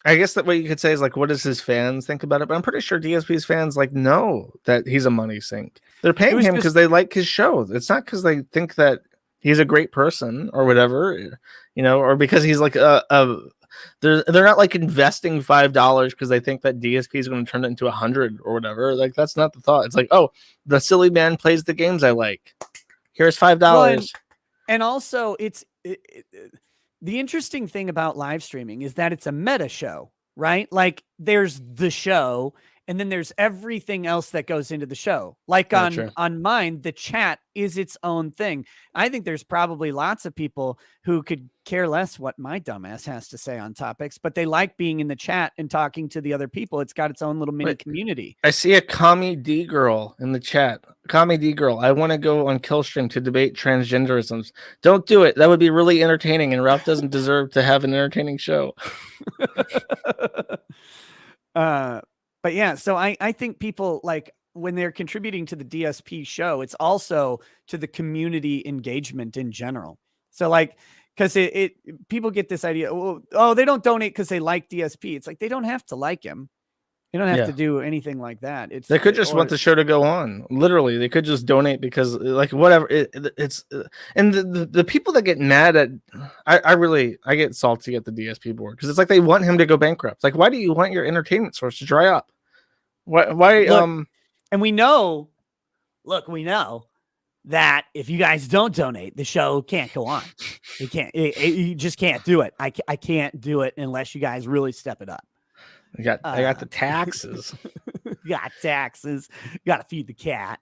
[SPEAKER 3] I guess that what you could say is like, what does his fans think about it? But I'm pretty sure DSP's fans like know that he's a money sink. They're paying him because they like his show. It's not because they think that he's a great person or whatever, you know, or because he's like they're not like investing $5 because they think that DSP is going to turn it into 100 or whatever. Like that's not the thought. It's like, oh, the silly man plays the games I like. Here's $5.
[SPEAKER 2] Well, and also the interesting thing about live streaming is that it's a meta show, right? Like there's the show and then there's everything else that goes into the show. Like on mine, the chat is its own thing. I think there's probably lots of people who could care less what my dumbass has to say on topics, but they like being in the chat and talking to the other people. It's got its own little mini community.
[SPEAKER 3] I see a Commie D girl in the chat. Commie D girl, I want to go on Killstream to debate transgenderisms. Don't do it. That would be really entertaining, and Ralph doesn't deserve to have an entertaining show.
[SPEAKER 2] But yeah, so I think people like when they're contributing to the DSP show, it's also to the community engagement in general. So like, because people get this idea, oh, they don't donate because they like DSP. It's like they don't have to like him. They don't have to do anything like that. They could
[SPEAKER 3] just want the show to go on. Literally, they could just donate because like whatever it's and the people that get mad at I get salty at the DSP board because it's like they want him to go bankrupt. Like, why do you want your entertainment source to dry up? Why
[SPEAKER 2] and we know that if you guys don't donate, the show can't go on. It can't. You just can't do it. I can't do it unless you guys really step it up.
[SPEAKER 3] I got the taxes.
[SPEAKER 2] Got taxes. Got to feed the cat.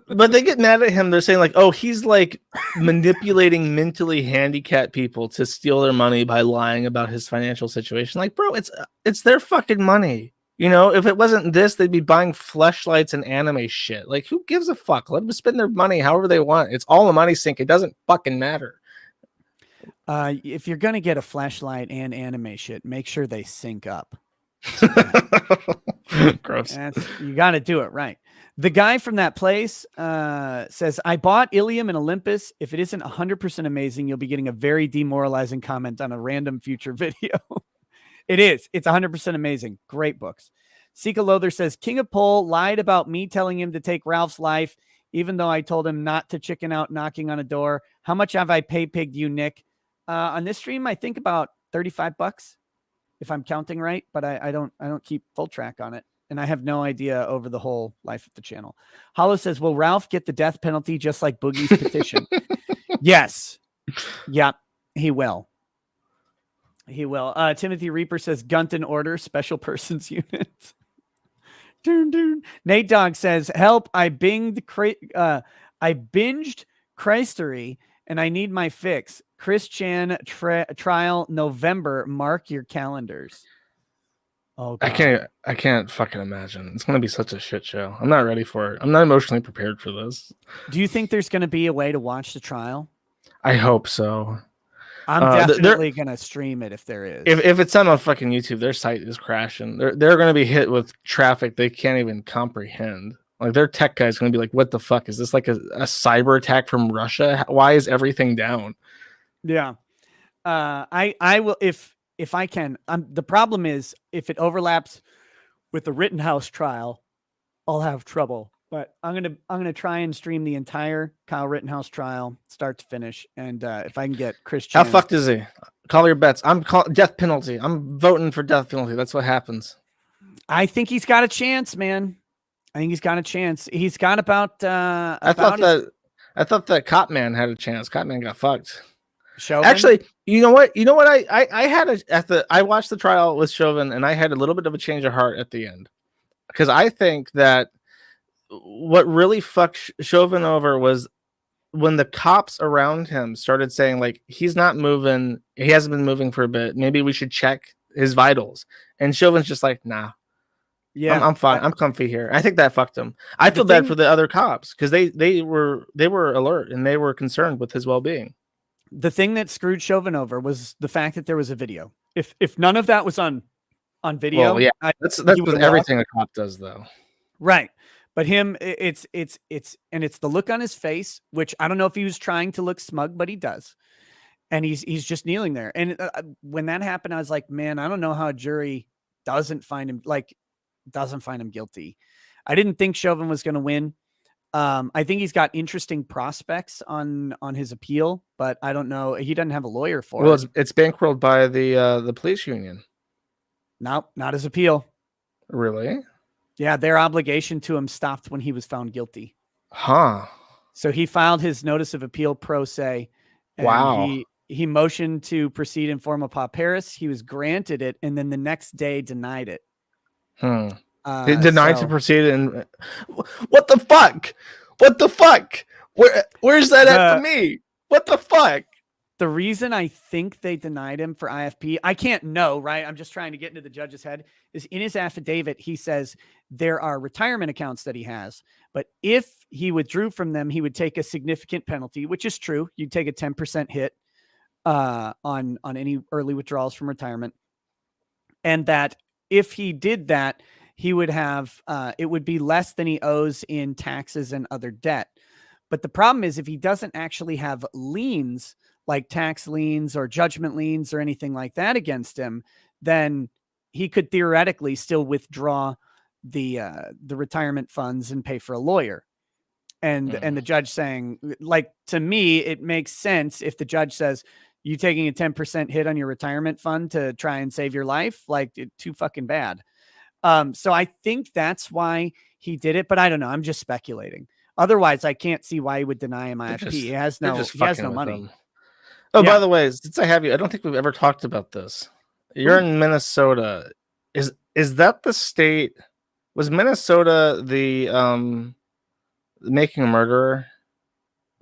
[SPEAKER 3] But they get mad at him. They're saying like, oh, he's like manipulating mentally handicapped people to steal their money by lying about his financial situation. Like, bro, it's their fucking money. You know, if it wasn't this, they'd be buying fleshlights and anime shit. Like, who gives a fuck? Let them spend their money however they want. It's all a money sink. It doesn't fucking matter.
[SPEAKER 2] If you're gonna get a flashlight and anime shit, make sure they sync up.
[SPEAKER 3] Gross.
[SPEAKER 2] You got to do it right. The guy from that place says, I bought Ilium and Olympus. If it isn't 100% amazing, you'll be getting a very demoralizing comment on a random future video. It is. It's 100% amazing. Great books. Sika Lothar says, King of Pole lied about me telling him to take Ralph's life, even though I told him not to chicken out knocking on a door. How much have I pay-pigged you, Nick? On this stream, I think about $35, if I'm counting right, but I don't keep full track on it. And I have no idea over the whole life of the channel. Hollow says, will Ralph get the death penalty just like Boogie's petition? Yes. Yeah, he will. He will. Timothy Reaper says, Gunt in order, special persons unit. Nate Dogg says, help, I binged Christery and I need my fix. Chris Chan trial November. Mark your calendars. Oh, God.
[SPEAKER 3] I can't fucking imagine. It's gonna be such a shit show. I'm not ready for it. I'm not emotionally prepared for this.
[SPEAKER 2] Do you think there's gonna be a way to watch the trial?
[SPEAKER 3] I hope so.
[SPEAKER 2] I'm definitely gonna stream it if there is.
[SPEAKER 3] If it's on fucking YouTube, their site is crashing. They're gonna be hit with traffic they can't even comprehend. Like their tech guy's gonna be like, "What the fuck is this? Like a cyber attack from Russia? Why is everything down?"
[SPEAKER 2] Yeah, I will if I can. The problem is if it overlaps with the Rittenhouse trial, I'll have trouble. But I'm gonna try and stream the entire Kyle Rittenhouse trial, start to finish, and if I can get Christian.
[SPEAKER 3] How fucked is he? Call your bets. Death penalty. I'm voting for death penalty. That's what happens.
[SPEAKER 2] I think he's got a chance, man. I think he's got a chance. He's got about.
[SPEAKER 3] I thought that Cop Man had a chance. Cop Man got fucked.
[SPEAKER 2] Chauvin?
[SPEAKER 3] Actually, you know what? I had I watched the trial with Chauvin, and I had a little bit of a change of heart at the end because I think that what really fucked Chauvin over was when the cops around him started saying like he's not moving, he hasn't been moving for a bit. Maybe we should check his vitals. And Chauvin's just like, nah. Yeah, I'm fine. I'm comfy here. I think that fucked him. I feel bad for the other cops because they were alert and they were concerned with his well-being.
[SPEAKER 2] The thing that screwed Chauvin over was the fact that there was a video. If none of that was on video,
[SPEAKER 3] well, yeah, that's with everything a cop does, though.
[SPEAKER 2] Right. But him, it's the look on his face, which I don't know if he was trying to look smug, but he does, and he's just kneeling there. And when that happened, I was like, man, I don't know how a jury doesn't find him guilty. I didn't think Chauvin was going to win. I think he's got interesting prospects on his appeal, but I don't know. He doesn't have a lawyer for it.
[SPEAKER 3] Well, it's bankrolled by the police union.
[SPEAKER 2] Nope, not his appeal.
[SPEAKER 3] Really?
[SPEAKER 2] Yeah, their obligation to him stopped when he was found guilty.
[SPEAKER 3] Huh.
[SPEAKER 2] So he filed his notice of appeal pro se. And
[SPEAKER 3] wow.
[SPEAKER 2] He motioned to proceed in forma pauperis. He was granted it, and then the next day denied it.
[SPEAKER 3] Denied to proceed in. What the fuck? What the fuck? Where's that at for me? What the fuck?
[SPEAKER 2] The reason I think they denied him for IFP, I can't know, right? I'm just trying to get into the judge's head, is in his affidavit, he says there are retirement accounts that he has, but if he withdrew from them, he would take a significant penalty, which is true. You'd take a 10% hit on any early withdrawals from retirement. And that if he did that, he would have, it would be less than he owes in taxes and other debt. But the problem is if he doesn't actually have liens, like tax liens or judgment liens or anything like that against him, then he could theoretically still withdraw the retirement funds and pay for a lawyer. And the judge saying, like, to me, it makes sense if the judge says, you taking a 10% hit on your retirement fund to try and save your life, like, too fucking bad. So I think that's why he did it, but I don't know. I'm just speculating. Otherwise, I can't see why he would deny him IFP. He has no money.
[SPEAKER 3] Oh, yeah. By the way, since I have you, I don't think we've ever talked about this. You're in Minnesota. Is that the state? Was Minnesota the making a murderer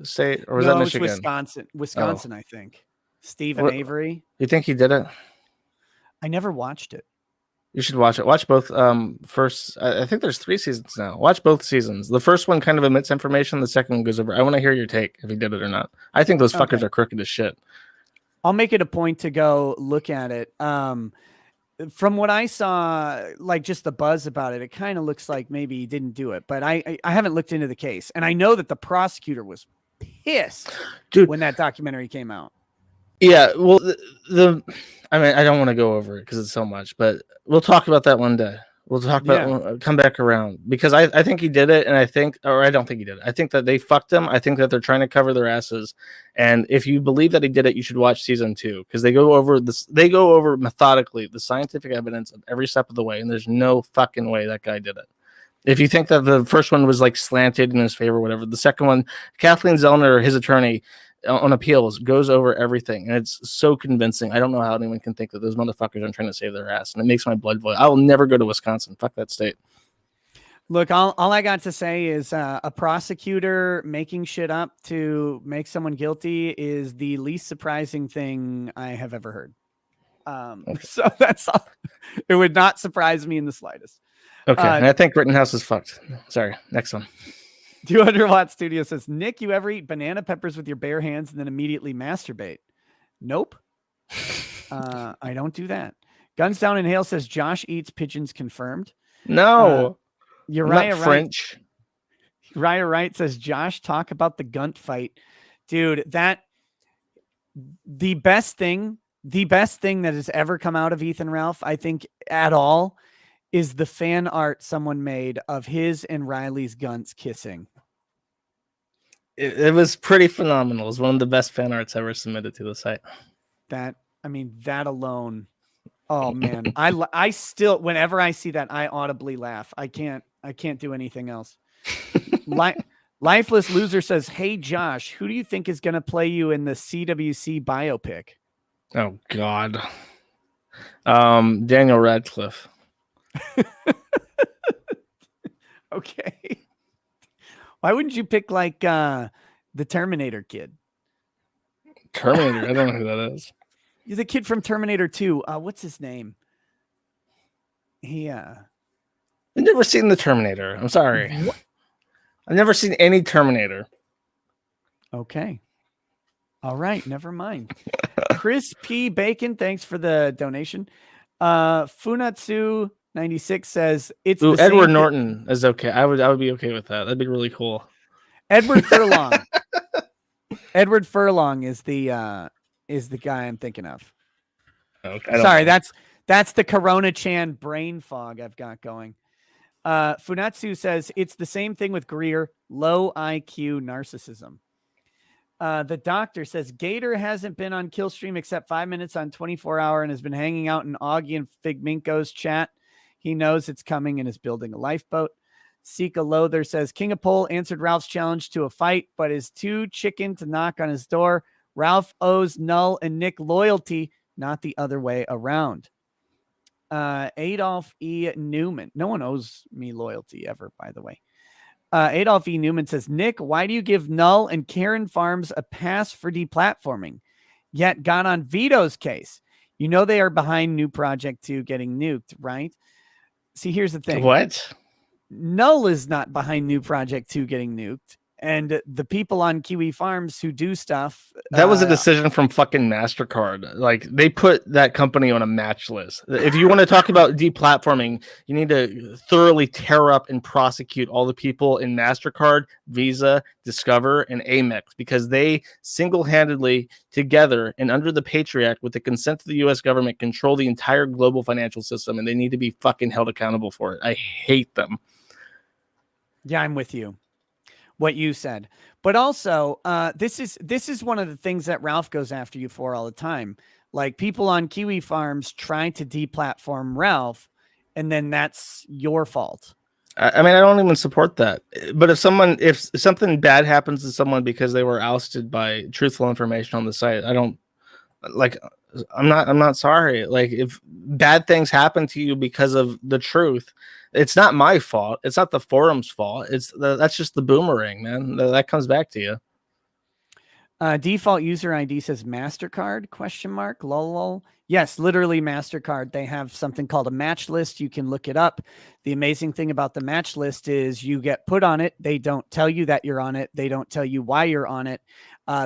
[SPEAKER 3] state, or was that Michigan?
[SPEAKER 2] It was Wisconsin, I think. Stephen Avery.
[SPEAKER 3] You think he did it?
[SPEAKER 2] I never watched it.
[SPEAKER 3] You should watch it. Watch both. First, I think there's 3 seasons now. Watch both seasons. The first one kind of omits information. The second one goes over. I want to hear your take if he did it or not. I think those fuckers are crooked as shit.
[SPEAKER 2] I'll make it a point to go look at it. From what I saw, like just the buzz about it, it kind of looks like maybe he didn't do it, but I haven't looked into the case, and I know that the prosecutor was pissed,
[SPEAKER 3] dude,
[SPEAKER 2] when that documentary came out.
[SPEAKER 3] Yeah, well, I mean, I don't want to go over it because it's so much, but we'll talk about that one day. We'll talk about come back around, because I think he did it, and I don't think he did it. I think that they fucked him. I think that they're trying to cover their asses. And if you believe that he did it, you should watch season 2, because they go over this. They go over methodically the scientific evidence of every step of the way, and there's no fucking way that guy did it. If you think that the first one was like slanted in his favor, whatever, the second one, Kathleen Zellner, his attorney on appeals, goes over everything, and it's so convincing. I don't know how anyone can think that those motherfuckers aren't trying to save their ass, and it makes my blood boil. I will never go to Wisconsin. Fuck that state.
[SPEAKER 2] Look, all I got to say is a prosecutor making shit up to make someone guilty is the least surprising thing I have ever heard.
[SPEAKER 3] Okay.
[SPEAKER 2] So that's all. It would not surprise me in the slightest.
[SPEAKER 3] Okay, and I think Rittenhouse is fucked. Sorry, next one.
[SPEAKER 2] 200-watt studio says, Nick, you ever eat banana peppers with your bare hands and then immediately masturbate? Nope. I don't do that. Guns Down in Hail says, Josh eats pigeons confirmed.
[SPEAKER 3] No.
[SPEAKER 2] Uriah
[SPEAKER 3] French.
[SPEAKER 2] Uriah Wright says, Josh, talk about the GUNT fight. Dude, the best thing that has ever come out of Ethan Ralph, I think, at all, is the fan art someone made of his and Riley's guns kissing.
[SPEAKER 3] It was pretty phenomenal. It was one of the best fan arts ever submitted to the site.
[SPEAKER 2] That alone. Oh man. I still, whenever I see that, I audibly laugh. I can't do anything else. Lifeless Loser says, hey Josh, who do you think is going to play you in the CWC biopic?
[SPEAKER 3] Oh God. Daniel Radcliffe.
[SPEAKER 2] Okay. Why wouldn't you pick like the Terminator kid?
[SPEAKER 3] Terminator? I don't know who that is.
[SPEAKER 2] He's the kid from Terminator 2. What's his name? I've
[SPEAKER 3] never seen the Terminator. I'm sorry. What? I've never seen any Terminator.
[SPEAKER 2] Okay. All right. Never mind. Chris P. Bacon, thanks for the donation. Funatsu 96 says it's
[SPEAKER 3] Edward Norton is okay. I would be okay with that. That'd be really cool.
[SPEAKER 2] Edward Furlong. Edward Furlong is the guy I'm thinking of.
[SPEAKER 3] Okay,
[SPEAKER 2] sorry, that's the Corona-chan brain fog I've got going. Funatsu says it's the same thing with Greer, low IQ narcissism. The doctor says Gator hasn't been on Killstream except 5 minutes on 24-hour and has been hanging out in Augie and Figminko's chat. He knows it's coming and is building a lifeboat. Sika Loather says King of Pole answered Ralph's challenge to a fight, but is too chicken to knock on his door. Ralph owes Null and Nick loyalty, not the other way around. Adolf E. Newman. No one owes me loyalty ever, by the way. Adolf E. Newman says, Nick, why do you give Null and Karen Farms a pass for deplatforming, yet got on Vito's case? You know they are behind New Project 2 getting nuked, right? See, here's the thing.
[SPEAKER 3] What?
[SPEAKER 2] Null is not behind New Project 2 getting nuked. And the people on Kiwi Farms who do stuff.
[SPEAKER 3] That was a decision from fucking MasterCard. Like, they put that company on a match list. If you want to talk about deplatforming, you need to thoroughly tear up and prosecute all the people in MasterCard, Visa, Discover, and Amex, because they single-handedly, together, and under the Patriot Act, with the consent of the U.S. government, control the entire global financial system, and they need to be fucking held accountable for it. I hate them.
[SPEAKER 2] Yeah, I'm with you. What you said, but also this is one of the things that Ralph goes after you for all the time. Like, people on Kiwi Farms trying to deplatform Ralph, and then that's your fault.
[SPEAKER 3] I mean, I don't even support that. But if something bad happens to someone because they were ousted by truthful information on the site, I'm not sorry. Like, if bad things happen to you because of the truth, it's not my fault. It's not the forum's fault. That's just the boomerang, man. That comes back to you.
[SPEAKER 2] Default user ID says MasterCard, question mark, lol, lol. Yes, literally MasterCard. They have something called a match list. You can look it up. The amazing thing about the match list is you get put on it. They don't tell you that you're on it. They don't tell you why you're on it.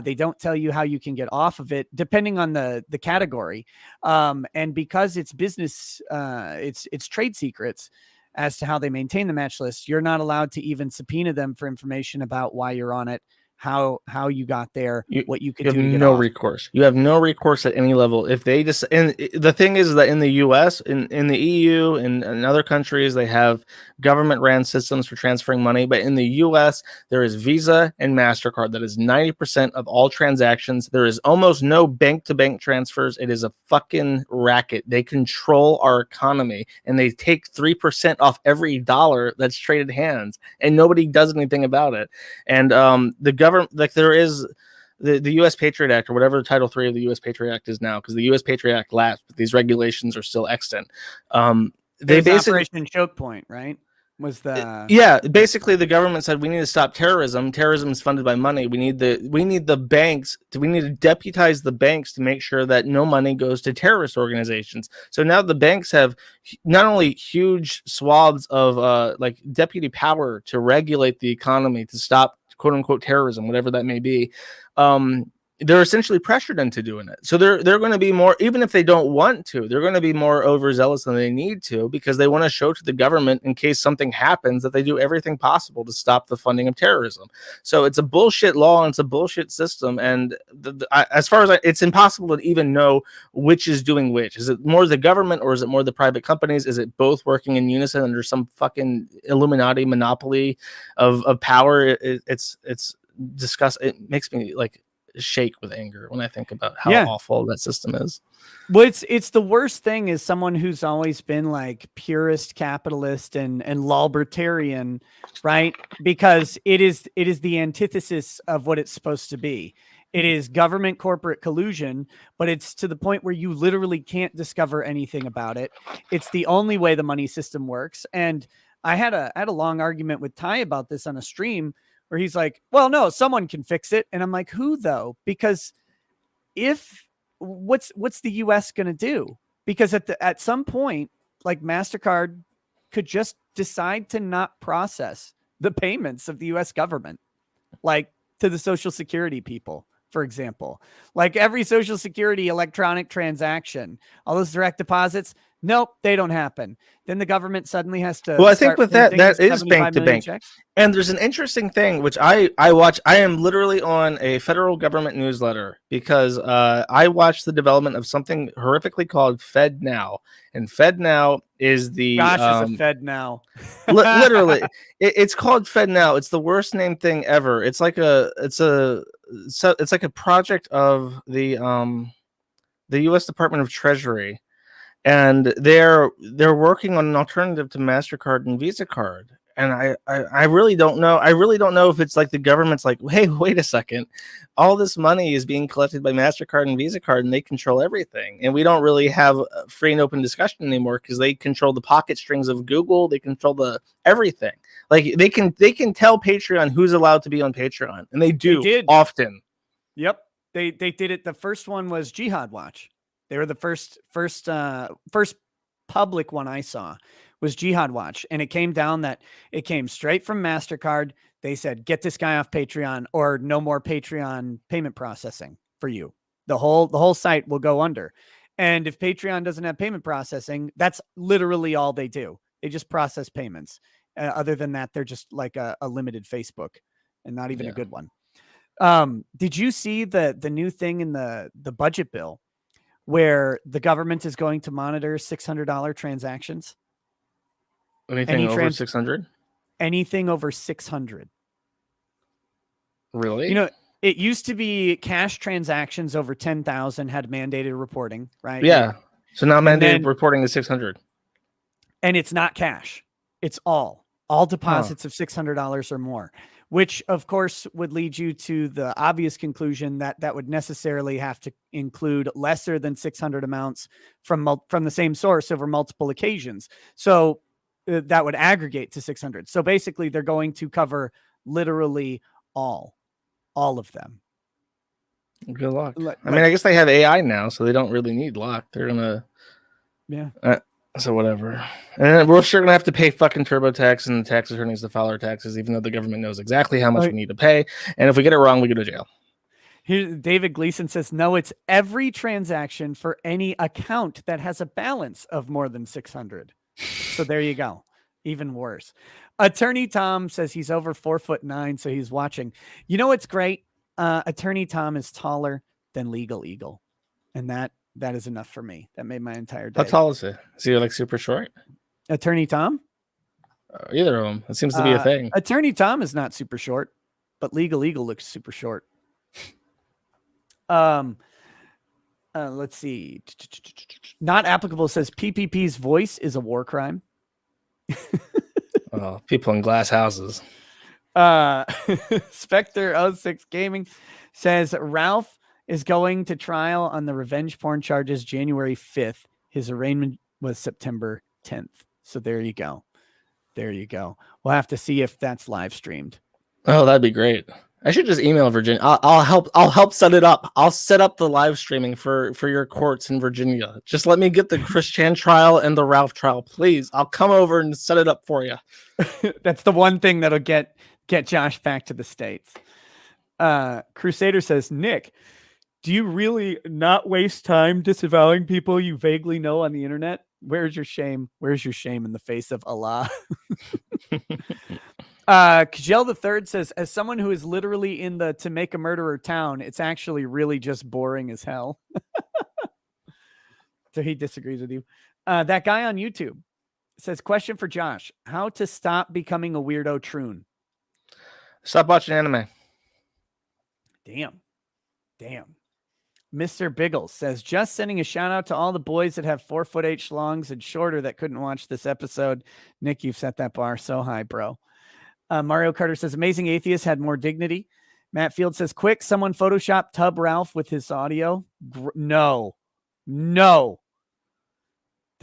[SPEAKER 2] They don't tell you how you can get off of it, depending on the category. And because it's business, it's trade secrets as to how they maintain the match list, you're not allowed to even subpoena them for information about why you're on it, how you got there, what you could do to get
[SPEAKER 3] no
[SPEAKER 2] off.
[SPEAKER 3] recourse. You have no recourse at any level. If they just, and the thing is that in the US, in the EU, and in other countries, they have government ran systems for transferring money. But in the US, there is Visa and MasterCard. That is 90% of all transactions. There is almost no bank to bank transfers. It is a fucking racket. They control our economy, and they take 3% off every dollar that's traded hands, and nobody does anything about it. And the government, like, there is the US Patriot Act, or whatever Title III of the US Patriot Act is now, because the US Patriot Act lapsed, but these regulations are still extant. They basically
[SPEAKER 2] Operation Choke Point, right? Was the
[SPEAKER 3] yeah, basically the government said we need to stop terrorism. Terrorism is funded by money. We need the banks we need to deputize the banks to make sure that no money goes to terrorist organizations. So now the banks have not only huge swaths of like deputy power to regulate the economy, to stop quote unquote terrorism, whatever that may be. They're essentially pressured into doing it. So they're going to be more, even if they don't want to, they're going to be more overzealous than they need to, because they want to show to the government, in case something happens, that they do everything possible to stop the funding of terrorism. So it's a bullshit law, and it's a bullshit system. And as far as it's impossible to even know which is doing which. Is it more the government, or is it more the private companies? Is it both working in unison under some fucking Illuminati monopoly of power? It's disgusting. It makes me like shake with anger when I think about how awful that system is.
[SPEAKER 2] Well, it's the worst thing is someone who's always been like purist capitalist and libertarian, right? Because it is the antithesis of what it's supposed to be. It is government corporate collusion, but it's to the point where you literally can't discover anything about it. It's the only way the money system works. And I had a long argument with Ty about this on a stream, where he's like, well, no, someone can fix it. And I'm like, who though? Because what's the US going to do? Because at some point, like, MasterCard could just decide to not process the payments of the US government, like to the Social Security people, for example. Like every Social Security electronic transaction, all those direct deposits, nope, they don't happen. Then the government suddenly has to.
[SPEAKER 3] Well, I think with that is bank to bank. And there's an interesting thing, which I watch. I am literally on a federal government newsletter because I watch the development of something horrifically called FedNow. And FedNow is the
[SPEAKER 2] it's a FedNow.
[SPEAKER 3] Literally, it's called FedNow. It's the worst named thing ever. It's like a project of the U.S. Department of Treasury. And they're working on an alternative to MasterCard and Visa card. And I really don't know. I really don't know if it's like the government's like, hey, wait a second. All this money is being collected by MasterCard and Visa card, and they control everything. And we don't really have a free and open discussion anymore, because they control the pocket strings of Google. They control everything. Like they can tell Patreon who's allowed to be on Patreon. And they do often.
[SPEAKER 2] Yep. They did it. The first one was Jihad Watch. They were the first public one I saw was Jihad Watch. And it came down that it came straight from MasterCard. They said, get this guy off Patreon, or no more Patreon payment processing for you. The whole site will go under. And if Patreon doesn't have payment processing, that's literally all they do. They just process payments. Other than that, they're just like a limited Facebook, and not even a good one. Did you see the new thing in the budget bill, where the government is going to monitor $600 transactions?
[SPEAKER 3] Anything over 600?
[SPEAKER 2] Anything over 600.
[SPEAKER 3] Really?
[SPEAKER 2] You know, it used to be cash transactions over 10,000 had mandated reporting, right?
[SPEAKER 3] Yeah. So now mandated reporting is 600.
[SPEAKER 2] And it's not cash. It's all deposits of $600 or more, which of course would lead you to the obvious conclusion that would necessarily have to include lesser than 600 amounts from the same source over multiple occasions. So that would aggregate to 600. So basically they're going to cover literally all of them.
[SPEAKER 3] Good luck.
[SPEAKER 2] Like-
[SPEAKER 3] I mean, I guess they have AI now, so they don't really need luck. They're gonna,
[SPEAKER 2] Yeah.
[SPEAKER 3] So whatever. And we're sure gonna have to pay fucking TurboTax and the tax attorneys to file our taxes, even though the government knows exactly how much
[SPEAKER 2] Like-
[SPEAKER 3] we need to pay. And if we get it wrong, we go to jail.
[SPEAKER 2] Here, David Gleason says, no, it's every transaction for any account that has a balance of more than 600. So there you go. Even worse. Attorney Tom says he's over 4'9", so he's watching. You know what's great? Attorney Tom is taller than Legal Eagle, and that is enough for me. That made my entire day.
[SPEAKER 3] How tall is he? Is he like super short?
[SPEAKER 2] Attorney Tom?
[SPEAKER 3] Either of them. It seems to be a thing.
[SPEAKER 2] Attorney Tom is not super short, but Legal Eagle looks super short. Let's see. Not applicable says PPP's voice is a war crime.
[SPEAKER 3] Oh, people in glass houses.
[SPEAKER 2] Spectre 06 Gaming says Ralph is going to trial on the revenge porn charges January 5th. His arraignment was September 10th. So there you go. There you go. We'll have to see if that's live streamed.
[SPEAKER 3] Oh, that'd be great. I should just email Virginia. I'll help set it up. I'll set up the live streaming for your courts in Virginia. Just let me get the Chris Chan trial and the Ralph trial, please. I'll come over and set it up for you.
[SPEAKER 2] That's the one thing that'll get Josh back to the States. Crusader says, Nick, do you really not waste time disavowing people you vaguely know on the internet? Where's your shame? Where's your shame in the face of Allah? Kajel the Third says, as someone who is literally in the to make a murderer town, it's actually really just boring as hell. So he disagrees with you. That guy on YouTube says, question for Josh, how to stop becoming a weirdo troon?
[SPEAKER 3] Stop watching anime.
[SPEAKER 2] Damn. Mr. Biggles says, just sending a shout out to all the boys that have 4'8" schlongs and shorter that couldn't watch this episode. Nick, you've set that bar so high, bro. Mario Carter says, amazing atheist had more dignity. Matt Field says, quick, someone Photoshop Tub Ralph with his audio. No. They're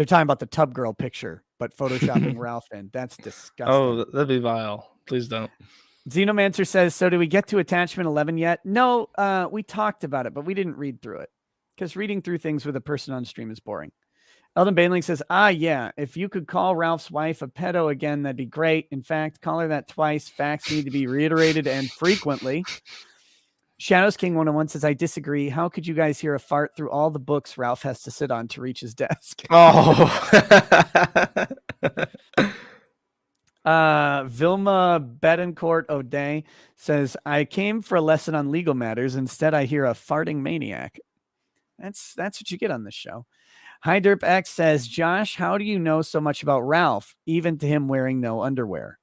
[SPEAKER 2] talking about the Tub Girl picture, but Photoshopping Ralph in. That's disgusting.
[SPEAKER 3] Oh, that'd be vile. Please don't.
[SPEAKER 2] Xenomancer says, so do we get to attachment 11 yet? No, we talked about it, but we didn't read through it because reading through things with a person on stream is boring. Eldon Bainling says, yeah, if you could call Ralph's wife a pedo again, that'd be great. In fact, call her that twice. Facts need to be reiterated and frequently. Shadows King 101 says, I disagree. How could you guys hear a fart through all the books Ralph has to sit on to reach his desk?
[SPEAKER 3] Oh.
[SPEAKER 2] Vilma Betancourt O'Day says, I came for a lesson on legal matters. Instead, I hear a farting maniac. That's what you get on this show. Hi Derp X says, Josh, how do you know so much about Ralph, even to him wearing no underwear?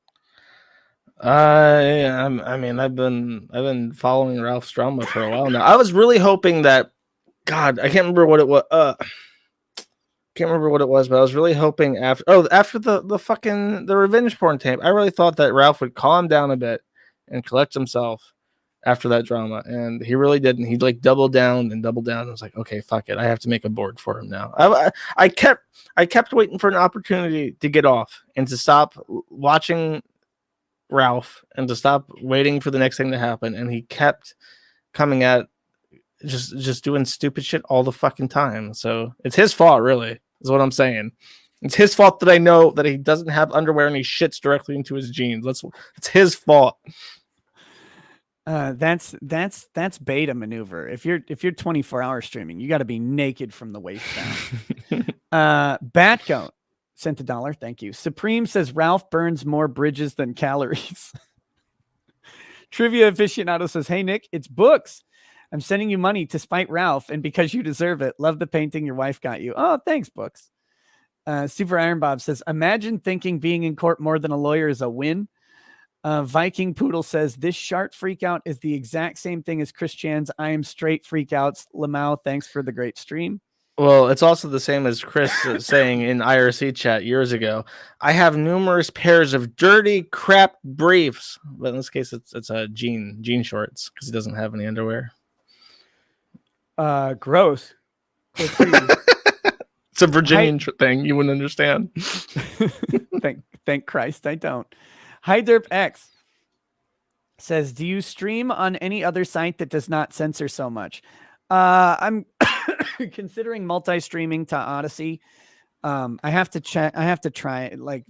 [SPEAKER 3] I mean, I've been following Ralph's drama for a while now. I was really hoping that, God, I can't remember what it was. Can't remember what it was, but I was really hoping after the revenge porn tape, I really thought that Ralph would calm down a bit and collect himself after that drama, and he really didn't. He like doubled down. I was like, okay, fuck it, I have to make a board for him now. I kept waiting for an opportunity to get off and to stop watching Ralph and to stop waiting for the next thing to happen, and he kept coming at just doing stupid shit all the fucking time. So it's his fault, really, is what I'm saying. It's his fault that I know that he doesn't have underwear and he shits directly into his jeans. It's his fault.
[SPEAKER 2] That's beta maneuver. If you're 24-hour streaming, you got to be naked from the waist down. Batcoat sent $1. Thank you. Supreme says Ralph burns more bridges than calories. Trivia aficionado says, hey Nick, it's books. I'm sending you money to spite Ralph, and because you deserve it. Love the painting your wife got you. Oh, thanks, books. Super Iron Bob says, imagine thinking being in court more than a lawyer is a win. Viking Poodle says, this shart freak out is the exact same thing as Chris Chan's I am straight freak outs. Lamau, thanks for the great stream.
[SPEAKER 3] Well, it's also the same as Chris saying in IRC chat years ago. I have numerous pairs of dirty crap briefs, but in this case, it's a jean shorts because he doesn't have any underwear.
[SPEAKER 2] Gross.
[SPEAKER 3] It's a Virginian thing. You wouldn't understand.
[SPEAKER 2] Thank Christ I don't. Hi Derp X says, do you stream on any other site that does not censor so much? I'm considering multi-streaming to Odyssey. I have to check. I have to try it. Like,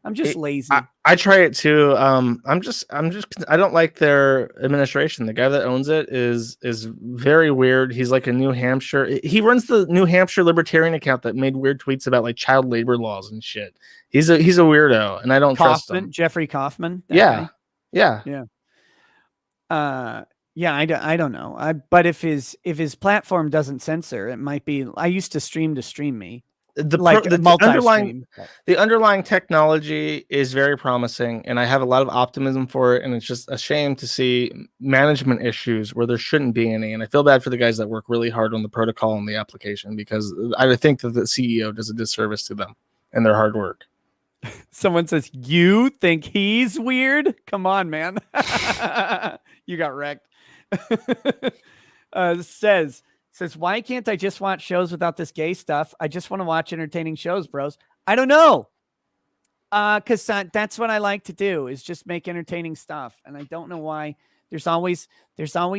[SPEAKER 2] I'm just lazy.
[SPEAKER 3] I try it too. I don't like their administration. The guy that owns it is very weird. He's like a New Hampshire. He runs the New Hampshire Libertarian account that made weird tweets about like child labor laws and shit. He's a weirdo, and I don't trust him.
[SPEAKER 2] Jeffrey Kaufman.
[SPEAKER 3] Yeah.
[SPEAKER 2] I don't know. But if his platform doesn't censor, it might be. I used to stream me.
[SPEAKER 3] The underlying technology is very promising, and I have a lot of optimism for it. And it's just a shame to see management issues where there shouldn't be any. And I feel bad for the guys that work really hard on the protocol and the application, because I think that the CEO does a disservice to them and their hard work.
[SPEAKER 2] Someone says, you think he's weird? Come on, man. You got wrecked. Says, why can't I just watch shows without this gay stuff? I just want to watch entertaining shows, bros. I don't know. Because that's what I like to do, is just make entertaining stuff. And I don't know why. There's always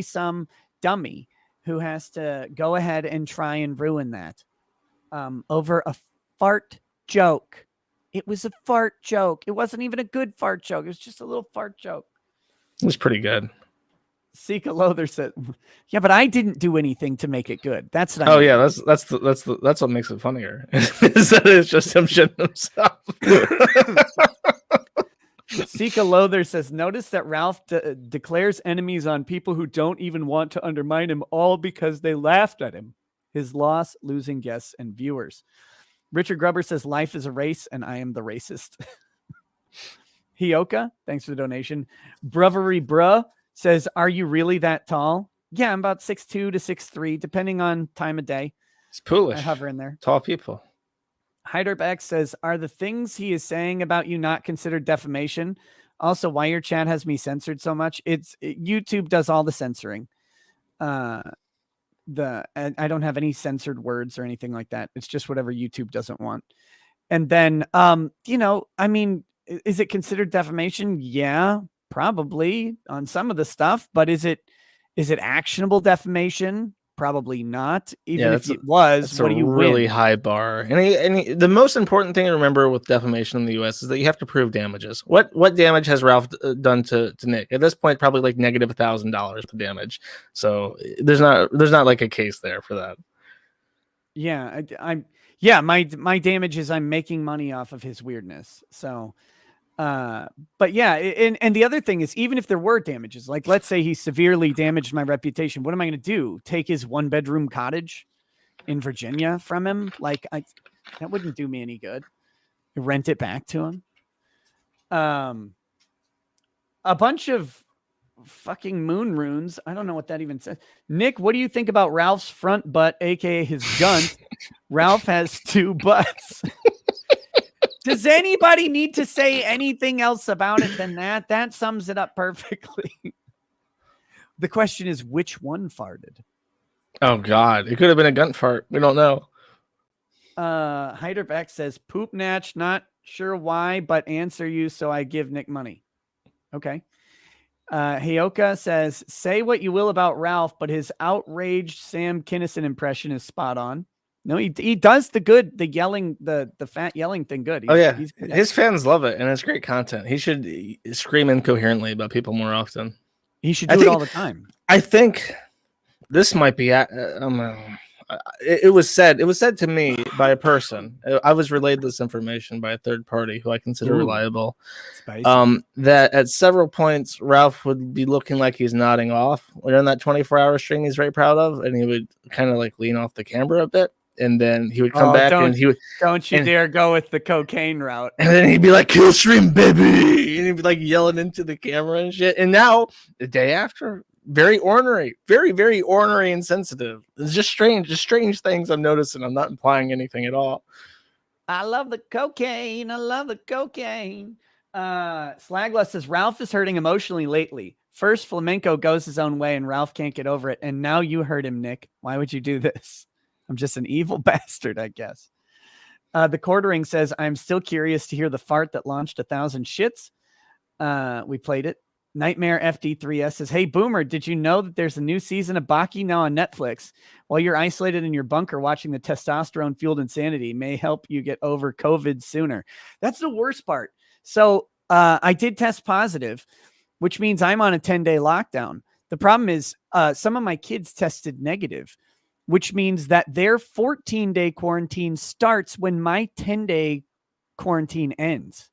[SPEAKER 2] some dummy who has to go ahead and try and ruin that over a fart joke. It was a fart joke. It wasn't even a good fart joke. It was just a little fart joke.
[SPEAKER 3] It was pretty good.
[SPEAKER 2] Sika Lothar said, "Yeah, but I didn't do anything to make it good." That's what I mean.
[SPEAKER 3] Yeah, that's what makes it funnier. Is that it's just him shitting himself.
[SPEAKER 2] Sika Lothar says, "Notice that Ralph declares enemies on people who don't even want to undermine him, all because they laughed at him. His loss, losing guests and viewers." Richard Grubber says, "Life is a race, and I am the racist." Hioka, thanks for the donation. Bravery Bruh says, "Are you really that tall?" Yeah, I'm about 6'2" to 6'3", depending on time of day.
[SPEAKER 3] It's foolish.
[SPEAKER 2] I hover in there.
[SPEAKER 3] Tall people.
[SPEAKER 2] Hyderp X says, "Are the things he is saying about you not considered defamation? Also, why your chat has me censored so much?" YouTube does all the censoring. I don't have any censored words or anything like that. It's just whatever YouTube doesn't want. And then, I mean, is it considered defamation? Yeah, probably on some of the stuff, but is it actionable defamation? Probably not. Even if it was, what do you
[SPEAKER 3] really
[SPEAKER 2] win?
[SPEAKER 3] High bar. And the most important thing to remember with defamation in the U.S. is that you have to prove damages. What damage has Ralph done to Nick? At this point, probably like negative $1,000 for damage. So there's not like a case there for that.
[SPEAKER 2] Yeah, my damage is I'm making money off of his weirdness. So. But yeah, and the other thing is, even if there were damages, like let's say he severely damaged my reputation, what am I going to do? Take his 1-bedroom cottage in Virginia from him? Like that wouldn't do me any good. Rent it back to him. A bunch of fucking moon runes. I don't know what that even says. Nick, what do you think about Ralph's front butt, aka his GUNT? Ralph has 2 butts. Does anybody need to say anything else about it than that? That sums it up perfectly. The question is, which one farted?
[SPEAKER 3] Oh, God. It could have been a GUNT fart. We don't know.
[SPEAKER 2] Hyderbeck says, "Poop Natch, not sure why, but answer you, so I give Nick money." Okay. Hioka says, "Say what you will about Ralph, but his outraged Sam Kinison impression is spot on." No, he does the yelling, the fat yelling thing good.
[SPEAKER 3] His fans love it, and it's great content. He should scream incoherently about people more often.
[SPEAKER 2] He should do it all the time.
[SPEAKER 3] I think this might be. It was said to me by a person. I was relayed this information by a third party who I consider reliable. That at several points Ralph would be looking like he's nodding off during that 24-hour string he's very proud of, and he would kind of like lean off the camera a bit. And then he would come back and he would
[SPEAKER 2] dare go with the cocaine route.
[SPEAKER 3] And then he'd be like, "Kill stream, baby," and he'd be like yelling into the camera and shit. And now the day after, very ornery, very, very ornery and sensitive. It's just strange things I'm noticing. I'm not implying anything at all.
[SPEAKER 2] I love the cocaine. Slagless says, "Ralph is hurting emotionally lately. First, Flamenco goes his own way and Ralph can't get over it. And now you hurt him, Nick. Why would you do this? I'm just an evil bastard, I guess." The Quartering says, "I'm still curious to hear the fart that launched 1,000 shits." We played it. Nightmare FD3S says, "Hey Boomer, did you know that there's a new season of Baki now on Netflix? While you're isolated in your bunker watching the testosterone-fueled insanity, may help you get over COVID sooner." That's the worst part. So I did test positive, which means I'm on a 10-day lockdown. The problem is some of my kids tested negative, which means that their 14-day quarantine starts when my 10-day quarantine ends.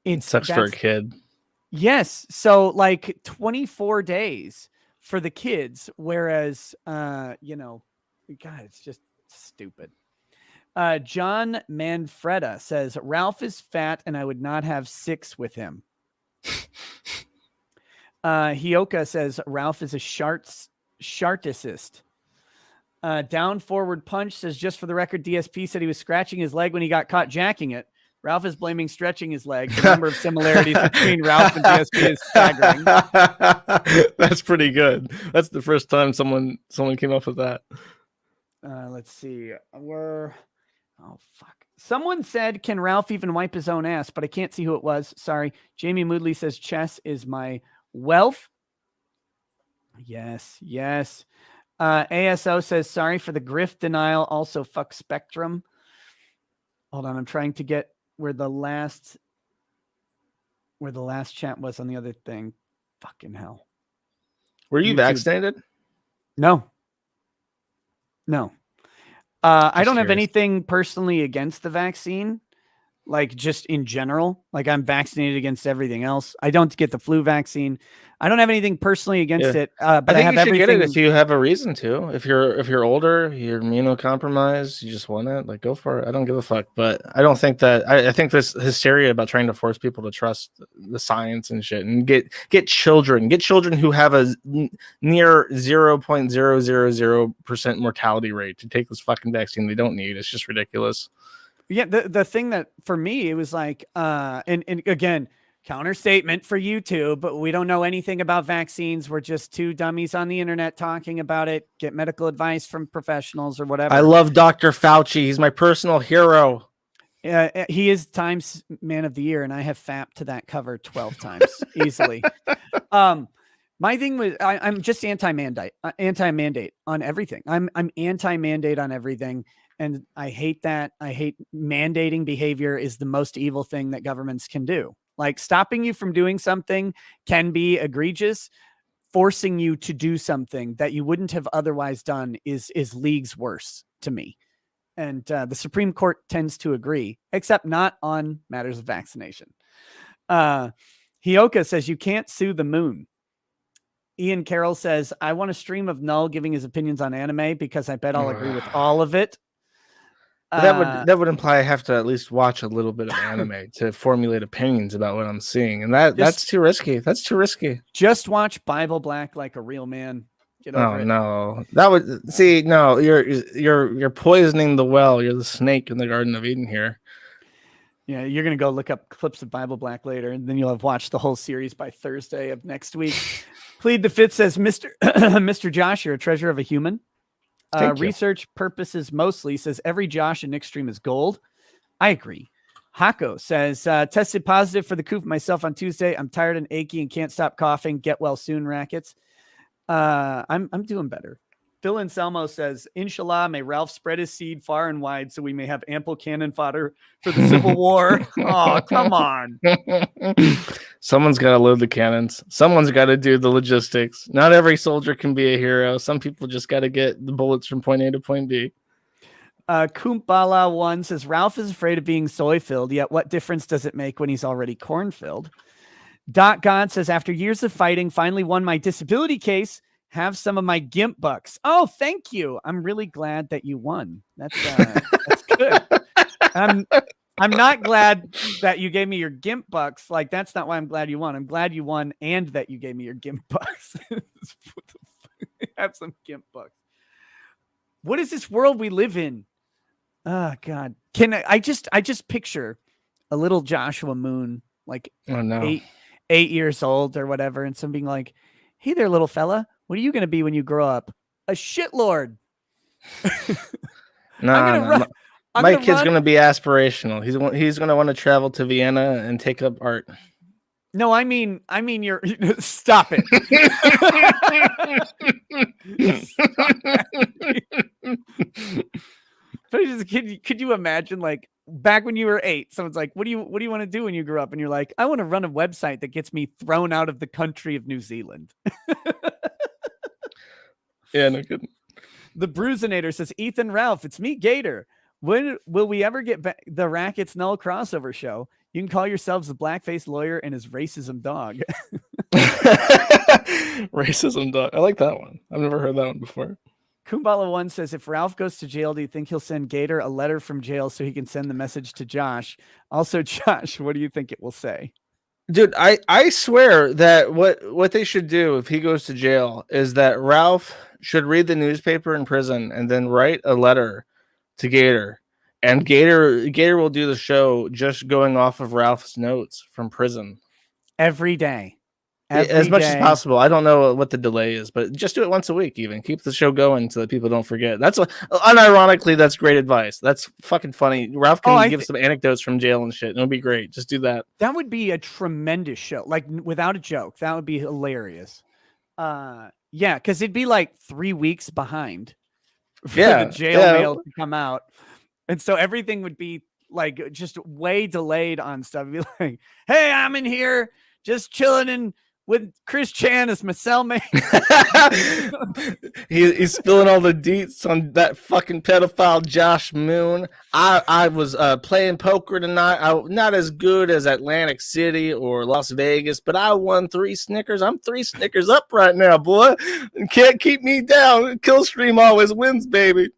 [SPEAKER 3] It sucks for a kid.
[SPEAKER 2] Yes. So like 24 days for the kids, whereas, God, it's just stupid. John Manfreda says, Ralph is fat and I would not have 6 with him. Hioka says, Ralph is a sharticist. Down Forward Punch says, just for the record, DSP said he was scratching his leg when he got caught jacking it. Ralph is blaming stretching his leg. The number of similarities between Ralph and DSP is staggering.
[SPEAKER 3] That's pretty good. That's the first time someone came up with that.
[SPEAKER 2] Let's see. Oh, fuck. Someone said, can Ralph even wipe his own ass? But I can't see who it was. Sorry. Jamie Moodley says, chess is my wealth. Yes. ASO says, sorry for the grift denial. Also, fuck Spectrum. Hold on. I'm trying to get where the last chat was on the other thing. Fucking hell.
[SPEAKER 3] Were you vaccinated?
[SPEAKER 2] No. I don't have
[SPEAKER 3] curious.
[SPEAKER 2] anything personally against the vaccine, like just in general. Like I'm vaccinated against everything else. I don't get the flu vaccine. I don't have anything personally against it. But
[SPEAKER 3] I think
[SPEAKER 2] have
[SPEAKER 3] you should
[SPEAKER 2] everything.
[SPEAKER 3] get it if you have a reason to. If you're older, you're immunocompromised, you just want it, like go for it. I don't give a fuck. But I don't think that I think this hysteria about trying to force people to trust the science and shit and get children who have a near 0.000% mortality rate to take this fucking vaccine they don't need. It's just ridiculous.
[SPEAKER 2] Yeah, the thing that for me it was like and again, counter statement for YouTube, but we don't know anything about vaccines. We're just two dummies on the internet talking about it. Get medical advice from professionals or whatever.
[SPEAKER 3] I love Dr. Fauci. He's my personal hero.
[SPEAKER 2] He is Times Man of the Year, and I have fapped to that cover 12 times easily. My thing was I'm just anti-mandate on everything. I'm anti-mandate on everything. And I hate that. I hate mandating behavior is the most evil thing that governments can do. Like stopping you from doing something can be egregious. Forcing you to do something that you wouldn't have otherwise done is leagues worse to me. And the Supreme Court tends to agree, except not on matters of vaccination. Hioka says you can't sue the moon. Ian Carroll says, I want a stream of Null giving his opinions on anime because I bet I'll agree with all of it.
[SPEAKER 3] That would imply I have to at least watch a little bit of anime to formulate opinions about what I'm seeing, and that's too risky. That's too risky.
[SPEAKER 2] Just watch Bible Black like a real man. Get over it.
[SPEAKER 3] No, that would see. No, you're poisoning the well. You're the snake in the Garden of Eden here.
[SPEAKER 2] Yeah, you're gonna go look up clips of Bible Black later, and then you'll have watched the whole series by Thursday of next week. Plead the Fifth says, Mr. Josh, you're a treasure of a human. Research purposes mostly says every Josh in Nick stream is gold. I agree. Hako says tested positive for the coup myself on Tuesday. I'm tired and achy and can't stop coughing. Get well soon, rackets. I'm doing better. Phil Anselmo says, Inshallah, may Ralph spread his seed far and wide so we may have ample cannon fodder for the Civil War. Oh, come on.
[SPEAKER 3] Someone's got to load the cannons. Someone's got to do the logistics. Not every soldier can be a hero. Some people just got to get the bullets from point A to point B.
[SPEAKER 2] Kumpala1 says, Ralph is afraid of being soy-filled, yet what difference does it make when he's already corn-filled? Dot God says, after years of fighting, finally won my disability case. Have some of my GIMP bucks. Oh, thank you. I'm really glad that you won. That's good. I'm not glad that you gave me your GIMP bucks. Like, that's not why I'm glad you won. I'm glad you won and that you gave me your GIMP bucks. Have some GIMP bucks. What is this world we live in? Oh, God. I just picture a little Joshua Moon, like 8 years old or whatever, and some being like, hey there, little fella. What are you going to be when you grow up? A shitlord.
[SPEAKER 3] My kid's going to be aspirational. He's going to want to travel to Vienna and take up art.
[SPEAKER 2] No, I mean, you're stop it. But could you imagine, like, back when you were 8, someone's like, what do you want to do when you grow up? And you're like, I want to run a website that gets me thrown out of the country of New Zealand.
[SPEAKER 3] Yeah, no kidding.
[SPEAKER 2] The Bruisinator says, Ethan, Ralph, it's me, Gator. When will we ever get back the Rackets Null crossover show? You can call yourselves the blackface lawyer and his racism dog.
[SPEAKER 3] Racism dog. I like that one. I've never heard that one before.
[SPEAKER 2] Kumbala1 says, if Ralph goes to jail, do you think he'll send Gator a letter from jail so he can send the message to Josh? Also, Josh, what do you think it will say?
[SPEAKER 3] Dude, I swear that what they should do if he goes to jail is that Ralph should read the newspaper in prison and then write a letter to Gator. And Gator will do the show just going off of Ralph's notes from prison.
[SPEAKER 2] Every day.
[SPEAKER 3] As much as possible. I don't know what the delay is, but just do it once a week even. Keep the show going so that people don't forget. That's unironically, that's great advice. That's fucking funny. Ralph can give some anecdotes from jail and shit. It'll be great. Just do that.
[SPEAKER 2] That would be a tremendous show. Like, without a joke. That would be hilarious. Yeah, because it'd be like 3 weeks behind for the jail mail to come out. And so everything would be like just way delayed on stuff. It'd be like, hey, I'm in here just chilling in with Chris Chan as my cellmate.
[SPEAKER 3] He's spilling all the deets on that fucking pedophile Josh Moon. I was playing poker tonight. I'm not as good as Atlantic City or Las Vegas, but I won 3 Snickers. I'm 3 Snickers up right now, boy. Can't keep me down. Killstream always wins, baby.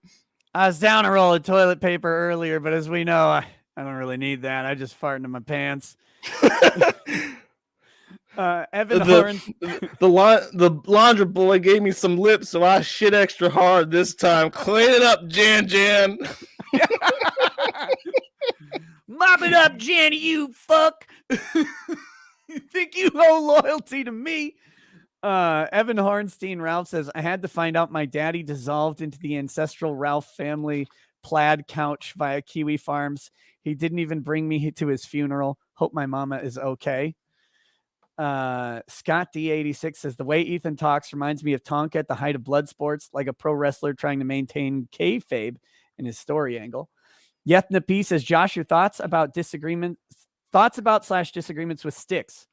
[SPEAKER 2] I was down a roll of toilet paper earlier, but as we know, I don't really need that. I just fart into my pants. Evan Horns.
[SPEAKER 3] The laundry boy gave me some lips, so I shit extra hard this time. Clean it up, Jan.
[SPEAKER 2] Mop it up, Jan, you fuck. You think you owe loyalty to me? Evan Hornstein, Ralph says, I had to find out my daddy dissolved into the ancestral Ralph family plaid couch via Kiwi Farms. He didn't even bring me to his funeral. Hope my mama is okay. Scott D86 says, the way Ethan talks reminds me of Tonka at the height of blood sports, like a pro wrestler trying to maintain kayfabe in his story angle. Yethna P says, Josh, your thoughts about disagreements with Styx?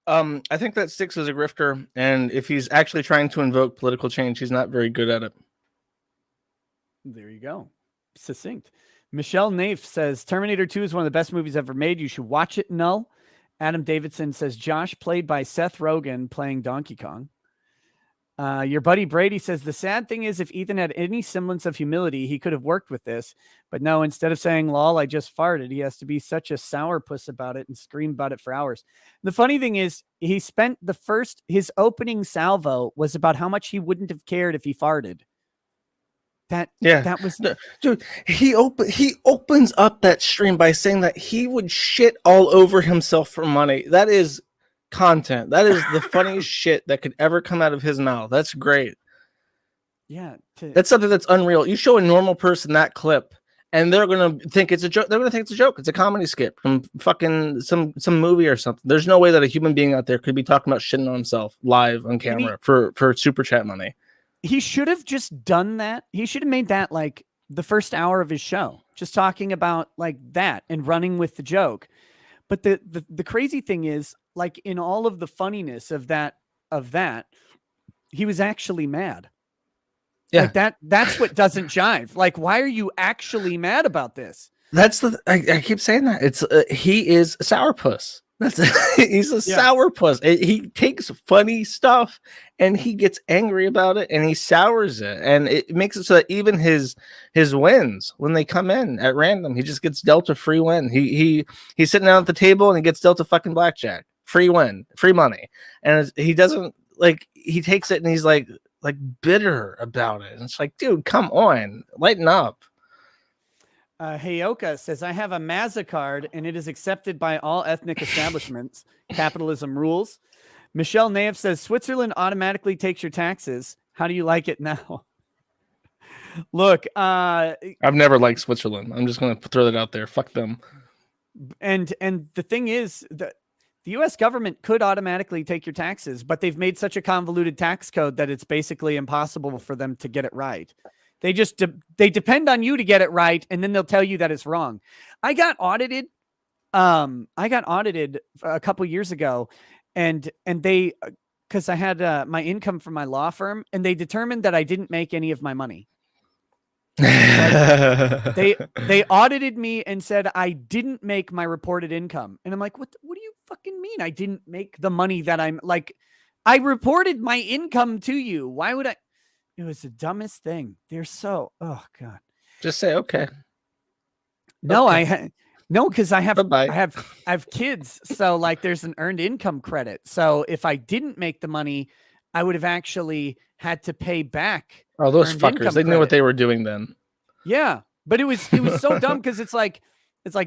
[SPEAKER 3] I think that Styx is a grifter, and if he's actually trying to invoke political change, he's not very good at it.
[SPEAKER 2] There you go. Succinct. Michelle Naif says, Terminator 2 is one of the best movies ever made. You should watch it, Null. Adam Davidson says, Josh played by Seth Rogen playing Donkey Kong. Your buddy Brady says, the sad thing is if Ethan had any semblance of humility, he could have worked with this. But no, instead of saying, lol, I just farted, he has to be such a sourpuss about it and scream about it for hours. The funny thing is he spent his opening salvo was about how much he wouldn't have cared if he farted. That was
[SPEAKER 3] dude. He opens up that stream by saying that he would shit all over himself for money. That is content. That is the funniest shit that could ever come out of his mouth. That's great.
[SPEAKER 2] Yeah,
[SPEAKER 3] that's something that's unreal. You show a normal person that clip, and they're gonna think it's a joke. They're gonna think it's a joke. It's a comedy skit from fucking some movie or something. There's no way that a human being out there could be talking about shitting on himself live on camera for super chat money.
[SPEAKER 2] He should have just done that. He should have made that like the first hour of his show, just talking about like that and running with the joke. But the crazy thing is, like, in all of the funniness of that, he was actually mad.
[SPEAKER 3] Yeah,
[SPEAKER 2] like that's what doesn't jive. Like, why are you actually mad about this?
[SPEAKER 3] That's I keep saying that. It's he is a sourpuss. He's a sourpuss. He takes funny stuff and he gets angry about it and he sours it, and it makes it so that even his wins, when they come in at random, he just gets dealt a free win. He's sitting down at the table and he gets dealt a fucking blackjack, free win, free money, and he doesn't like. He takes it and he's like bitter about it. And it's like, dude, come on, lighten up.
[SPEAKER 2] Heyoka says, I have a Mazda card and it is accepted by all ethnic establishments. Capitalism rules. Michelle Naif says, Switzerland automatically takes your taxes. How do you like it now? Look,
[SPEAKER 3] I've never liked Switzerland. I'm just going to throw that out there. Fuck them.
[SPEAKER 2] And the thing is that the U.S. government could automatically take your taxes, but they've made such a convoluted tax code that it's basically impossible for them to get it right. They just they depend on you to get it right, and then they'll tell you that it's wrong. I got audited. I got audited a couple years ago, and they, because I had my income from my law firm, and they determined that I didn't make any of my money. They audited me and said I didn't make my reported income, and I'm like, what do you fucking mean I didn't make the money that I'm like? I reported my income to you. Why would I? It was the dumbest thing. They're so, oh god.
[SPEAKER 3] Just say okay.
[SPEAKER 2] No,
[SPEAKER 3] Okay.
[SPEAKER 2] no, because I
[SPEAKER 3] Bye-bye.
[SPEAKER 2] have kids, so like there's an earned income credit. So if I didn't make the money, I would have actually had to pay back.
[SPEAKER 3] Oh, those
[SPEAKER 2] earned
[SPEAKER 3] fuckers!
[SPEAKER 2] income
[SPEAKER 3] They knew what
[SPEAKER 2] credit.
[SPEAKER 3] they were doing then.
[SPEAKER 2] Yeah, but it was so dumb because it's like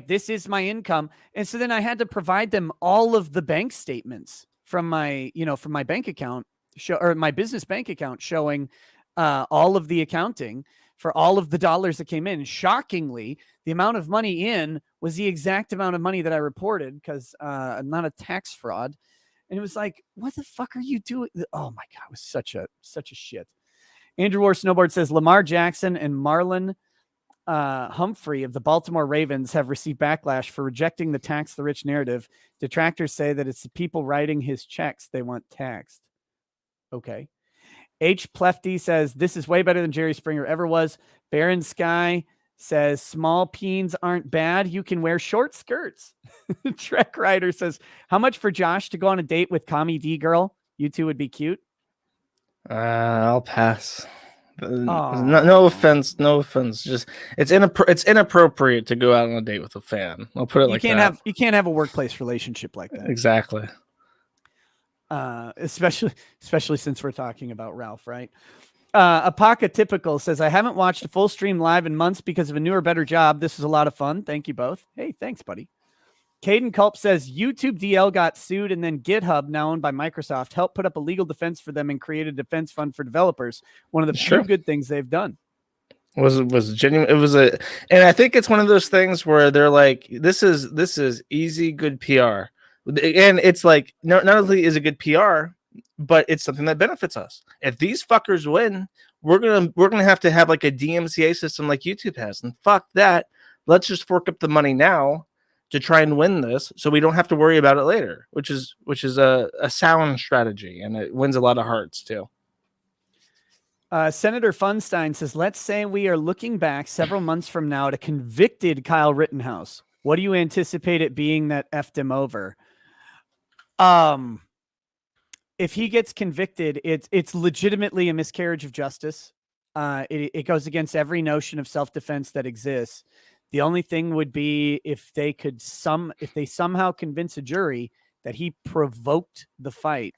[SPEAKER 2] this is my income, and so then I had to provide them all of the bank statements from my from my bank account or my business bank account showing all of the accounting for all of the dollars that came in. Shockingly, the amount of money in was the exact amount of money that I reported because I'm not a tax fraud. And it was like, what the fuck are you doing? Oh my god, it was such a shit. Andrew War Snowboard says Lamar Jackson and Marlon Humphrey of the Baltimore Ravens have received backlash for rejecting the tax the rich narrative. Detractors say that it's the people writing his checks they want taxed. Okay. H. Plefty says this is way better than Jerry Springer ever was. Baron Sky says small peens aren't bad. You can wear short skirts. Trek Rider says how much for Josh to go on a date with Commie D girl? You two would be cute.
[SPEAKER 3] I'll pass. No offense. No offense. Just it's inappropriate to go out on a date with a fan. I'll put it like that.
[SPEAKER 2] You can't have a workplace relationship like that.
[SPEAKER 3] Exactly.
[SPEAKER 2] Especially since we're talking about Ralph, right? Apaka Typical says, I haven't watched a full stream live in months because of a newer, better job. This is a lot of fun. Thank you both. Hey, thanks, buddy. Caden Culp says, YouTube DL got sued and then GitHub, now owned by Microsoft, helped put up a legal defense for them and create a defense fund for developers. One of the few good things they've done.
[SPEAKER 3] Was genuine. It was and I think it's one of those things where they're like, this is easy, good PR. And it's like, not only is it good PR, but it's something that benefits us. If these fuckers win, we're gonna have to have like a DMCA system like YouTube has, and fuck that. Let's just fork up the money now to try and win this, so we don't have to worry about it later. Which is a sound strategy, and it wins a lot of hearts too.
[SPEAKER 2] Senator Funstein says, let's say we are looking back several months from now to convicted Kyle Rittenhouse. What do you anticipate it being that effed him over? If he gets convicted, it's legitimately a miscarriage of justice. It goes against every notion of self-defense that exists. The only thing would be if they somehow convince a jury that he provoked the fight.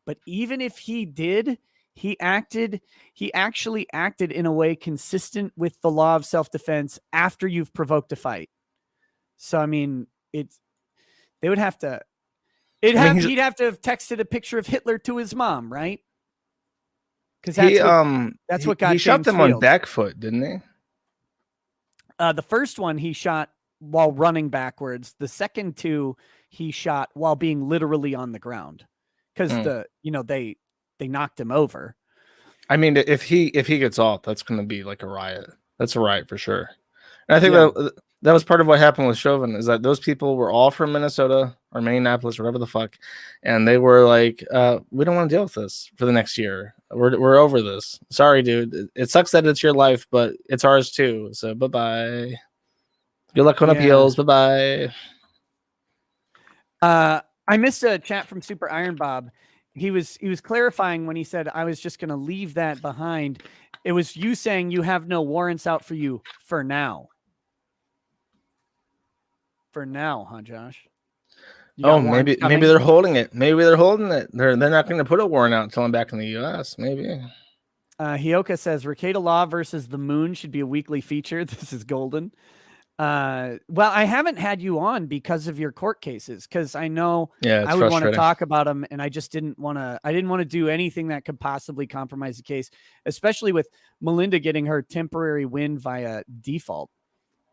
[SPEAKER 2] But even if he did, he actually acted in a way consistent with the law of self-defense after you've provoked a fight. So I mean, they would have to. He'd have to have texted a picture of Hitler to his mom, right? Because that's what got
[SPEAKER 3] he shot
[SPEAKER 2] James
[SPEAKER 3] them
[SPEAKER 2] Field.
[SPEAKER 3] on back foot, didn't he?
[SPEAKER 2] The first one he shot while running backwards. The second two he shot while being literally on the ground, because they knocked him over.
[SPEAKER 3] I mean, if he gets off, that's going to be like a riot. That's a riot for sure. And I think that was part of what happened with Chauvin, is that those people were all from Minnesota or Minneapolis, whatever the fuck, and they were like, we don't want to deal with this for the next year. We're over this. Sorry, dude. It sucks that it's your life, but it's ours too. So bye-bye. Good luck on appeals. Bye-bye.
[SPEAKER 2] I missed a chat from Super Iron Bob. He was clarifying when he said, I was just going to leave that behind. It was you saying you have no warrants out for you for now. For now, huh, Josh?
[SPEAKER 3] Maybe they're holding it. Maybe they're holding it. They're not going to put a warrant out until I'm back in the U.S. Maybe.
[SPEAKER 2] Hioka says Rekieta Law versus the Moon should be a weekly feature. This is golden. Well, I haven't had you on because of your court cases, because I know I would want to talk about them, and I just didn't want to. I didn't want to do anything that could possibly compromise the case, especially with Melinda getting her temporary win via default.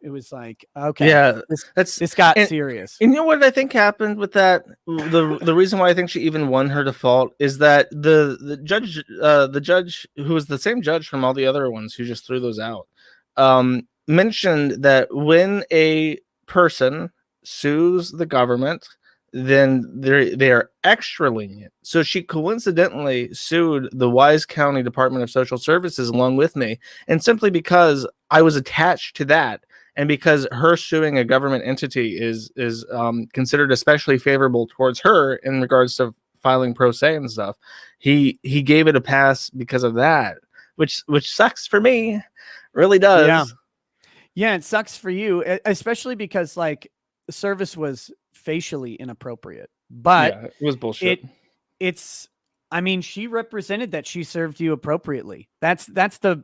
[SPEAKER 2] It was like, okay,
[SPEAKER 3] Yeah,
[SPEAKER 2] this
[SPEAKER 3] that's
[SPEAKER 2] got
[SPEAKER 3] and,
[SPEAKER 2] serious.
[SPEAKER 3] and you know what I think happened with that? The reason why I think she even won her default is that the judge who was the same judge from all the other ones who just threw those out, mentioned that when a person sues the government, then they are extra lenient. So she coincidentally sued the Wise County Department of Social Services along with me, and simply because I was attached to that, and because her suing a government entity is considered especially favorable towards her in regards to filing pro se and stuff, he gave it a pass because of that, which sucks for me, really does.
[SPEAKER 2] Yeah, it sucks for you, especially because like the service was facially inappropriate, but
[SPEAKER 3] Yeah, it was bullshit.
[SPEAKER 2] It's I mean, she represented that she served you appropriately. That's the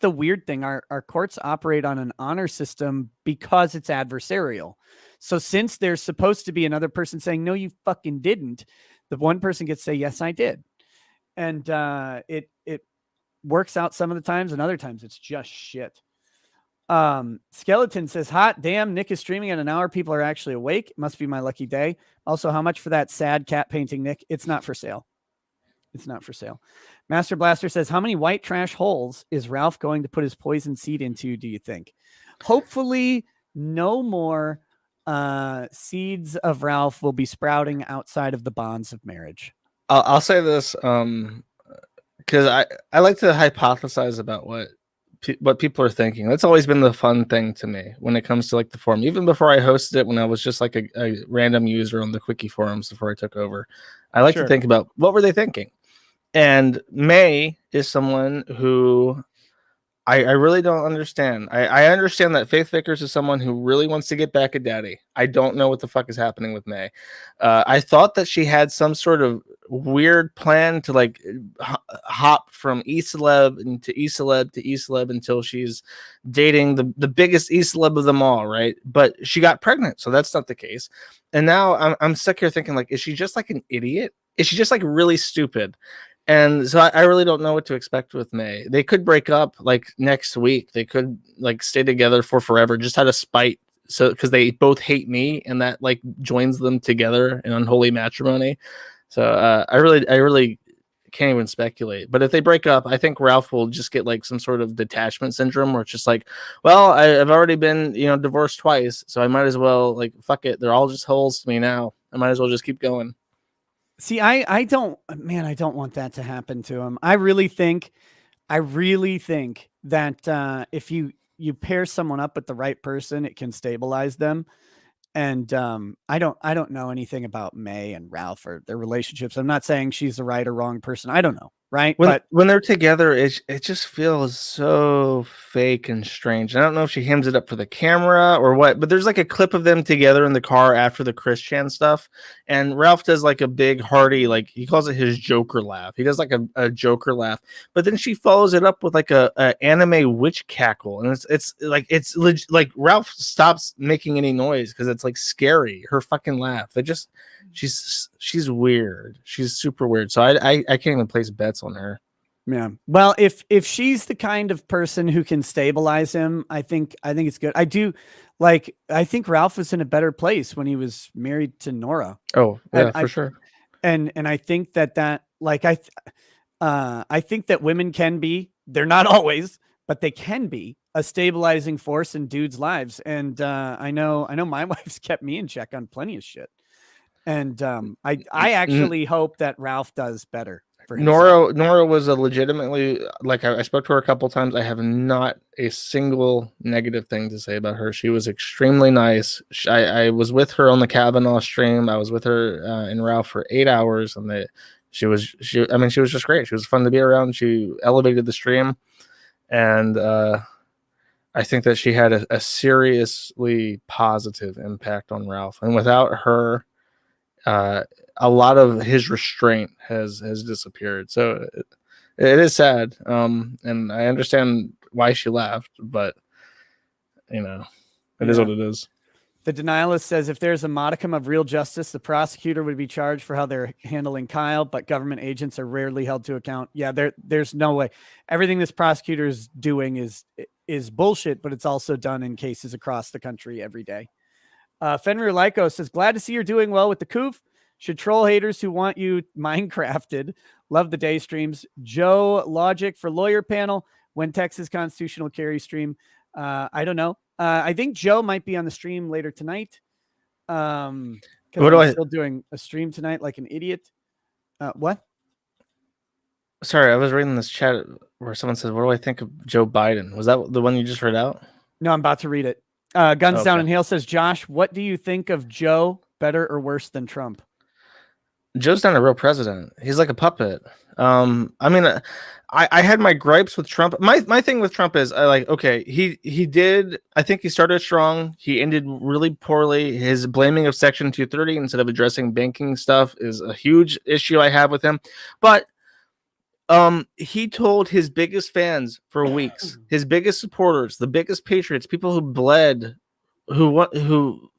[SPEAKER 2] weird thing. Our courts operate on an honor system because it's adversarial. So since there's supposed to be another person saying, no, you fucking didn't, the one person gets to say, yes, I did. And it works out some of the times, and other times it's just shit. Skeleton says, hot damn, Nick is streaming in an hour. People are actually awake. It must be my lucky day. Also, how much for that sad cat painting, Nick? It's not for sale. It's not for sale. Master Blaster says, how many white trash holes is Ralph going to put his poison seed into, do you think? Hopefully no more seeds of Ralph will be sprouting outside of the bonds of marriage.
[SPEAKER 3] I'll say this because I like to hypothesize about what people are thinking. That's always been the fun thing to me when it comes to like the forum. Even before I hosted it, when I was just like a random user on the Quickie forums before I took over, I like to think about what were they thinking. And May is someone who I really don't understand. I understand that Faith Vickers is someone who really wants to get back at Daddy. I don't know what the fuck is happening with May. I thought that she had some sort of weird plan to like hop from E-celeb into E-celeb to E-celeb until she's dating the biggest E-celeb of them all, right? But she got pregnant, so that's not the case. And now I'm stuck here thinking, like, is she just like an idiot? Is she just like really stupid? And so I really don't know what to expect with May. They could break up like next week. They could like stay together for forever, just out of spite. So because they both hate me, and that like joins them together in unholy matrimony. So I really can't even speculate. But if they break up, I think Ralph will just get like some sort of detachment syndrome, where it's just like, well, I've already been divorced twice, so I might as well like fuck it. They're all just holes to me now. I might as well just keep going.
[SPEAKER 2] See, I don't want that to happen to him. I really think that if you pair someone up with the right person, it can stabilize them. And I don't know anything about May and Ralph or their relationships. I'm not saying she's the right or wrong person. I don't know. Right.
[SPEAKER 3] But when they're together, it just feels so fake and strange. I don't know if she hems it up for the camera or what, but there's like a clip of them together in the car after the Chris Chan stuff. And Ralph does like a big hearty, like he calls it his Joker laugh. He does like a Joker laugh, but then she follows it up with like a anime witch cackle. And it's like Ralph stops making any noise because it's like scary. Her fucking laugh. She's weird. She's super weird. So I can't even place bets on her.
[SPEAKER 2] Yeah. Well, if she's the kind of person who can stabilize him, I think it's good. I think Ralph was in a better place when he was married to Nora.
[SPEAKER 3] Oh, yeah, for sure.
[SPEAKER 2] And I think that I think that women can be, they're not always, but they can be a stabilizing force in dudes' lives. And I know my wife's kept me in check on plenty of shit. And I actually hope that Ralph does better for himself.
[SPEAKER 3] Nora was a legitimately, like I spoke to her a couple times. I have not a single negative thing to say about her. She was extremely nice. I was with her on the Kavanaugh stream. I was with her and Ralph for 8 hours, and she was just great. She was fun to be around. She elevated the stream, and I think that she had a seriously positive impact on Ralph. And without her, a lot of his restraint has disappeared. So it is sad. And I understand why she left, but it is what it is.
[SPEAKER 2] The denialist says if there's a modicum of real justice, the prosecutor would be charged for how they're handling Kyle, but government agents are rarely held to account. Yeah, there's no way. Everything this prosecutor is doing is is bullshit, but it's also done in cases across the country every day. Fenrir Lyko says, glad to see you're doing well with the coof. Should troll haters who want you Minecrafted. Love the day streams. Joe Logic for lawyer panel. When Texas constitutional carry stream. I don't know. I think Joe might be on the stream later tonight. Because I'm still doing a stream tonight like an idiot. What?
[SPEAKER 3] Sorry, I was reading this chat where someone says, what do I think of Joe Biden? Was that the one you just read out?
[SPEAKER 2] No, I'm about to read it. Guns Down in Hale says, Josh, what do you think of Joe? Better or worse than Trump?
[SPEAKER 3] Joe's not a real president. He's like a puppet. I mean, I had my gripes with Trump. My thing with Trump is he did. I think he started strong. He ended really poorly. His blaming of Section 230 instead of addressing banking stuff is a huge issue I have with him. But he told his biggest fans for weeks, his biggest supporters, the biggest patriots, people who bled, who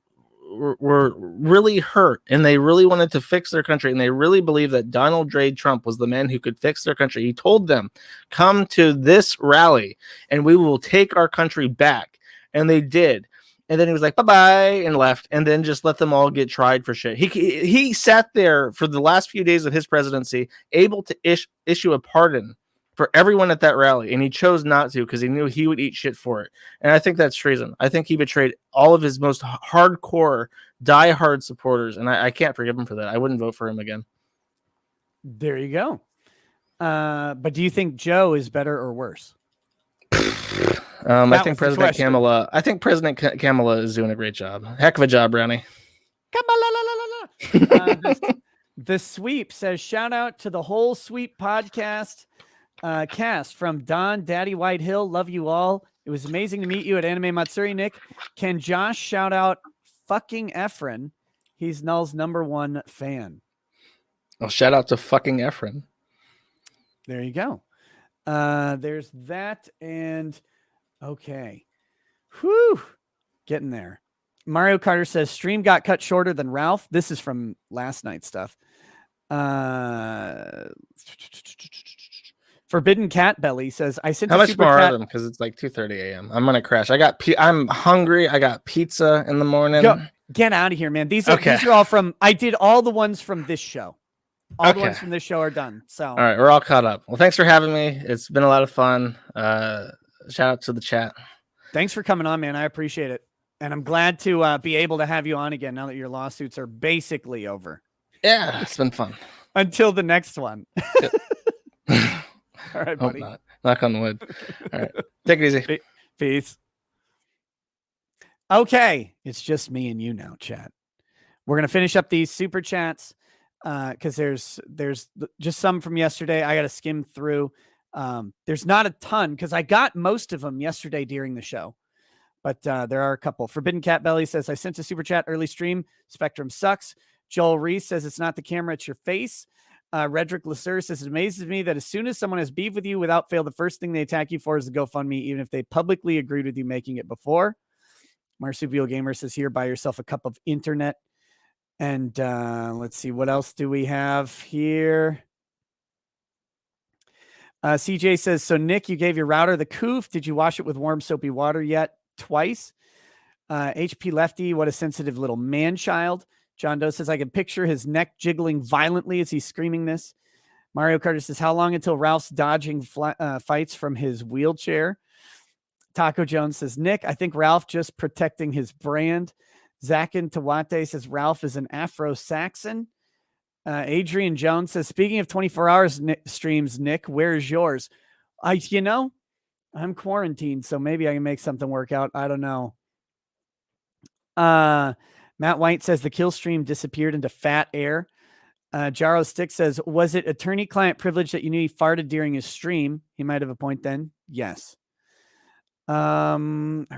[SPEAKER 3] were really hurt and they really wanted to fix their country and they really believed that Donald J. Trump was the man who could fix their country. He told them, come to this rally and we will take our country back. And they did. And then he was like, bye-bye, and left, and then just let them all get tried for shit. He sat there for the last few days of his presidency, able to issue a pardon for everyone at that rally, and he chose not to because he knew he would eat shit for it. And I think that's treason. I think he betrayed all of his most hardcore, diehard supporters, and I can't forgive him for that. I wouldn't vote for him again.
[SPEAKER 2] There you go. But do you think Joe is better or worse?
[SPEAKER 3] I think President Kamala. I think President Kamala is doing a great job. Heck of a job, Brownie.
[SPEAKER 2] The Sweep says, shout out to the whole Sweep podcast cast from Don Daddy Whitehill. Love you all. It was amazing to meet you at Anime Matsuri, Nick. Can Josh shout out fucking Efren? He's Null's #1 fan.
[SPEAKER 3] Well, shout out to fucking Efren.
[SPEAKER 2] There you go. There's that. And okay. Whew. Getting there. Mario Carter says, stream got cut shorter than Ralph. This is from last night's stuff. Forbidden Cat Belly says, I sent
[SPEAKER 3] how much
[SPEAKER 2] super
[SPEAKER 3] more
[SPEAKER 2] chat-
[SPEAKER 3] are them? Because it's like 2:30 a.m. I'm gonna crash. I'm hungry. I got pizza in the morning.
[SPEAKER 2] Go, get out of here, man. These are all from. I did all the ones from this show. All the ones from this show are done. So
[SPEAKER 3] all right, we're all caught up. Well, thanks for having me. It's been a lot of fun. Shout out to the chat.
[SPEAKER 2] Thanks for coming on, man. I appreciate it. And I'm glad to be able to have you on again now that your lawsuits are basically over.
[SPEAKER 3] Yeah, it's been fun.
[SPEAKER 2] Until the next one. All right, buddy.
[SPEAKER 3] Hope not. Knock on wood. All right. Take it easy.
[SPEAKER 2] Peace. Okay. It's just me and you now, chat. We're going to finish up these super chats because there's just some from yesterday. I got to skim through. There's not a ton because I got most of them yesterday during the show. But there are a couple. Forbidden Cat Belly says, I sent a super chat early stream. Spectrum sucks. Joel Reese says, it's not the camera, it's your face. Redrick Lasser says, it amazes me that as soon as someone has beef with you, without fail, the first thing they attack you for is the GoFundMe, even if they publicly agreed with you making it before. Marsupial Gamer says, here, buy yourself a cup of internet. And let's see, what else do we have here? CJ says, so Nick, you gave your router the coof. Did you wash it with warm soapy water yet? Twice. HP Lefty, what a sensitive little man-child. John Doe says, I can picture his neck jiggling violently as he's screaming this. Mario Carter says, how long until Ralph's dodging fights from his wheelchair? Taco Jones says, Nick, I think Ralph just protecting his brand. Zakin Tawate says, Ralph is an Afro-Saxon. Adrian Jones says, speaking of 24 hours streams, Nick, where's yours? I'm quarantined, so maybe I can make something work out. I don't know. Matt White says the kill stream disappeared into fat air. Jaro Stick says, was it attorney-client privilege that you knew he farted during his stream? He might have a point then. Yes. I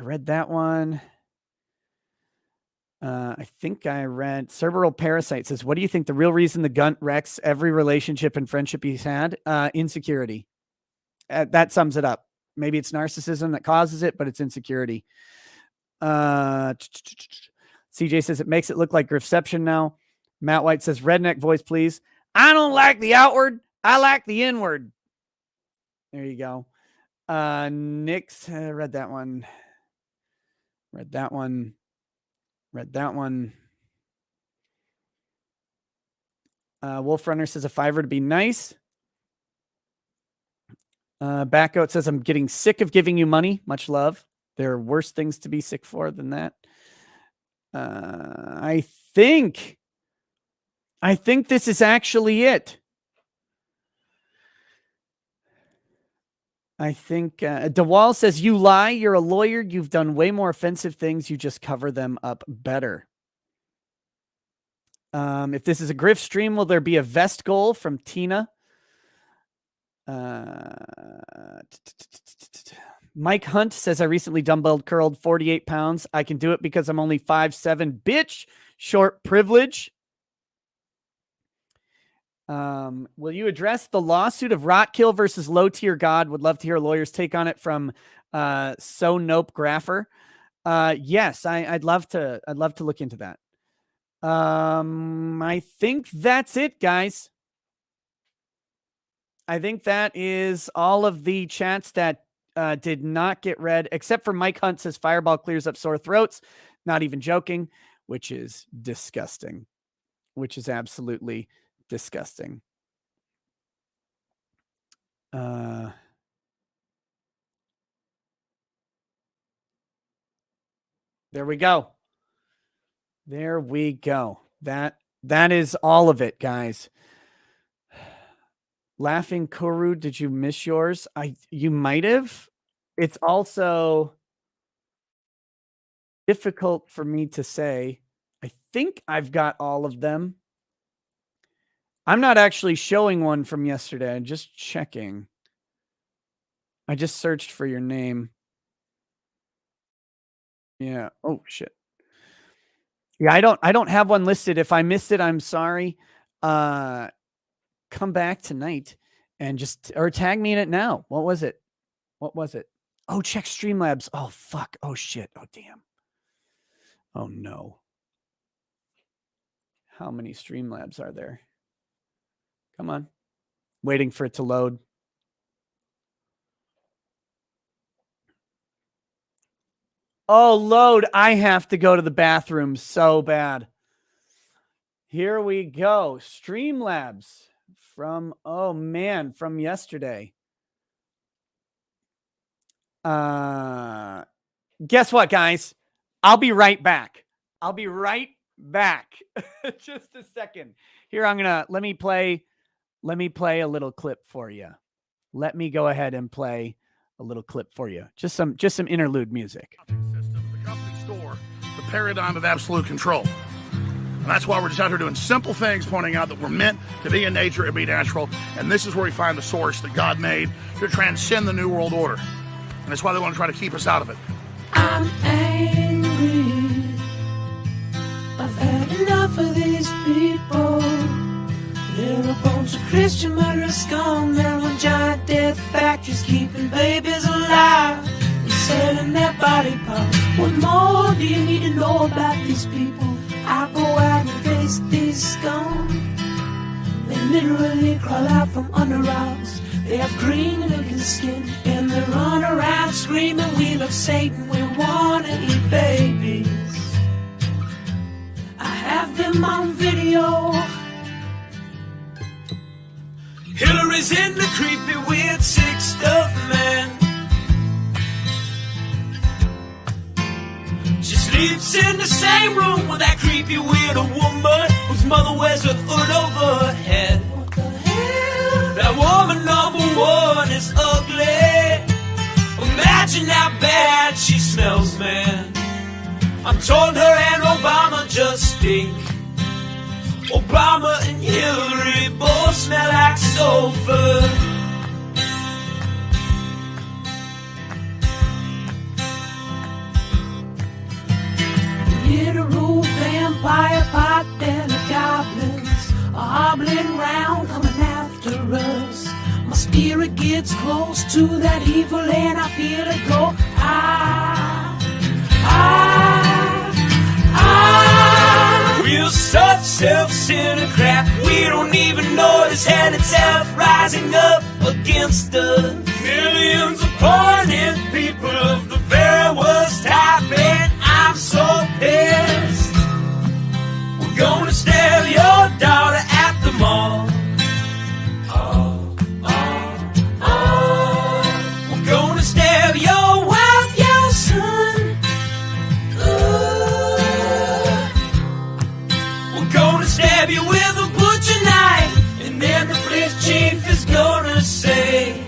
[SPEAKER 2] read that one. I think I read Cerebral Parasite says, what do you think the real reason the GUNT wrecks every relationship and friendship he's had? Insecurity. That sums it up. Maybe it's narcissism that causes it, but it's insecurity. CJ says it makes it look like Griftception now. Matt White says, redneck voice, please. I don't like the outward. I like the inward. There you go. Nick's read that one. Read that one. Read that one. Wolf Runner says a $5 to be nice. Backout says I'm getting sick of giving you money. Much love. There are worse things to be sick for than that. I think this is actually it. I think DeWall says, you lie. You're a lawyer. You've done way more offensive things. You just cover them up better. If this is a GRIFT stream, will there be a vest goal from Tina? Mike Hunt says, I recently dumbbell curled 48 pounds. I can do it because I'm only 5'7". Bitch, short privilege. Will you address the lawsuit of Rotkill versus Low Tier God? Would love to hear a lawyer's take on it from So Nope Grapher. Yes, I'd love to look into that. I think that's it, guys. I think that is all of the chats that did not get read, except for Mike Hunt says Fireball clears up sore throats. Not even joking, which is disgusting. Which is absolutely disgusting. There we go. There we go. That is all of it, guys. Laughing Kuru, did you miss yours? You might have. It's also difficult for me to say. I think I've got all of them. I'm not actually showing one from yesterday. I'm just checking. I just searched for your name. Yeah. Oh shit. Yeah, I don't have one listed. If I missed it, I'm sorry. Come back tonight and or tag me in it now. What was it? Oh, check Streamlabs. Oh, fuck. Oh, shit. Oh, damn. Oh, no. How many Streamlabs are there? Come on. Waiting for it to load. Oh, load. I have to go to the bathroom so bad. Here we go. Streamlabs. From yesterday. Guess what, guys? I'll be right back. Just a second. Here, let me play a little clip for you. Let me go ahead and play a little clip for you. Just some interlude music.
[SPEAKER 6] System, the company store, the paradigm of absolute control. And that's why we're just out here doing simple things, pointing out that we're meant to be in nature and be natural. And this is where we find the source that God made to transcend the New World Order. And that's why they want to try to keep us out of it.
[SPEAKER 7] I'm angry. I've had enough of these people. They're a bunch of Christian murderers scum. They're on giant death factories keeping babies alive and selling their body parts. What more do you need to know about these people? I go out and face these scum. They literally crawl out from under rocks. They have green looking skin and they run around screaming, we love Satan, we wanna eat babies. I have them on video. Hillary's in the creepy weird sick stuff, man. She sleeps in the same room with that creepy weird woman whose mother wears a hood over her head. What the hell? That woman number one is ugly. Imagine how bad she smells, man. I'm told her and Obama just stink. Obama and Hillary both smell like sulfur. Literal vampire pot and the goblins are hobbling round coming after us. My spirit gets close to that evil and I feel it go. We're such self-centered crap. We don't even notice hell itself rising up against us. Millions of Pointing people of the very worst type, and I'm so pissed. We're gonna stab your daughter at the mall. Oh, oh, oh. We're gonna stab your wife, your son. Ooh. We're gonna stab you with a butcher knife, and then the police chief is gonna say,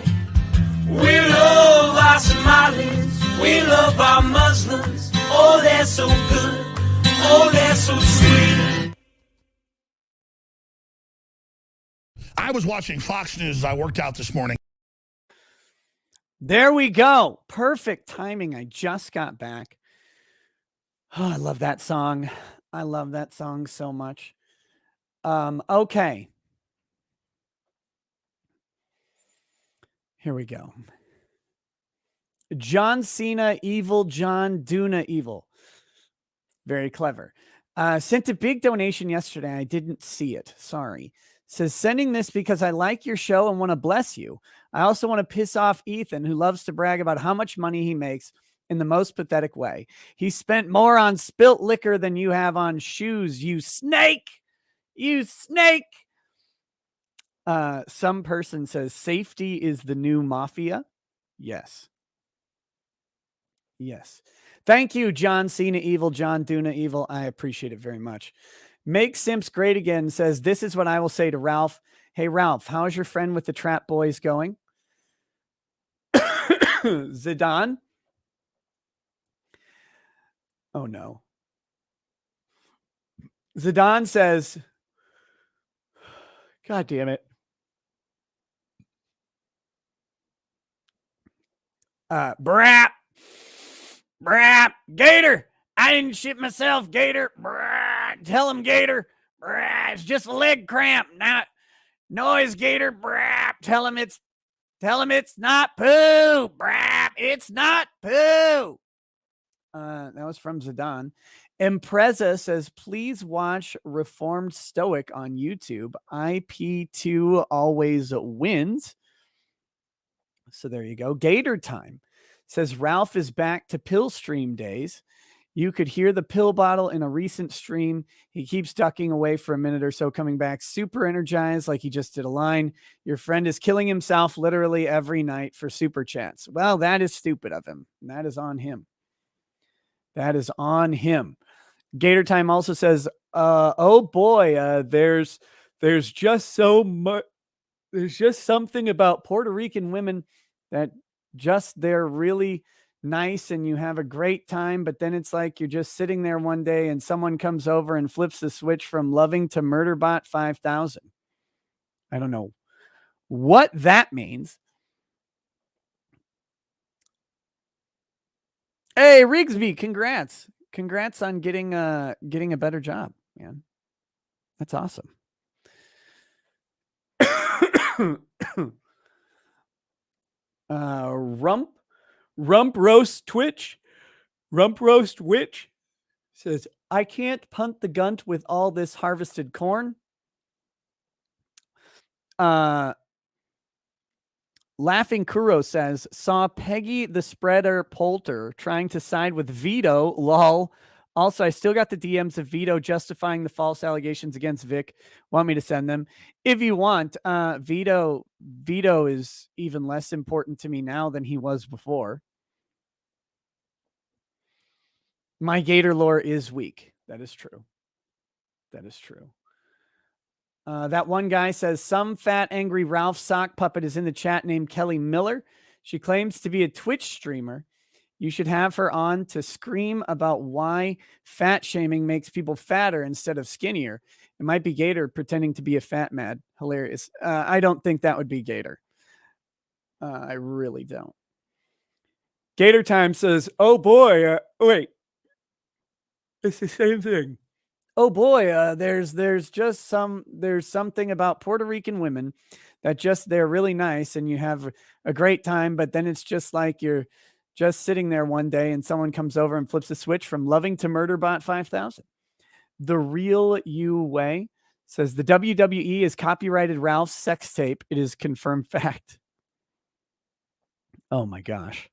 [SPEAKER 7] we love our Somalis, we love our Muslims. Oh, they're so good, oh, they're so sweet.
[SPEAKER 6] I was watching Fox News as I worked out this morning.
[SPEAKER 2] There we go. Perfect timing. I just got back. Oh, I love that song. I love that song so much. Okay. Here we go. John Cena evil, John Duna evil. Very clever. Sent a big donation yesterday. I didn't see it. Sorry. Says, sending this because I like your show and want to bless you. I also want to piss off Ethan, who loves to brag about how much money he makes in the most pathetic way. He spent more on spilt liquor than you have on shoes, you snake. You snake. Some person says, safety is the new mafia. Yes. Yes. Thank you, John Cena evil, John Duna evil. I appreciate it very much. Make Simps Great Again says, this is what I will say to Ralph. Hey, Ralph, how is your friend with the Trap Boys going? Zidane? Oh, no. Zidane says, God damn it. Brap. Brap. Gator. I didn't shit myself, Gator. Brap. Tell him, Gator. Brap. It's just a leg cramp. Not noise, Gator. Brap. Tell him it's not poo. Brap. It's not poo. That was from Zidane. Impreza says, please watch Reformed Stoic on YouTube. IP2 always wins. So there you go. Gator Time says, Ralph is back to pill stream days. You could hear the pill bottle in a recent stream. He keeps ducking away for a minute or so, coming back super energized like he just did a line. Your friend is killing himself literally every night for super chats. Well, that is stupid of him. That is on him. That is on him. Gator Time also says, oh boy, there's just so much. There's just something about Puerto Rican women that just they're really nice and you have a great time, but then it's like you're just sitting there one day and someone comes over and flips the switch from loving to murderbot 5,000. I don't know what that means. Hey, Rigsby, congrats. Congrats on getting a better job, man. That's awesome. Rump roast Twitch. Rump roast witch says, I can't punt the gunt with all this harvested corn. Laughing Kuro says, saw Peggy the Spreader Poulter trying to side with Vito. Lol. Also, I still got the DMs of Vito justifying the false allegations against Vic. Want me to send them? If you want, Vito is even less important to me now than he was before. My Gator lore is weak. That is true. That is true. That one guy says, some fat, angry Ralph sock puppet is in the chat named Kelly Miller. She claims to be a Twitch streamer. You should have her on to scream about why fat shaming makes people fatter instead of skinnier. It might be Gator pretending to be a fat mad. Hilarious. I don't think that would be Gator. I really don't. Gator Time says, oh boy, wait. It's the same thing. Oh boy, there's something about Puerto Rican women that just, they're really nice and you have a great time, but then it's just like you're just sitting there one day and someone comes over and flips the switch from loving to murderbot 5,000. The Real You Way says, the WWE is copyrighted Ralph's sex tape. It is confirmed fact. Oh my gosh.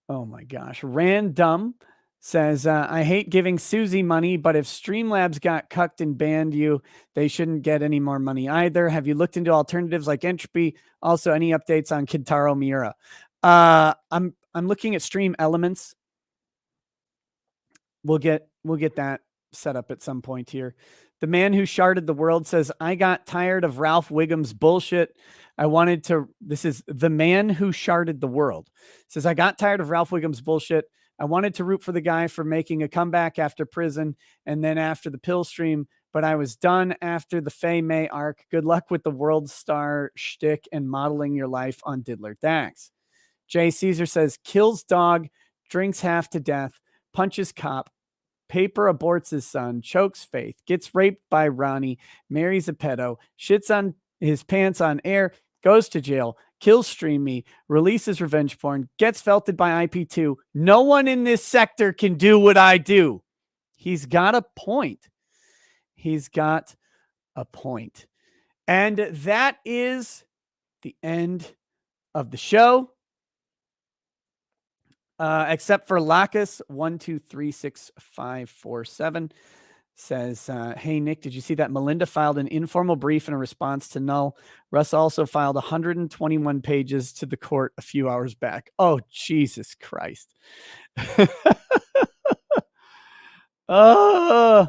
[SPEAKER 2] Oh my gosh. Random says, I hate giving Susie money, but if Streamlabs got cucked and banned you, they shouldn't get any more money either. Have you looked into alternatives like Entropy? Also, any updates on Kintaro Miura? I'm looking at Stream Elements. We'll get that set up at some point here. The man who sharded the world says, I got tired of Ralph Wiggum's bullshit. This is the man who sharded the world. Says, I got tired of Ralph Wiggum's bullshit. I wanted to root for the guy for making a comeback after prison and then after the pill stream, but I was done after the Faye May arc. Good luck with the world star shtick and modeling your life on Diddler Dax. Jay Caesar says, kills dog, drinks half to death, punches cop, paper aborts his son, chokes Faith, gets raped by Ronnie, marries a pedo, shits on his pants on air, goes to jail, kills Stream Me, releases revenge porn, gets felted by IP2. No one in this sector can do what I do. He's got a point. He's got a point. And that is the end of the show. Except for Lacus 1236547 says, hey, Nick, did you see that Melinda filed an informal brief in a response to Null? Russ also filed 121 pages to the court a few hours back. Oh, Jesus Christ. Oh,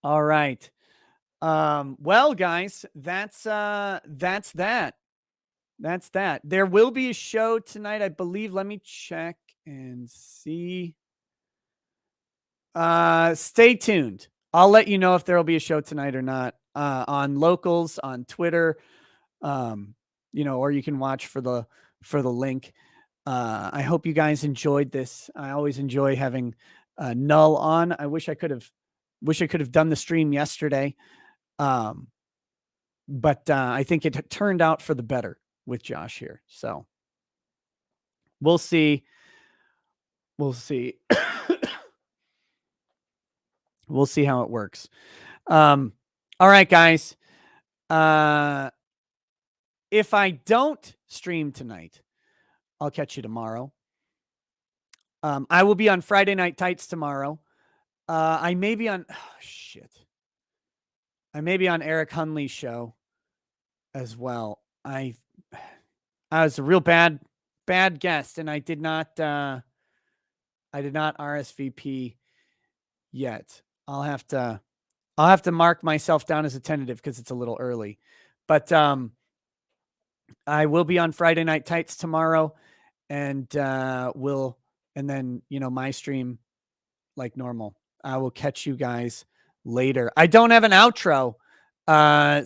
[SPEAKER 2] all right. Well, guys, that's that. That's that. There will be a show tonight, I believe. Let me check and see. Stay tuned. I'll let you know if there will be a show tonight or not. On Locals, on Twitter, or you can watch for the link. I hope you guys enjoyed this. I always enjoy having Null on. I wish I could have done the stream yesterday. But I think it turned out for the better with Josh here. So we'll see. We'll see. We'll see how it works. All right, guys. If I don't stream tonight, I'll catch you tomorrow. I will be on Friday Night Tights tomorrow. I may be on I may be on Eric Hunley's show as well. I was a real bad guest, and I did not RSVP yet. I'll have to mark myself down as a tentative because it's a little early. But I will be on Friday Night Tights tomorrow, and then my stream like normal. I will catch you guys later. I don't have an outro.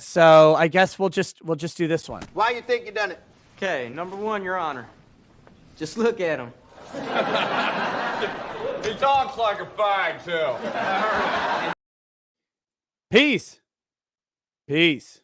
[SPEAKER 2] So I guess we'll just do this one.
[SPEAKER 8] Why you think you done it?
[SPEAKER 9] Okay, number one, Your Honor. Just look at him.
[SPEAKER 10] He talks like a fag, too.
[SPEAKER 2] Peace. Peace.